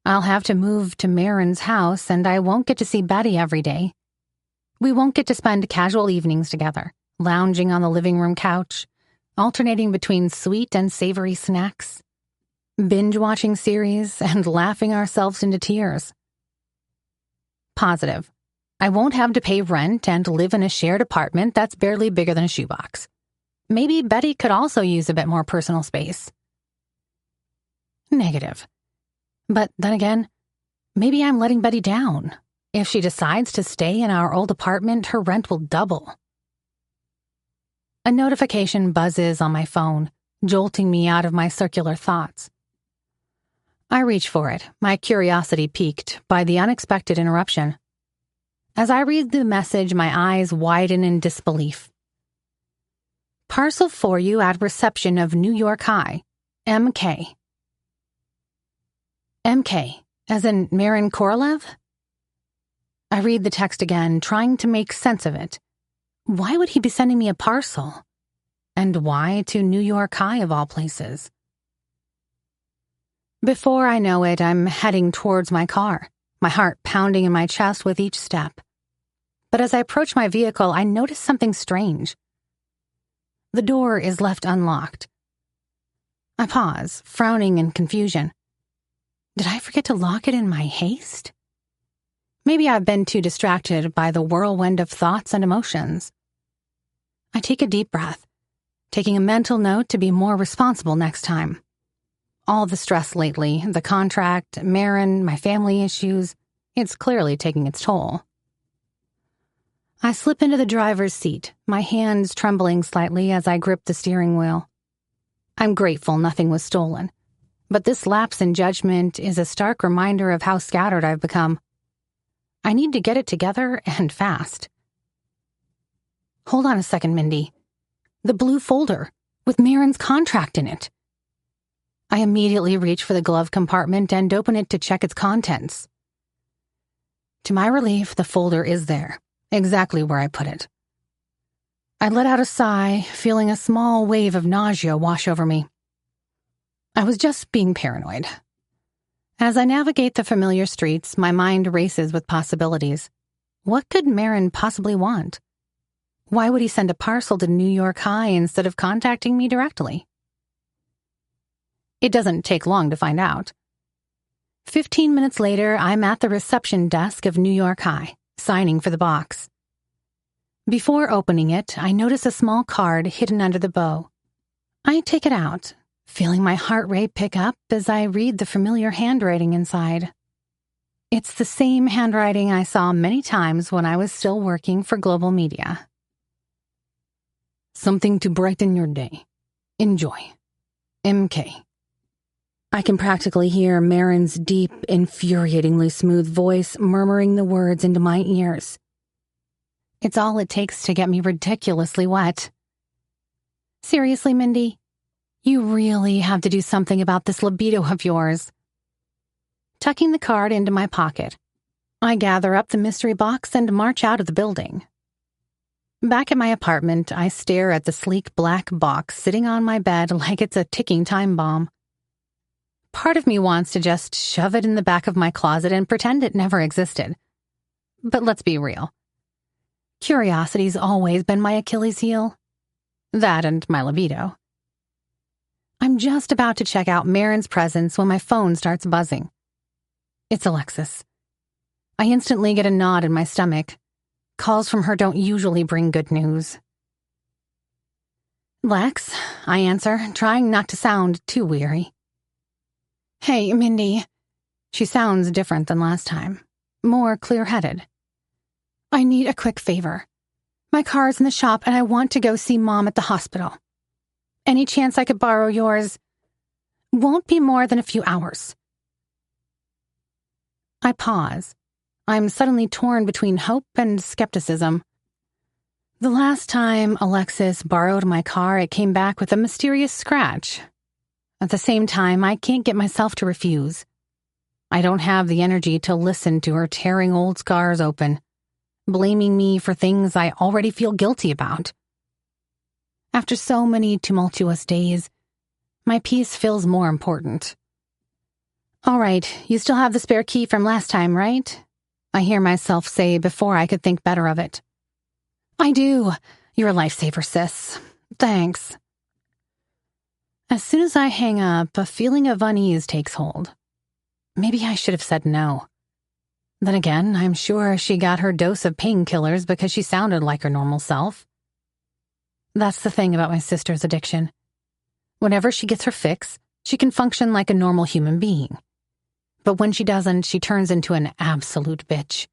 I'll have to move to Maron's house and I won't get to see Betty every day. We won't get to spend casual evenings together, lounging on the living room couch, alternating between sweet and savory snacks, binge-watching series, and laughing ourselves into tears. Positive. I won't have to pay rent and live in a shared apartment that's barely bigger than a shoebox. Maybe Betty could also use a bit more personal space. Negative. But then again, maybe I'm letting Betty down. If she decides to stay in our old apartment, her rent will double. A notification buzzes on my phone, jolting me out of my circular thoughts. I reach for it, my curiosity piqued by the unexpected interruption. As I read the message, my eyes widen in disbelief. Parcel for you at reception of New York High, MK. MK, as in Maron Korolev? I read the text again, trying to make sense of it. Why would he be sending me a parcel? And why to New York High of all places? Before I know it, I'm heading towards my car, my heart pounding in my chest with each step. But as I approach my vehicle, I notice something strange. The door is left unlocked. I pause, frowning in confusion. Did I forget to lock it in my haste? Maybe I've been too distracted by the whirlwind of thoughts and emotions. I take a deep breath, taking a mental note to be more responsible next time. All the stress lately, the contract, Maron, my family issues, it's clearly taking its toll. I slip into the driver's seat, my hands trembling slightly as I grip the steering wheel. I'm grateful nothing was stolen, but this lapse in judgment is a stark reminder of how scattered I've become. I need to get it together and fast. Hold on a second, Mindy. The blue folder with Maron's contract in it. I immediately reach for the glove compartment and open it to check its contents. To my relief, the folder is there, exactly where I put it. I let out a sigh, feeling a small wave of nausea wash over me. I was just being paranoid. As I navigate the familiar streets, my mind races with possibilities. What could Maron possibly want? Why would he send a parcel to New York High instead of contacting me directly? It doesn't take long to find out. 15 minutes later, I'm at the reception desk of New York High, signing for the box. Before opening it, I notice a small card hidden under the bow. I take it out, feeling my heart rate pick up as I read the familiar handwriting inside. It's the same handwriting I saw many times when I was still working for Global Media. Something to brighten your day. Enjoy. MK. I can practically hear Maron's deep, infuriatingly smooth voice murmuring the words into my ears. It's all it takes to get me ridiculously wet. Seriously, Mindy, you really have to do something about this libido of yours. Tucking the card into my pocket, I gather up the mystery box and march out of the building. Back at my apartment, I stare at the sleek black box sitting on my bed like it's a ticking time bomb. Part of me wants to just shove it in the back of my closet and pretend it never existed. But let's be real. Curiosity's always been my Achilles heel. That and my libido. I'm just about to check out Maron's presence when my phone starts buzzing. It's Alexis. I instantly get a nod in my stomach. Calls from her don't usually bring good news. Lex, I answer, trying not to sound too weary. Hey, Mindy. She sounds different than last time. More clear-headed. I need a quick favor. My car's in the shop and I want to go see Mom at the hospital. Any chance I could borrow yours? Won't be more than a few hours. I pause. I'm suddenly torn between hope and skepticism. The last time Alexis borrowed my car, it came back with a mysterious scratch. At the same time, I can't get myself to refuse. I don't have the energy to listen to her tearing old scars open, blaming me for things I already feel guilty about. After so many tumultuous days, my peace feels more important. All right, you still have the spare key from last time, right? I hear myself say before I could think better of it. I do. You're a lifesaver, sis. Thanks. As soon as I hang up, a feeling of unease takes hold. Maybe I should have said no. Then again, I'm sure she got her dose of painkillers because she sounded like her normal self. That's the thing about my sister's addiction. Whenever she gets her fix, she can function like a normal human being. But when she doesn't, she turns into an absolute bitch.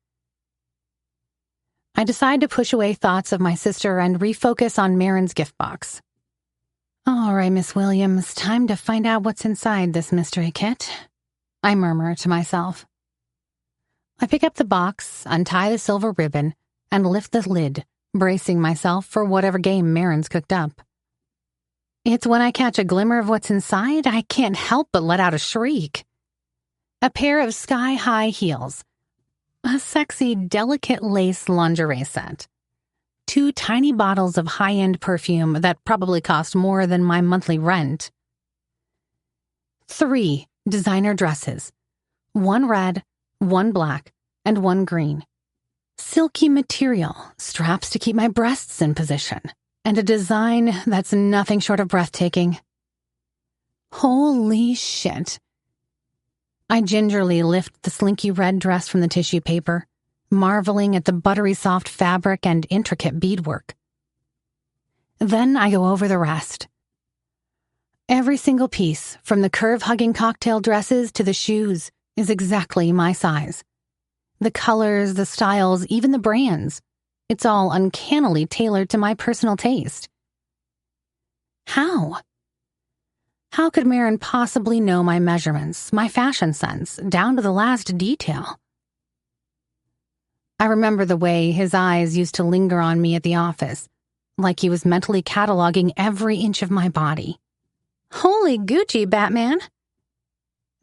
I decide to push away thoughts of my sister and refocus on Maron's gift box. All right, Miss Williams, time to find out what's inside this mystery kit, I murmur to myself. I pick up the box, untie the silver ribbon, and lift the lid, bracing myself for whatever game Maron's cooked up. It's when I catch a glimmer of what's inside, I can't help but let out a shriek. A pair of sky-high heels, a sexy, delicate lace lingerie set, 2 tiny bottles of high-end perfume that probably cost more than my monthly rent, 3 designer dresses, 1 red, 1 black, and 1 green, silky material, straps to keep my breasts in position, and a design that's nothing short of breathtaking. Holy shit. I gingerly lift the slinky red dress from the tissue paper, marveling at the buttery soft fabric and intricate beadwork. Then I go over the rest. Every single piece, from the curve-hugging cocktail dresses to the shoes, is exactly my size. The colors, the styles, even the brands. It's all uncannily tailored to my personal taste. How? How could Maron possibly know my measurements, my fashion sense, down to the last detail? I remember the way his eyes used to linger on me at the office, like he was mentally cataloging every inch of my body. Holy Gucci, Batman!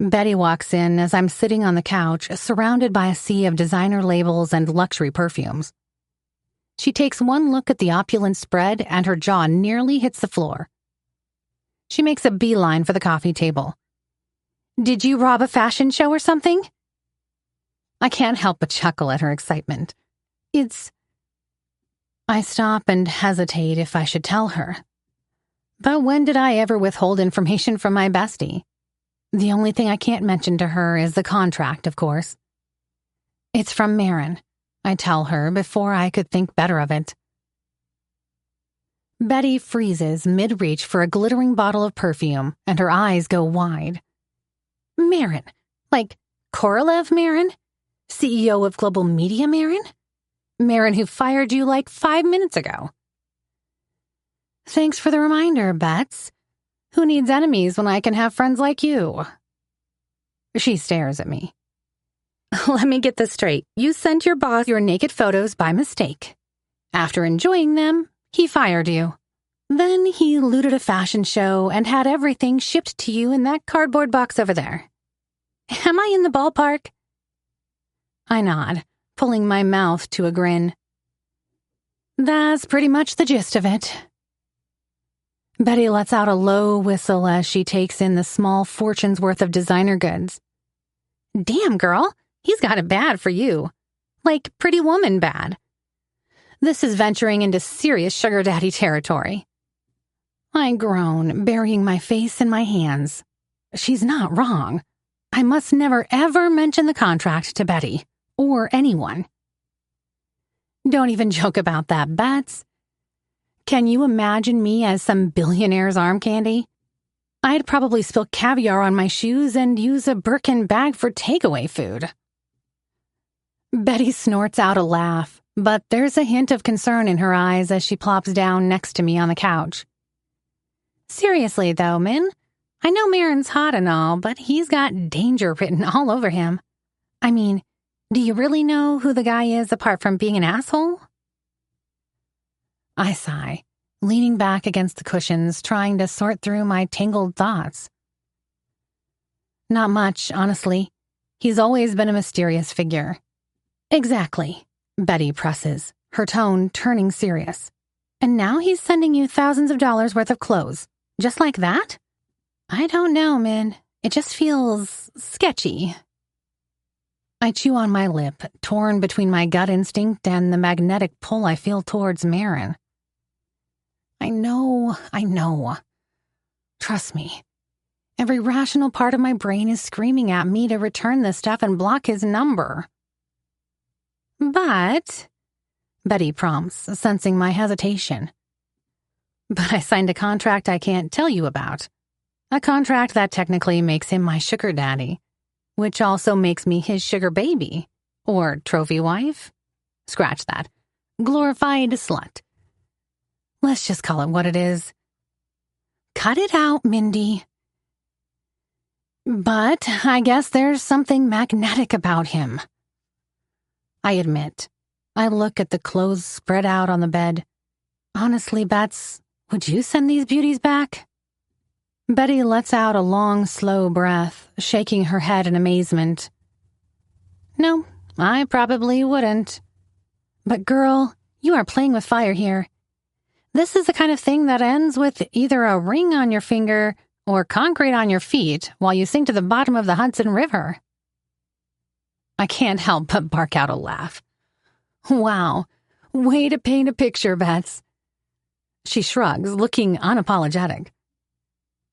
Betty walks in as I'm sitting on the couch, surrounded by a sea of designer labels and luxury perfumes. She takes one look at the opulent spread and her jaw nearly hits the floor. She makes a beeline for the coffee table. Did you rob a fashion show or something? I can't help but chuckle at her excitement. I stop and hesitate if I should tell her. But when did I ever withhold information from my bestie? The only thing I can't mention to her is the contract, of course. It's from Maron. I tell her before I could think better of it. Betty freezes mid-reach for a glittering bottle of perfume, and her eyes go wide. Maron, like Korolev Maron? CEO of Global Media Maron? Maron who fired you like 5 minutes ago. Thanks for the reminder, Bets. Who needs enemies when I can have friends like you? She stares at me. Let me get this straight. You sent your boss your naked photos by mistake. After enjoying them, he fired you. Then he looted a fashion show and had everything shipped to you in that cardboard box over there. Am I in the ballpark? I nod, pulling my mouth to a grin. That's pretty much the gist of it. Betty lets out a low whistle as she takes in the small fortune's worth of designer goods. Damn, girl, he's got it bad for you. Like Pretty Woman bad. This is venturing into serious sugar daddy territory. I groan, burying my face in my hands. She's not wrong. I must never ever mention the contract to Betty, or anyone. Don't even joke about that, Bets. Can you imagine me as some billionaire's arm candy? I'd probably spill caviar on my shoes and use a Birkin bag for takeaway food. Betty snorts out a laugh, but there's a hint of concern in her eyes as she plops down next to me on the couch. Seriously, though, Min, I know Maron's hot and all, but he's got danger written all over him. I mean, do you really know who the guy is apart from being an asshole? I sigh, leaning back against the cushions, trying to sort through my tangled thoughts. Not much, honestly. He's always been a mysterious figure. Exactly, Betty presses, her tone turning serious. And now he's sending you thousands of dollars worth of clothes. Just like that? I don't know, Min. It just feels sketchy. I chew on my lip, torn between my gut instinct and the magnetic pull I feel towards Maron. I know. Trust me. Every rational part of my brain is screaming at me to return this stuff and block his number. But, Betty prompts, sensing my hesitation. But I signed a contract I can't tell you about. A contract that technically makes him my sugar daddy, which also makes me his sugar baby, or trophy wife. Scratch that. Glorified slut. Let's just call it what it is. Cut it out, Mindy. But I guess there's something magnetic about him. I admit. I look at the clothes spread out on the bed. Honestly, Bets, would you send these beauties back? Betty lets out a long, slow breath, shaking her head in amazement. No, I probably wouldn't. But girl, you are playing with fire here. This is the kind of thing that ends with either a ring on your finger or concrete on your feet while you sink to the bottom of the Hudson River. I can't help but bark out a laugh. Wow, way to paint a picture, Bets. She shrugs, looking unapologetic.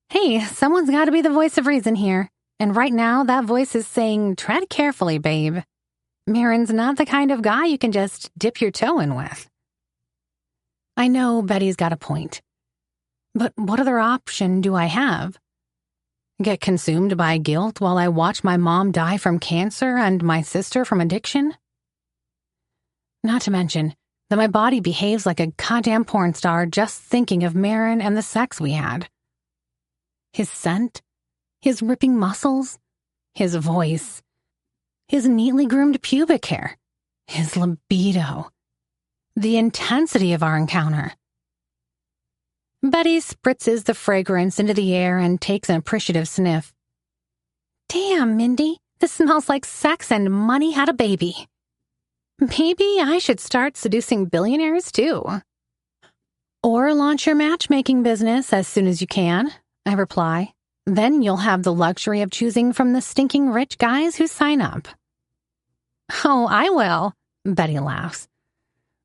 Hey, someone's got to be the voice of reason here, and right now that voice is saying, tread carefully, babe. Maron's not the kind of guy you can just dip your toe in with. I know Betty's got a point. But what other option do I have? Get consumed by guilt while I watch my mom die from cancer and my sister from addiction? Not to mention that my body behaves like a goddamn porn star just thinking of Maron and the sex we had. His scent, his ripping muscles, his voice, his neatly groomed pubic hair, his libido, the intensity of our encounter. Betty spritzes the fragrance into the air and takes an appreciative sniff. Damn, Mindy, this smells like sex and money had a baby. Maybe I should start seducing billionaires too. Or launch your matchmaking business as soon as you can, I reply. Then you'll have the luxury of choosing from the stinking rich guys who sign up. Oh, I will, Betty laughs.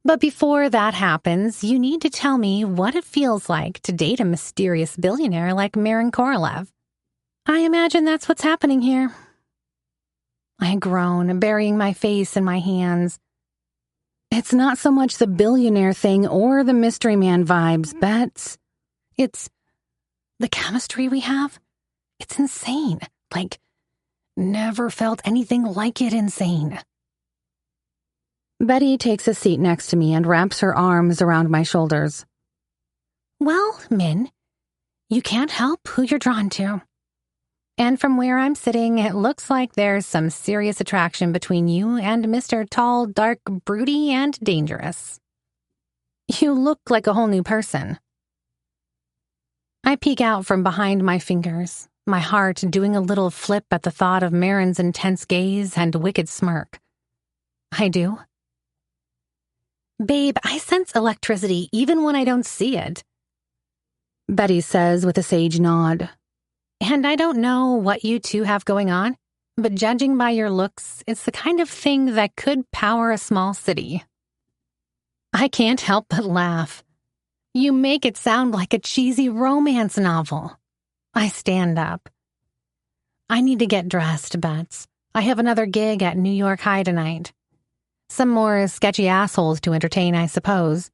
But before that happens, you need to tell me what it feels like to date a mysterious billionaire like Maron Korolev. I imagine that's what's happening here. I groan, burying my face in my hands. It's not so much the billionaire thing or the mystery man vibes, Bets. It's the chemistry we have. It's insane. Like, never felt anything like it insane. Betty takes a seat next to me and wraps her arms around my shoulders. Well, Min, you can't help who you're drawn to. And from where I'm sitting, it looks like there's some serious attraction between you and Mr. Tall, Dark, Broody, and Dangerous. You look like a whole new person. I peek out from behind my fingers, my heart doing a little flip at the thought of Maron's intense gaze and wicked smirk. I do. Babe, I sense electricity even when I don't see it, Betty says with a sage nod. And I don't know what you two have going on, but judging by your looks, it's the kind of thing that could power a small city. I can't help but laugh. You make it sound like a cheesy romance novel. I stand up. I need to get dressed, Bets. I have another gig at New York High tonight. Some more sketchy assholes to entertain, I suppose.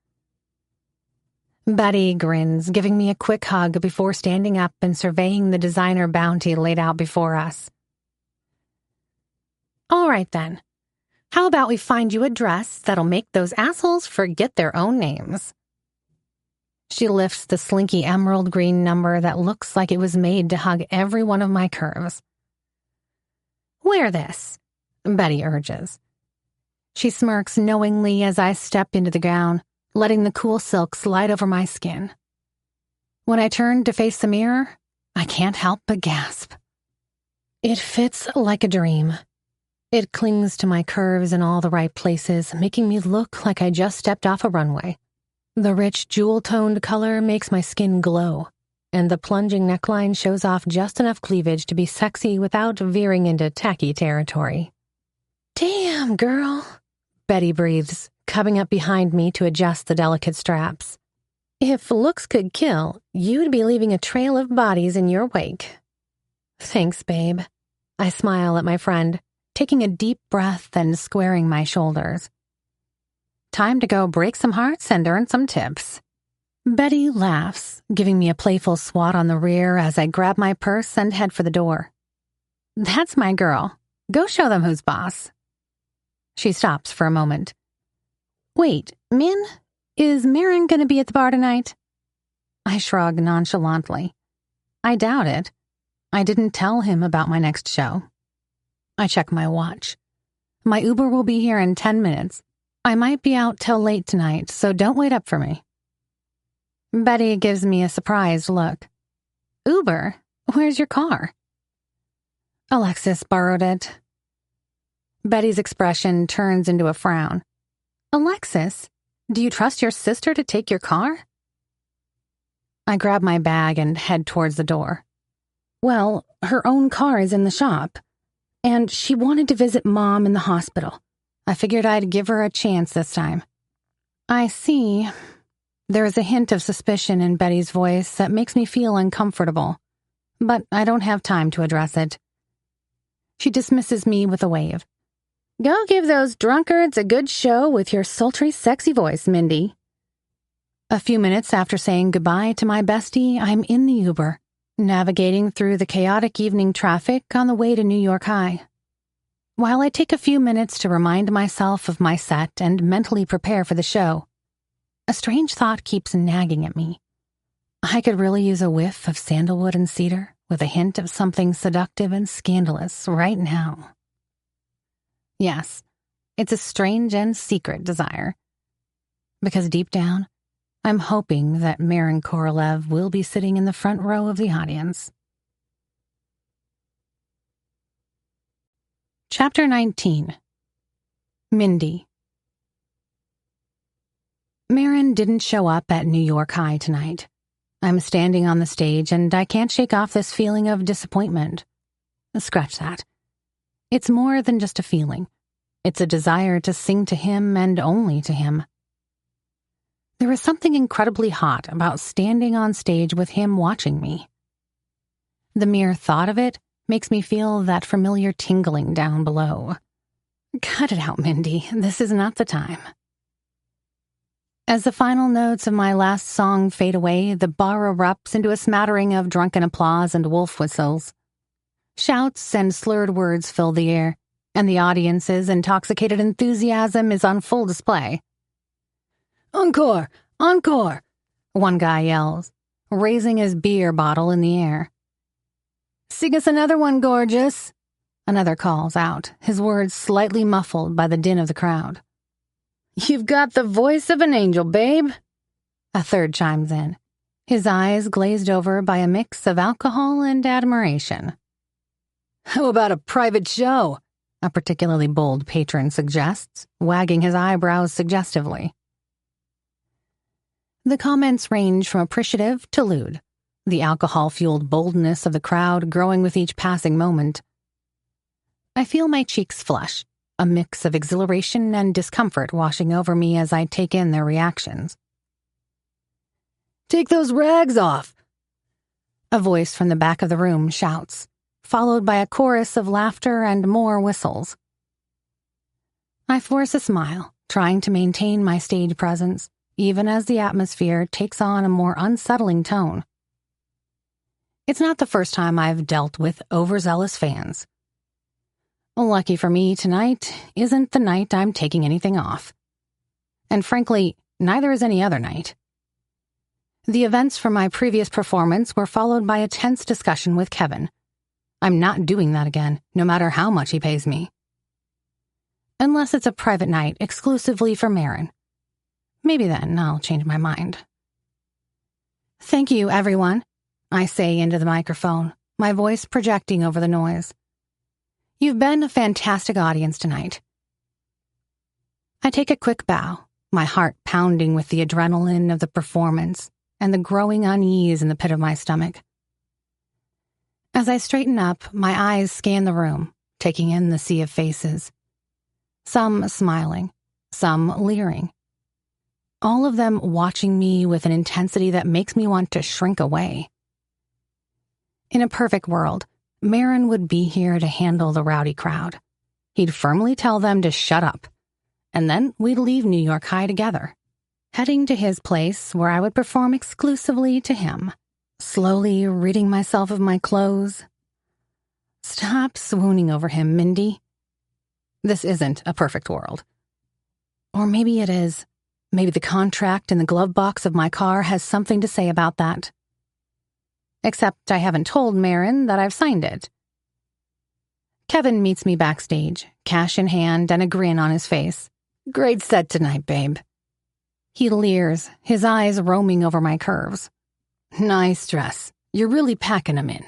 Betty grins, giving me a quick hug before standing up and surveying the designer bounty laid out before us. All right, then. How about we find you a dress that'll make those assholes forget their own names? She lifts the slinky emerald green number that looks like it was made to hug every one of my curves. Wear this, Betty urges. She smirks knowingly as I step into the gown, letting the cool silk slide over my skin. When I turn to face the mirror, I can't help but gasp. It fits like a dream. It clings to my curves in all the right places, making me look like I just stepped off a runway. The rich jewel-toned color makes my skin glow, and the plunging neckline shows off just enough cleavage to be sexy without veering into tacky territory. Damn, girl, Betty breathes, coming up behind me to adjust the delicate straps. If looks could kill, you'd be leaving a trail of bodies in your wake. Thanks, babe. I smile at my friend, taking a deep breath and squaring my shoulders. Time to go break some hearts and earn some tips. Betty laughs, giving me a playful swat on the rear as I grab my purse and head for the door. That's my girl. Go show them who's boss. She stops for a moment. Wait, Min? Is Maron gonna be at the bar tonight? I shrug nonchalantly. I doubt it. I didn't tell him about my next show. I check my watch. My Uber will be here in 10 minutes. I might be out till late tonight, so don't wait up for me. Betty gives me a surprised look. Uber? Where's your car? Alexis borrowed it. Betty's expression turns into a frown. Alexis, do you trust your sister to take your car? I grab my bag and head towards the door. Well, her own car is in the shop, and she wanted to visit Mom in the hospital. I figured I'd give her a chance this time. I see. There is a hint of suspicion in Betty's voice that makes me feel uncomfortable, but I don't have time to address it. She dismisses me with a wave. Go give those drunkards a good show with your sultry, sexy voice, Mindy. A few minutes after saying goodbye to my bestie, I'm in the Uber, navigating through the chaotic evening traffic on the way to New York High. While I take a few minutes to remind myself of my set and mentally prepare for the show, a strange thought keeps nagging at me. I could really use a whiff of sandalwood and cedar with a hint of something seductive and scandalous right now. Yes, it's a strange and secret desire. Because deep down, I'm hoping that Maron Korolev will be sitting in the front row of the audience. Chapter 19. Mindy. Maron didn't show up at New York High tonight. I'm standing on the stage and I can't shake off this feeling of disappointment. Scratch that. It's more than just a feeling. It's a desire to sing to him and only to him. There is something incredibly hot about standing on stage with him watching me. The mere thought of it makes me feel that familiar tingling down below. Cut it out, Mindy. This is not the time. As the final notes of my last song fade away, the bar erupts into a smattering of drunken applause and wolf whistles. Shouts and slurred words fill the air, and the audience's intoxicated enthusiasm is on full display. "Encore! Encore!" one guy yells, raising his beer bottle in the air. "Sing us another one, gorgeous," another calls out, his words slightly muffled by the din of the crowd. "You've got the voice of an angel, babe," a third chimes in, his eyes glazed over by a mix of alcohol and admiration. "How about a private show?" a particularly bold patron suggests, wagging his eyebrows suggestively. The comments range from appreciative to lewd, the alcohol-fueled boldness of the crowd growing with each passing moment. I feel my cheeks flush, a mix of exhilaration and discomfort washing over me as I take in their reactions. "Take those rags off!" a voice from the back of the room shouts, followed by a chorus of laughter and more whistles. I force a smile, trying to maintain my stage presence, even as the atmosphere takes on a more unsettling tone. It's not the first time I've dealt with overzealous fans. Lucky for me, tonight isn't the night I'm taking anything off. And frankly, neither is any other night. The events from my previous performance were followed by a tense discussion with Kevin. I'm not doing that again, no matter how much he pays me. Unless it's a private night exclusively for Maron. Maybe then I'll change my mind. "Thank you, everyone," I say into the microphone, my voice projecting over the noise. "You've been a fantastic audience tonight." I take a quick bow, my heart pounding with the adrenaline of the performance and the growing unease in the pit of my stomach. As I straighten up, my eyes scan the room, taking in the sea of faces. Some smiling, some leering. All of them watching me with an intensity that makes me want to shrink away. In a perfect world, Maron would be here to handle the rowdy crowd. He'd firmly tell them to shut up, and then we'd leave New York High together, heading to his place where I would perform exclusively to him, slowly ridding myself of my clothes. Stop swooning over him, Mindy. This isn't a perfect world. Or maybe it is. Maybe the contract in the glove box of my car has something to say about that. Except I haven't told Maron that I've signed it. Kevin meets me backstage, cash in hand and a grin on his face. "Great set tonight, babe." He leers, his eyes roaming over my curves. "Nice dress. You're really packing 'em in."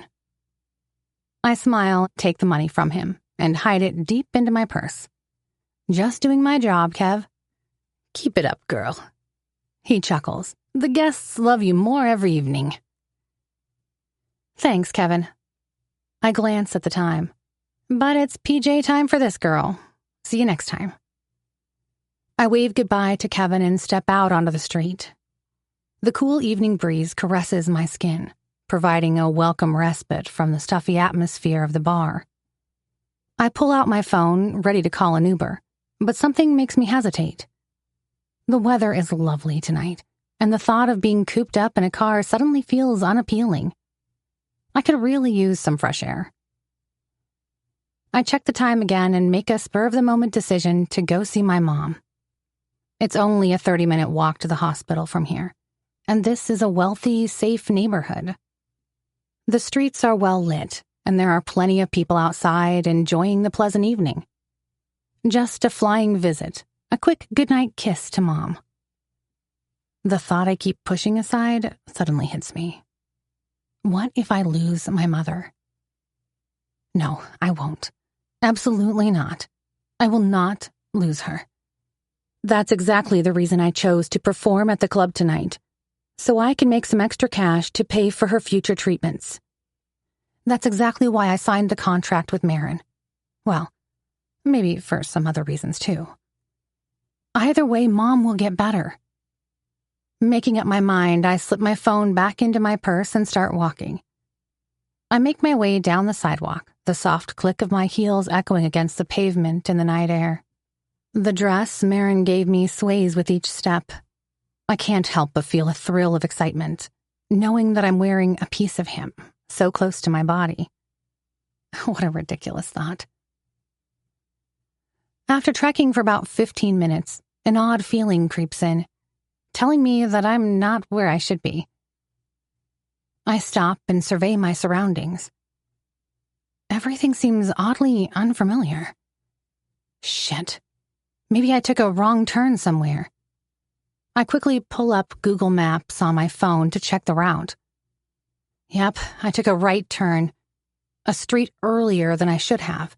I smile, take the money from him, and hide it deep into my purse. "Just doing my job, Kev." "Keep it up, girl." He chuckles. "The guests love you more every evening." "Thanks, Kevin." I glance at the time. But it's PJ time for this girl. See you next time. I wave goodbye to Kevin and step out onto the street. The cool evening breeze caresses my skin, providing a welcome respite from the stuffy atmosphere of the bar. I pull out my phone, ready to call an Uber, but something makes me hesitate. The weather is lovely tonight, and the thought of being cooped up in a car suddenly feels unappealing. I could really use some fresh air. I check the time again and make a spur-of-the-moment decision to go see my mom. It's only a 30-minute walk to the hospital from here, and this is a wealthy, safe neighborhood. The streets are well lit, and there are plenty of people outside enjoying the pleasant evening. Just a flying visit, a quick goodnight kiss to Mom. The thought I keep pushing aside suddenly hits me. What if I lose my mother? No, I won't. Absolutely not. I will not lose her. That's exactly the reason I chose to perform at the club tonight, so I can make some extra cash to pay for her future treatments. That's exactly why I signed the contract with Maron. Well, maybe for some other reasons too. Either way, Mom will get better. Making up my mind, I slip my phone back into my purse and start walking. I make my way down the sidewalk, the soft click of my heels echoing against the pavement in the night air. The dress Maron gave me sways with each step. I can't help but feel a thrill of excitement, knowing that I'm wearing a piece of him so close to my body. What a ridiculous thought. After trekking for about 15 minutes, an odd feeling creeps in, telling me that I'm not where I should be. I stop and survey my surroundings. Everything seems oddly unfamiliar. Shit. Maybe I took a wrong turn somewhere. I quickly pull up Google Maps on my phone to check the route. Yep, I took a right turn, a street earlier than I should have.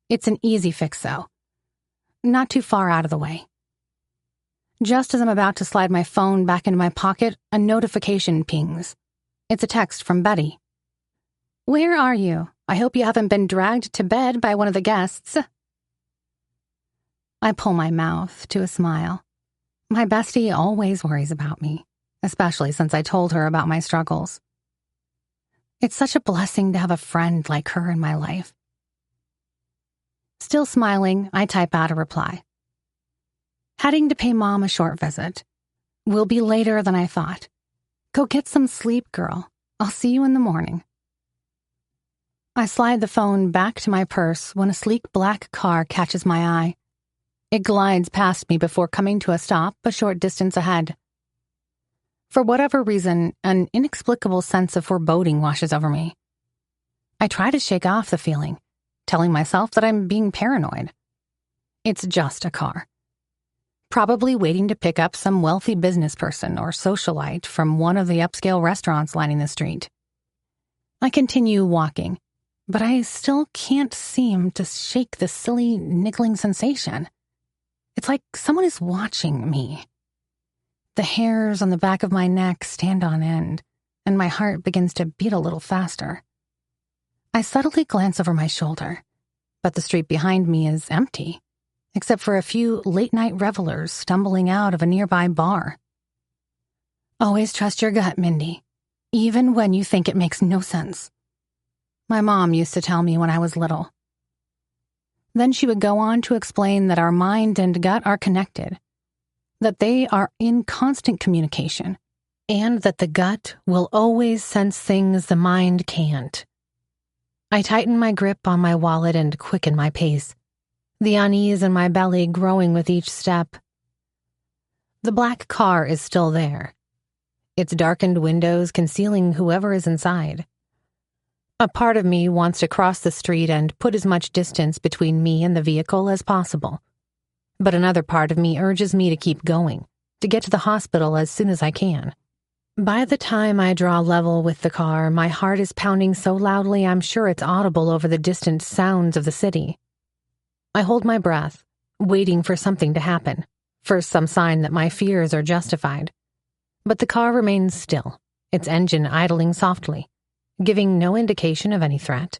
It's an easy fix, though. Not too far out of the way. Just as I'm about to slide my phone back into my pocket, a notification pings. It's a text from Betty. "Where are you? I hope you haven't been dragged to bed by one of the guests." I pull my mouth to a smile. My bestie always worries about me, especially since I told her about my struggles. It's such a blessing to have a friend like her in my life. Still smiling, I type out a reply. "Heading to pay Mom a short visit. Will be later than I thought. Go get some sleep, girl. I'll see you in the morning." I slide the phone back to my purse when a sleek black car catches my eye. It glides past me before coming to a stop a short distance ahead. For whatever reason, an inexplicable sense of foreboding washes over me. I try to shake off the feeling, telling myself that I'm being paranoid. It's just a car. Probably waiting to pick up some wealthy business person or socialite from one of the upscale restaurants lining the street. I continue walking, but I still can't seem to shake the silly, niggling sensation. It's like someone is watching me. The hairs on the back of my neck stand on end, and my heart begins to beat a little faster. I subtly glance over my shoulder, but the street behind me is empty, except for a few late-night revelers stumbling out of a nearby bar. Always trust your gut, Mindy, even when you think it makes no sense. My mom used to tell me when I was little. Then she would go on to explain that our mind and gut are connected, that they are in constant communication, and that the gut will always sense things the mind can't. I tighten my grip on my wallet and quicken my pace, the unease in my belly growing with each step. The black car is still there, its darkened windows concealing whoever is inside. A part of me wants to cross the street and put as much distance between me and the vehicle as possible. But another part of me urges me to keep going, to get to the hospital as soon as I can. By the time I draw level with the car, my heart is pounding so loudly I'm sure it's audible over the distant sounds of the city. I hold my breath, waiting for something to happen, for some sign that my fears are justified. But the car remains still, its engine idling softly, giving no indication of any threat.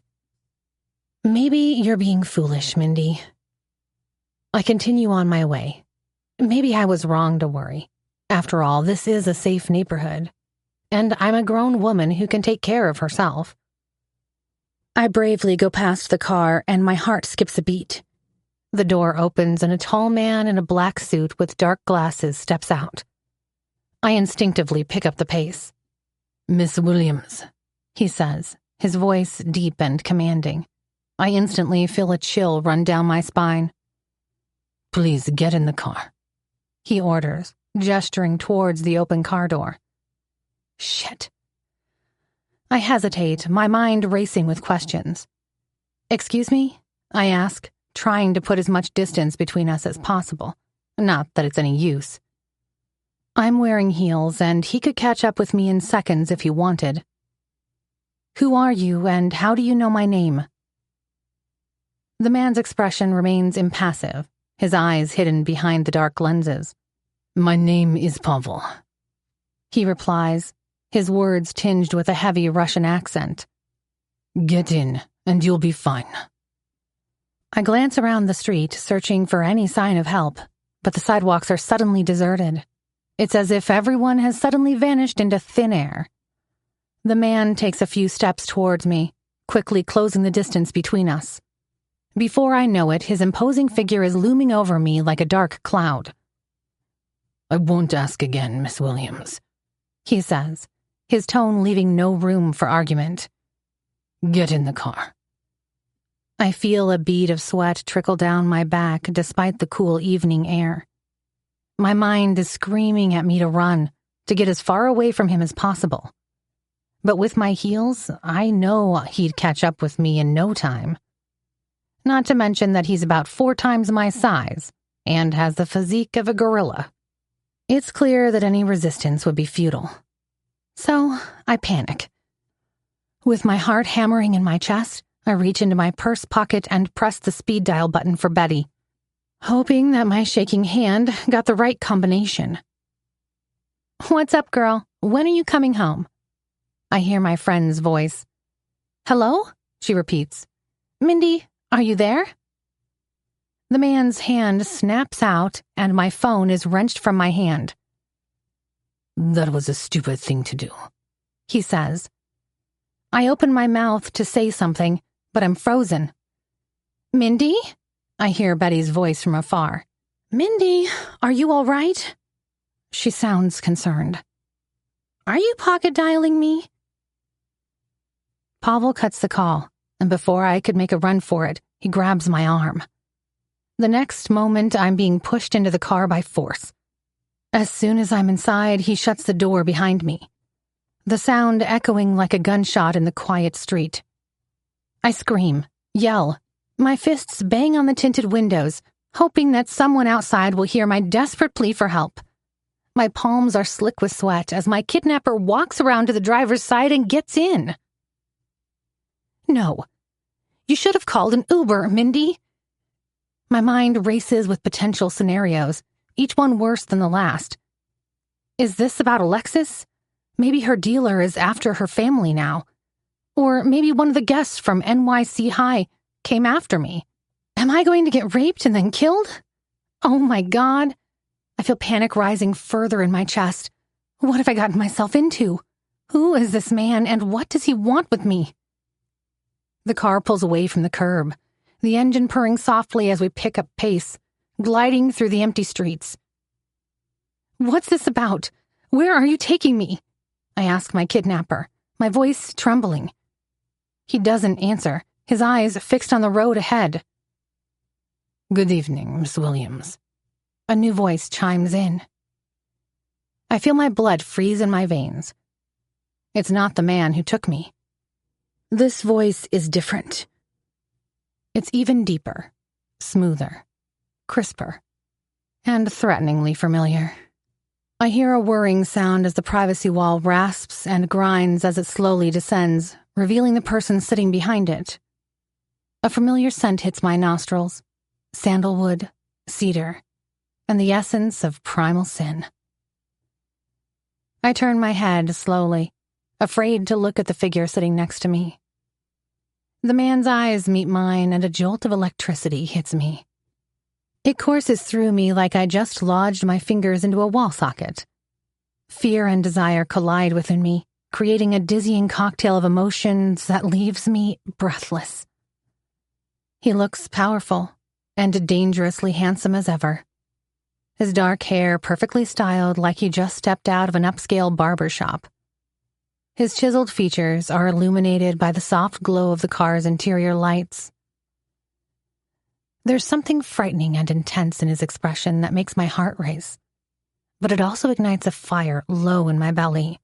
Maybe you're being foolish, Mindy. I continue on my way. Maybe I was wrong to worry. After all, this is a safe neighborhood, and I'm a grown woman who can take care of herself. I bravely go past the car, and my heart skips a beat. The door opens, and a tall man in a black suit with dark glasses steps out. I instinctively pick up the pace. "Miss Williams," he says, his voice deep and commanding. I instantly feel a chill run down my spine. "Please get in the car," he orders, gesturing towards the open car door. Shit. I hesitate, my mind racing with questions. "Excuse me?" I ask, trying to put as much distance between us as possible. Not that it's any use. I'm wearing heels, and he could catch up with me in seconds if he wanted. "Who are you, and how do you know my name?" The man's expression remains impassive, his eyes hidden behind the dark lenses. "My name is Pavel," he replies, his words tinged with a heavy Russian accent. "Get in, and you'll be fine." I glance around the street, searching for any sign of help, but the sidewalks are suddenly deserted. It's as if everyone has suddenly vanished into thin air. The man takes a few steps towards me, quickly closing the distance between us. Before I know it, his imposing figure is looming over me like a dark cloud. I won't ask again, Miss Williams, he says, his tone leaving no room for argument. Get in the car. I feel a bead of sweat trickle down my back despite the cool evening air. My mind is screaming at me to run, to get as far away from him as possible. But with my heels, I know he'd catch up with me in no time. Not to mention that he's about 4 times my size and has the physique of a gorilla. It's clear that any resistance would be futile. So I panic. With my heart hammering in my chest, I reach into my purse pocket and press the speed dial button for Betty, hoping that my shaking hand got the right combination. What's up, girl? When are you coming home? I hear my friend's voice. Hello? She repeats. Mindy, are you there? The man's hand snaps out and my phone is wrenched from my hand. That was a stupid thing to do, he says. I open my mouth to say something, but I'm frozen. Mindy? I hear Betty's voice from afar. Mindy, are you all right? She sounds concerned. Are you pocket dialing me? Pavel cuts the call, and before I could make a run for it, he grabs my arm. The next moment, I'm being pushed into the car by force. As soon as I'm inside, he shuts the door behind me, the sound echoing like a gunshot in the quiet street. I scream, yell, my fists bang on the tinted windows, hoping that someone outside will hear my desperate plea for help. My palms are slick with sweat as my kidnapper walks around to the driver's side and gets in. No. You should have called an Uber, Mindy. My mind races with potential scenarios, each one worse than the last. Is this about Alexis? Maybe her dealer is after her family now. Or maybe one of the guests from NYC High came after me. Am I going to get raped and then killed? Oh my God. I feel panic rising further in my chest. What have I gotten myself into? Who is this man and what does he want with me? The car pulls away from the curb, the engine purring softly as we pick up pace, gliding through the empty streets. What's this about? Where are you taking me? I ask my kidnapper, my voice trembling. He doesn't answer, his eyes fixed on the road ahead. Good evening, Miss Williams. A new voice chimes in. I feel my blood freeze in my veins. It's not the man who took me. This voice is different. It's even deeper, smoother, crisper, and threateningly familiar. I hear a whirring sound as the privacy wall rasps and grinds as it slowly descends, revealing the person sitting behind it. A familiar scent hits my nostrils, sandalwood, cedar, and the essence of primal sin. I turn my head slowly, afraid to look at the figure sitting next to me. The man's eyes meet mine and a jolt of electricity hits me. It courses through me like I just lodged my fingers into a wall socket. Fear and desire collide within me, creating a dizzying cocktail of emotions that leaves me breathless. He looks powerful and dangerously handsome as ever. His dark hair perfectly styled like he just stepped out of an upscale barber shop. His chiseled features are illuminated by the soft glow of the car's interior lights. There's something frightening and intense in his expression that makes my heart race, but it also ignites a fire low in my belly.